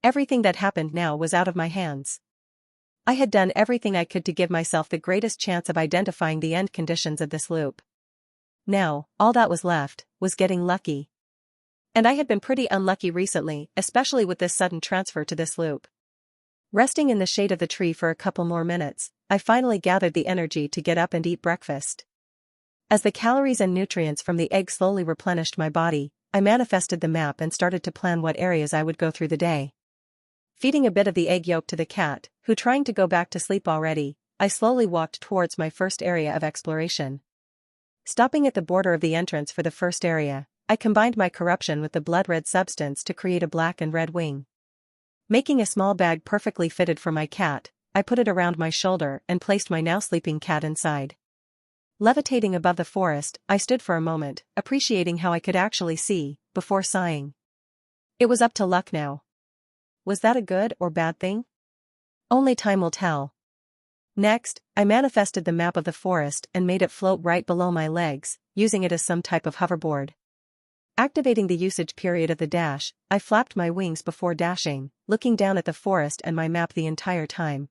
[SPEAKER 1] Everything that happened now was out of my hands. I had done everything I could to give myself the greatest chance of identifying the end conditions of this loop. Now, all that was left was getting lucky. And I had been pretty unlucky recently, especially with this sudden transfer to this loop. Resting in the shade of the tree for a couple more minutes, I finally gathered the energy to get up and eat breakfast. As the calories and nutrients from the egg slowly replenished my body, I manifested the map and started to plan what areas I would go through the day. Feeding a bit of the egg yolk to the cat, who trying to go back to sleep already, I slowly walked towards my first area of exploration. Stopping at the border of the entrance for the first area, I combined my corruption with the blood-red substance to create a black and red wing. Making a small bag perfectly fitted for my cat, I put it around my shoulder and placed my now sleeping cat inside. Levitating above the forest, I stood for a moment, appreciating how I could actually see, before sighing. It was up to luck now. Was that a good or bad thing? Only time will tell. Next, I manifested the map of the forest and made it float right below my legs, using it as some type of hoverboard. Activating the usage period of the dash, I flapped my wings before dashing, looking down at the forest and my map the entire time.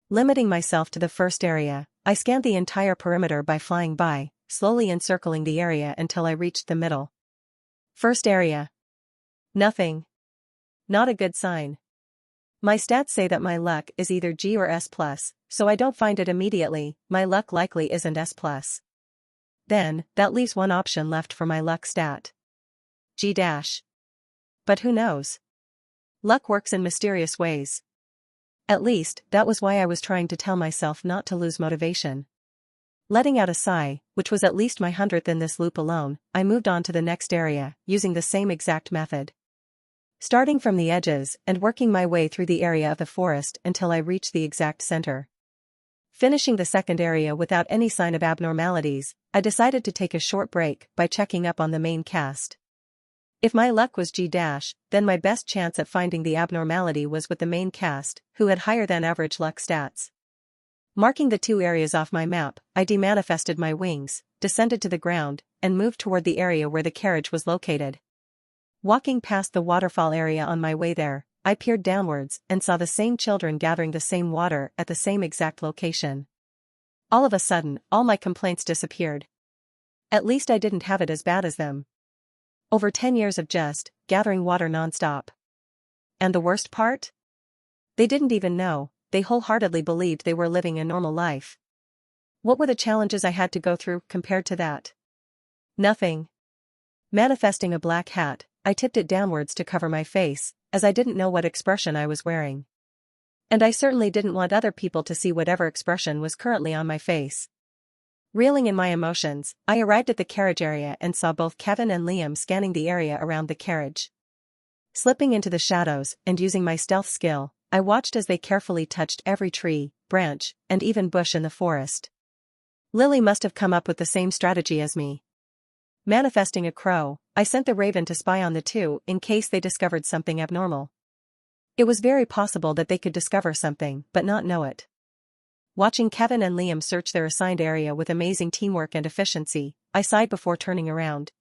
[SPEAKER 1] Limiting myself to the first area, I scanned the entire perimeter by flying by, slowly encircling the area until I reached the middle. First area. Nothing. Not a good sign. My stats say that my luck is either G or S+, so I don't find it immediately. My luck likely isn't S+. Then, that leaves one option left for my luck stat. G dash. But who knows? Luck works in mysterious ways. At least, that was why I was trying to tell myself not to lose motivation. Letting out a sigh, which was at least my 100th in this loop alone, I moved on to the next area, using the same exact method. Starting from the edges and working my way through the area of the forest until I reached the exact center. Finishing the second area without any sign of abnormalities, I decided to take a short break by checking up on the main cast. If my luck was G dash, then my best chance at finding the abnormality was with the main cast, who had higher than average luck stats. Marking the two areas off my map, I demanifested my wings, descended to the ground, and moved toward the area where the carriage was located. Walking past the waterfall area on my way there, I peered downwards and saw the same children gathering the same water at the same exact location. All of a sudden, all my complaints disappeared. At least I didn't have it as bad as them. Over 10 years of just gathering water non-stop. And the worst part? They didn't even know, they wholeheartedly believed they were living a normal life. What were the challenges I had to go through compared to that? Nothing. Manifesting a black hat, I tipped it downwards to cover my face, as I didn't know what expression I was wearing. And I certainly didn't want other people to see whatever expression was currently on my face. Reeling in my emotions, I arrived at the carriage area and saw both Kevin and Liam scanning the area around the carriage. Slipping into the shadows and using my stealth skill, I watched as they carefully touched every tree, branch, and even bush in the forest. Lily must have come up with the same strategy as me. Manifesting a crow, I sent the raven to spy on the two in case they discovered something abnormal. It was very possible that they could discover something but not know it. Watching Kevin and Liam search their assigned area with amazing teamwork and efficiency, I sighed before turning around.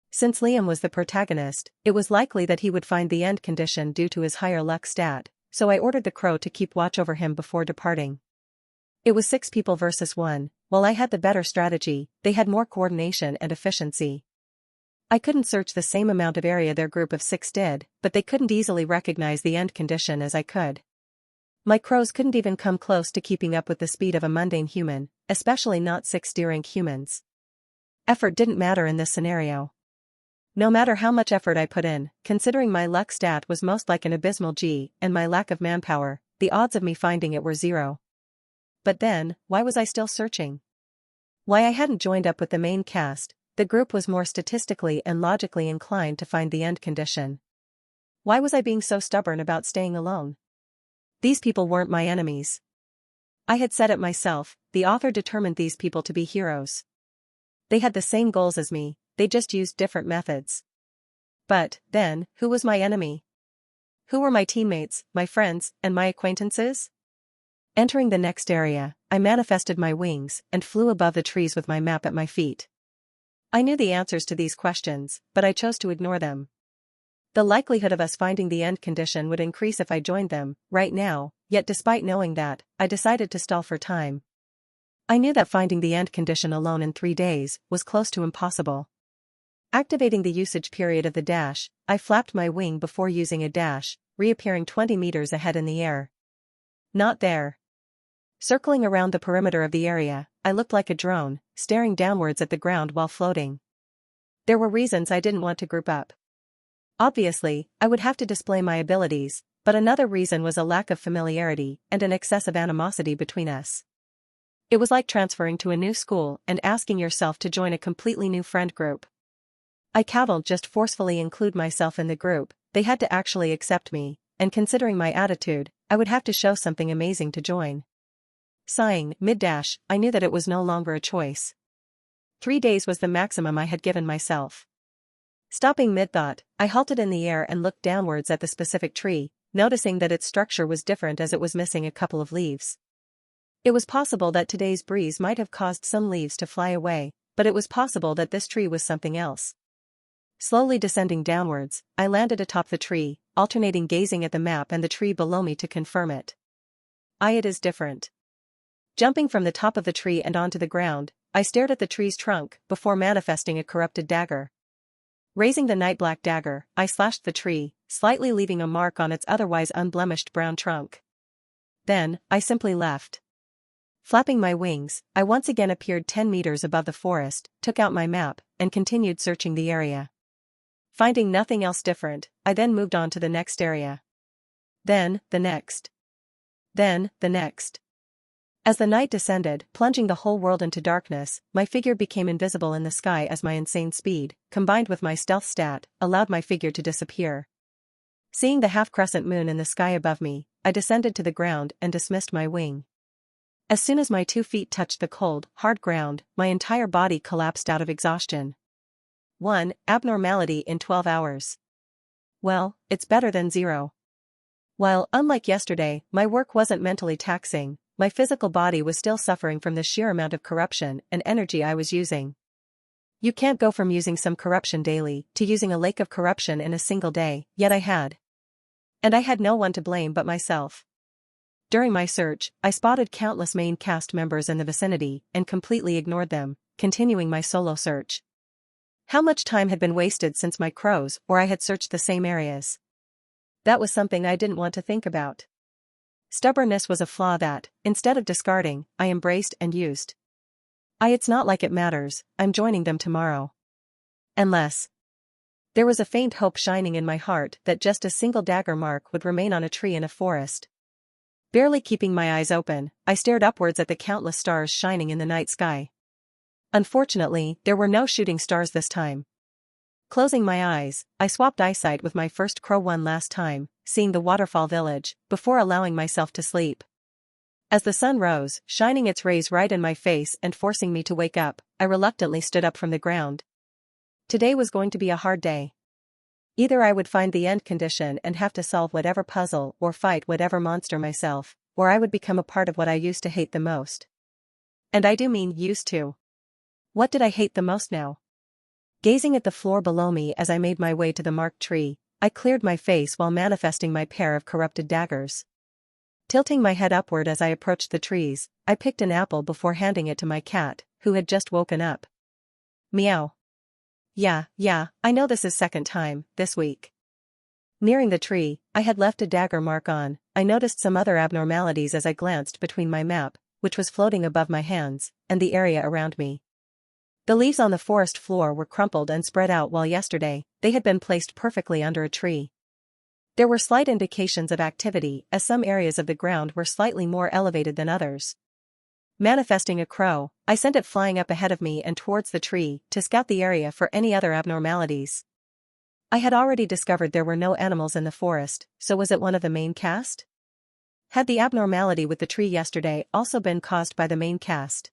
[SPEAKER 1] Since Liam was the protagonist, it was likely that he would find the end condition due to his higher luck stat, so I ordered the crow to keep watch over him before departing. It was 6 people versus 1, while I had the better strategy, they had more coordination and efficiency. I couldn't search the same amount of area their group of 6 did, but they couldn't easily recognize the end condition as I could. My crows couldn't even come close to keeping up with the speed of a mundane human, especially not 6 D-rank humans. Effort didn't matter in this scenario. No matter how much effort I put in, considering my luck stat was most like an abysmal G and my lack of manpower, the odds of me finding it were 0. But then, why was I still searching? Why I hadn't joined up with the main cast, the group was more statistically and logically inclined to find the end condition. Why was I being so stubborn about staying alone? These people weren't my enemies. I had said it myself, the author determined these people to be heroes. They had the same goals as me, they just used different methods. But, then, who was my enemy? Who were my teammates, my friends, and my acquaintances? Entering the next area, I manifested my wings and flew above the trees with my map at my feet. I knew the answers to these questions, but I chose to ignore them. The likelihood of us finding the end condition would increase if I joined them, right now, yet despite knowing that, I decided to stall for time. I knew that finding the end condition alone in 3 days was close to impossible. Activating the usage period of the dash, I flapped my wing before using a dash, reappearing 20 meters ahead in the air. Not there. Circling around the perimeter of the area, I looked like a drone, staring downwards at the ground while floating. There were reasons I didn't want to group up. Obviously, I would have to display my abilities, but another reason was a lack of familiarity and an excessive animosity between us. It was like transferring to a new school and asking yourself to join a completely new friend group. I couldn't just forcefully include myself in the group, they had to actually accept me, and considering my attitude, I would have to show something amazing to join. Sighing, mid-dash, I knew that it was no longer a choice. 3 days was the maximum I had given myself. Stopping mid-thought, I halted in the air and looked downwards at the specific tree, noticing that its structure was different as it was missing a couple of leaves. It was possible that today's breeze might have caused some leaves to fly away, but it was possible that this tree was something else. Slowly descending downwards, I landed atop the tree, alternating gazing at the map and the tree below me to confirm it. It is different. Jumping from the top of the tree and onto the ground, I stared at the tree's trunk before manifesting a corrupted dagger. Raising the night black dagger, I slashed the tree, slightly leaving a mark on its otherwise unblemished brown trunk. Then, I simply left. Flapping my wings, I once again appeared 10 meters above the forest, took out my map, and continued searching the area. Finding nothing else different, I then moved on to the next area. Then, the next. Then, the next. As the night descended, plunging the whole world into darkness, my figure became invisible in the sky as my insane speed, combined with my stealth stat, allowed my figure to disappear. Seeing the half-crescent moon in the sky above me, I descended to the ground and dismissed my wing. As soon as my 2 feet touched the cold, hard ground, my entire body collapsed out of exhaustion. 1. Abnormality in 12 hours. Well, it's better than 0. While, unlike yesterday, my work wasn't mentally taxing, my physical body was still suffering from the sheer amount of corruption and energy I was using. You can't go from using some corruption daily to using a lake of corruption in a single day, yet I had. And I had no one to blame but myself. During my search, I spotted countless main cast members in the vicinity and completely ignored them, continuing my solo search. How much time had been wasted since my crows or I had searched the same areas? That was something I didn't want to think about. Stubbornness was a flaw that, instead of discarding, I embraced and used. It's not like it matters, I'm joining them tomorrow. Unless. There was a faint hope shining in my heart that just a single dagger mark would remain on a tree in a forest. Barely keeping my eyes open, I stared upwards at the countless stars shining in the night sky. Unfortunately, there were no shooting stars this time. Closing my eyes, I swapped eyesight with my first crow one last time, seeing the waterfall village, before allowing myself to sleep. As the sun rose, shining its rays right in my face and forcing me to wake up, I reluctantly stood up from the ground. Today was going to be a hard day. Either I would find the end condition and have to solve whatever puzzle or fight whatever monster myself, or I would become a part of what I used to hate the most. And I do mean used to. What did I hate the most now? Gazing at the floor below me as I made my way to the marked tree, I cleared my face while manifesting my pair of corrupted daggers. Tilting my head upward as I approached the trees, I picked an apple before handing it to my cat, who had just woken up. Meow. Yeah, I know this is second time, this week. Nearing the tree, I had left a dagger mark on. I noticed some other abnormalities as I glanced between my map, which was floating above my hands, and the area around me. The leaves on the forest floor were crumpled and spread out while yesterday, they had been placed perfectly under a tree. There were slight indications of activity as some areas of the ground were slightly more elevated than others. Manifesting a crow, I sent it flying up ahead of me and towards the tree to scout the area for any other abnormalities. I had already discovered there were no animals in the forest, so was it one of the main cast? Had the abnormality with the tree yesterday also been caused by the main cast?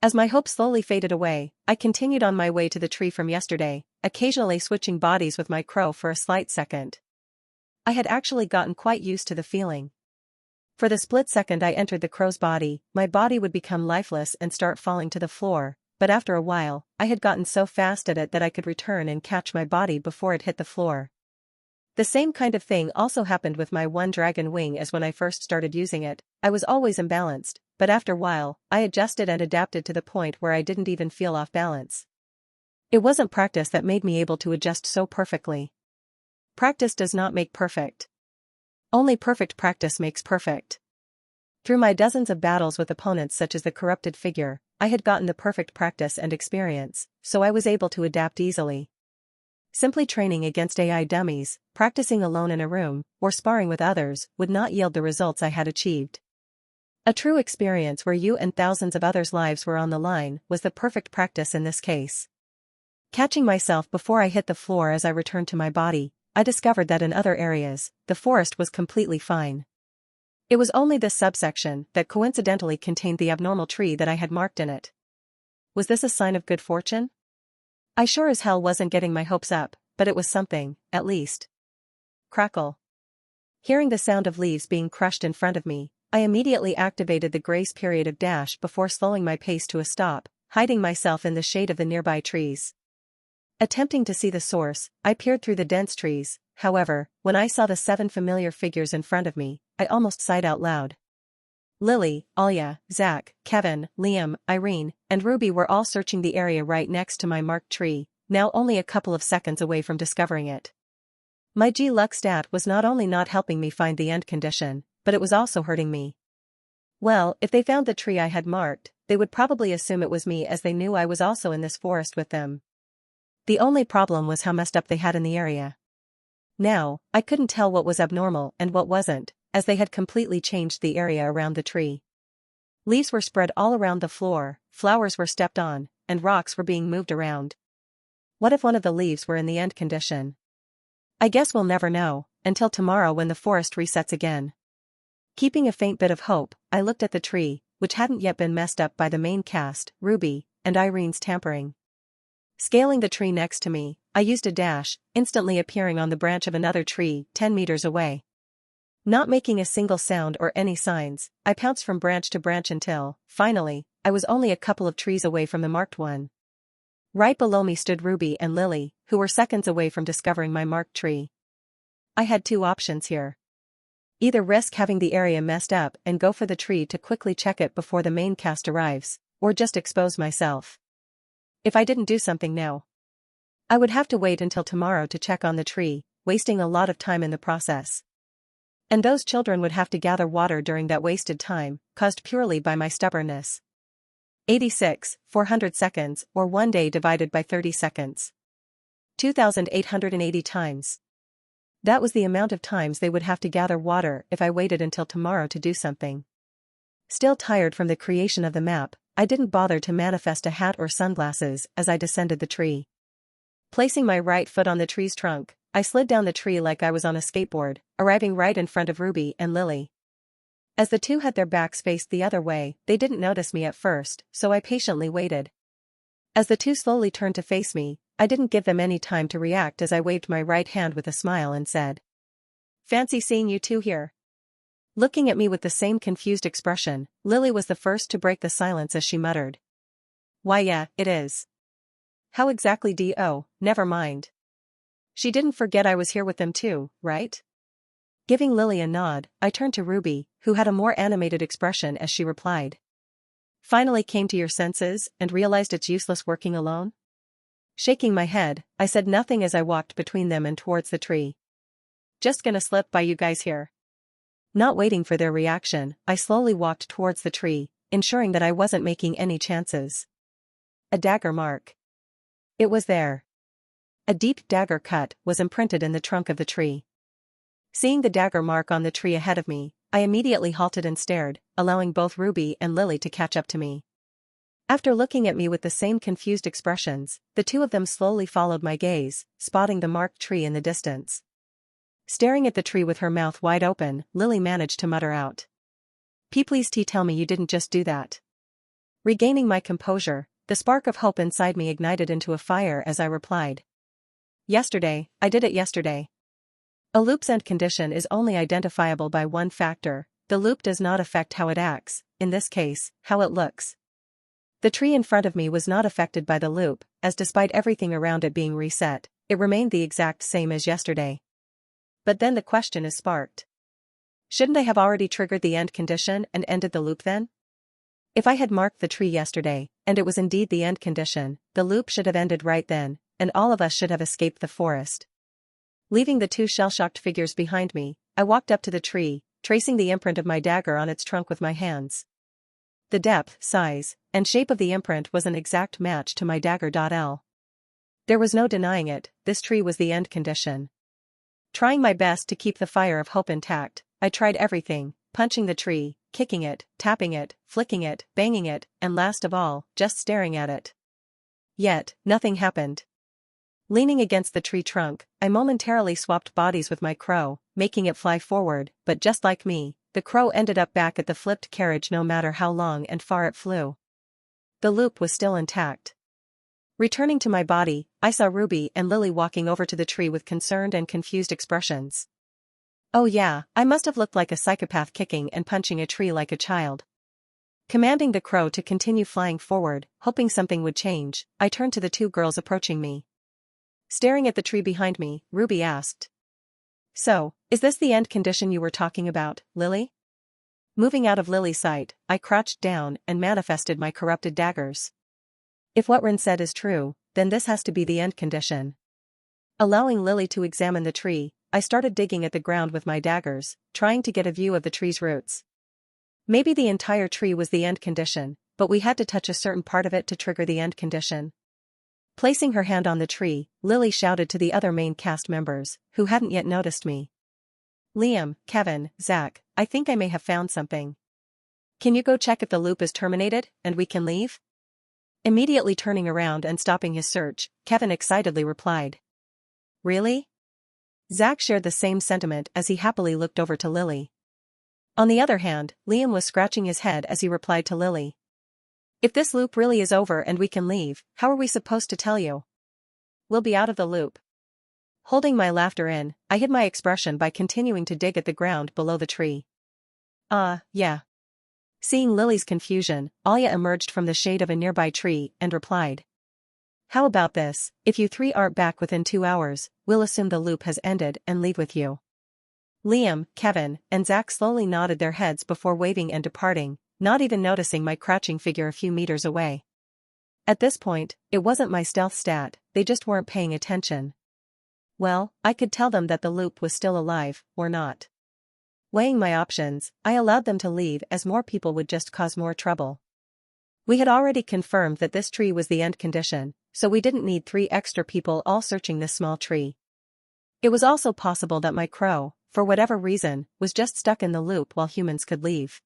[SPEAKER 1] As my hope slowly faded away, I continued on my way to the tree from yesterday, occasionally switching bodies with my crow for a slight second. I had actually gotten quite used to the feeling. For the split second I entered the crow's body, my body would become lifeless and start falling to the floor, but after a while, I had gotten so fast at it that I could return and catch my body before it hit the floor. The same kind of thing also happened with my one dragon wing as when I first started using it. I was always imbalanced, but after a while, I adjusted and adapted to the point where I didn't even feel off balance. It wasn't practice that made me able to adjust so perfectly. Practice does not make perfect. Only perfect practice makes perfect. Through my dozens of battles with opponents such as the corrupted figure, I had gotten the perfect practice and experience, so I was able to adapt easily. Simply training against AI dummies, practicing alone in a room, or sparring with others would not yield the results I had achieved. A true experience where you and thousands of others' lives were on the line was the perfect practice in this case. Catching myself before I hit the floor as I returned to my body, I discovered that in other areas, the forest was completely fine. It was only this subsection that coincidentally contained the abnormal tree that I had marked in it. Was this a sign of good fortune? I sure as hell wasn't getting my hopes up, but it was something, at least. Crackle. Hearing the sound of leaves being crushed in front of me, I immediately activated the grace period of dash before slowing my pace to a stop, hiding myself in the shade of the nearby trees. Attempting to see the source, I peered through the dense trees. However, when I saw the 7 familiar figures in front of me, I almost sighed out loud. Lily, Alia, Zach, Kevin, Liam, Irene, and Ruby were all searching the area right next to my marked tree, now only a couple of seconds away from discovering it. My G-Luck stat was not only not helping me find the end condition, but it was also hurting me. Well, if they found the tree I had marked, they would probably assume it was me as they knew I was also in this forest with them. The only problem was how messed up they had in the area. Now, I couldn't tell what was abnormal and what wasn't, as they had completely changed the area around the tree. Leaves were spread all around the floor, flowers were stepped on, and rocks were being moved around. What if one of the leaves were in the end condition? I guess we'll never know, until tomorrow when the forest resets again. Keeping a faint bit of hope, I looked at the tree, which hadn't yet been messed up by the main cast, Ruby, and Irene's tampering. Scaling the tree next to me, I used a dash, instantly appearing on the branch of another tree 10 meters away. Not making a single sound or any signs, I pounced from branch to branch until, finally, I was only a couple of trees away from the marked one. Right below me stood Ruby and Lily, who were seconds away from discovering my marked tree. I had two options here. Either risk having the area messed up and go for the tree to quickly check it before the main cast arrives, or just expose myself. If I didn't do something now, I would have to wait until tomorrow to check on the tree, wasting a lot of time in the process. And those children would have to gather water during that wasted time, caused purely by my stubbornness. 400 seconds, or 1 day divided by 30 seconds. 2,880 times. That was the amount of times they would have to gather water if I waited until tomorrow to do something. Still tired from the creation of the map, I didn't bother to manifest a hat or sunglasses as I descended the tree. Placing my right foot on the tree's trunk, I slid down the tree like I was on a skateboard, arriving right in front of Ruby and Lily. As the two had their backs faced the other way, they didn't notice me at first, so I patiently waited. As the two slowly turned to face me, I didn't give them any time to react as I waved my right hand with a smile and said, "Fancy seeing you two here." Looking at me with the same confused expression, Lily was the first to break the silence as she muttered, "Why yeah, it is. How exactly do never mind. She didn't forget I was here with them too, right?" Giving Lily a nod, I turned to Ruby, who had a more animated expression as she replied, "Finally came to your senses and realized it's useless working alone?" Shaking my head, I said nothing as I walked between them and towards the tree. "Just gonna slip by you guys here." Not waiting for their reaction, I slowly walked towards the tree, ensuring that I wasn't making any chances. A dagger mark. It was there. A deep dagger cut was imprinted in the trunk of the tree. Seeing the dagger mark on the tree ahead of me, I immediately halted and stared, allowing both Ruby and Lily to catch up to me. After looking at me with the same confused expressions, the two of them slowly followed my gaze, spotting the marked tree in the distance. Staring at the tree with her mouth wide open, Lily managed to mutter out, Please tell me you didn't just do that." Regaining my composure, the spark of hope inside me ignited into a fire as I replied, "Yesterday, I did it yesterday." A loop's end condition is only identifiable by one factor: the loop does not affect how it acts, in this case, how it looks. The tree in front of me was not affected by the loop, as despite everything around it being reset, it remained the exact same as yesterday. But then the question is sparked. Shouldn't I have already triggered the end condition and ended the loop then? If I had marked the tree yesterday, and it was indeed the end condition, the loop should have ended right then, and all of us should have escaped the forest. Leaving the two shell-shocked figures behind me, I walked up to the tree, tracing the imprint of my dagger on its trunk with my hands. The depth, size, and shape of the imprint was an exact match to my dagger.l. There was no denying it, this tree was the end condition. Trying my best to keep the fire of hope intact, I tried everything, punching the tree, kicking it, tapping it, flicking it, banging it, and last of all, just staring at it. Yet, nothing happened. Leaning against the tree trunk, I momentarily swapped bodies with my crow, making it fly forward, but just like me, the crow ended up back at the flipped carriage no matter how long and far it flew. The loop was still intact. Returning to my body, I saw Ruby and Lily walking over to the tree with concerned and confused expressions. Oh yeah, I must have looked like a psychopath kicking and punching a tree like a child. Commanding the crow to continue flying forward, hoping something would change, I turned to the two girls approaching me. Staring at the tree behind me, Ruby asked, "So, is this the end condition you were talking about, Lily?" Moving out of Lily's sight, I crouched down and manifested my corrupted daggers. If what Rin said is true, then this has to be the end condition. Allowing Lily to examine the tree, I started digging at the ground with my daggers, trying to get a view of the tree's roots. Maybe the entire tree was the end condition, but we had to touch a certain part of it to trigger the end condition. Placing her hand on the tree, Lily shouted to the other main cast members, who hadn't yet noticed me. Liam, Kevin, Zach, I think I may have found something. Can you go check if the loop is terminated, and we can leave? Immediately turning around and stopping his search, Kevin excitedly replied. Really? Zach shared the same sentiment as he happily looked over to Lily. On the other hand, Liam was scratching his head as he replied to Lily. If this loop really is over and we can leave, how are we supposed to tell you? We'll be out of the loop. Holding my laughter in, I hid my expression by continuing to dig at the ground below the tree. Yeah. Seeing Lily's confusion, Alia emerged from the shade of a nearby tree and replied. How about this, if you three aren't back within 2 hours, we'll assume the loop has ended and leave with you. Liam, Kevin, and Zach slowly nodded their heads before waving and departing, not even noticing my crouching figure a few meters away. At this point, it wasn't my stealth stat, they just weren't paying attention. Well, I could tell them that the loop was still alive, or not. Weighing my options, I allowed them to leave as more people would just cause more trouble. We had already confirmed that this tree was the end condition, so we didn't need 3 extra people all searching this small tree. It was also possible that my crow, for whatever reason, was just stuck in the loop while humans could leave.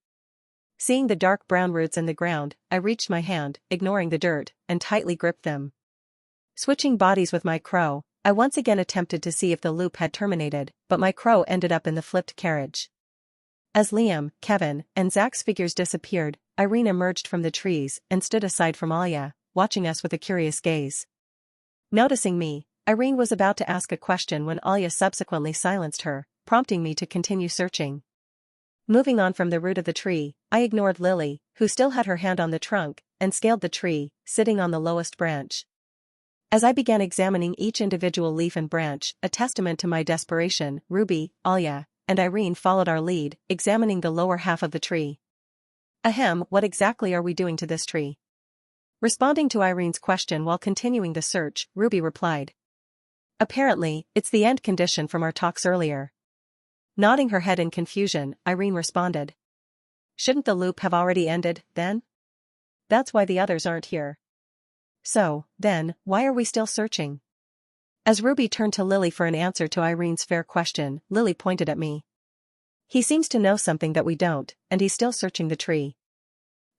[SPEAKER 1] Seeing the dark brown roots in the ground, I reached my hand, ignoring the dirt, and tightly gripped them. Switching bodies with my crow, I once again attempted to see if the loop had terminated, but my crow ended up in the flipped carriage. As Liam, Kevin, and Zach's figures disappeared, Irene emerged from the trees and stood aside from Alia, watching us with a curious gaze. Noticing me, Irene was about to ask a question when Alia subsequently silenced her, prompting me to continue searching. Moving on from the root of the tree, I ignored Lily, who still had her hand on the trunk, and scaled the tree, sitting on the lowest branch. As I began examining each individual leaf and branch, a testament to my desperation, Ruby, Alia, and Irene followed our lead, examining the lower half of the tree. Ahem, what exactly are we doing to this tree? Responding to Irene's question while continuing the search, Ruby replied. Apparently, it's the end condition from our talks earlier. Nodding her head in confusion, Irene responded. Shouldn't the loop have already ended, then? That's why the others aren't here. So, then, why are we still searching? As Ruby turned to Lily for an answer to Irene's fair question, Lily pointed at me. He seems to know something that we don't, and he's still searching the tree.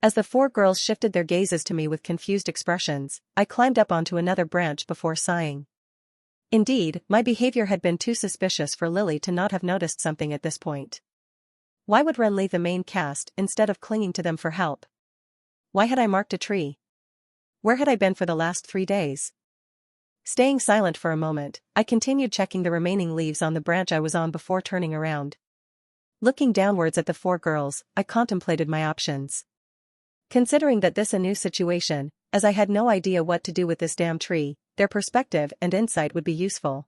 [SPEAKER 1] As the 4 girls shifted their gazes to me with confused expressions, I climbed up onto another branch before sighing. Indeed, my behavior had been too suspicious for Lily to not have noticed something at this point. Why would Ren leave the main cast instead of clinging to them for help? Why had I marked a tree? Where had I been for the last 3 days? Staying silent for a moment, I continued checking the remaining leaves on the branch I was on before turning around. Looking downwards at the 4 girls, I contemplated my options. Considering that this a new situation, as I had no idea what to do with this damn tree, their perspective and insight would be useful.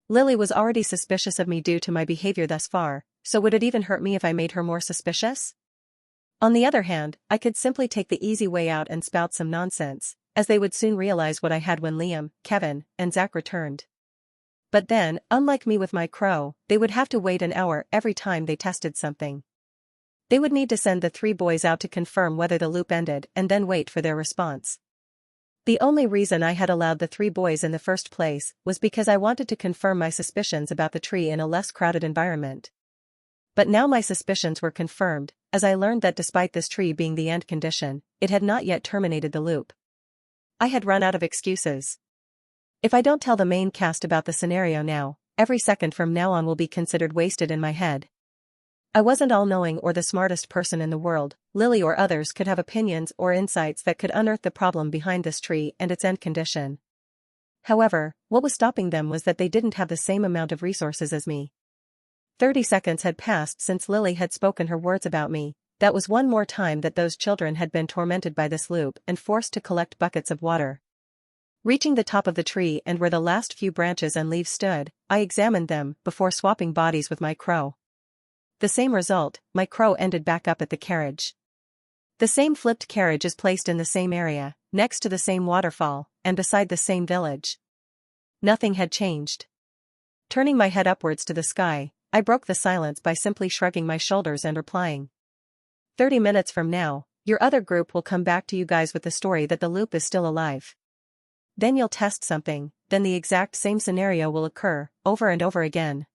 [SPEAKER 1] Lily was already suspicious of me due to my behavior thus far, so would it even hurt me if I made her more suspicious? On the other hand, I could simply take the easy way out and spout some nonsense, as they would soon realize what I had when Liam, Kevin, and Zach returned. But then, unlike me with my crow, they would have to wait an hour every time they tested something. They would need to send the 3 boys out to confirm whether the loop ended and then wait for their response. The only reason I had allowed the 3 boys in the first place was because I wanted to confirm my suspicions about the tree in a less crowded environment. But now my suspicions were confirmed, as I learned that despite this tree being the end condition, it had not yet terminated the loop. I had run out of excuses. If I don't tell the main cast about the scenario now, every second from now on will be considered wasted in my head. I wasn't all-knowing or the smartest person in the world. Lily or others could have opinions or insights that could unearth the problem behind this tree and its end condition. However, what was stopping them was that they didn't have the same amount of resources as me. 30 seconds had passed since Lily had spoken her words about me. That was one more time that those children had been tormented by this loop and forced to collect buckets of water. Reaching the top of the tree and where the last few branches and leaves stood, I examined them before swapping bodies with my crow. The same result, my crow ended back up at the carriage. The same flipped carriage is placed in the same area, next to the same waterfall, and beside the same village. Nothing had changed. Turning my head upwards to the sky, I broke the silence by simply shrugging my shoulders and replying. 30 minutes from now, your other group will come back to you guys with the story that the loop is still alive. Then you'll test something, then the exact same scenario will occur, over and over again.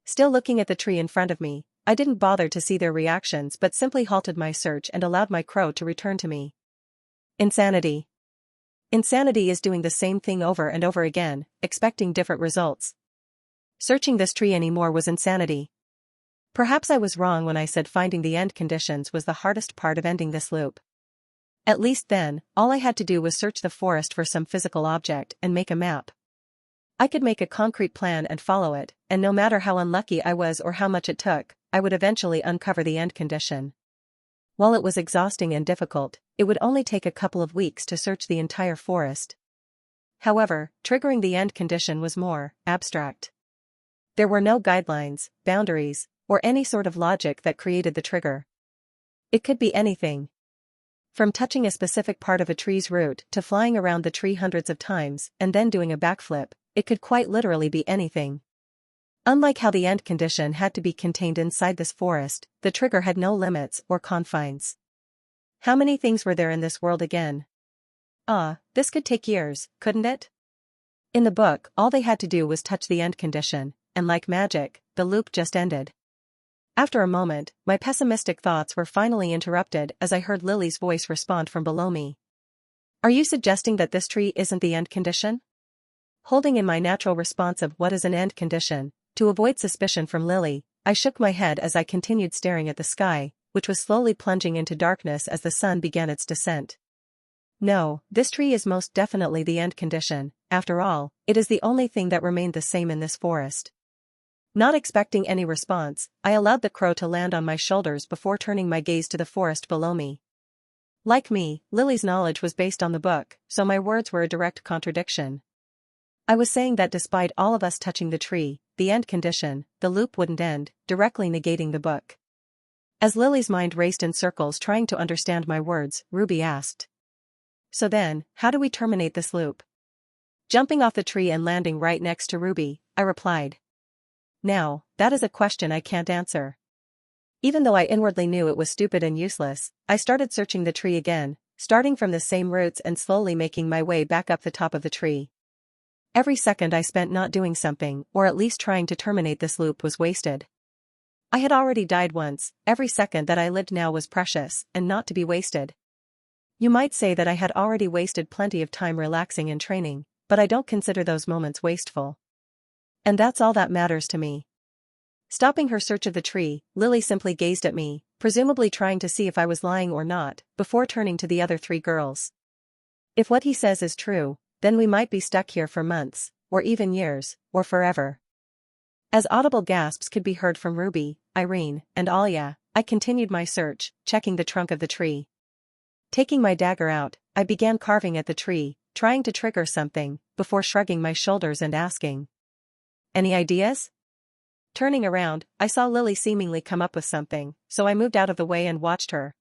[SPEAKER 1] Still looking at the tree in front of me, I didn't bother to see their reactions but simply halted my search and allowed my crow to return to me. Insanity. Insanity is doing the same thing over and over again, expecting different results. Searching this tree anymore was insanity. Perhaps I was wrong when I said finding the end conditions was the hardest part of ending this loop. At least then, all I had to do was search the forest for some physical object and make a map. I could make a concrete plan and follow it, and no matter how unlucky I was or how much it took, I would eventually uncover the end condition. While it was exhausting and difficult, it would only take a couple of weeks to search the entire forest. However, triggering the end condition was more abstract. There were no guidelines, boundaries, or any sort of logic that created the trigger. It could be anything. From touching a specific part of a tree's root to flying around the tree hundreds of times and then doing a backflip, it could quite literally be anything. Unlike how the end condition had to be contained inside this forest, the trigger had no limits or confines. How many things were there in this world again? This could take years, couldn't it? In the book, all they had to do was touch the end condition, and like magic, the loop just ended. After a moment, my pessimistic thoughts were finally interrupted as I heard Lily's voice respond from below me. Are you suggesting that this tree isn't the end condition? Holding in my natural response of what is an end condition, to avoid suspicion from Lily, I shook my head as I continued staring at the sky, which was slowly plunging into darkness as the sun began its descent. No, this tree is most definitely the end condition. After all, it is the only thing that remained the same in this forest. Not expecting any response, I allowed the crow to land on my shoulders before turning my gaze to the forest below me. Like me, Lily's knowledge was based on the book, so my words were a direct contradiction. I was saying that despite all of us touching the tree, the end condition, the loop wouldn't end, directly negating the book. As Lily's mind raced in circles trying to understand my words, Ruby asked. So then, how do we terminate this loop? Jumping off the tree and landing right next to Ruby, I replied. Now, that is a question I can't answer. Even though I inwardly knew it was stupid and useless, I started searching the tree again, starting from the same roots and slowly making my way back up the top of the tree. Every second I spent not doing something, or at least trying to terminate this loop, was wasted. I had already died once, every second that I lived now was precious, and not to be wasted. You might say that I had already wasted plenty of time relaxing and training, but I don't consider those moments wasteful. And that's all that matters to me. Stopping her search of the tree, Lily simply gazed at me, presumably trying to see if I was lying or not, before turning to the other three girls. If what he says is true, then we might be stuck here for months, or even years, or forever. As audible gasps could be heard from Ruby, Irene, and Alia, I continued my search, checking the trunk of the tree. Taking my dagger out, I began carving at the tree, trying to trigger something, before shrugging my shoulders and asking. Any ideas? Turning around, I saw Lily seemingly come up with something, so I moved out of the way and watched her.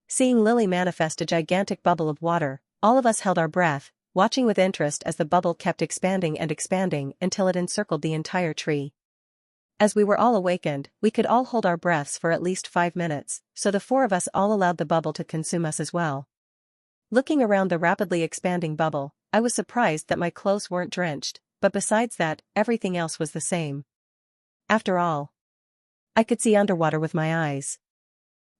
[SPEAKER 1] Seeing Lily manifest a gigantic bubble of water, all of us held our breath, watching with interest as the bubble kept expanding and expanding until it encircled the entire tree. As we were all awakened, we could all hold our breaths for at least 5 minutes, so the four of us all allowed the bubble to consume us as well. Looking around the rapidly expanding bubble, I was surprised that my clothes weren't drenched, but besides that, everything else was the same. After all, I could see underwater with my eyes.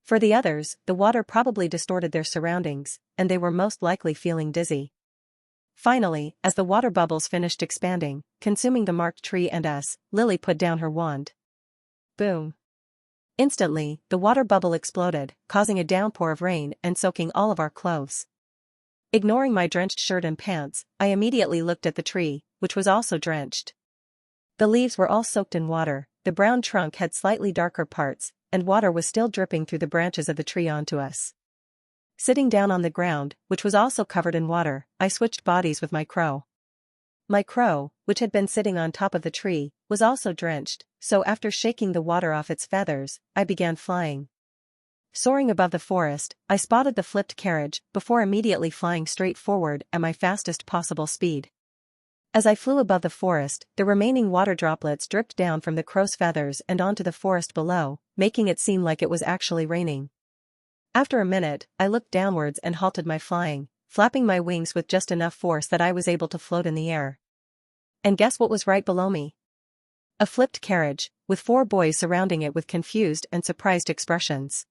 [SPEAKER 1] For the others, the water probably distorted their surroundings, and they were most likely feeling dizzy. Finally, as the water bubbles finished expanding, consuming the marked tree and us, Lily put down her wand. Boom. Instantly, the water bubble exploded, causing a downpour of rain and soaking all of our clothes. Ignoring my drenched shirt and pants, I immediately looked at the tree, which was also drenched. The leaves were all soaked in water, the brown trunk had slightly darker parts, and water was still dripping through the branches of the tree onto us. Sitting down on the ground, which was also covered in water, I switched bodies with my crow. My crow, which had been sitting on top of the tree, was also drenched, so after shaking the water off its feathers, I began flying. Soaring above the forest, I spotted the flipped carriage, before immediately flying straight forward at my fastest possible speed. As I flew above the forest, the remaining water droplets dripped down from the crow's feathers and onto the forest below, making it seem like it was actually raining. After a minute, I looked downwards and halted my flying, flapping my wings with just enough force that I was able to float in the air. And guess what was right below me? A flipped carriage, with 4 boys surrounding it with confused and surprised expressions.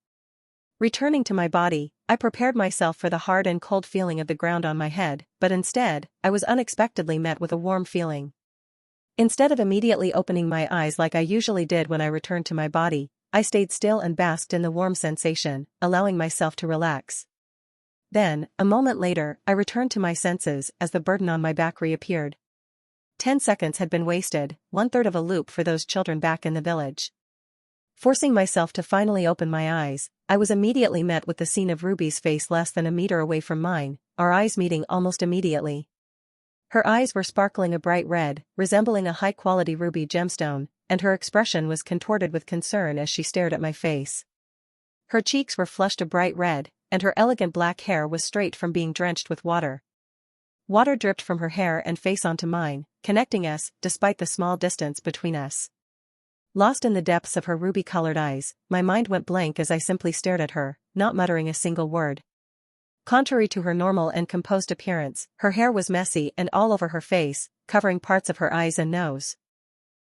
[SPEAKER 1] Returning to my body, I prepared myself for the hard and cold feeling of the ground on my head, but instead, I was unexpectedly met with a warm feeling. Instead of immediately opening my eyes like I usually did when I returned to my body, I stayed still and basked in the warm sensation, allowing myself to relax. Then, a moment later, I returned to my senses as the burden on my back reappeared. 10 seconds had been wasted, 1/3 of a loop for those children back in the village. Forcing myself to finally open my eyes, I was immediately met with the scene of Ruby's face less than a meter away from mine, our eyes meeting almost immediately. Her eyes were sparkling a bright red, resembling a high-quality ruby gemstone, and her expression was contorted with concern as she stared at my face. Her cheeks were flushed a bright red, and her elegant black hair was straight from being drenched with water. Water dripped from her hair and face onto mine, connecting us, despite the small distance between us. Lost in the depths of her ruby-colored eyes, my mind went blank as I simply stared at her, not muttering a single word. Contrary to her normal and composed appearance, her hair was messy and all over her face, covering parts of her eyes and nose.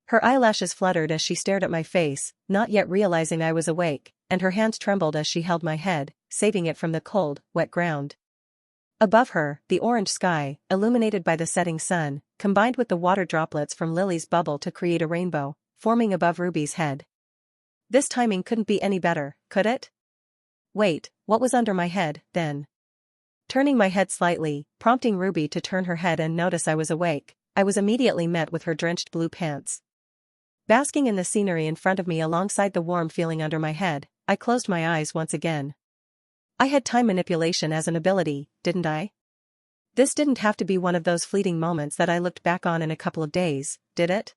[SPEAKER 1] Her eyelashes fluttered as she stared at my face, not yet realizing I was awake, and her hands trembled as she held my head, saving it from the cold, wet ground. Above her, the orange sky, illuminated by the setting sun, combined with the water droplets from Lily's bubble to create a rainbow, forming above Ruby's head. This timing couldn't be any better, could it? Wait, what was under my head, then? Turning my head slightly, prompting Ruby to turn her head and notice I was awake, I was immediately met with her drenched blue pants. Basking in the scenery in front of me alongside the warm feeling under my head, I closed my eyes once again. I had time manipulation as an ability, didn't I? This didn't have to be one of those fleeting moments that I looked back on in a couple of days, did it?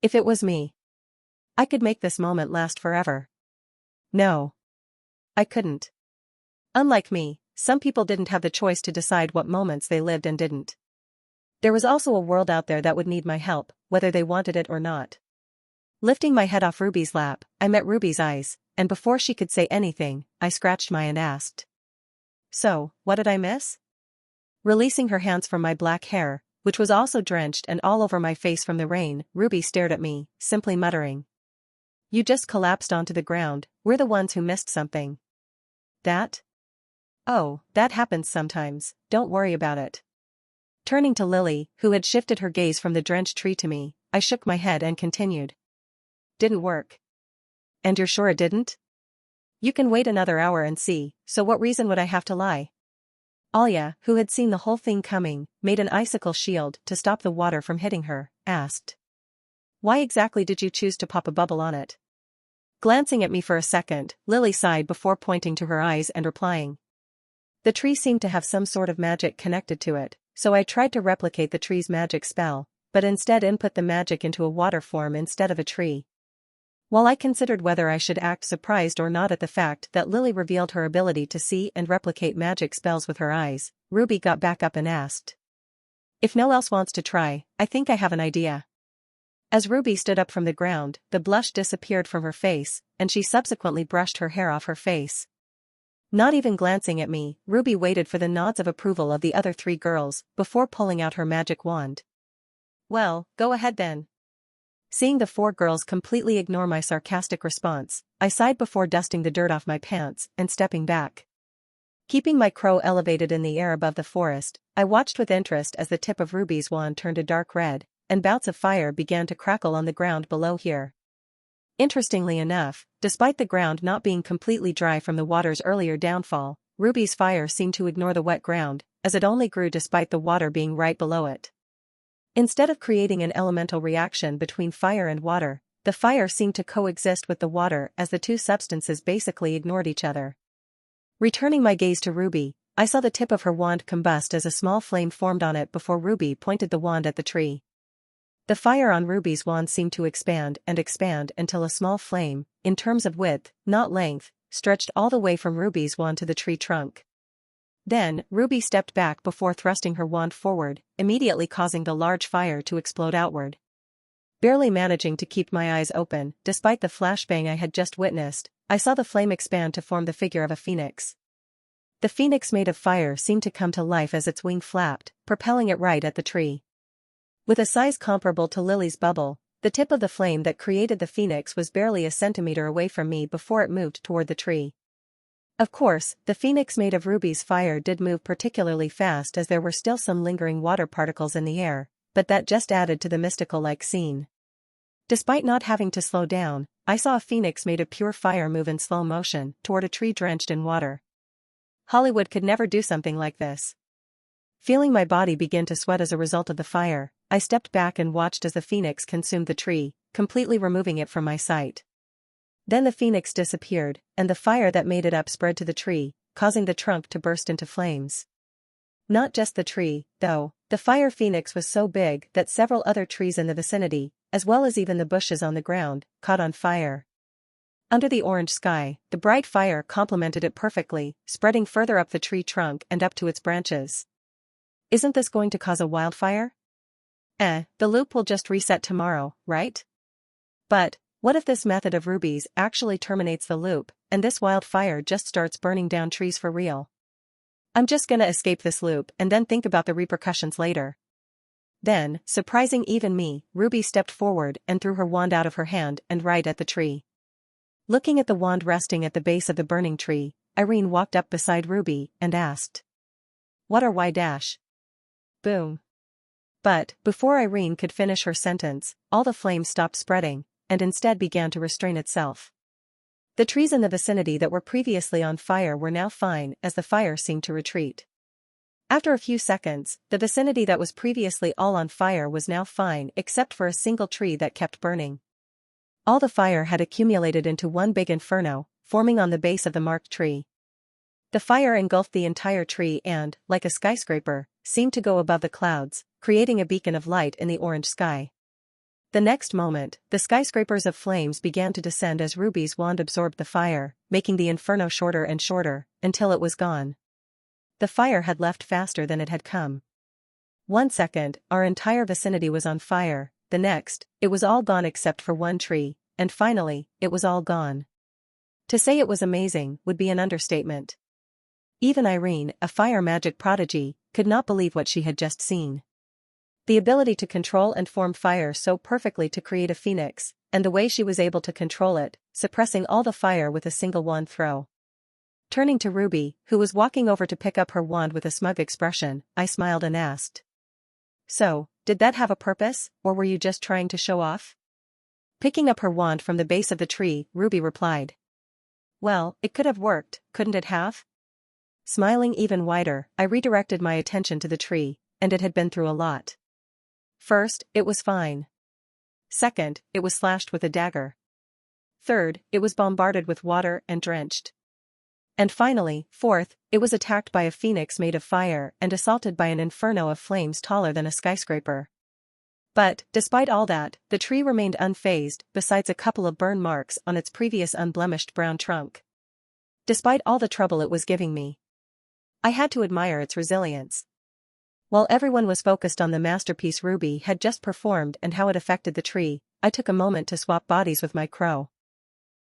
[SPEAKER 1] If it was me, I could make this moment last forever. No. I couldn't. Unlike me, some people didn't have the choice to decide what moments they lived and didn't. There was also a world out there that would need my help, whether they wanted it or not. Lifting my head off Ruby's lap, I met Ruby's eyes, and before she could say anything, I scratched mine and asked. So, what did I miss? Releasing her hands from my black hair, which was also drenched and all over my face from the rain, Ruby stared at me, simply muttering. You just collapsed onto the ground, we're the ones who missed something. That? Oh, that happens sometimes, don't worry about it. Turning to Lily, who had shifted her gaze from the drenched tree to me, I shook my head and continued. Didn't work. And you're sure it didn't? You can wait another hour and see, so what reason would I have to lie? Alia, who had seen the whole thing coming, made an icicle shield to stop the water from hitting her, asked. Why exactly did you choose to pop a bubble on it? Glancing at me for a second, Lily sighed before pointing to her eyes and replying. The tree seemed to have some sort of magic connected to it, so I tried to replicate the tree's magic spell, but instead input the magic into a water form instead of a tree. While I considered whether I should act surprised or not at the fact that Lily revealed her ability to see and replicate magic spells with her eyes, Ruby got back up and asked. If no one else wants to try, I think I have an idea. As Ruby stood up from the ground, the blush disappeared from her face, and she subsequently brushed her hair off her face. Not even glancing at me, Ruby waited for the nods of approval of the other 3 girls, before pulling out her magic wand. Well, go ahead then. Seeing the 4 girls completely ignore my sarcastic response, I sighed before dusting the dirt off my pants and stepping back. Keeping my crow elevated in the air above the forest, I watched with interest as the tip of Ruby's wand turned a dark red, and bouts of fire began to crackle on the ground below here. Interestingly enough, despite the ground not being completely dry from the water's earlier downfall, Ruby's fire seemed to ignore the wet ground, as it only grew despite the water being right below it. Instead of creating an elemental reaction between fire and water, the fire seemed to coexist with the water as the 2 substances basically ignored each other. Returning my gaze to Ruby, I saw the tip of her wand combust as a small flame formed on it before Ruby pointed the wand at the tree. The fire on Ruby's wand seemed to expand until a small flame, in terms of width, not length, stretched all the way from Ruby's wand to the tree trunk. Then, Ruby stepped back before thrusting her wand forward, immediately causing the large fire to explode outward. Barely managing to keep my eyes open, despite the flashbang I had just witnessed, I saw the flame expand to form the figure of a phoenix. The phoenix made of fire seemed to come to life as its wing flapped, propelling it right at the tree. With a size comparable to Lily's bubble, the tip of the flame that created the phoenix was barely a centimeter away from me before it moved toward the tree. Of course, the phoenix made of Ruby's fire did move particularly fast as there were still some lingering water particles in the air, but that just added to the mystical-like scene. Despite not having to slow down, I saw a phoenix made of pure fire move in slow motion toward a tree drenched in water. Hollywood could never do something like this. Feeling my body begin to sweat as a result of the fire, I stepped back and watched as the phoenix consumed the tree, completely removing it from my sight. Then the phoenix disappeared, and the fire that made it up spread to the tree, causing the trunk to burst into flames. Not just the tree, though. The fire phoenix was so big that several other trees in the vicinity, as well as even the bushes on the ground, caught on fire. Under the orange sky, the bright fire complemented it perfectly, spreading further up the tree trunk and up to its branches. Isn't this going to cause a wildfire? The loop will just reset tomorrow, right? But what if this method of Ruby's actually terminates the loop, and this wildfire just starts burning down trees for real? I'm just gonna escape this loop and then think about the repercussions later. Then, surprising even me, Ruby stepped forward and threw her wand out of her hand and right at the tree. Looking at the wand resting at the base of the burning tree, Irene walked up beside Ruby and asked, "What are Y dash?" Boom. But, before Irene could finish her sentence, all the flames stopped spreading, and instead began to restrain itself. The trees in the vicinity that were previously on fire were now fine as the fire seemed to retreat. After a few seconds, the vicinity that was previously all on fire was now fine except for a single tree that kept burning. All the fire had accumulated into one big inferno, forming on the base of the marked tree. The fire engulfed the entire tree and, like a skyscraper, seemed to go above the clouds, creating a beacon of light in the orange sky. The next moment, the skyscrapers of flames began to descend as Ruby's wand absorbed the fire, making the inferno shorter and shorter, until it was gone. The fire had left faster than it had come. 1 second, our entire vicinity was on fire, the next, it was all gone except for one tree, and finally, it was all gone. To say it was amazing would be an understatement. Even Irene, a fire magic prodigy, could not believe what she had just seen. The ability to control and form fire so perfectly to create a phoenix, and the way she was able to control it, suppressing all the fire with a single wand throw. Turning to Ruby, who was walking over to pick up her wand with a smug expression, I smiled and asked, "So, did that have a purpose, or were you just trying to show off?" Picking up her wand from the base of the tree, Ruby replied, "Well, it could have worked, couldn't it have?" Smiling even wider, I redirected my attention to the tree, and it had been through a lot. First, it was fine. Second, it was slashed with a dagger. Third, it was bombarded with water and drenched. And finally, fourth, it was attacked by a phoenix made of fire and assaulted by an inferno of flames taller than a skyscraper. But, despite all that, the tree remained unfazed, besides a couple of burn marks on its previous unblemished brown trunk. Despite all the trouble it was giving me, I had to admire its resilience. While everyone was focused on the masterpiece Ruby had just performed and how it affected the tree, I took a moment to swap bodies with my crow.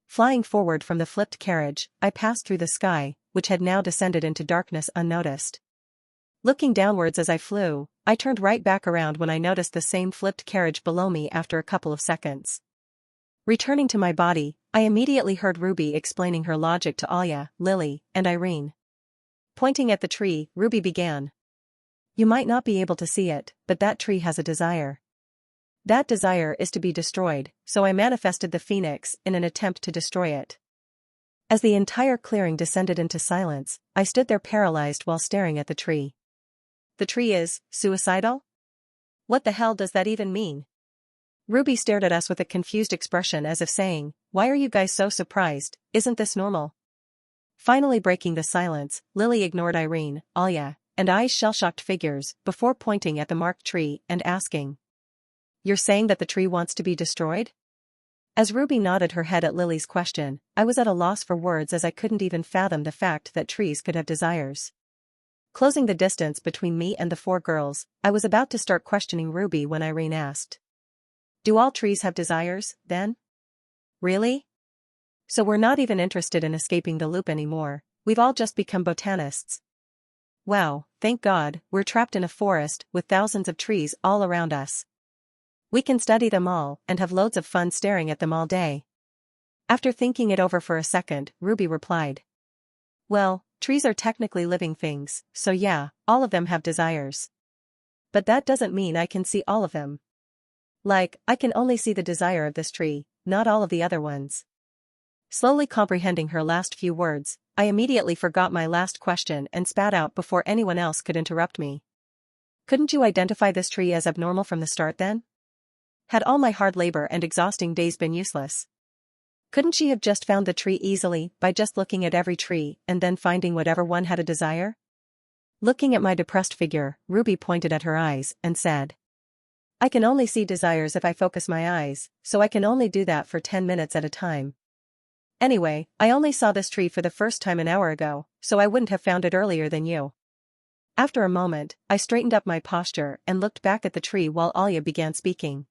[SPEAKER 1] Flying forward from the flipped carriage, I passed through the sky, which had now descended into darkness unnoticed. Looking downwards as I flew, I turned right back around when I noticed the same flipped carriage below me after a couple of seconds. Returning to my body, I immediately heard Ruby explaining her logic to Alya, Lily, and Irene. Pointing at the tree, Ruby began. "You might not be able to see it, but that tree has a desire. That desire is to be destroyed, so I manifested the phoenix in an attempt to destroy it." As the entire clearing descended into silence, I stood there paralyzed while staring at the tree. "The tree is suicidal? What the hell does that even mean?" Ruby stared at us with a confused expression as if saying, "Why are you guys so surprised, isn't this normal?" Finally breaking the silence, Lily ignored Irene, Alya, and I's shell-shocked figures before pointing at the marked tree and asking, "You're saying that the tree wants to be destroyed?" As Ruby nodded her head at Lily's question, I was at a loss for words as I couldn't even fathom the fact that trees could have desires. Closing the distance between me and the four girls, I was about to start questioning Ruby when Irene asked, "Do all trees have desires, then?" "Really? So we're not even interested in escaping the loop anymore, We've all just become botanists. Wow, thank God, we're trapped in a forest with thousands of trees all around us. We can study them all and have loads of fun staring at them all day. After thinking it over for a second, Ruby replied. Well, trees are technically living things, so yeah, all of them have desires. But that doesn't mean I can see all of them. Like, I can only see the desire of this tree, not all of the other ones. Slowly comprehending her last few words, I immediately forgot my last question and spat out before anyone else could interrupt me. Couldn't you identify this tree as abnormal from the start then? Had all my hard labor and exhausting days been useless? Couldn't she have just found the tree easily by just looking at every tree and then finding whatever one had a desire? Looking at my depressed figure, Ruby pointed at her eyes and said, I can only see desires if I focus my eyes, so I can only do that for 10 minutes at a time. Anyway, I only saw this tree for the first time an hour ago, so I wouldn't have found it earlier than you. After a moment, I straightened up my posture and looked back at the tree while Alya began speaking.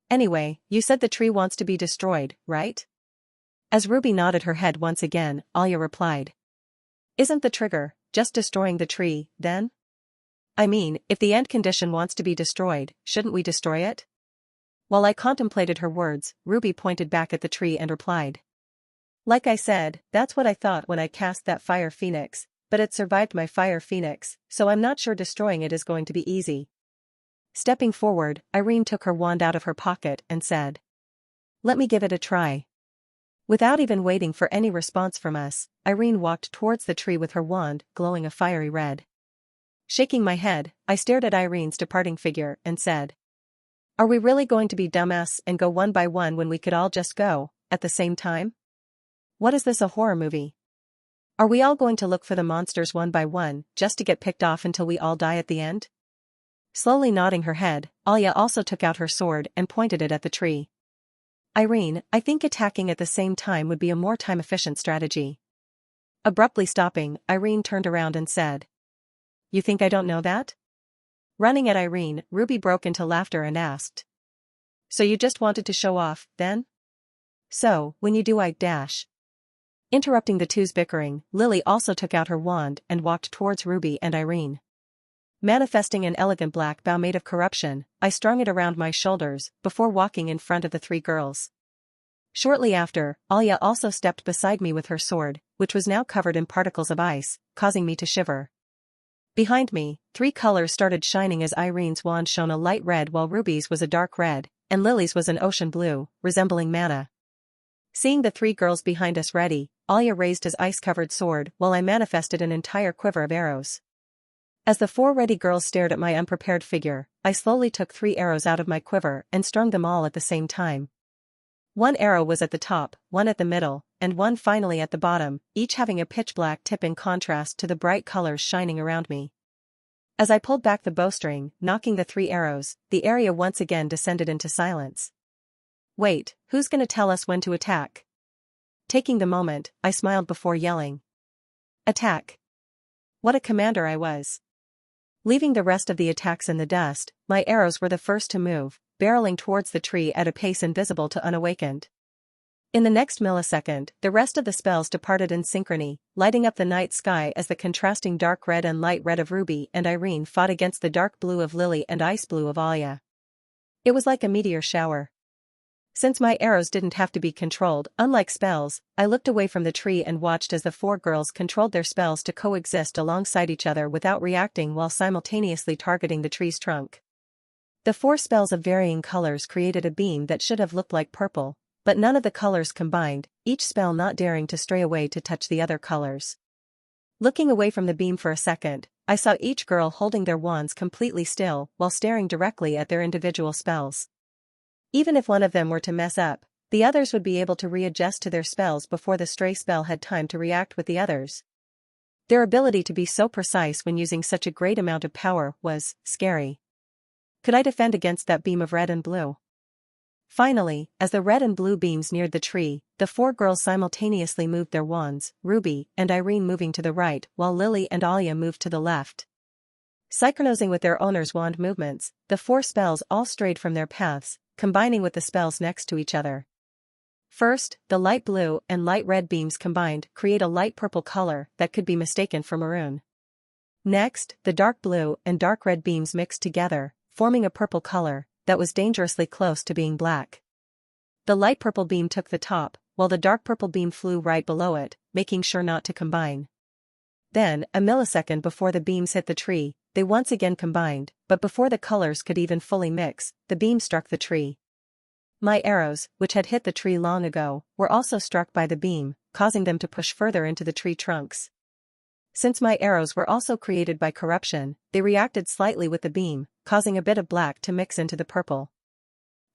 [SPEAKER 1] Anyway, you said the tree wants to be destroyed, right? As Ruby nodded her head once again, Alya replied. Isn't the trigger just destroying the tree, then? I mean, if the end condition wants to be destroyed, shouldn't we destroy it? While I contemplated her words, Ruby pointed back at the tree and replied. Like I said, that's what I thought when I cast that fire phoenix, but it survived my fire phoenix, so I'm not sure destroying it is going to be easy. Stepping forward, Irene took her wand out of her pocket and said. Let me give it a try. Without even waiting for any response from us, Irene walked towards the tree with her wand glowing a fiery red. Shaking my head, I stared at Irene's departing figure and said. Are we really going to be dumbass and go one by one when we could all just go, at the same time? What is this, a horror movie? Are we all going to look for the monsters one by one, just to get picked off until we all die at the end? Slowly nodding her head, Alya also took out her sword and pointed it at the tree. Irene, I think attacking at the same time would be a more time-efficient strategy. Abruptly stopping, Irene turned around and said. You think I don't know that? Running at Irene, Ruby broke into laughter and asked. So you just wanted to show off, then? So, when you do I dash. Interrupting the two's bickering, Lily also took out her wand and walked towards Ruby and Irene. Manifesting an elegant black bow made of corruption, I strung it around my shoulders before walking in front of the three girls. Shortly after, Alya also stepped beside me with her sword, which was now covered in particles of ice, causing me to shiver. Behind me, 3 colors started shining as Irene's wand shone a light red while Ruby's was a dark red, and Lily's was an ocean blue, resembling mana. Seeing the 3 girls behind us ready, Alya raised his ice-covered sword while I manifested an entire quiver of arrows. As the 4 ready girls stared at my unprepared figure, I slowly took 3 arrows out of my quiver and strung them all at the same time. 1 arrow was at the top, 1 at the middle, and 1 finally at the bottom, each having a pitch-black tip in contrast to the bright colors shining around me. As I pulled back the bowstring, knocking the 3 arrows, the area once again descended into silence. Wait, who's gonna tell us when to attack? Taking the moment, I smiled before yelling. Attack! What a commander I was. Leaving the rest of the attacks in the dust, my arrows were the first to move, barreling towards the tree at a pace invisible to unawakened. In the next millisecond, the rest of the spells departed in synchrony, lighting up the night sky as the contrasting dark red and light red of Ruby and Irene fought against the dark blue of Lily and ice blue of Alya. It was like a meteor shower. Since my arrows didn't have to be controlled, unlike spells, I looked away from the tree and watched as the 4 girls controlled their spells to coexist alongside each other without reacting while simultaneously targeting the tree's trunk. The 4 spells of varying colors created a beam that should have looked like purple, but none of the colors combined, each spell not daring to stray away to touch the other colors. Looking away from the beam for a second, I saw each girl holding their wands completely still while staring directly at their individual spells. Even if one of them were to mess up, the others would be able to readjust to their spells before the stray spell had time to react with the others. Their ability to be so precise when using such a great amount of power was scary. Could I defend against that beam of red and blue? Finally, as the red and blue beams neared the tree, the 4 girls simultaneously moved their wands, Ruby and Irene moving to the right while Lily and Alya moved to the left. Synchronizing with their owner's wand movements, the 4 spells all strayed from their paths, combining with the spells next to each other. First, the light blue and light red beams combined create a light purple color that could be mistaken for maroon. Next, the dark blue and dark red beams mixed together, forming a purple color that was dangerously close to being black. The light purple beam took the top, while the dark purple beam flew right below it, making sure not to combine. Then, a millisecond before the beams hit the tree, they once again combined, but before the colors could even fully mix, the beam struck the tree. My arrows, which had hit the tree long ago, were also struck by the beam, causing them to push further into the tree trunks. Since my arrows were also created by corruption, they reacted slightly with the beam, causing a bit of black to mix into the purple.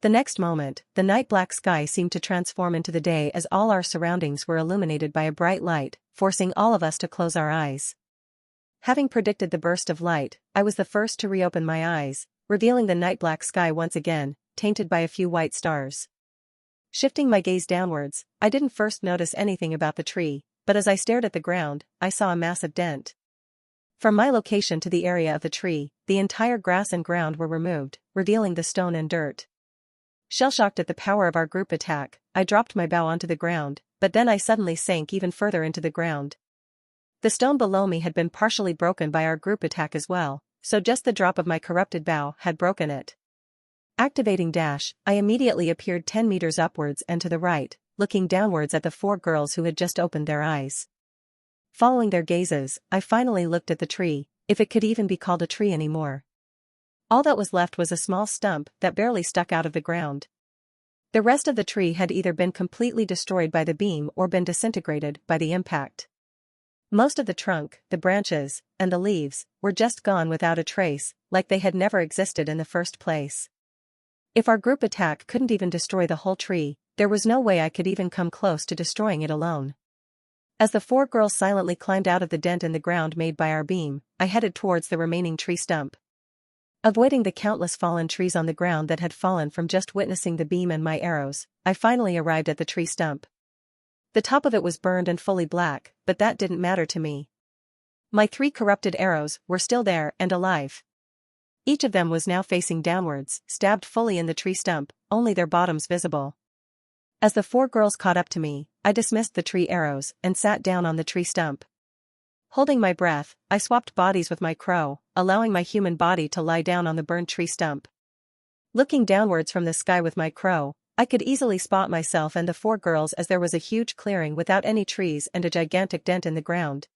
[SPEAKER 1] The next moment, the night black sky seemed to transform into the day as all our surroundings were illuminated by a bright light, forcing all of us to close our eyes. Having predicted the burst of light, I was the first to reopen my eyes, revealing the night black sky once again, tainted by a few white stars. Shifting my gaze downwards, I didn't first notice anything about the tree, but as I stared at the ground, I saw a massive dent. From my location to the area of the tree, the entire grass and ground were removed, revealing the stone and dirt. Shell-shocked at the power of our group attack, I dropped my bow onto the ground, but then I suddenly sank even further into the ground. The stone below me had been partially broken by our group attack as well, so just the drop of my corrupted bow had broken it. Activating dash, I immediately appeared 10 meters upwards and to the right, looking downwards at the 4 girls who had just opened their eyes. Following their gazes, I finally looked at the tree, if it could even be called a tree anymore. All that was left was a small stump that barely stuck out of the ground. The rest of the tree had either been completely destroyed by the beam or been disintegrated by the impact. Most of the trunk, the branches, and the leaves were just gone without a trace, like they had never existed in the first place. If our group attack couldn't even destroy the whole tree, there was no way I could even come close to destroying it alone. As the 4 girls silently climbed out of the dent in the ground made by our beam, I headed towards the remaining tree stump. Avoiding the countless fallen trees on the ground that had fallen from just witnessing the beam and my arrows, I finally arrived at the tree stump. The top of it was burned and fully black, but that didn't matter to me. My 3 corrupted arrows were still there and alive. Each of them was now facing downwards, stabbed fully in the tree stump, only their bottoms visible. As the 4 girls caught up to me, I dismissed the tree arrows and sat down on the tree stump. Holding my breath, I swapped bodies with my crow, allowing my human body to lie down on the burned tree stump. Looking downwards from the sky with my crow, I could easily spot myself and the 4 girls as there was a huge clearing without any trees and a gigantic dent in the ground.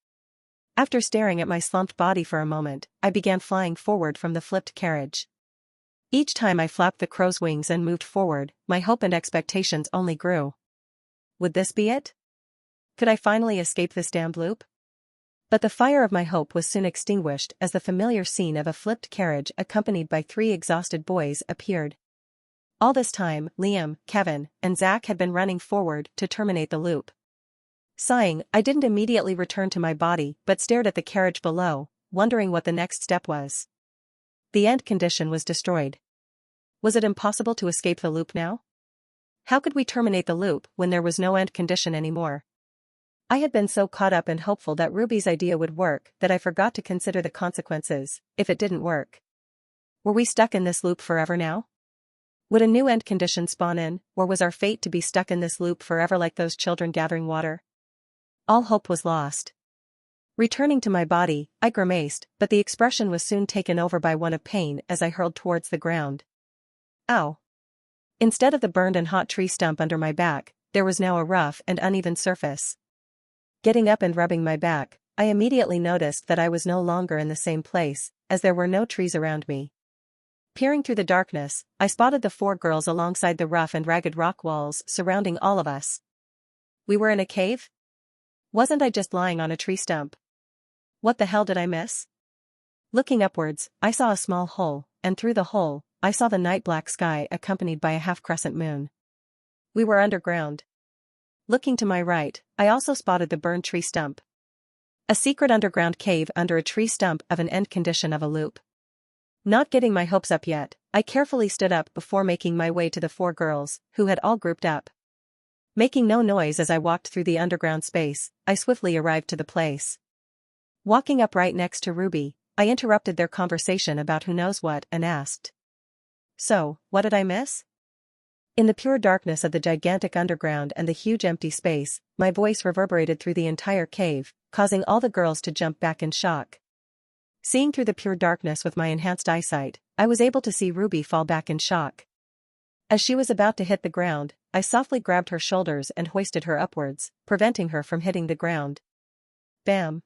[SPEAKER 1] After staring at my slumped body for a moment, I began flying forward from the flipped carriage. Each time I flapped the crow's wings and moved forward, my hope and expectations only grew. Would this be it? Could I finally escape this damned loop? But the fire of my hope was soon extinguished as the familiar scene of a flipped carriage accompanied by 3 exhausted boys appeared. All this time, Liam, Kevin, and Zach had been running forward to terminate the loop. Sighing, I didn't immediately return to my body but stared at the carriage below, wondering what the next step was. The end condition was destroyed. Was it impossible to escape the loop now? How could we terminate the loop when there was no end condition anymore? I had been so caught up and hopeful that Ruby's idea would work that I forgot to consider the consequences, if it didn't work. Were we stuck in this loop forever now? Would a new end condition spawn in, or was our fate to be stuck in this loop forever like those children gathering water? All hope was lost. Returning to my body, I grimaced, but the expression was soon taken over by one of pain as I hurled towards the ground. Ow! Instead of the burned and hot tree stump under my back, there was now a rough and uneven surface. Getting up and rubbing my back, I immediately noticed that I was no longer in the same place, as there were no trees around me. Peering through the darkness, I spotted the 4 girls alongside the rough and ragged rock walls surrounding all of us. We were in a cave? Wasn't I just lying on a tree stump? What the hell did I miss? Looking upwards, I saw a small hole, and through the hole, I saw the night black sky accompanied by a half-crescent moon. We were underground. Looking to my right, I also spotted the burned tree stump. A secret underground cave under a tree stump of an end condition of a loop. Not getting my hopes up yet, I carefully stood up before making my way to the 4 girls, who had all grouped up. Making no noise as I walked through the underground space, I swiftly arrived to the place. Walking up right next to Ruby, I interrupted their conversation about who knows what and asked. So, what did I miss? In the pure darkness of the gigantic underground and the huge empty space, my voice reverberated through the entire cave, causing all the girls to jump back in shock. Seeing through the pure darkness with my enhanced eyesight, I was able to see Ruby fall back in shock. As she was about to hit the ground, I softly grabbed her shoulders and hoisted her upwards, preventing her from hitting the ground. Bam!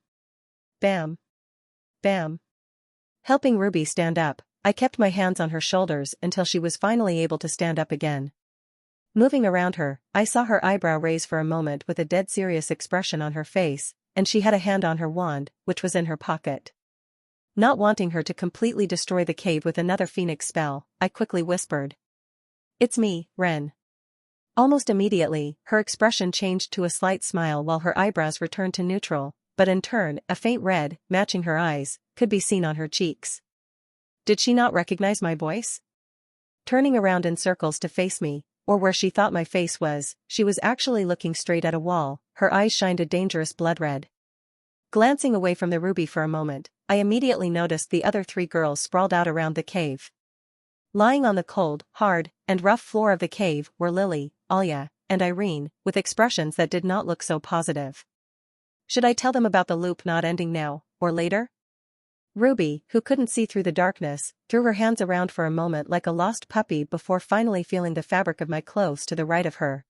[SPEAKER 1] Bam! Bam! Helping Ruby stand up, I kept my hands on her shoulders until she was finally able to stand up again. Moving around her, I saw her eyebrow raise for a moment with a dead serious expression on her face, and she had a hand on her wand, which was in her pocket. Not wanting her to completely destroy the cave with another phoenix spell, I quickly whispered. "It's me, Ren." Almost immediately, her expression changed to a slight smile while her eyebrows returned to neutral, but in turn, a faint red, matching her eyes, could be seen on her cheeks. Did she not recognize my voice? Turning around in circles to face me, or where she thought my face was, she was actually looking straight at a wall, her eyes shined a dangerous blood red. Glancing away from the Ruby for a moment, I immediately noticed the other 3 girls sprawled out around the cave. Lying on the cold, hard, and rough floor of the cave were Lily, Alia, and Irene, with expressions that did not look so positive. Should I tell them about the loop not ending now, or later? Ruby, who couldn't see through the darkness, threw her hands around for a moment like a lost puppy before finally feeling the fabric of my clothes to the right of her.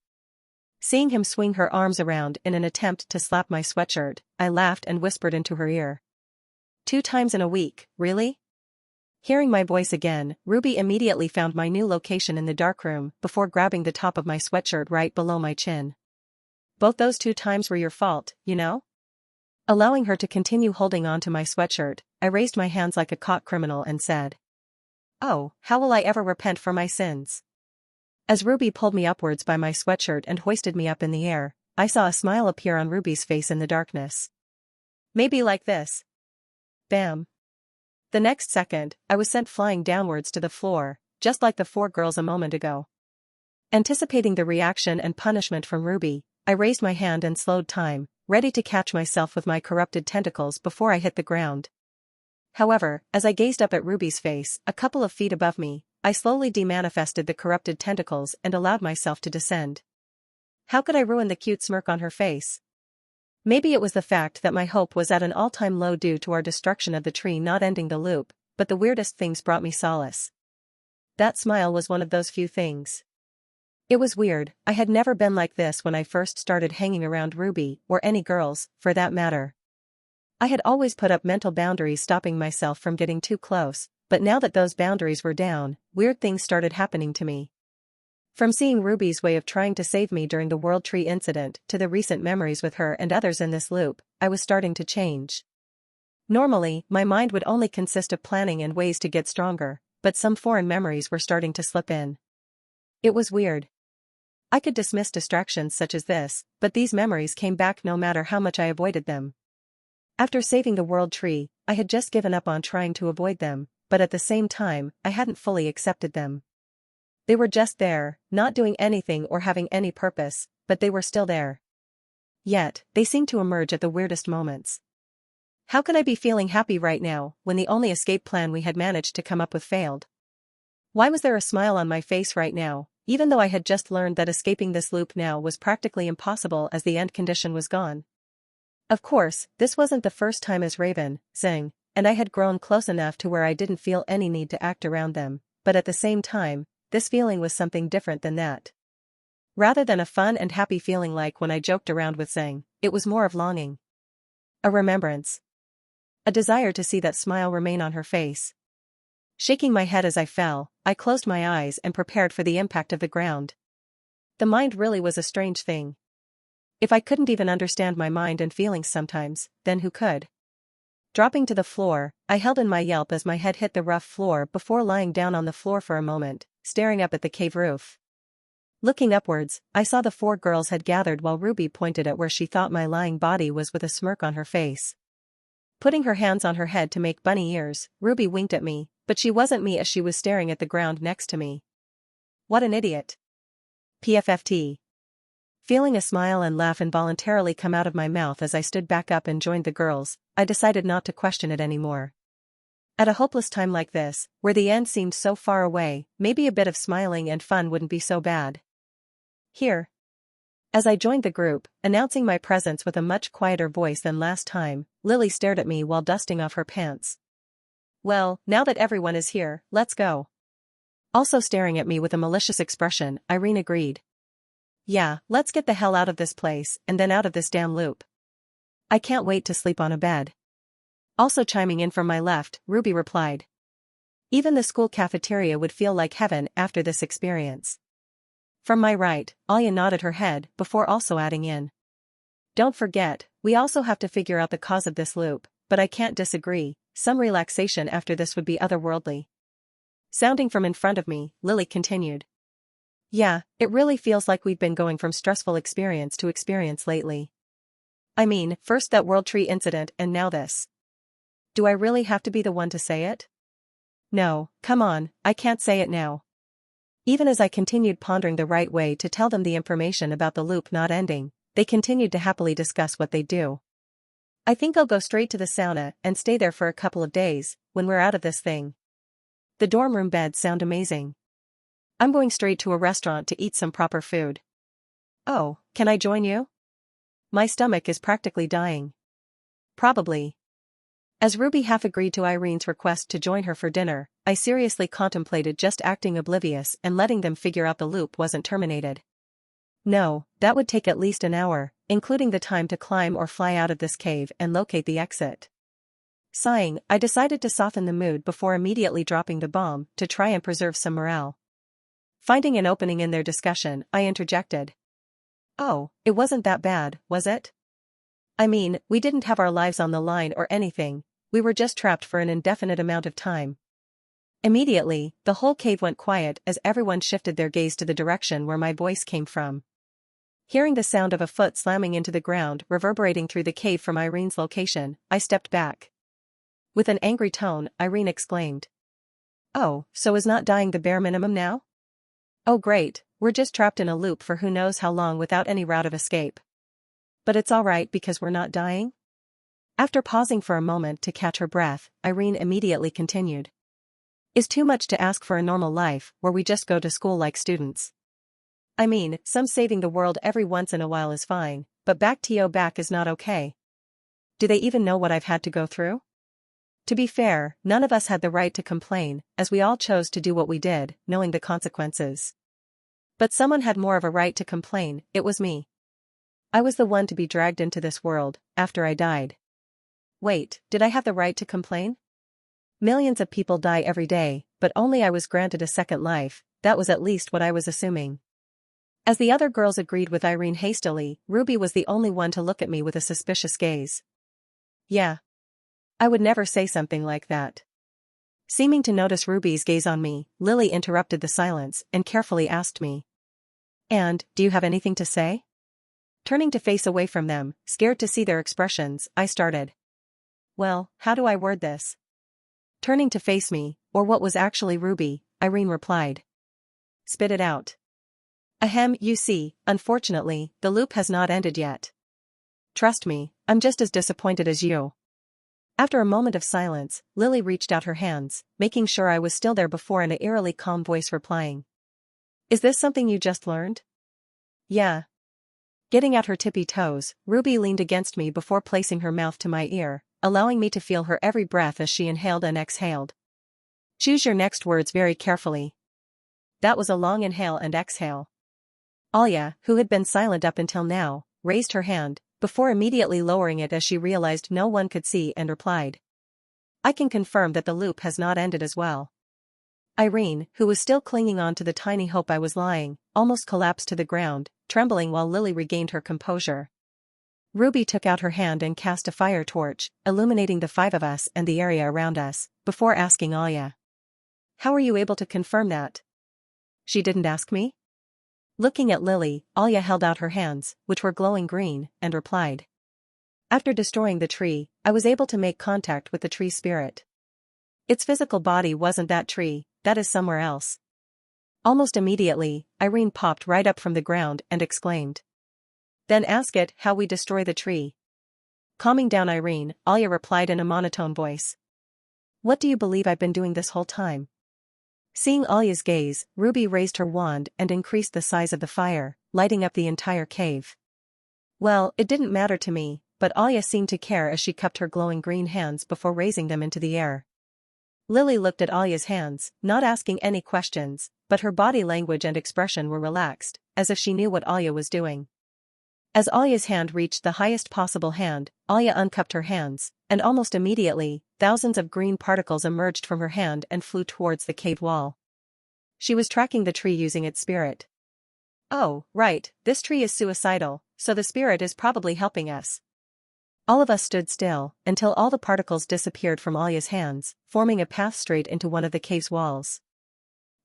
[SPEAKER 1] Seeing him swing her arms around in an attempt to slap my sweatshirt, I laughed and whispered into her ear. 2 times in a week, really? Hearing my voice again, Ruby immediately found my new location in the darkroom before grabbing the top of my sweatshirt right below my chin. Both those 2 times were your fault, you know? Allowing her to continue holding on to my sweatshirt, I raised my hands like a caught criminal and said, "Oh, how will I ever repent for my sins?" As Ruby pulled me upwards by my sweatshirt and hoisted me up in the air, I saw a smile appear on Ruby's face in the darkness. "Maybe like this." Bam. The next second, I was sent flying downwards to the floor, just like the 4 girls a moment ago. Anticipating the reaction and punishment from Ruby, I raised my hand and slowed time, ready to catch myself with my corrupted tentacles before I hit the ground. However, as I gazed up at Ruby's face, a couple of feet above me, I slowly demanifested the corrupted tentacles and allowed myself to descend. How could I ruin the cute smirk on her face? Maybe it was the fact that my hope was at an all-time low due to our destruction of the tree not ending the loop, but the weirdest things brought me solace. That smile was one of those few things. It was weird, I had never been like this when I first started hanging around Ruby, or any girls, for that matter. I had always put up mental boundaries stopping myself from getting too close, but now that those boundaries were down, weird things started happening to me. From seeing Ruby's way of trying to save me during the World Tree incident to the recent memories with her and others in this loop, I was starting to change. Normally, my mind would only consist of planning and ways to get stronger, but some foreign memories were starting to slip in. It was weird. I could dismiss distractions such as this, but these memories came back no matter how much I avoided them. After saving the World Tree, I had just given up on trying to avoid them, but at the same time, I hadn't fully accepted them. They were just there, not doing anything or having any purpose, but they were still there. Yet, they seemed to emerge at the weirdest moments. How could I be feeling happy right now, when the only escape plan we had managed to come up with failed? Why was there a smile on my face right now, even though I had just learned that escaping this loop now was practically impossible as the end condition was gone? Of course, this wasn't the first time as Raven, Zing, and I had grown close enough to where I didn't feel any need to act around them, but at the same time, this feeling was something different than that. Rather than a fun and happy feeling like when I joked around with Zing, it was more of longing. A remembrance. A desire to see that smile remain on her face. Shaking my head as I fell, I closed my eyes and prepared for the impact of the ground. The mind really was a strange thing. If I couldn't even understand my mind and feelings sometimes, then who could? Dropping to the floor, I held in my yelp as my head hit the rough floor before lying down on the floor for a moment, staring up at the cave roof. Looking upwards, I saw the 4 girls had gathered while Ruby pointed at where she thought my lying body was with a smirk on her face. Putting her hands on her head to make bunny ears, Ruby winked at me, but she wasn't me as she was staring at the ground next to me. What an idiot. PFFT. Feeling a smile and laugh involuntarily come out of my mouth as I stood back up and joined the girls, I decided not to question it anymore. At a hopeless time like this, where the end seemed so far away, maybe a bit of smiling and fun wouldn't be so bad. Here. As I joined the group, announcing my presence with a much quieter voice than last time, Lily stared at me while dusting off her pants. Well, now that everyone is here, let's go. Also staring at me with a malicious expression, Irene agreed. Yeah, let's get the hell out of this place, and then out of this damn loop. I can't wait to sleep on a bed. Also chiming in from my left, Ruby replied. Even the school cafeteria would feel like heaven after this experience. From my right, Alia nodded her head before also adding in. Don't forget, we also have to figure out the cause of this loop, but I can't disagree, some relaxation after this would be otherworldly. Sounding from in front of me, Lily continued. Yeah, it really feels like we've been going from stressful experience to experience lately. I mean, first that World Tree incident and now this. Do I really have to be the one to say it? No, come on, I can't say it now. Even as I continued pondering the right way to tell them the information about the loop not ending, they continued to happily discuss what they'd do. I think I'll go straight to the sauna and stay there for a couple of days, when we're out of this thing. The dorm room beds sound amazing. I'm going straight to a restaurant to eat some proper food. Oh, can I join you? My stomach is practically dying. Probably. As Ruby half agreed to Irene's request to join her for dinner, I seriously contemplated just acting oblivious and letting them figure out the loop wasn't terminated. No, that would take at least an hour, including the time to climb or fly out of this cave and locate the exit. Sighing, I decided to soften the mood before immediately dropping the bomb to try and preserve some morale. Finding an opening in their discussion, I interjected. Oh, it wasn't that bad, was it? I mean, we didn't have our lives on the line or anything, we were just trapped for an indefinite amount of time. Immediately, the whole cave went quiet as everyone shifted their gaze to the direction where my voice came from. Hearing the sound of a foot slamming into the ground reverberating through the cave from Irene's location, I stepped back. With an angry tone, Irene exclaimed. Oh, so is not dying the bare minimum now? Oh great, we're just trapped in a loop for who knows how long without any route of escape. But it's alright because we're not dying? After pausing for a moment to catch her breath, Irene immediately continued. Is too much to ask for a normal life where we just go to school like students. I mean, some saving the world every once in a while is fine, but back is not okay. Do they even know what I've had to go through? To be fair, none of us had the right to complain, as we all chose to do what we did, knowing the consequences. But someone had more of a right to complain, it was me. I was the one to be dragged into this world, after I died. Wait, did I have the right to complain? Millions of people die every day, but only I was granted a second life, that was at least what I was assuming. As the other girls agreed with Irene hastily, Ruby was the only one to look at me with a suspicious gaze. Yeah. I would never say something like that. Seeming to notice Ruby's gaze on me, Lily interrupted the silence and carefully asked me. And, do you have anything to say? Turning to face away from them, scared to see their expressions, I started. Well, how do I word this? Turning to face me, or what was actually Ruby, Irene replied. Spit it out. Ahem, you see, unfortunately, the loop has not ended yet. Trust me, I'm just as disappointed as you. After a moment of silence, Lily reached out her hands, making sure I was still there before an eerily calm voice replying. Is this something you just learned? Yeah. Getting out her tippy toes, Ruby leaned against me before placing her mouth to my ear, allowing me to feel her every breath as she inhaled and exhaled. Choose your next words very carefully. That was a long inhale and exhale. Alia, who had been silent up until now, raised her hand, before immediately lowering it as she realized no one could see and replied. I can confirm that the loop has not ended as well. Irene, who was still clinging on to the tiny hope I was lying, almost collapsed to the ground, trembling while Lily regained her composure. Ruby took out her hand and cast a fire torch, illuminating the five of us and the area around us, before asking Alia. How are you able to confirm that? She didn't ask me? Looking at Lily, Alia held out her hands, which were glowing green, and replied. After destroying the tree, I was able to make contact with the tree spirit. Its physical body wasn't that tree, that is somewhere else. Almost immediately, Irene popped right up from the ground and exclaimed. Then ask it how we destroy the tree. Calming down Irene, Alia replied in a monotone voice. What do you believe I've been doing this whole time? Seeing Alya's gaze, Ruby raised her wand and increased the size of the fire, lighting up the entire cave. Well, it didn't matter to me, but Alya seemed to care as she cupped her glowing green hands before raising them into the air. Lily looked at Alya's hands, not asking any questions, but her body language and expression were relaxed, as if she knew what Alya was doing. As Alya's hand reached the highest possible hand, Alya uncupped her hands, and almost immediately, thousands of green particles emerged from her hand and flew towards the cave wall. She was tracking the tree using its spirit. Oh, right, this tree is suicidal, so the spirit is probably helping us. All of us stood still, until all the particles disappeared from Alya's hands, forming a path straight into one of the cave's walls.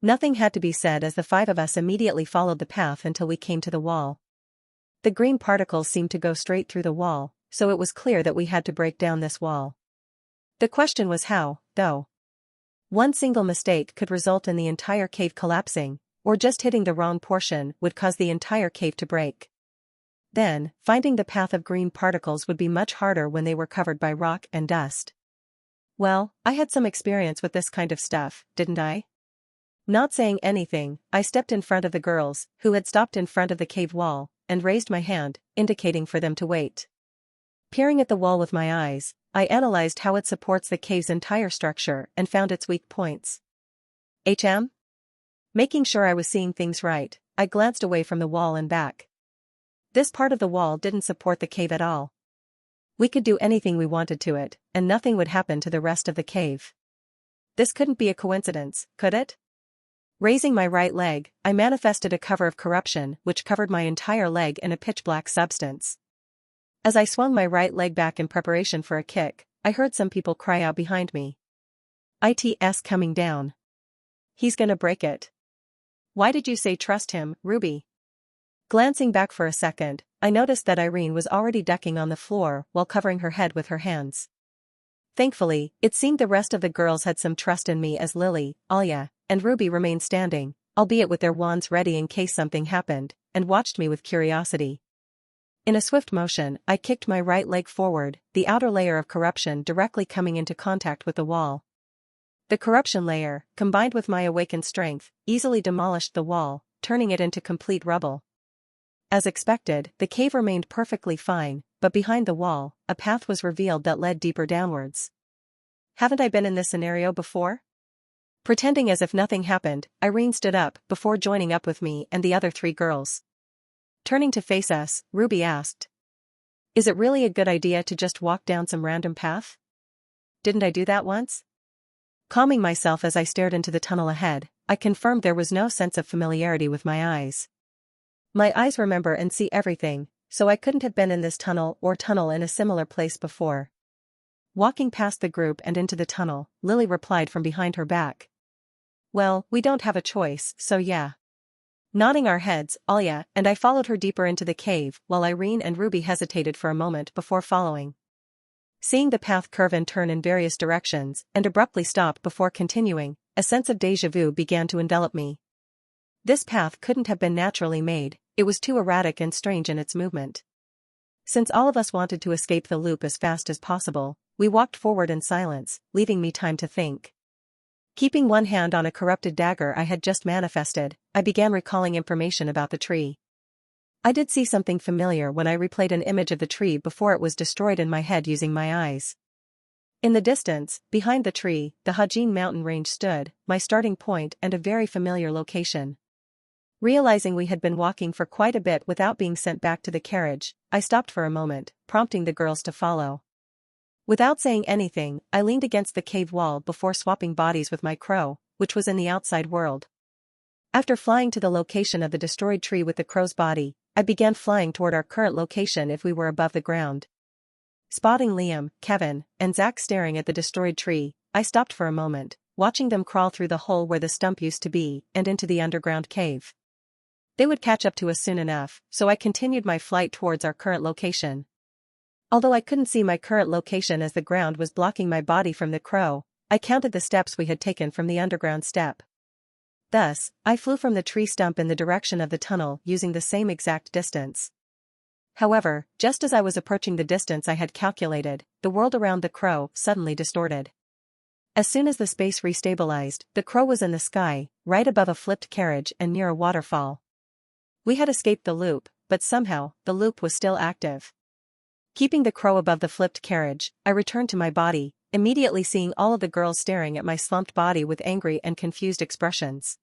[SPEAKER 1] Nothing had to be said as the five of us immediately followed the path until we came to the wall. The green particles seemed to go straight through the wall, so it was clear that we had to break down this wall. The question was how, though. One single mistake could result in the entire cave collapsing, or just hitting the wrong portion would cause the entire cave to break. Then, finding the path of green particles would be much harder when they were covered by rock and dust. Well, I had some experience with this kind of stuff, didn't I? Not saying anything, I stepped in front of the girls, who had stopped in front of the cave wall, and raised my hand, indicating for them to wait. Peering at the wall with my eyes, I analyzed how it supports the cave's entire structure and found its weak points. Making sure I was seeing things right, I glanced away from the wall and back. This part of the wall didn't support the cave at all. We could do anything we wanted to it, and nothing would happen to the rest of the cave. This couldn't be a coincidence, could it? Raising my right leg, I manifested a cover of corruption which covered my entire leg in a pitch-black substance. As I swung my right leg back in preparation for a kick, I heard some people cry out behind me. "It's coming down. He's gonna break it." "Why did you say trust him, Ruby?" Glancing back for a second, I noticed that Irene was already ducking on the floor while covering her head with her hands. Thankfully, it seemed the rest of the girls had some trust in me as Lily, Alya, and Ruby remained standing, albeit with their wands ready in case something happened, and watched me with curiosity. In a swift motion, I kicked my right leg forward, the outer layer of corruption directly coming into contact with the wall. The corruption layer, combined with my awakened strength, easily demolished the wall, turning it into complete rubble. As expected, the cave remained perfectly fine, but behind the wall, a path was revealed that led deeper downwards. Haven't I been in this scenario before? Pretending as if nothing happened, Irene stood up before joining up with me and the other three girls. Turning to face us, Ruby asked, "Is it really a good idea to just walk down some random path? Didn't I do that once?" Calming myself as I stared into the tunnel ahead, I confirmed there was no sense of familiarity with my eyes. My eyes remember and see everything, so I couldn't have been in this tunnel in a similar place before. Walking past the group and into the tunnel, Lily replied from behind her back. "Well, we don't have a choice, so yeah." Nodding our heads, Alya and I followed her deeper into the cave while Irene and Ruby hesitated for a moment before following. Seeing the path curve and turn in various directions and abruptly stop before continuing, a sense of déjà vu began to envelop me. This path couldn't have been naturally made, it was too erratic and strange in its movement. Since all of us wanted to escape the loop as fast as possible, we walked forward in silence, leaving me time to think. Keeping one hand on a corrupted dagger I had just manifested, I began recalling information about the tree. I did see something familiar when I replayed an image of the tree before it was destroyed in my head using my eyes. In the distance, behind the tree, the Hajin mountain range stood, my starting point and a very familiar location. Realizing we had been walking for quite a bit without being sent back to the carriage, I stopped for a moment, prompting the girls to follow. Without saying anything, I leaned against the cave wall before swapping bodies with my crow, which was in the outside world. After flying to the location of the destroyed tree with the crow's body, I began flying toward our current location if we were above the ground. Spotting Liam, Kevin, and Zach staring at the destroyed tree, I stopped for a moment, watching them crawl through the hole where the stump used to be and into the underground cave. They would catch up to us soon enough, so I continued my flight towards our current location. Although I couldn't see my current location as the ground was blocking my body from the crow, I counted the steps we had taken from the underground step. Thus, I flew from the tree stump in the direction of the tunnel using the same exact distance. However, just as I was approaching the distance I had calculated, the world around the crow suddenly distorted. As soon as the space restabilized, the crow was in the sky, right above a flipped carriage and near a waterfall. We had escaped the loop, but somehow, the loop was still active. Keeping the crow above the flipped carriage, I returned to my body, immediately seeing all of the girls staring at my slumped body with angry and confused expressions.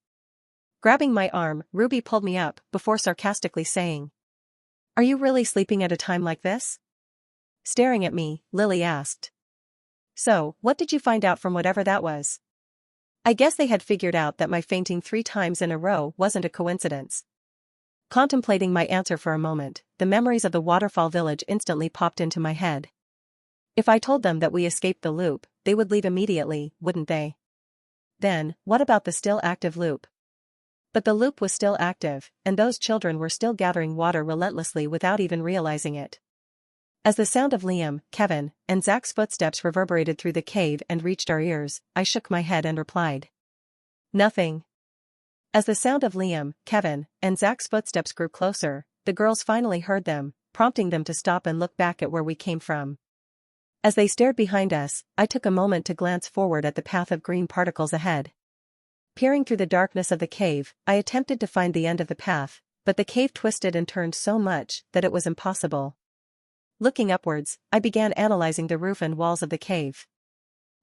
[SPEAKER 1] Grabbing my arm, Ruby pulled me up, before sarcastically saying, "Are you really sleeping at a time like this?" Staring at me, Lily asked, "So, what did you find out from whatever that was?" I guess they had figured out that my fainting 3 times in a row wasn't a coincidence. Contemplating my answer for a moment, the memories of the waterfall village instantly popped into my head. If I told them that we escaped the loop, they would leave immediately, wouldn't they? Then, what about the still active loop? But the loop was still active, and those children were still gathering water relentlessly without even realizing it. As the sound of Liam, Kevin, and Zach's footsteps reverberated through the cave and reached our ears, I shook my head and replied, "Nothing." As the sound of Liam, Kevin, and Zach's footsteps grew closer, the girls finally heard them, prompting them to stop and look back at where we came from. As they stared behind us, I took a moment to glance forward at the path of green particles ahead. Peering through the darkness of the cave, I attempted to find the end of the path, but the cave twisted and turned so much that it was impossible. Looking upwards, I began analyzing the roof and walls of the cave.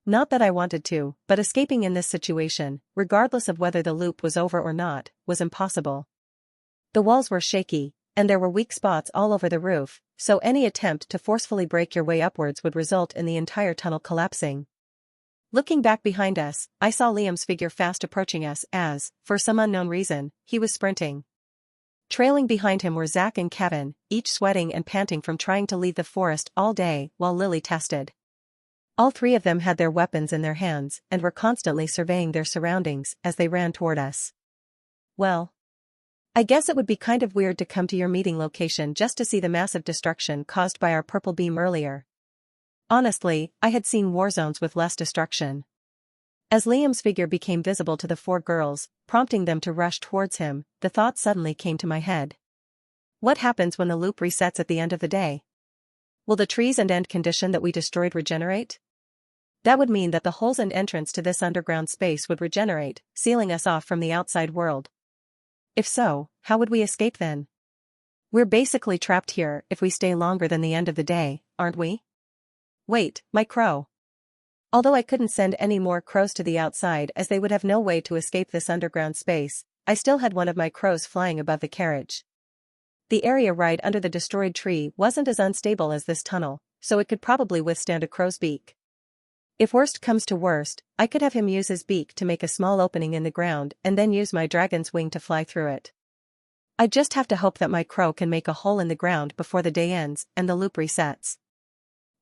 [SPEAKER 1] Not that I wanted to, but escaping in this situation, regardless of whether the loop was over or not, was impossible. The walls were shaky, and there were weak spots all over the roof, so any attempt to forcefully break your way upwards would result in the entire tunnel collapsing. Looking back behind us, I saw Liam's figure fast approaching us as, for some unknown reason, he was sprinting. Trailing behind him were Zach and Kevin, each sweating and panting from trying to leave the forest all day while Lily tested. All 3 of them had their weapons in their hands and were constantly surveying their surroundings as they ran toward us. "Well, I guess it would be kind of weird to come to your meeting location just to see the massive destruction caused by our purple beam earlier." Honestly, I had seen war zones with less destruction. As Liam's figure became visible to the 4 girls, prompting them to rush towards him, the thought suddenly came to my head. What happens when the loop resets at the end of the day? Will the trees and end condition that we destroyed regenerate? That would mean that the holes and entrance to this underground space would regenerate, sealing us off from the outside world. If so, how would we escape then? We're basically trapped here if we stay longer than the end of the day, aren't we? Wait, my crow. Although I couldn't send any more crows to the outside as they would have no way to escape this underground space, I still had one of my crows flying above the carriage. The area right under the destroyed tree wasn't as unstable as this tunnel, so it could probably withstand a crow's beak. If worst comes to worst, I could have him use his beak to make a small opening in the ground and then use my dragon's wing to fly through it. I just have to hope that my crow can make a hole in the ground before the day ends and the loop resets.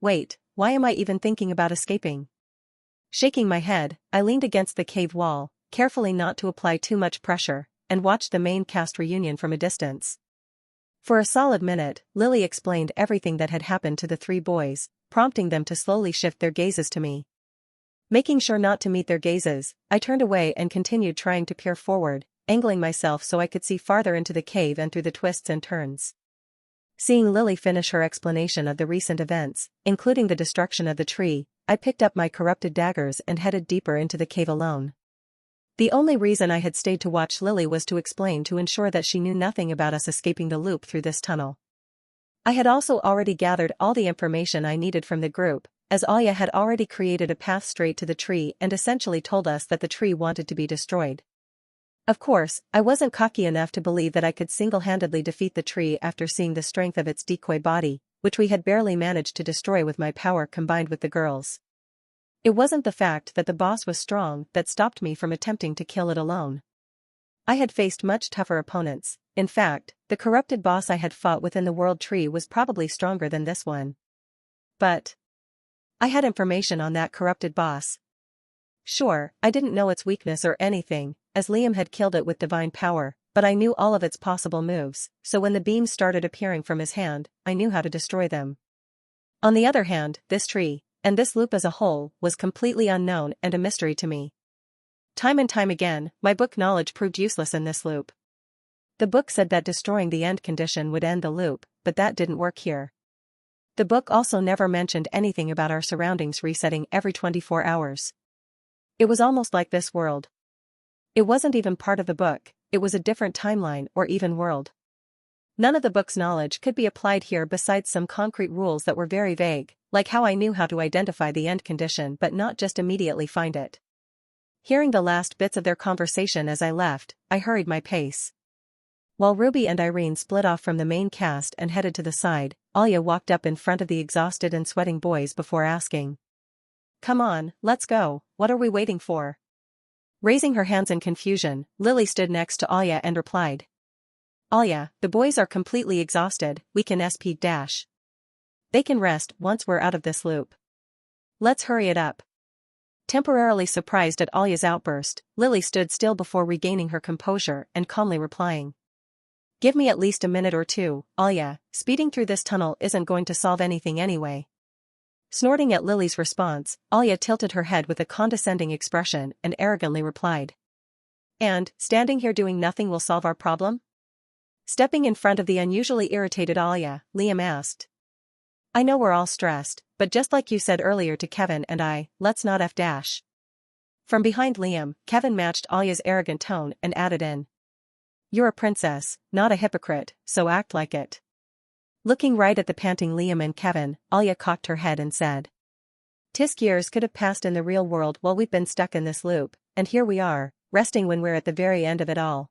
[SPEAKER 1] Wait, why am I even thinking about escaping? Shaking my head, I leaned against the cave wall, carefully not to apply too much pressure, and watched the main cast reunion from a distance. For a solid minute, Lily explained everything that had happened to the 3 boys, prompting them to slowly shift their gazes to me. Making sure not to meet their gazes, I turned away and continued trying to peer forward, angling myself so I could see farther into the cave and through the twists and turns. Seeing Lily finish her explanation of the recent events, including the destruction of the tree, I picked up my corrupted daggers and headed deeper into the cave alone. The only reason I had stayed to watch Lily was to explain to ensure that she knew nothing about us escaping the loop through this tunnel. I had also already gathered all the information I needed from the group, as Aya had already created a path straight to the tree and essentially told us that the tree wanted to be destroyed. Of course, I wasn't cocky enough to believe that I could single-handedly defeat the tree after seeing the strength of its decoy body, which we had barely managed to destroy with my power combined with the girls. It wasn't the fact that the boss was strong that stopped me from attempting to kill it alone. I had faced much tougher opponents. In fact, the corrupted boss I had fought within the World Tree was probably stronger than this one. But I had information on that corrupted boss. Sure, I didn't know its weakness or anything, as Liam had killed it with divine power, but I knew all of its possible moves, so when the beams started appearing from his hand, I knew how to destroy them. On the other hand, this tree, and this loop as a whole, was completely unknown and a mystery to me. Time and time again, my book knowledge proved useless in this loop. The book said that destroying the end condition would end the loop, but that didn't work here. The book also never mentioned anything about our surroundings resetting every 24 hours. It was almost like this world. It wasn't even part of the book, it was a different timeline or even world. None of the book's knowledge could be applied here besides some concrete rules that were very vague, like how I knew how to identify the end condition but not just immediately find it. Hearing the last bits of their conversation as I left, I hurried my pace. While Ruby and Irene split off from the main cast and headed to the side, Alia walked up in front of the exhausted and sweating boys before asking. "Come on, let's go, what are we waiting for?" Raising her hands in confusion, Lily stood next to Alia and replied. "Alia, the boys are completely exhausted, we can SP-. They can rest once we're out of this loop. Let's hurry it up." Temporarily surprised at Alia's outburst, Lily stood still before regaining her composure and calmly replying. "Give me at least a minute or two, Alia, speeding through this tunnel isn't going to solve anything anyway." Snorting at Lily's response, Alia tilted her head with a condescending expression and arrogantly replied. "And, standing here doing nothing will solve our problem?" Stepping in front of the unusually irritated Alia, Liam asked. "I know we're all stressed, but just like you said earlier to Kevin and I, let's not F-. From behind Liam, Kevin matched Alia's arrogant tone and added in. "You're a princess, not a hypocrite, so act like it." Looking right at the panting Liam and Kevin, Alia cocked her head and said. "Tisk years could have passed in the real world while we've been stuck in this loop, and here we are, resting when we're at the very end of it all."